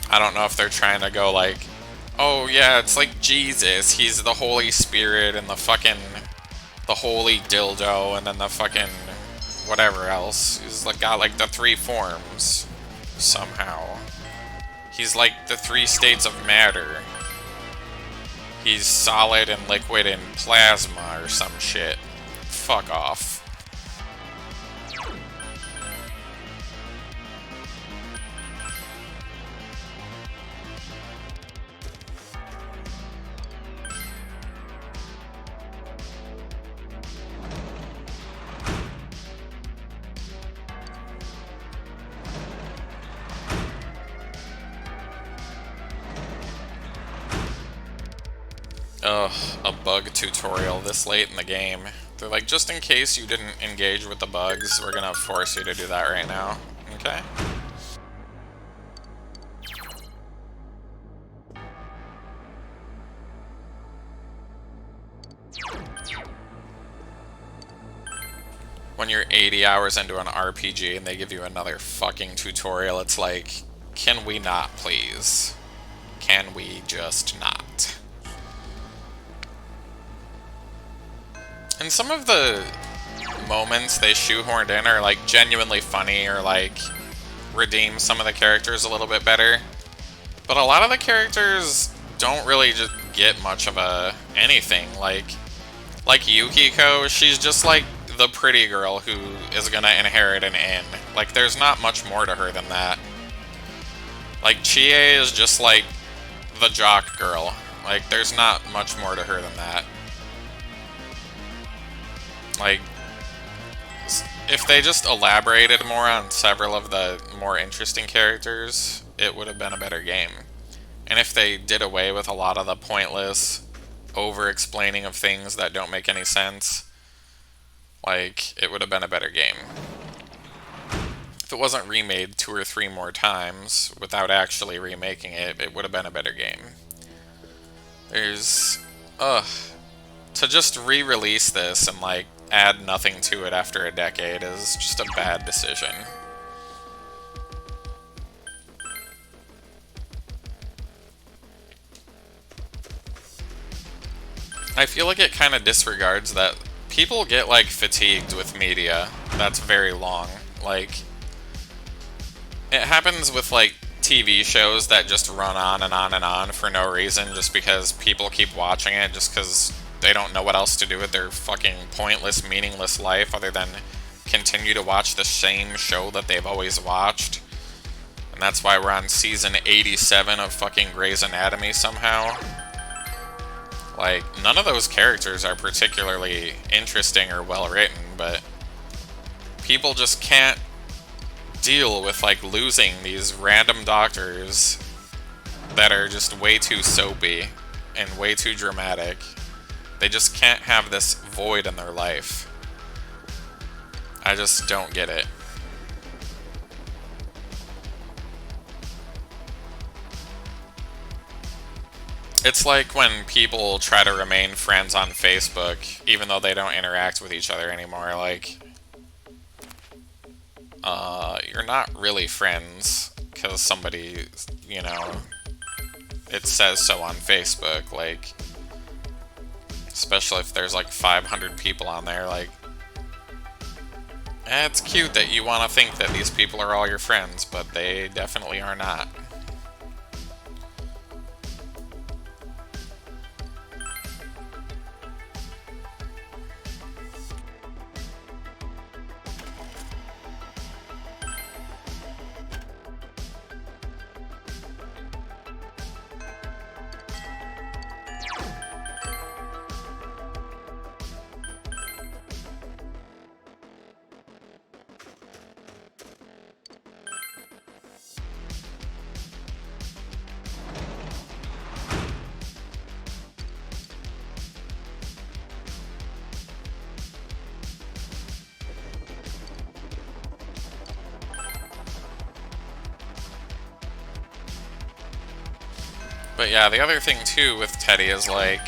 I don't know if they're trying to go like, oh yeah, it's like Jesus. He's the Holy Spirit and the holy dildo and then the fucking whatever else. He's like got like the 3 forms somehow. He's like the 3 states of matter. He's solid and liquid and plasma or some shit. Fuck off. Ugh, a bug tutorial this late in the game. They're like, just in case you didn't engage with the bugs, we're gonna force you to do that right now. Okay? When you're 80 hours into an RPG and they give you another fucking tutorial, it's like, can we not, please? Can we just not? And some of the moments they shoehorned in are like genuinely funny or like redeem some of the characters a little bit better. But a lot of the characters don't really just get much of a anything. Like Yukiko, she's just like the pretty girl who is gonna inherit an inn. Like there's not much more to her than that. Like Chie is just like the jock girl. Like there's not much more to her than that. Like, if they just elaborated more on several of the more interesting characters, it would have been a better game. And if they did away with a lot of the pointless over-explaining of things that don't make any sense, like, it would have been a better game. If it wasn't remade 2 or 3 more times without actually remaking it, it would have been a better game. There's... to just re-release this and, like, add nothing to it after a decade is just a bad decision. I feel like it kind of disregards that people get, like, fatigued with media that's very long. Like, it happens with, like, TV shows that just run on and on and on for no reason just because people keep watching it just because they don't know what else to do with their fucking pointless, meaningless life other than continue to watch the same show that they've always watched. And that's why we're on season 87 of fucking Grey's Anatomy somehow. Like, none of those characters are particularly interesting or well written, but people just can't deal with, like, losing these random doctors that are just way too soapy and way too dramatic. They just can't have this void in their life. I just don't get it. It's like when people try to remain friends on Facebook, even though they don't interact with each other anymore. Like, you're not really friends because somebody, you know, it says so on Facebook. Like, especially if there's like 500 people on there, like, it's cute that you want to think that these people are all your friends, but they definitely are not. But yeah, the other thing too with Teddy is like,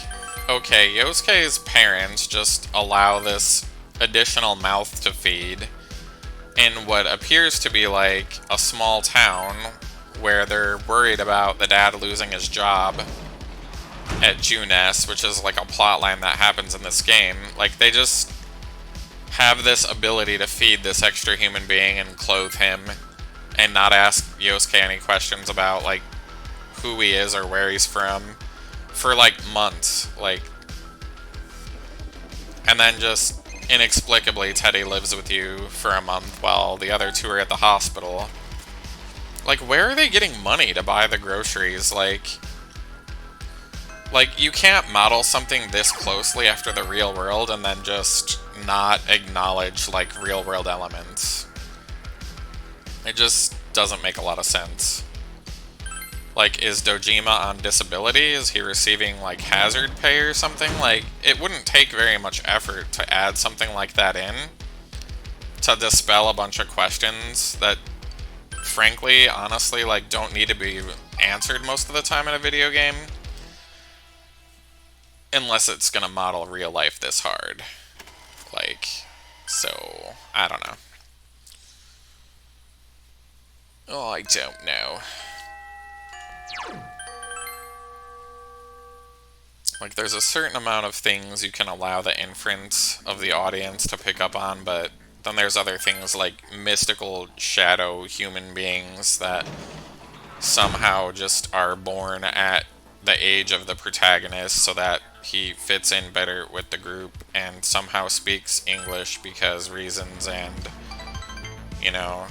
okay, Yosuke's parents just allow this additional mouth to feed in what appears to be like a small town where they're worried about the dad losing his job at Junes, which is like a plotline that happens in this game. Like, they just have this ability to feed this extra human being and clothe him and not ask Yosuke any questions about like who he is or where he's from for like months. Like, and then just inexplicably Teddy lives with you for a month while the other two are at the hospital. Like, where are they getting money to buy the groceries? Like, you can't model something this closely after the real world and then just not acknowledge, like, real world elements. It just doesn't make a lot of sense. Like, is Dojima on disability? Is he receiving, like, hazard pay or something? Like, it wouldn't take very much effort to add something like that in to dispel a bunch of questions that, frankly, honestly, like, don't need to be answered most of the time in a video game. Unless it's gonna model real life this hard. Like, so, I don't know. Oh, I don't know. Like, there's a certain amount of things you can allow the inference of the audience to pick up on, but then there's other things like mystical shadow human beings that somehow just are born at the age of the protagonist so that he fits in better with the group and somehow speaks English because reasons, and, you know,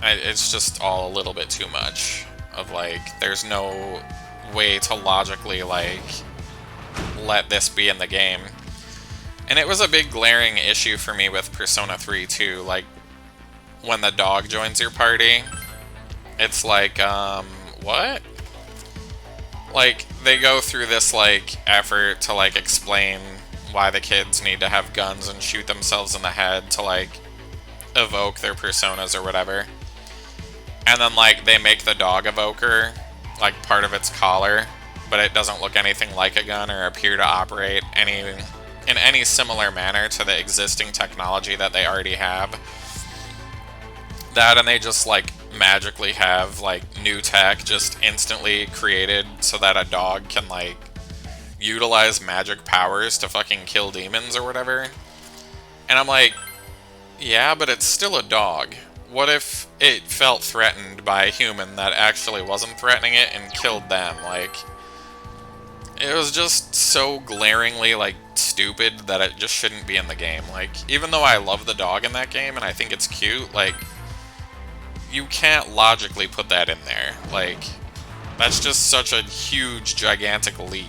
it's just all a little bit too much of, like, there's no way to logically, like, let this be in the game. And it was a big glaring issue for me with Persona 3 too, like, when the dog joins your party, it's like, what? Like, they go through this, like, effort to, like, explain why the kids need to have guns and shoot themselves in the head to, like, evoke their personas or whatever. And then, like, they make the dog evoker, like, part of its collar, but it doesn't look anything like a gun or appear to operate in any similar manner to the existing technology that they already have. That, and they just, like, magically have, like, new tech just instantly created so that a dog can, like, utilize magic powers to fucking kill demons or whatever. And I'm like, yeah, but it's still a dog. What if it felt threatened by a human that actually wasn't threatening it and killed them? Like, it was just so glaringly, like, stupid that it just shouldn't be in the game. Like, even though I love the dog in that game and I think it's cute, like, you can't logically put that in there. Like, that's just such a huge, gigantic leap.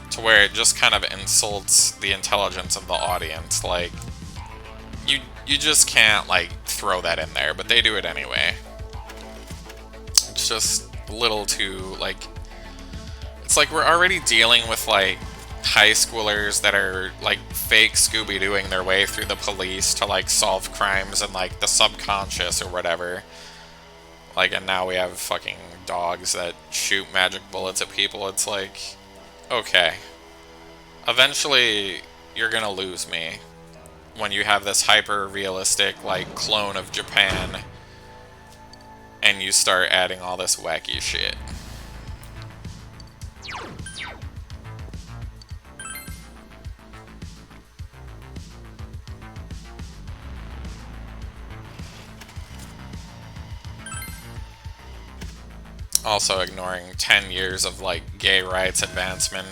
To where it just kind of insults the intelligence of the audience. Like, you just can't, like, throw that in there, but they do it anyway. It's just a little too, like... It's like we're already dealing with, like, high schoolers that are, like, fake Scooby-Dooing their way through the police to, like, solve crimes in, like, the subconscious or whatever. Like, and now we have fucking dogs that shoot magic bullets at people. It's like, okay. Eventually, you're gonna lose me when you have this hyper-realistic, like, clone of Japan and you start adding all this wacky shit. Also ignoring 10 years of, like, gay rights advancement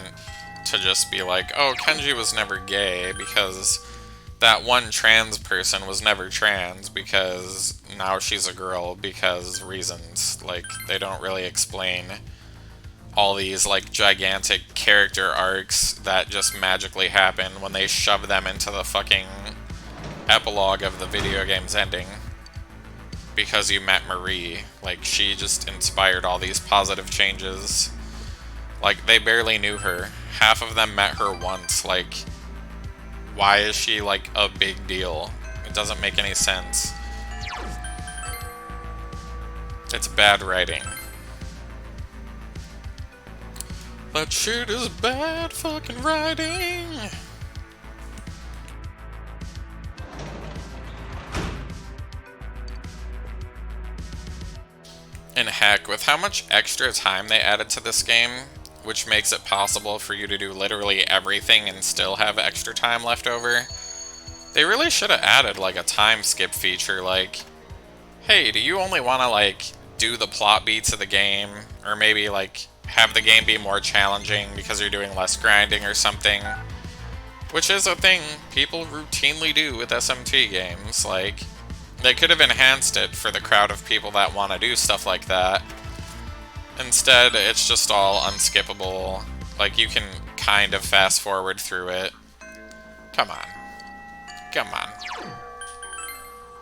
to just be like, oh, Kenji was never gay because that one trans person was never trans because now she's a girl because reasons. Like, they don't really explain all these, like, gigantic character arcs that just magically happen when they shove them into the fucking epilogue of the video game's ending. Because you met Marie. Like, she just inspired all these positive changes. Like, they barely knew her. Half of them met her once. Like, why is she, like, a big deal? It doesn't make any sense. It's bad writing. That shit is bad fucking writing. And heck, with how much extra time they added to this game, which makes it possible for you to do literally everything and still have extra time left over, they really should have added like a time skip feature, like, hey, do you only want to like do the plot beats of the game, or maybe like have the game be more challenging because you're doing less grinding or something, which is a thing people routinely do with SMT games. Like, they could have enhanced it for the crowd of people that want to do stuff like that. Instead, it's just all unskippable. Like, you can kind of fast forward through it. Come on. Come on.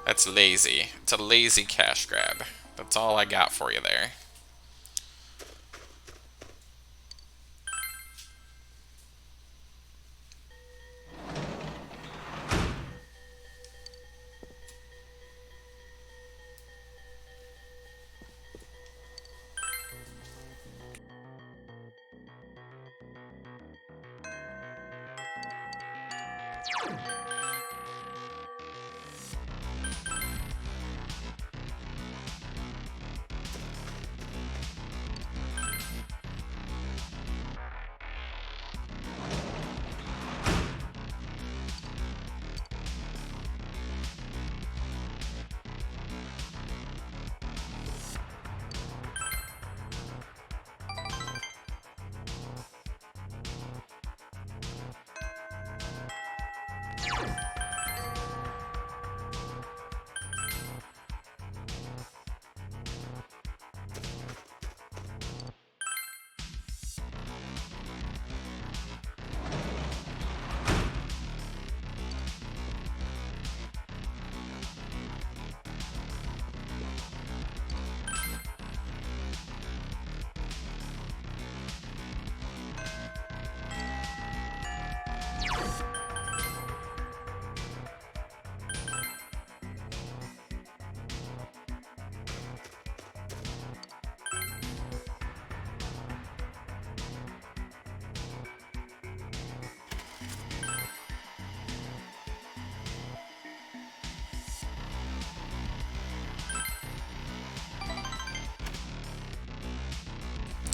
That's lazy. It's a lazy cash grab. That's all I got for you there.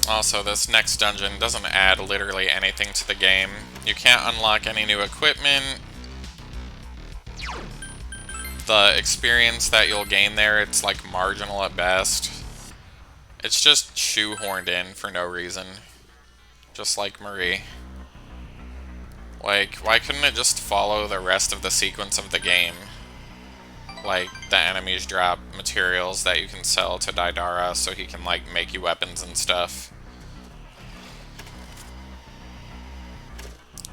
Also, this next dungeon doesn't add literally anything to the game. You can't unlock any new equipment. The experience that you'll gain there, it's like marginal at best. It's just shoehorned in for no reason. Just like Marie. Like, why couldn't it just follow the rest of the sequence of the game? Like, the enemies drop materials that you can sell to Daidara so he can, like, make you weapons and stuff.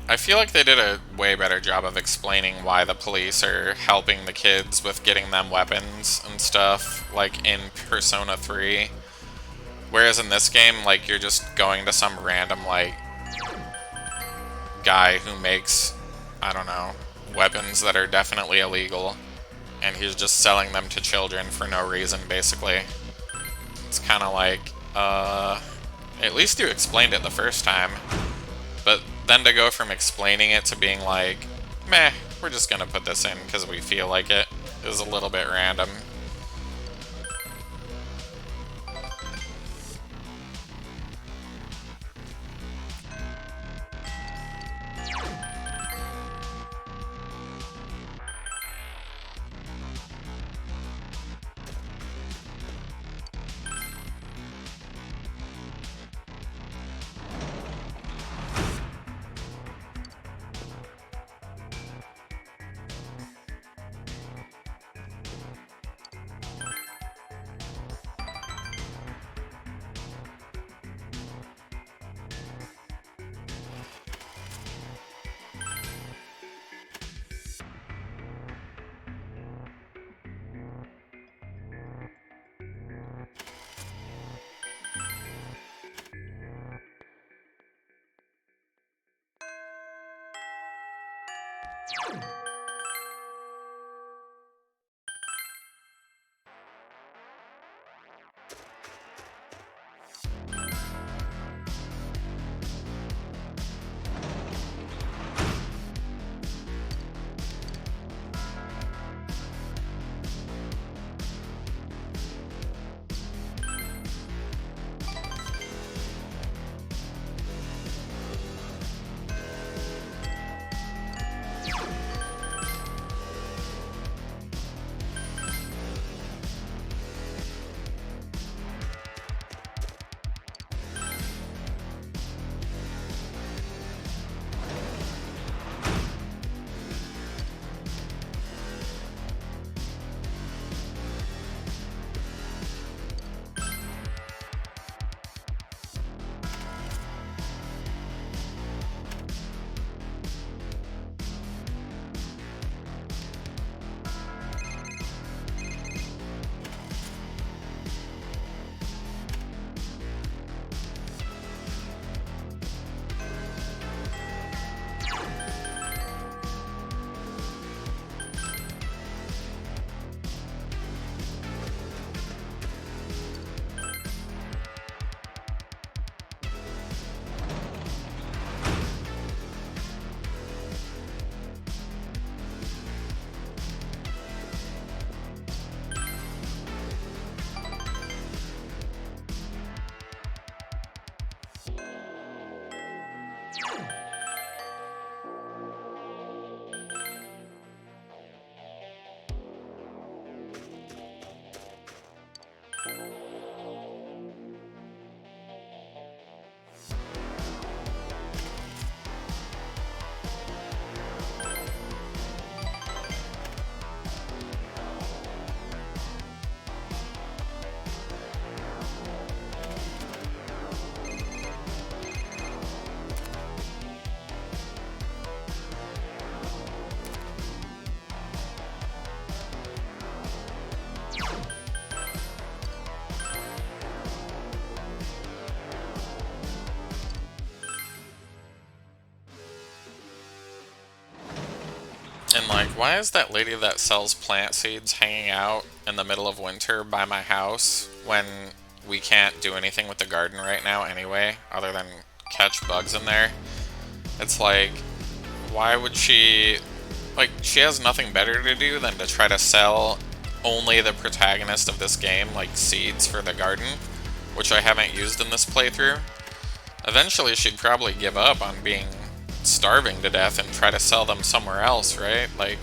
I feel like they did a way better job of explaining why the police are helping the kids with getting them weapons and stuff, like in Persona 3. Whereas in this game, like, you're just going to some random, like, guy who makes, I don't know, weapons that are definitely illegal, and he's just selling them to children for no reason, basically. It's kind of like, at least you explained it the first time, but then to go from explaining it to being like, meh, we're just gonna put this in because we feel like it, is a little bit random. And like, why is that lady that sells plant seeds hanging out in the middle of winter by my house when we can't do anything with the garden right now anyway, other than catch bugs in there? It's like, why would she... Like, she has nothing better to do than to try to sell only the protagonist of this game, like, seeds for the garden, which I haven't used in this playthrough. Eventually she'd probably give up on being starving to death and try to sell them somewhere else, right? Like...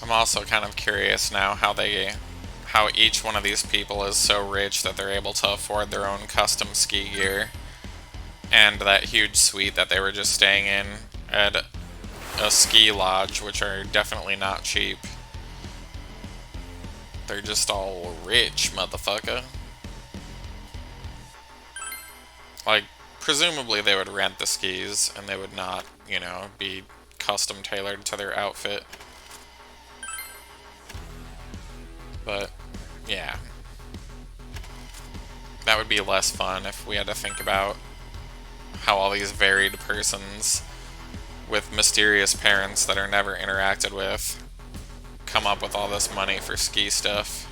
I'm also kind of curious now how each one of these people is so rich that they're able to afford their own custom ski gear and that huge suite that they were just staying in at a ski lodge, which are definitely not cheap. They're just all rich, motherfucker. Like, presumably they would rent the skis and they would not, you know, be custom tailored to their outfit. But, yeah. That would be less fun if we had to think about how all these varied persons with mysterious parents that are never interacted with come up with all this money for ski stuff.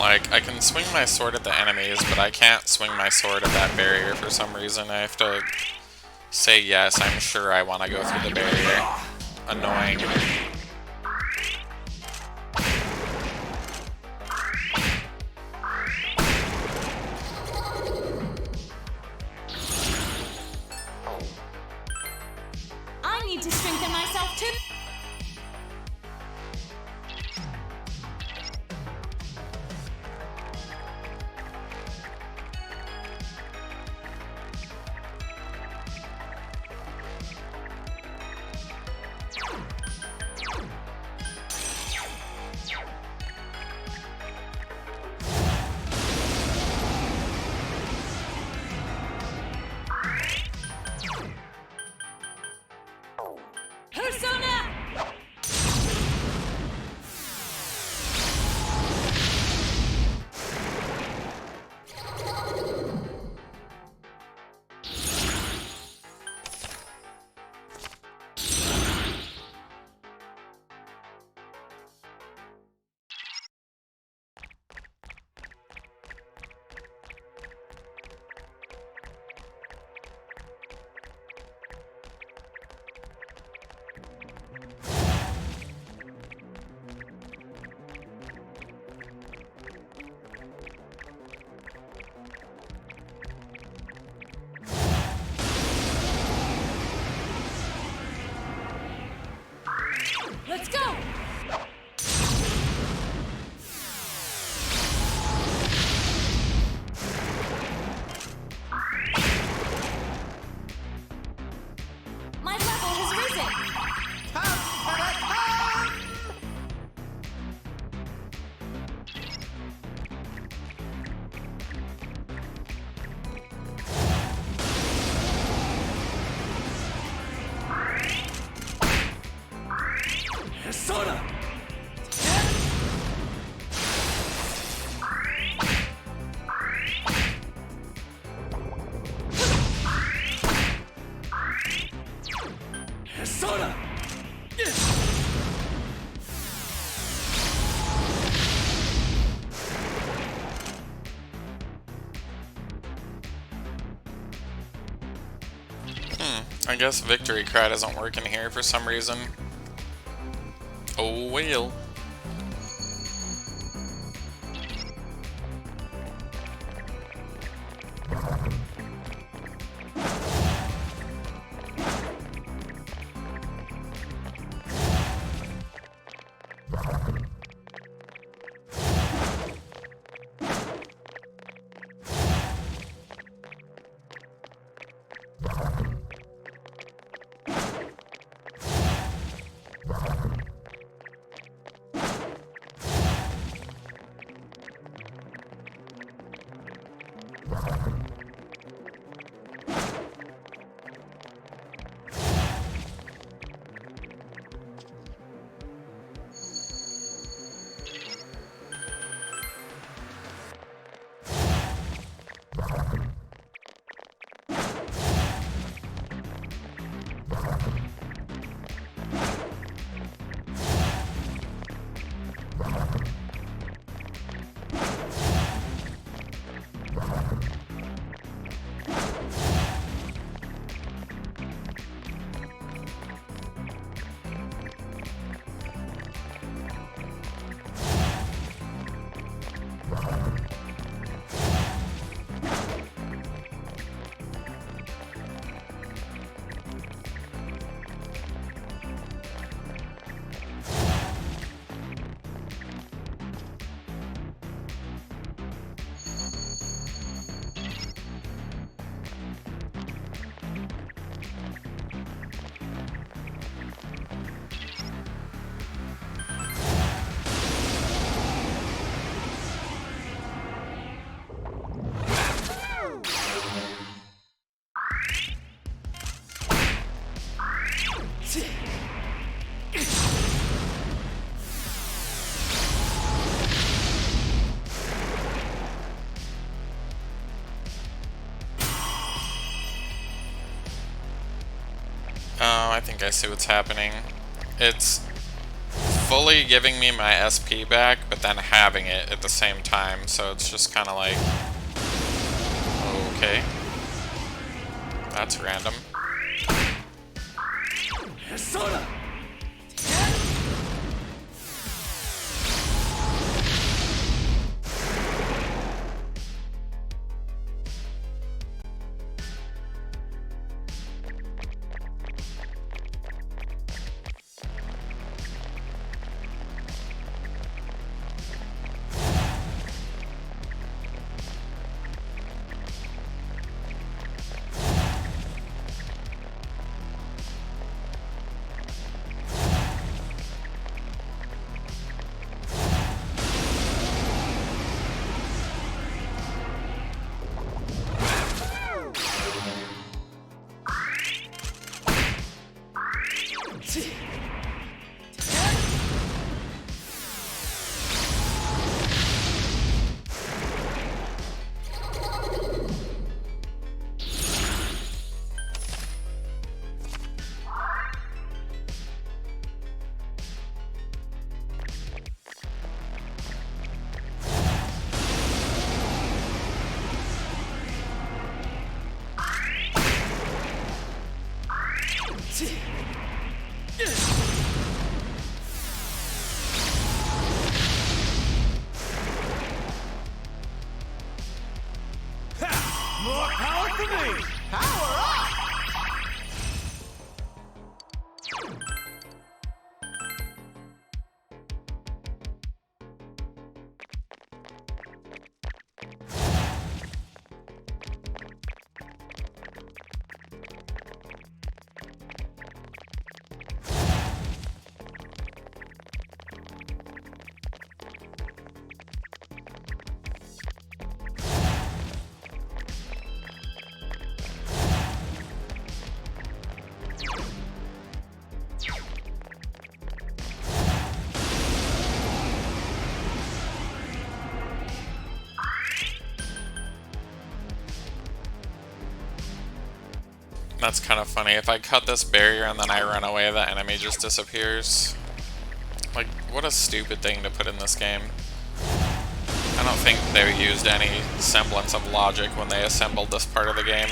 Like, I can swing my sword at the enemies, but I can't swing my sword at that barrier for some reason. I have to say yes, I'm sure I want to go through the barrier. Annoying. I need to strengthen myself too. Persona! Let's go! My level has risen! Persona! Persona! I guess Victory Cry doesn't work in here for some reason. Oh well. Oh, I think I see what's happening. It's fully giving me my SP back, but then having it at the same time, so it's just kind of like, okay, that's random. Persona! More power to me! Power up! That's kind of funny. If I cut this barrier and then I run away, the enemy just disappears. Like, what a stupid thing to put in this game. I don't think they used any semblance of logic when they assembled this part of the game.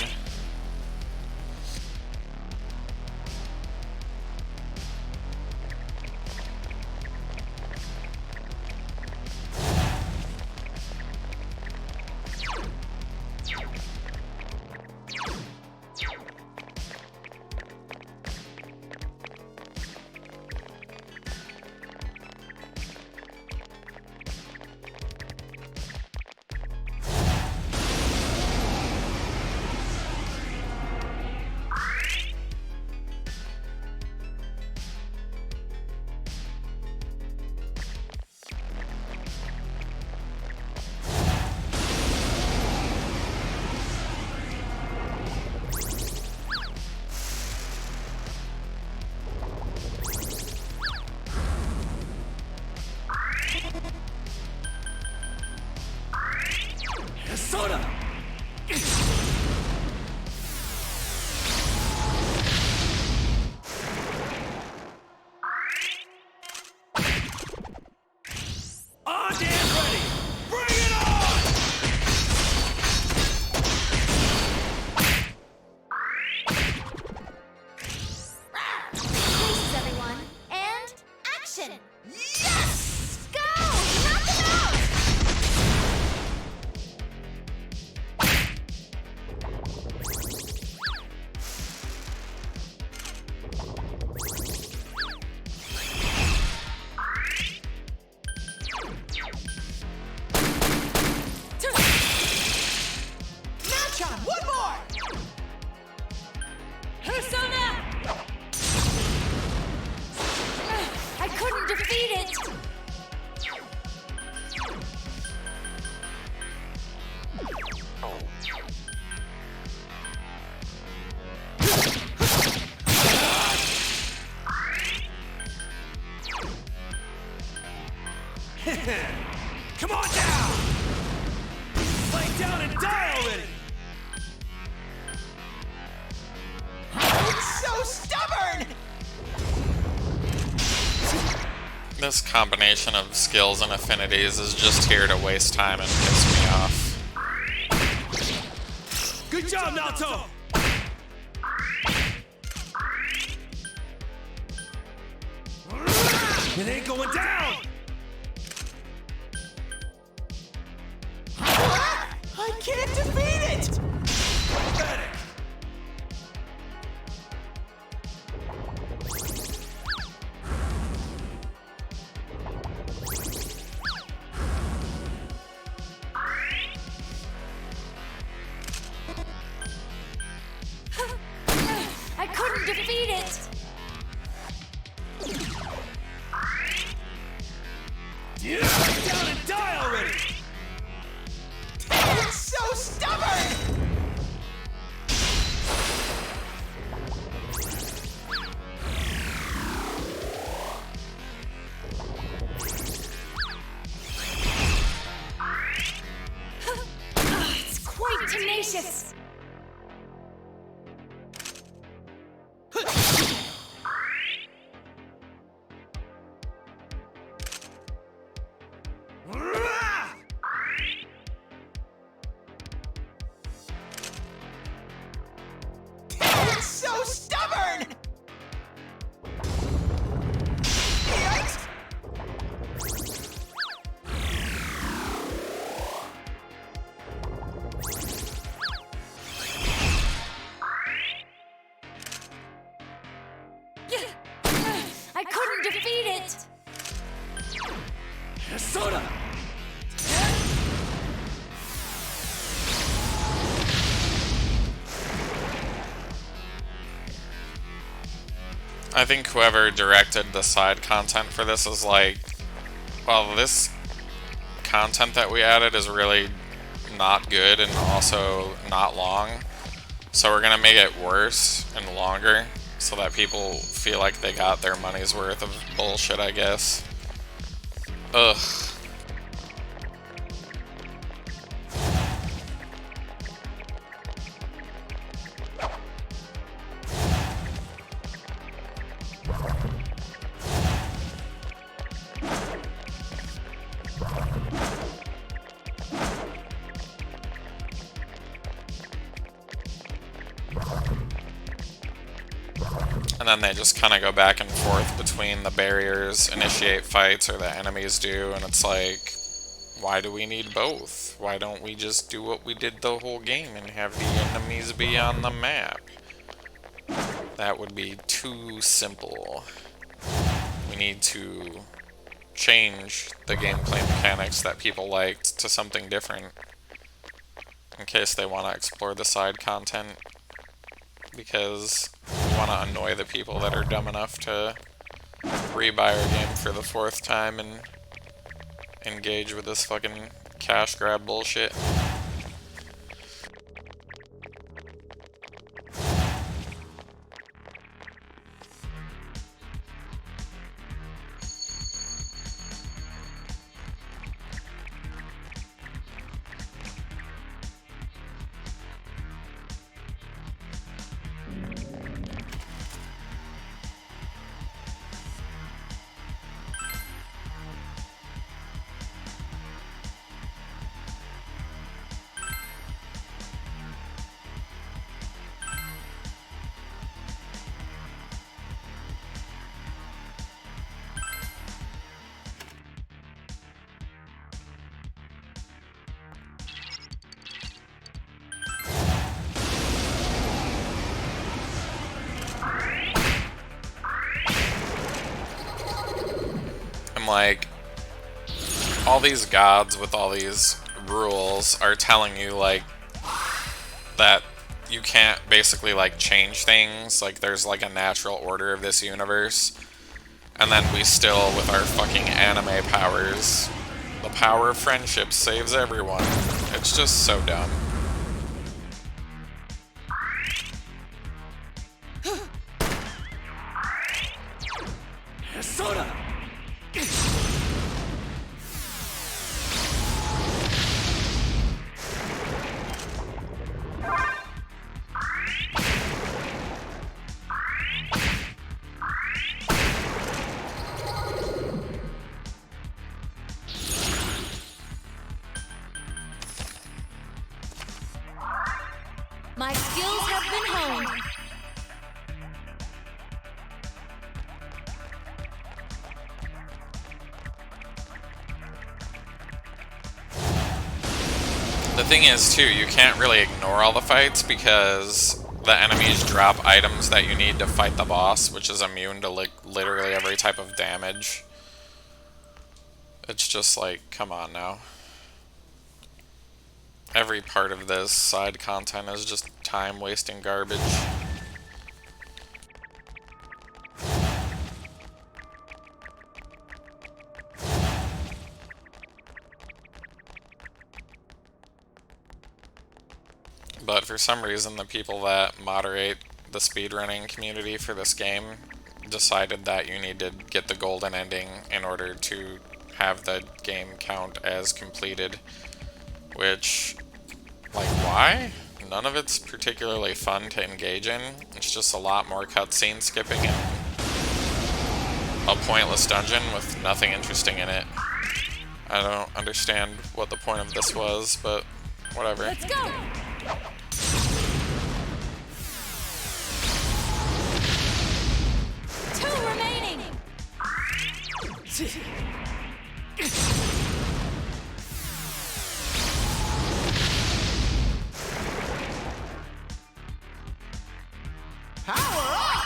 This combination of skills and affinities is just here to waste time and piss me off. Good job, Naruto! It ain't going down! I can't defeat it! Pathetic. I couldn't defeat it! Yeah, lay down and die already! It's so stubborn! It's quite tenacious! It's so stubborn! Yikes! I couldn't defeat it! Soda! I think whoever directed the side content for this is like, well, this content that we added is really not good and also not long. So we're gonna make it worse and longer so that people feel like they got their money's worth of bullshit, I guess. Ugh. And then they just kind of go back and forth between the barriers, initiate fights, or the enemies do, and it's like, why do we need both? Why don't we just do what we did the whole game and have the enemies be on the map? That would be too simple. We need to change the gameplay mechanics that people liked to something different in case they want to explore the side content, because we want to annoy the people that are dumb enough to rebuy our game for the 4th time and engage with this fucking cash grab bullshit. Like, all these gods with all these rules are telling you, like, that you can't basically, like, change things. Like, there's, like, a natural order of this universe. And then we still, with our fucking anime powers, the power of friendship saves everyone. It's just so dumb. Soda! The thing is, too, you can't really ignore all the fights because the enemies drop items that you need to fight the boss, which is immune to literally every type of damage. It's just like, come on now. Every part of this side content is just time-wasting garbage. But for some reason, the people that moderate the speedrunning community for this game decided that you need to get the golden ending in order to have the game count as completed. Which, like, why? None of it's particularly fun to engage in. It's just a lot more cutscene skipping and a pointless dungeon with nothing interesting in it. I don't understand what the point of this was, but whatever. Let's go! 2 remaining! Power up!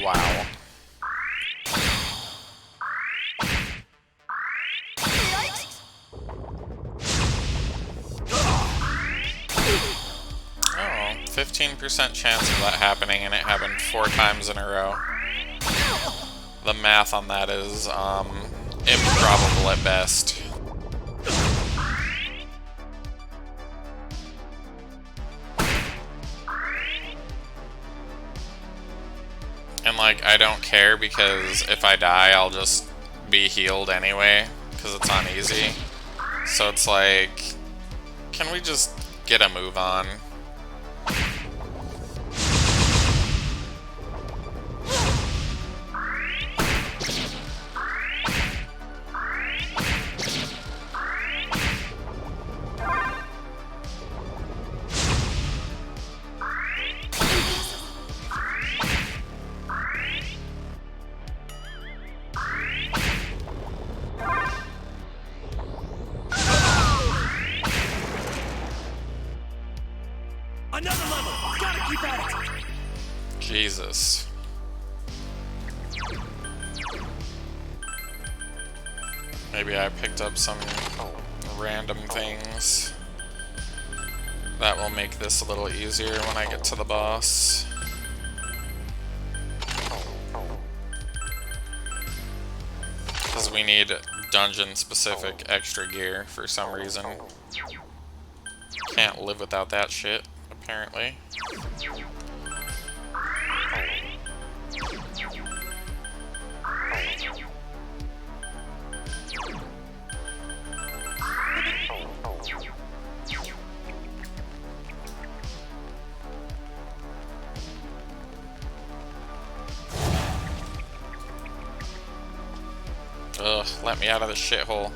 Wow. Oh, 15% chance of that happening, and it happened 4 times in a row. The math on that is, improbable at best. And, like, I don't care because if I die, I'll just be healed anyway, because it's on easy. So it's like, can we just get a move on? Another level! Gotta keep at it! Jesus. Maybe I picked up some random things that will make this a little easier when I get to the boss. Because we need dungeon-specific extra gear for some reason. Can't live without that shit, apparently. Ugh, let me out of this shithole.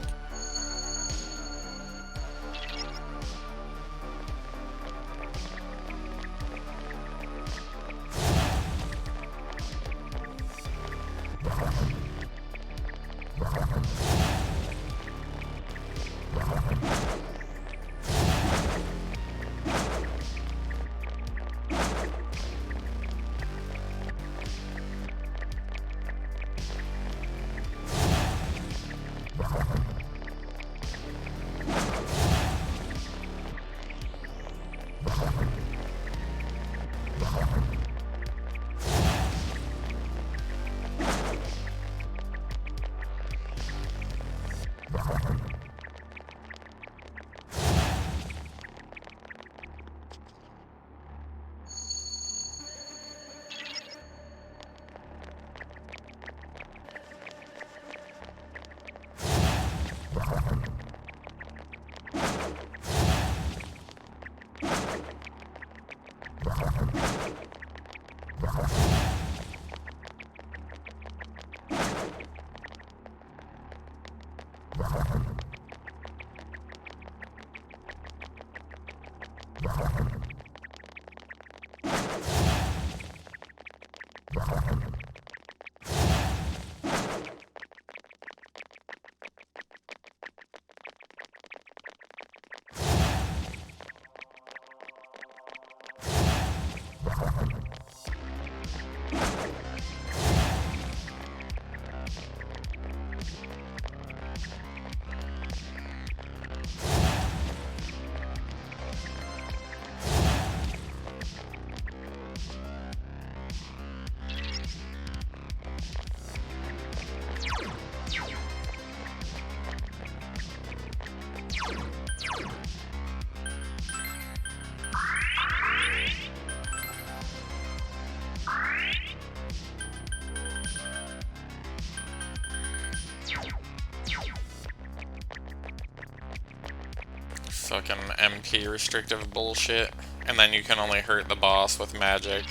Fucking MP restrictive bullshit. And then you can only hurt the boss with magic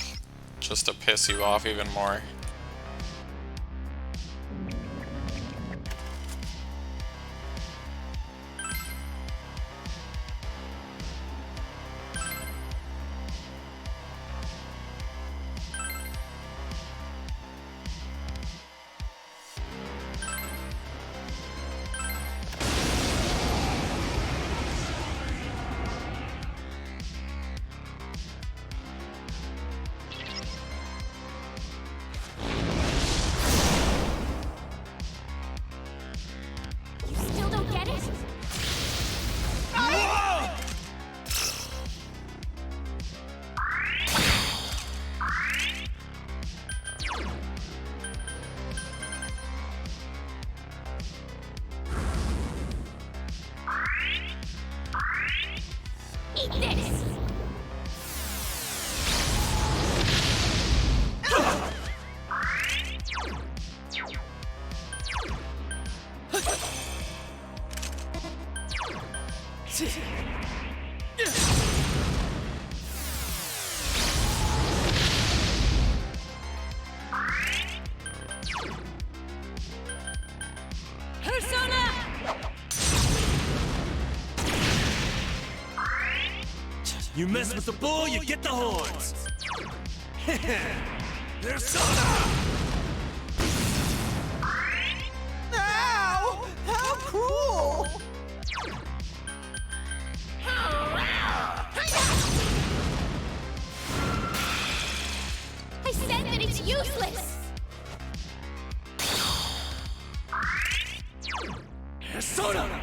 just to piss you off even more. You still don't get it? Eat this! Persona! You mess with the bull, you get the horns. Persona! Ow! How cruel! I said that it's useless! Persona!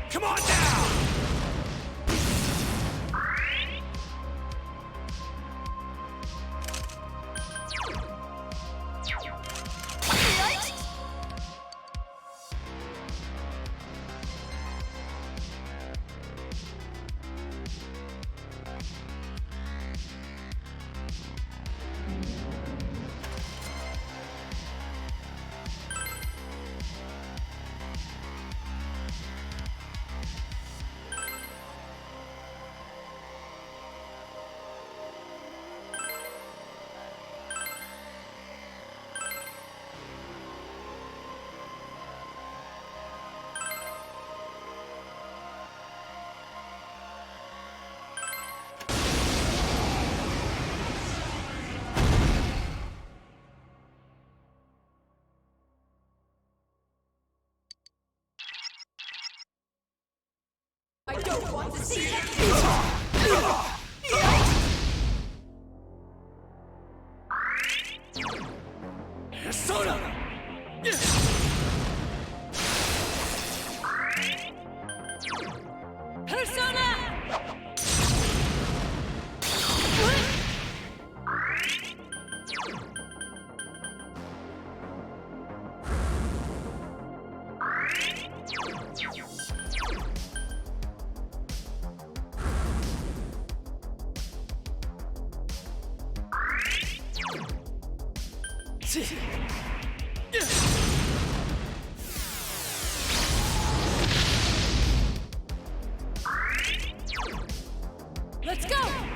Come on now! I don't want to see it! Persona! Persona! Let's go!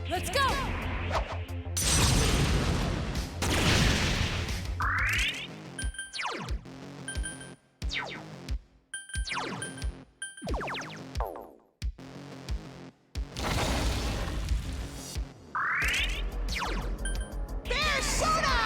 Let's go! Bear soda!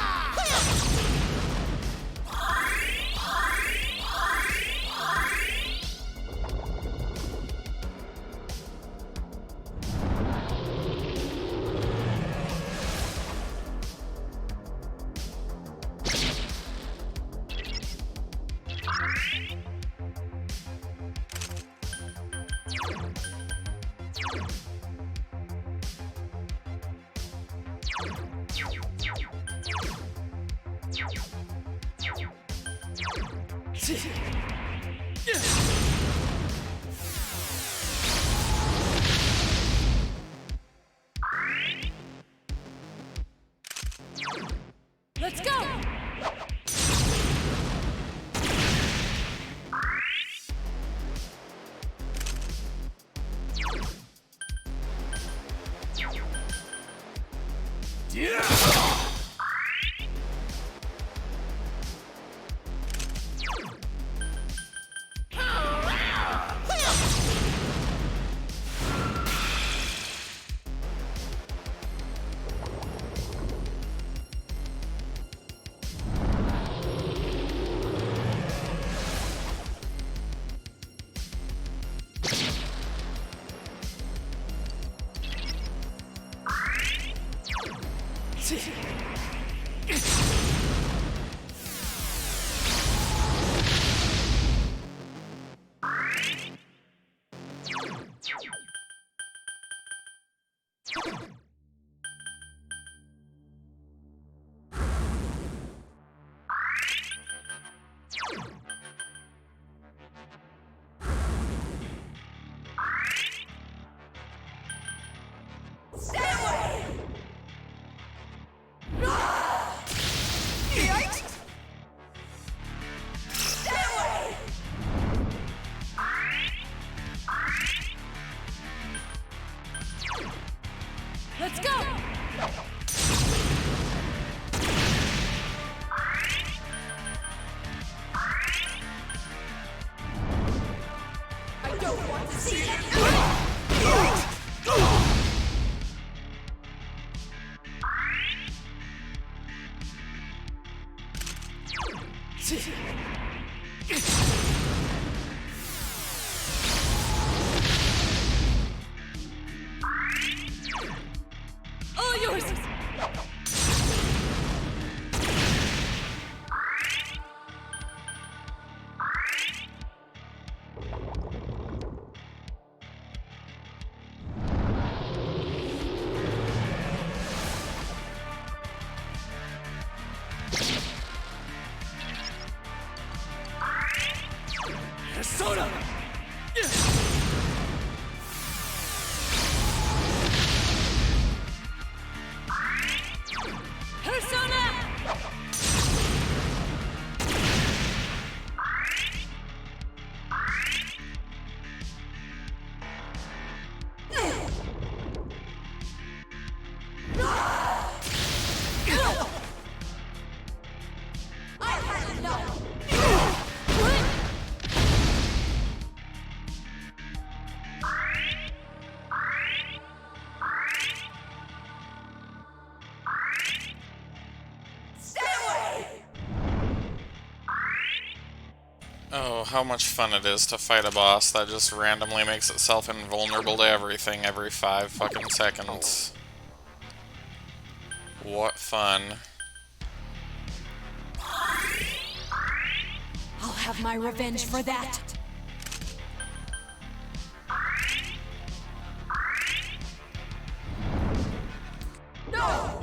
Let's go! Stay away! Yikes! Stay away! Let's go! I don't want to see it! All yours! Soda! how much fun it is to fight a boss that just randomly makes itself invulnerable to everything every 5 fucking seconds. What fun. I'll have my revenge for that. No!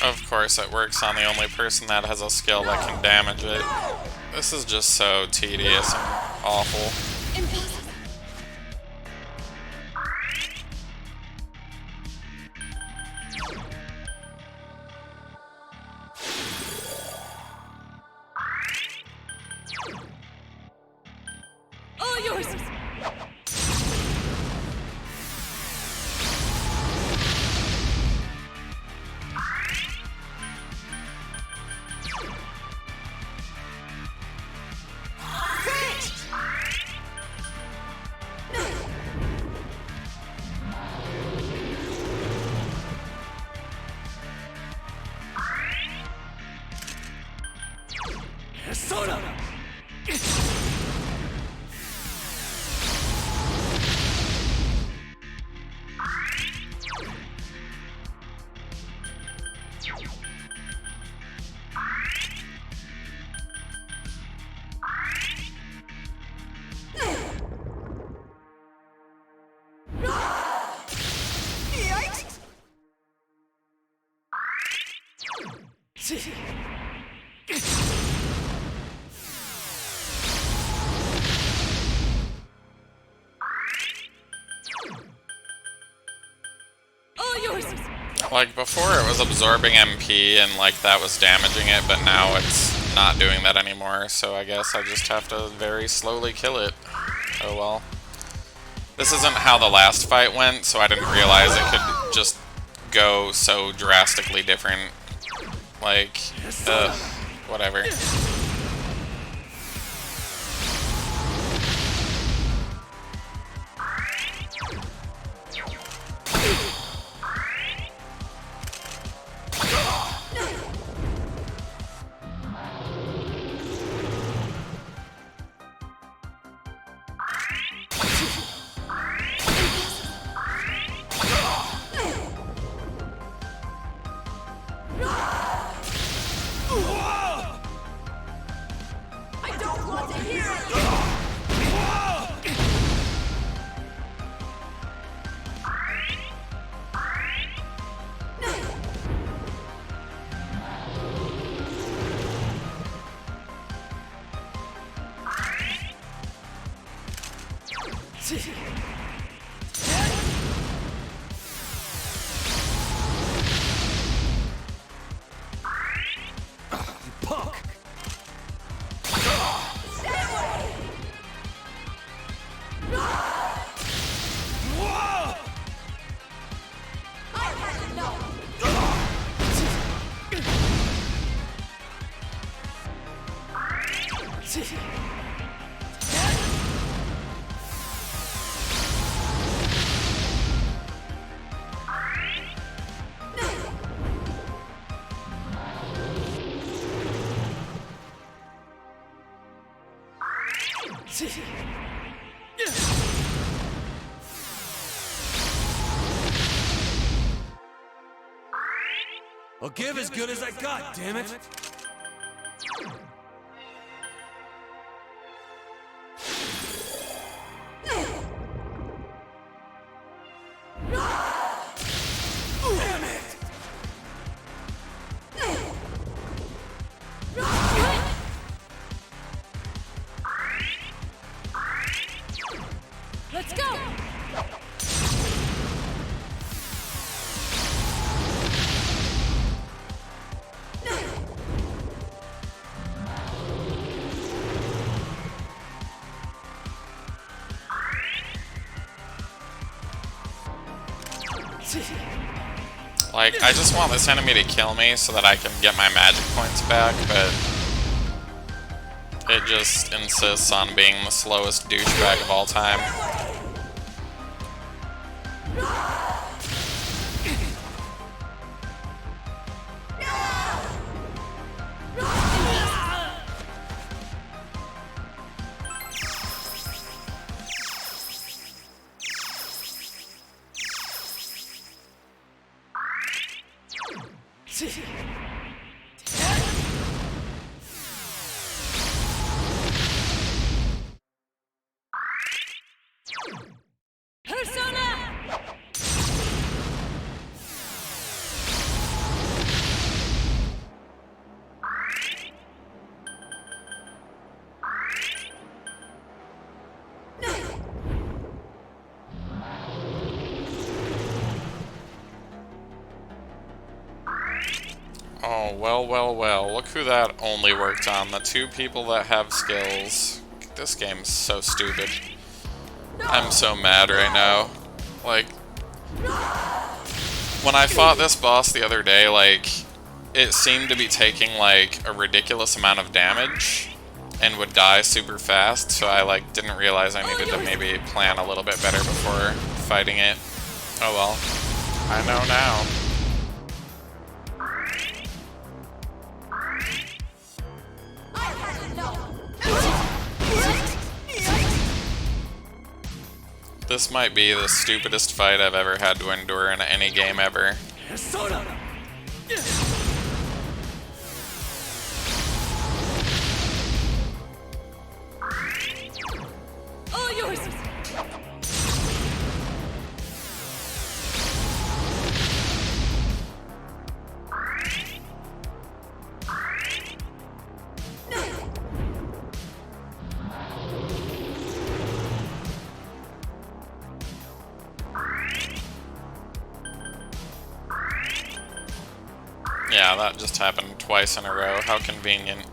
Of course, it works on the only person that has a skill that can damage it. This is just so tedious and awful. Impossible. All yours. Persona! All yours. Like, before it was absorbing MP and, like, that was damaging it, but now it's not doing that anymore, so I guess I just have to very slowly kill it. Oh well. This isn't how the last fight went, so I didn't realize it could just go so drastically different. Like, whatever. I don't want to hear it! Punk! I'll give as good as I got, damn it! Damn it! Let's go. Like, I just want this enemy to kill me so that I can get my magic points back, but it just insists on being the slowest douchebag of all time. Oh, well, well, well. Look who that only worked on. The two people that have skills. This game's so stupid. I'm so mad right now. Like, when I fought this boss the other day, like, it seemed to be taking, like, a ridiculous amount of damage and would die super fast, so I, like, didn't realize I needed to maybe plan a little bit better before fighting it. Oh well. I know now. This might be the stupidest fight I've ever had to endure in any game ever. All yours! Yeah, that just happened twice in a row. How convenient.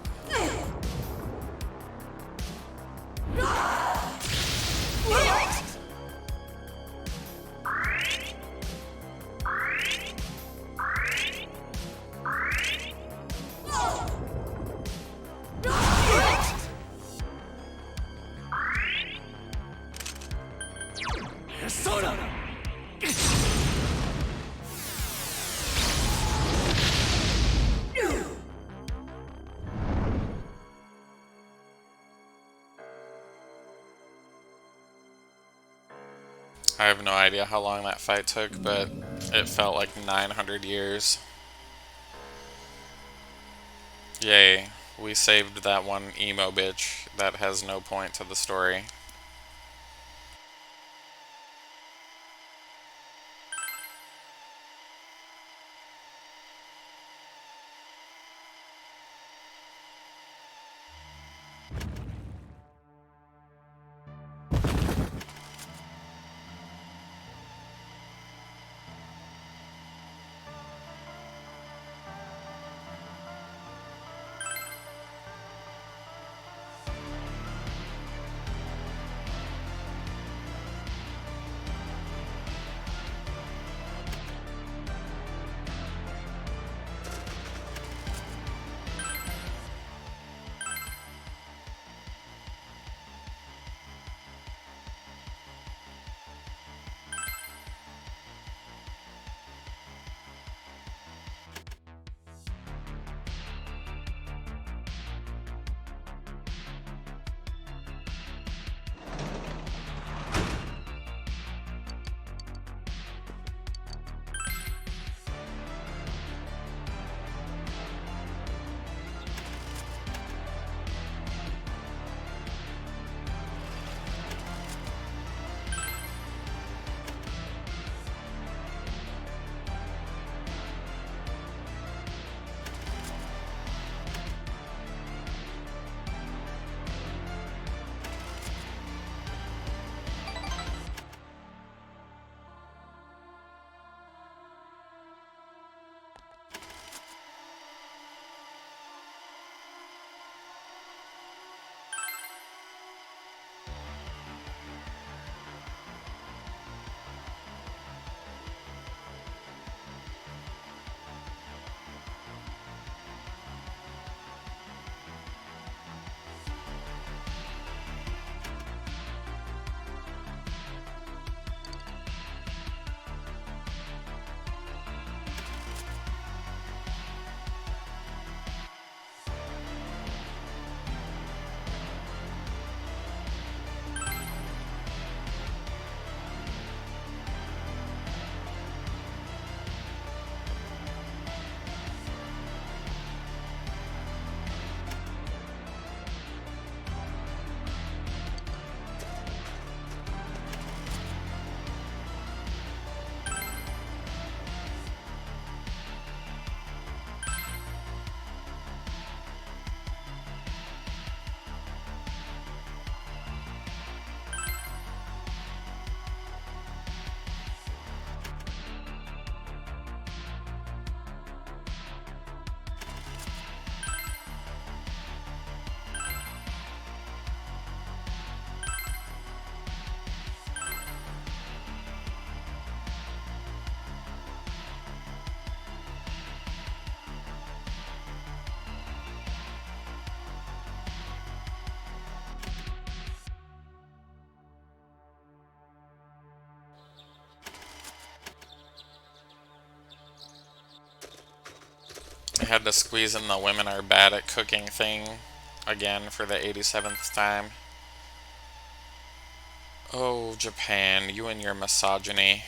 I have no idea how long that fight took, but it felt like 900 years. Yay, we saved that one emo bitch that has no point to the story. had to squeeze in the women are bad at cooking thing again for the 87th time. Oh, Japan, you and your misogyny.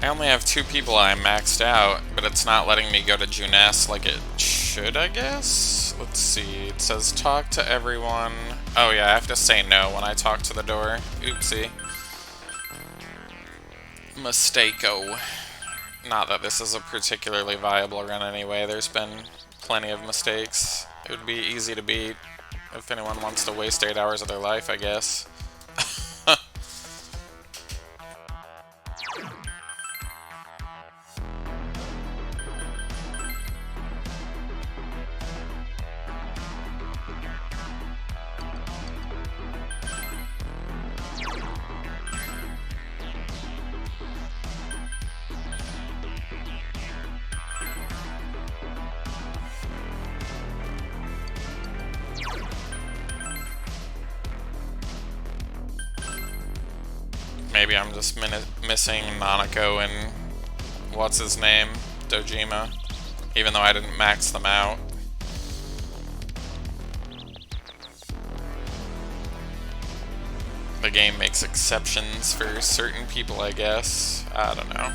I only have 2 people I maxed out, but it's not letting me go to Juness like it should, I guess? Let's see, it says talk to everyone. Oh yeah, I have to say no when I talk to the door. Oopsie. Mistake-o. Not that this is a particularly viable run anyway, there's been plenty of mistakes. It would be easy to beat if anyone wants to waste 8 hours of their life, I guess. Maybe I'm just missing Nanako and what's his name, Dojima, even though I didn't max them out. The game makes exceptions for certain people, I guess. I don't know.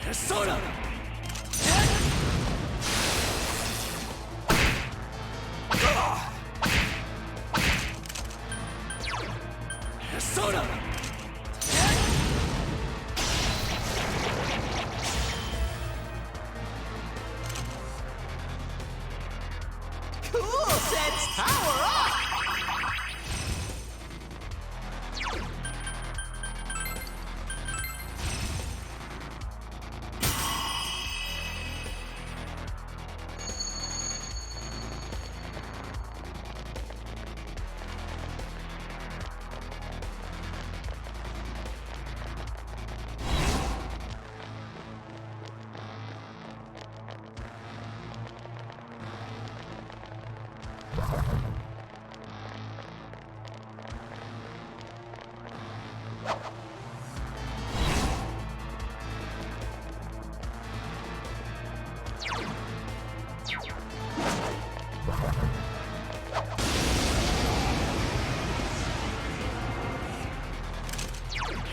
Persona! Persona! Cool sets power up!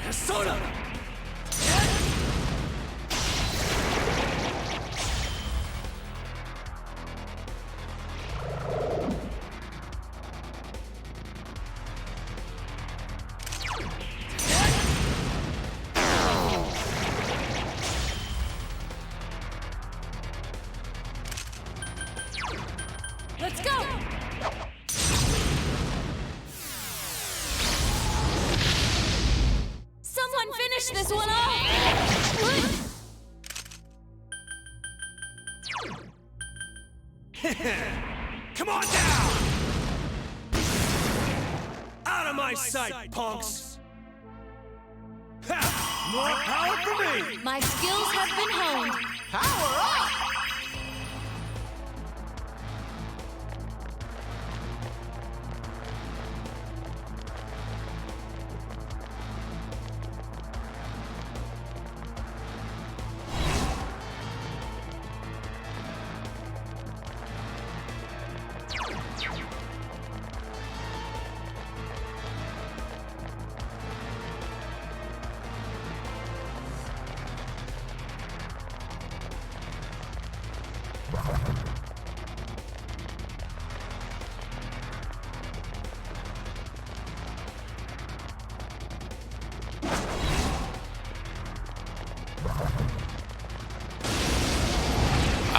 Persona! Let's go! Someone finish this one off! Come on down! Out of my sight, punks! Ha! More power for me! My skills have been honed. Power up!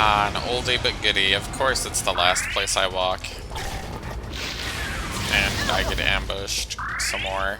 An oldie but goodie. Of course it's the last place I walk. And I get ambushed some more.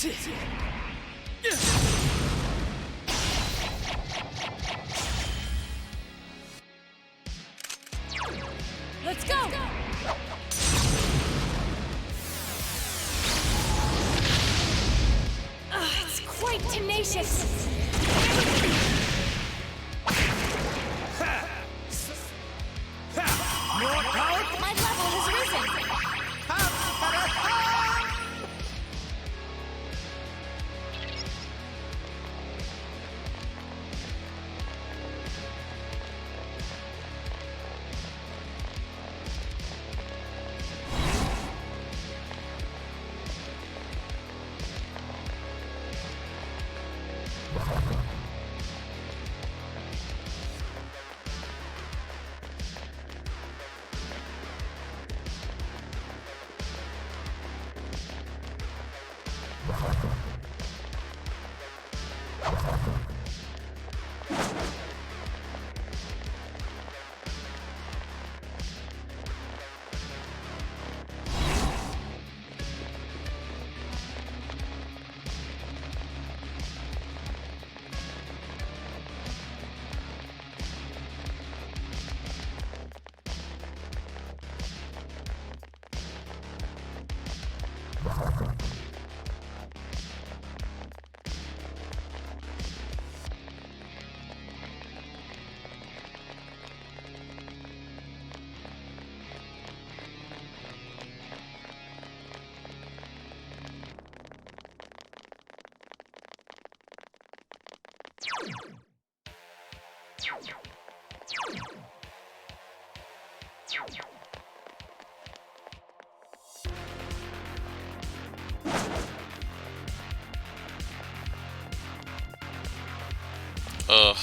Let's go! It's quite tenacious. My level has risen. Ugh.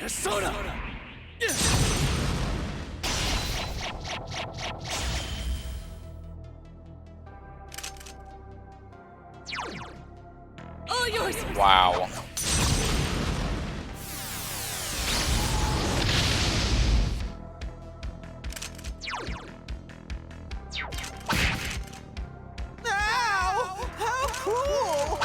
Persona! All yours. Wow. Ow! How cool!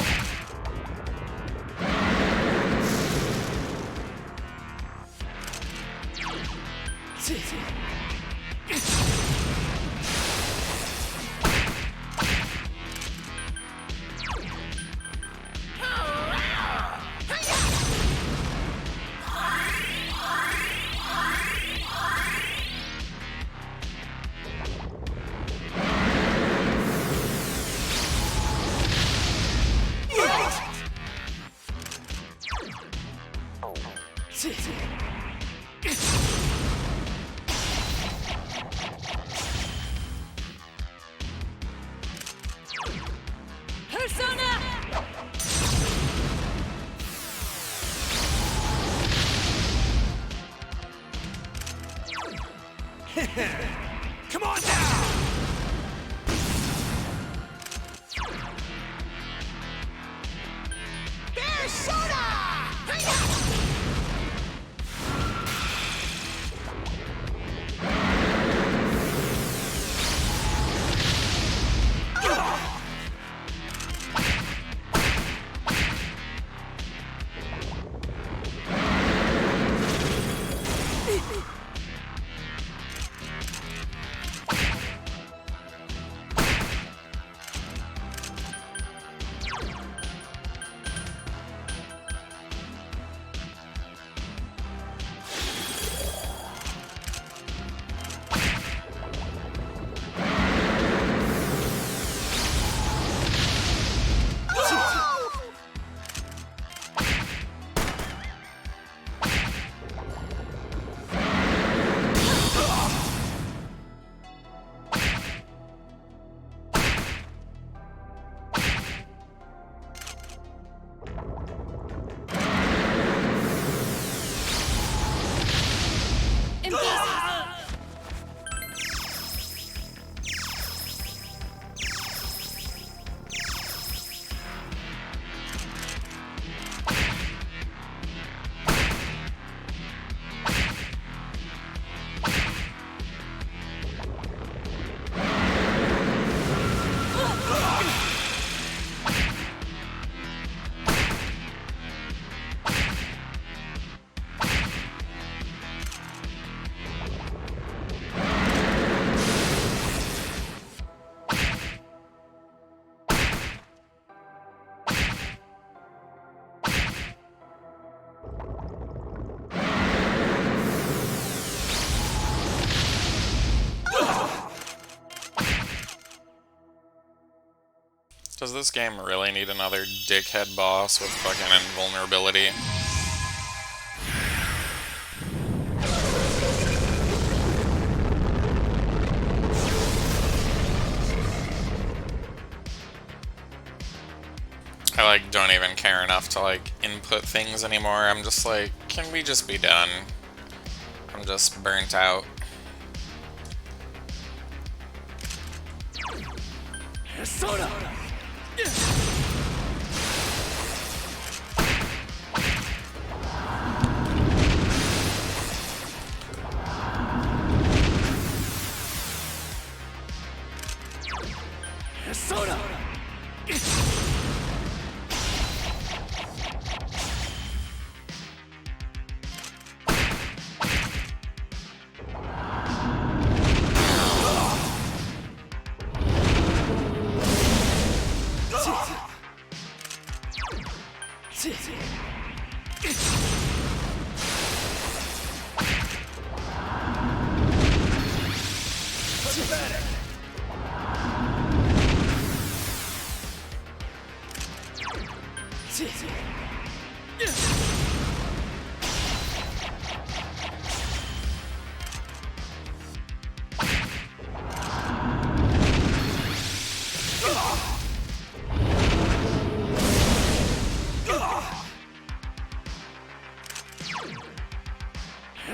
Persona. Come on now! Does this game really need another dickhead boss with fucking invulnerability? I like don't even care enough to like input things anymore. I'm just like, can we just be done? I'm just burnt out. Persona! Persona!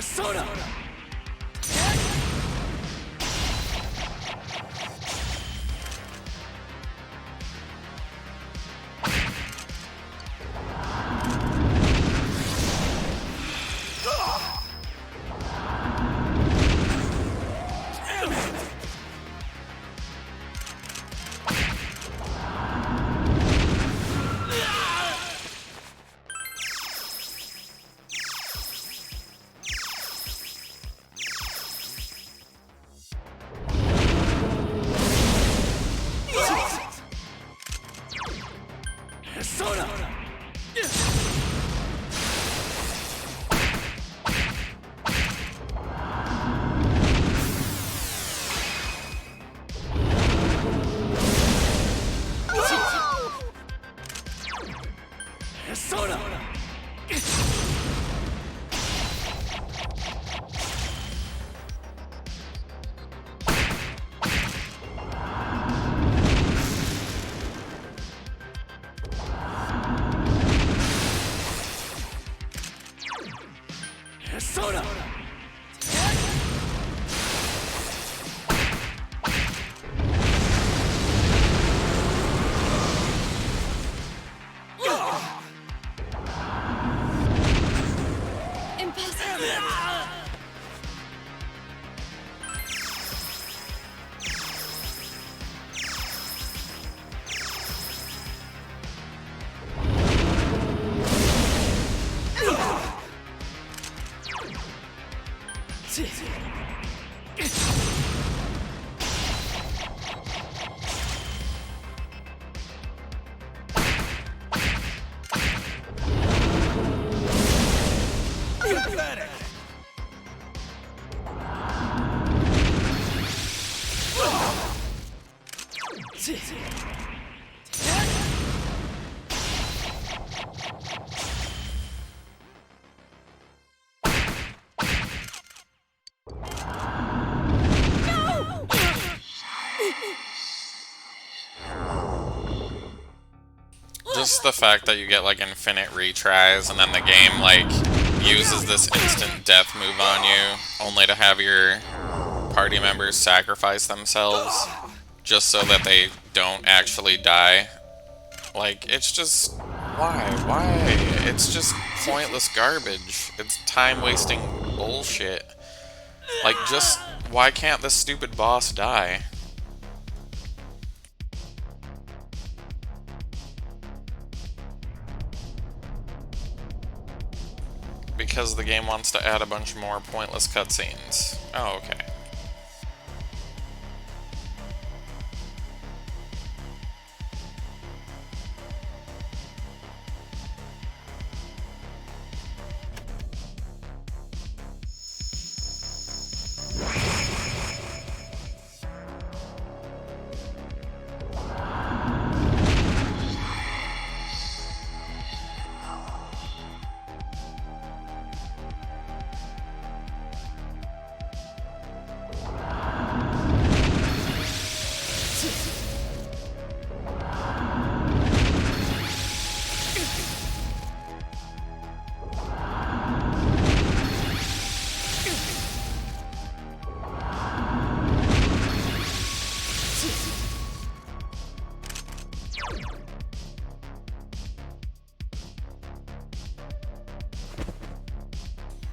Soda! Soda! Soda! Soda! Impossible. Pathetic! Just the fact that you get like infinite retries and then the game like uses this instant death move on you only to have your party members sacrifice themselves just so that they don't actually die. Like, it's just... Why? It's just pointless garbage. It's time-wasting bullshit. Like, just... Why can't this stupid boss die? Because the game wants to add a bunch more pointless cutscenes. Oh, okay.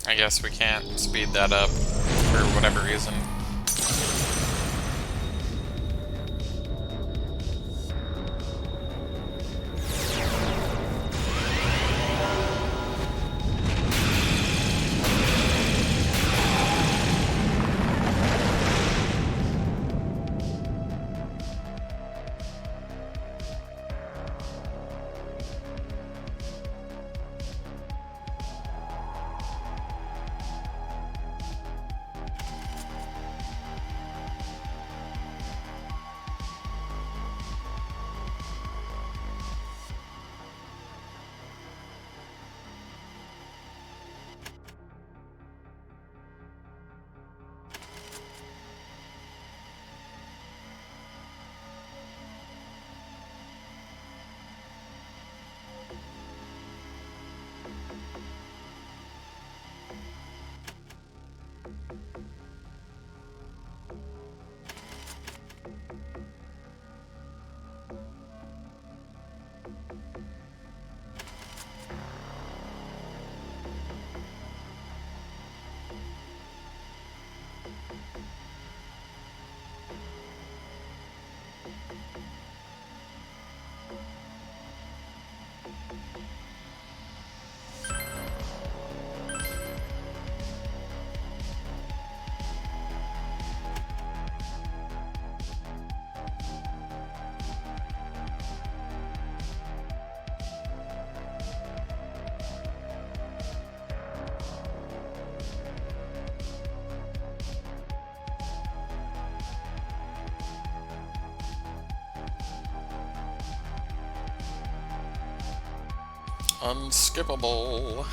I guess we can't speed that up for whatever reason. Unskippable.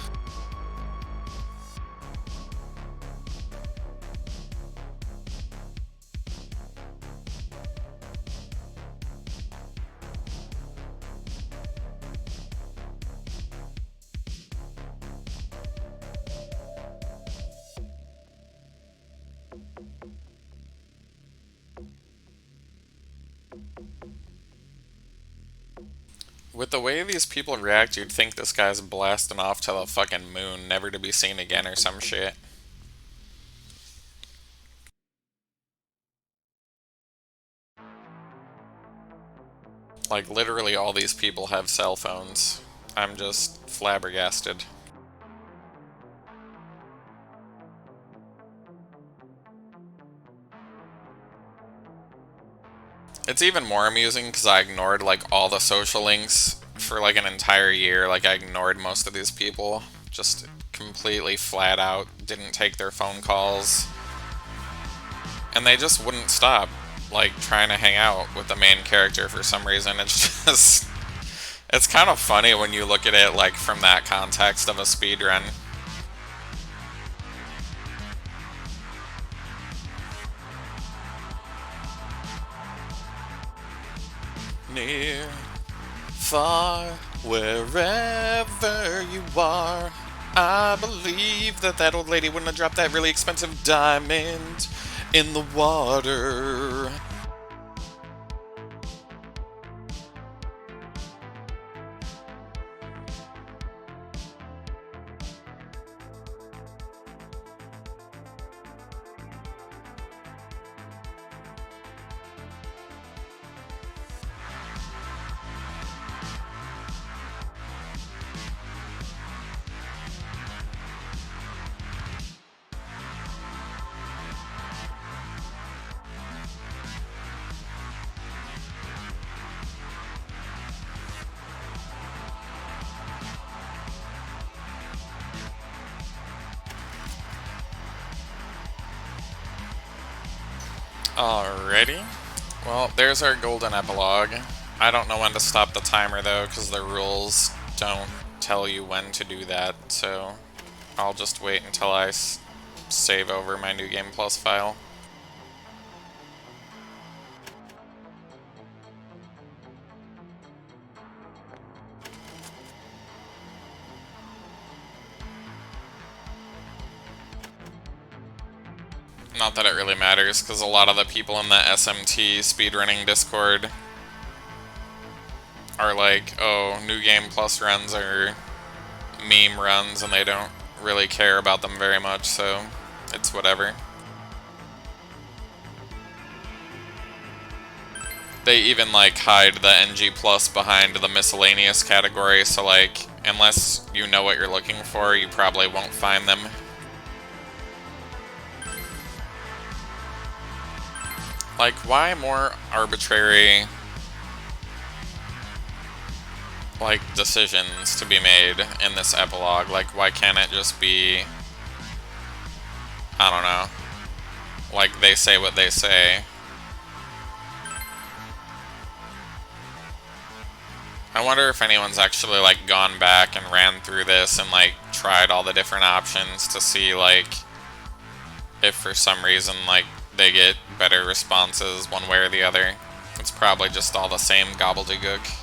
With the way these people react, you'd think this guy's blasting off to the fucking moon, never to be seen again or some shit. Like, literally all these people have cell phones. I'm just flabbergasted. It's even more amusing because I ignored, like, all the social links for, like, an entire year. Like, I ignored most of these people. Just completely flat out didn't take their phone calls. And they just wouldn't stop, like, trying to hang out with the main character for some reason. It's just... It's kind of funny when you look at it, like, from that context of a speedrun. Near, far, wherever you are, I believe that that old lady wouldn't have dropped that really expensive diamond in the water. Alrighty. Well, there's our golden epilogue. I don't know when to stop the timer though, because the rules don't tell you when to do that, so I'll just wait until I save over my New Game Plus file. Not that it really matters, because a lot of the people in the SMT speedrunning Discord are like, oh, New Game Plus runs are meme runs, and they don't really care about them very much, so it's whatever. They even, like, hide the NG Plus behind the miscellaneous category, so, like, unless you know what you're looking for, you probably won't find them. Like, why more arbitrary, like, decisions to be made in this epilogue? Like, why can't it just be, I don't know, like, they say what they say? I wonder if anyone's actually, like, gone back and ran through this and, like, tried all the different options to see, like, if for some reason, like, they get better responses one way or the other. It's probably just all the same gobbledygook.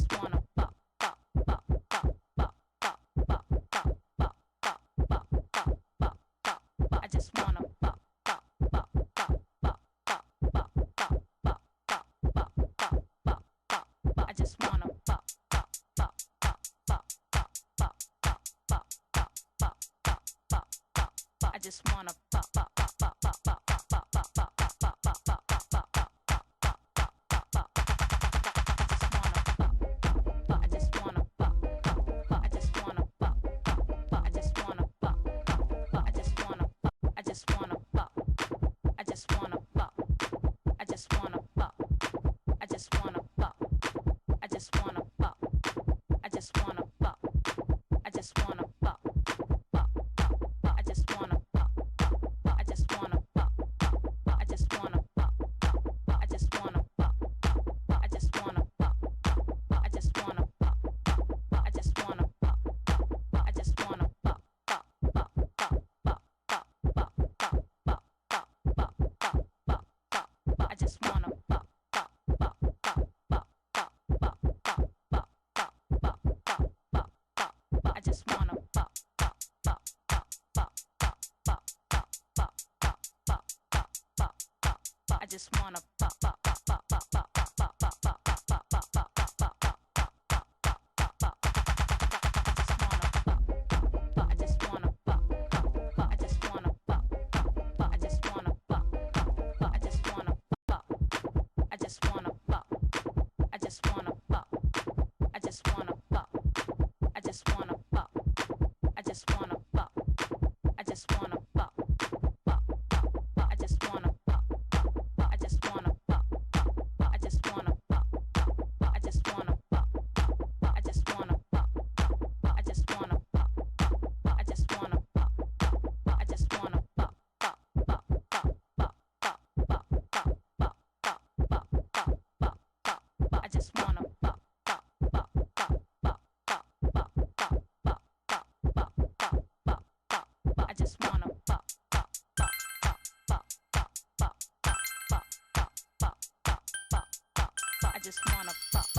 just wanna fuck, fuck, fuck, fuck, fuck, fuck, fuck, fuck, fuck, fuck, fuck, fuck, fuck, fuck. I just wanna fuck, fuck, fuck, fuck, fuck, fuck, fuck, fuck, fuck, fuck, fuck, fuck, fuck, fuck. I just wanna fuck, fuck, fuck, fuck, fuck, fuck, fuck, fuck, fuck, fuck, fuck, fuck, fuck, fuck, fuck. I just wanna fuck, fuck, fuck, fuck, fuck, fuck, fuck, fuck, fuck, fuck, fuck, fuck, fuck, fuck, fuck, fuck, fuck, I just wanna fuck, I just wanna fuck, I just wanna fuck, I just wanna fuck, I just wanna fuck, I just wanna fuck, I just wanna fuck, I just wanna fuck, I just wanna fuck, I just wanna fuck, I just wanna fuck, I just wanna fuck, I just just wanna fuck.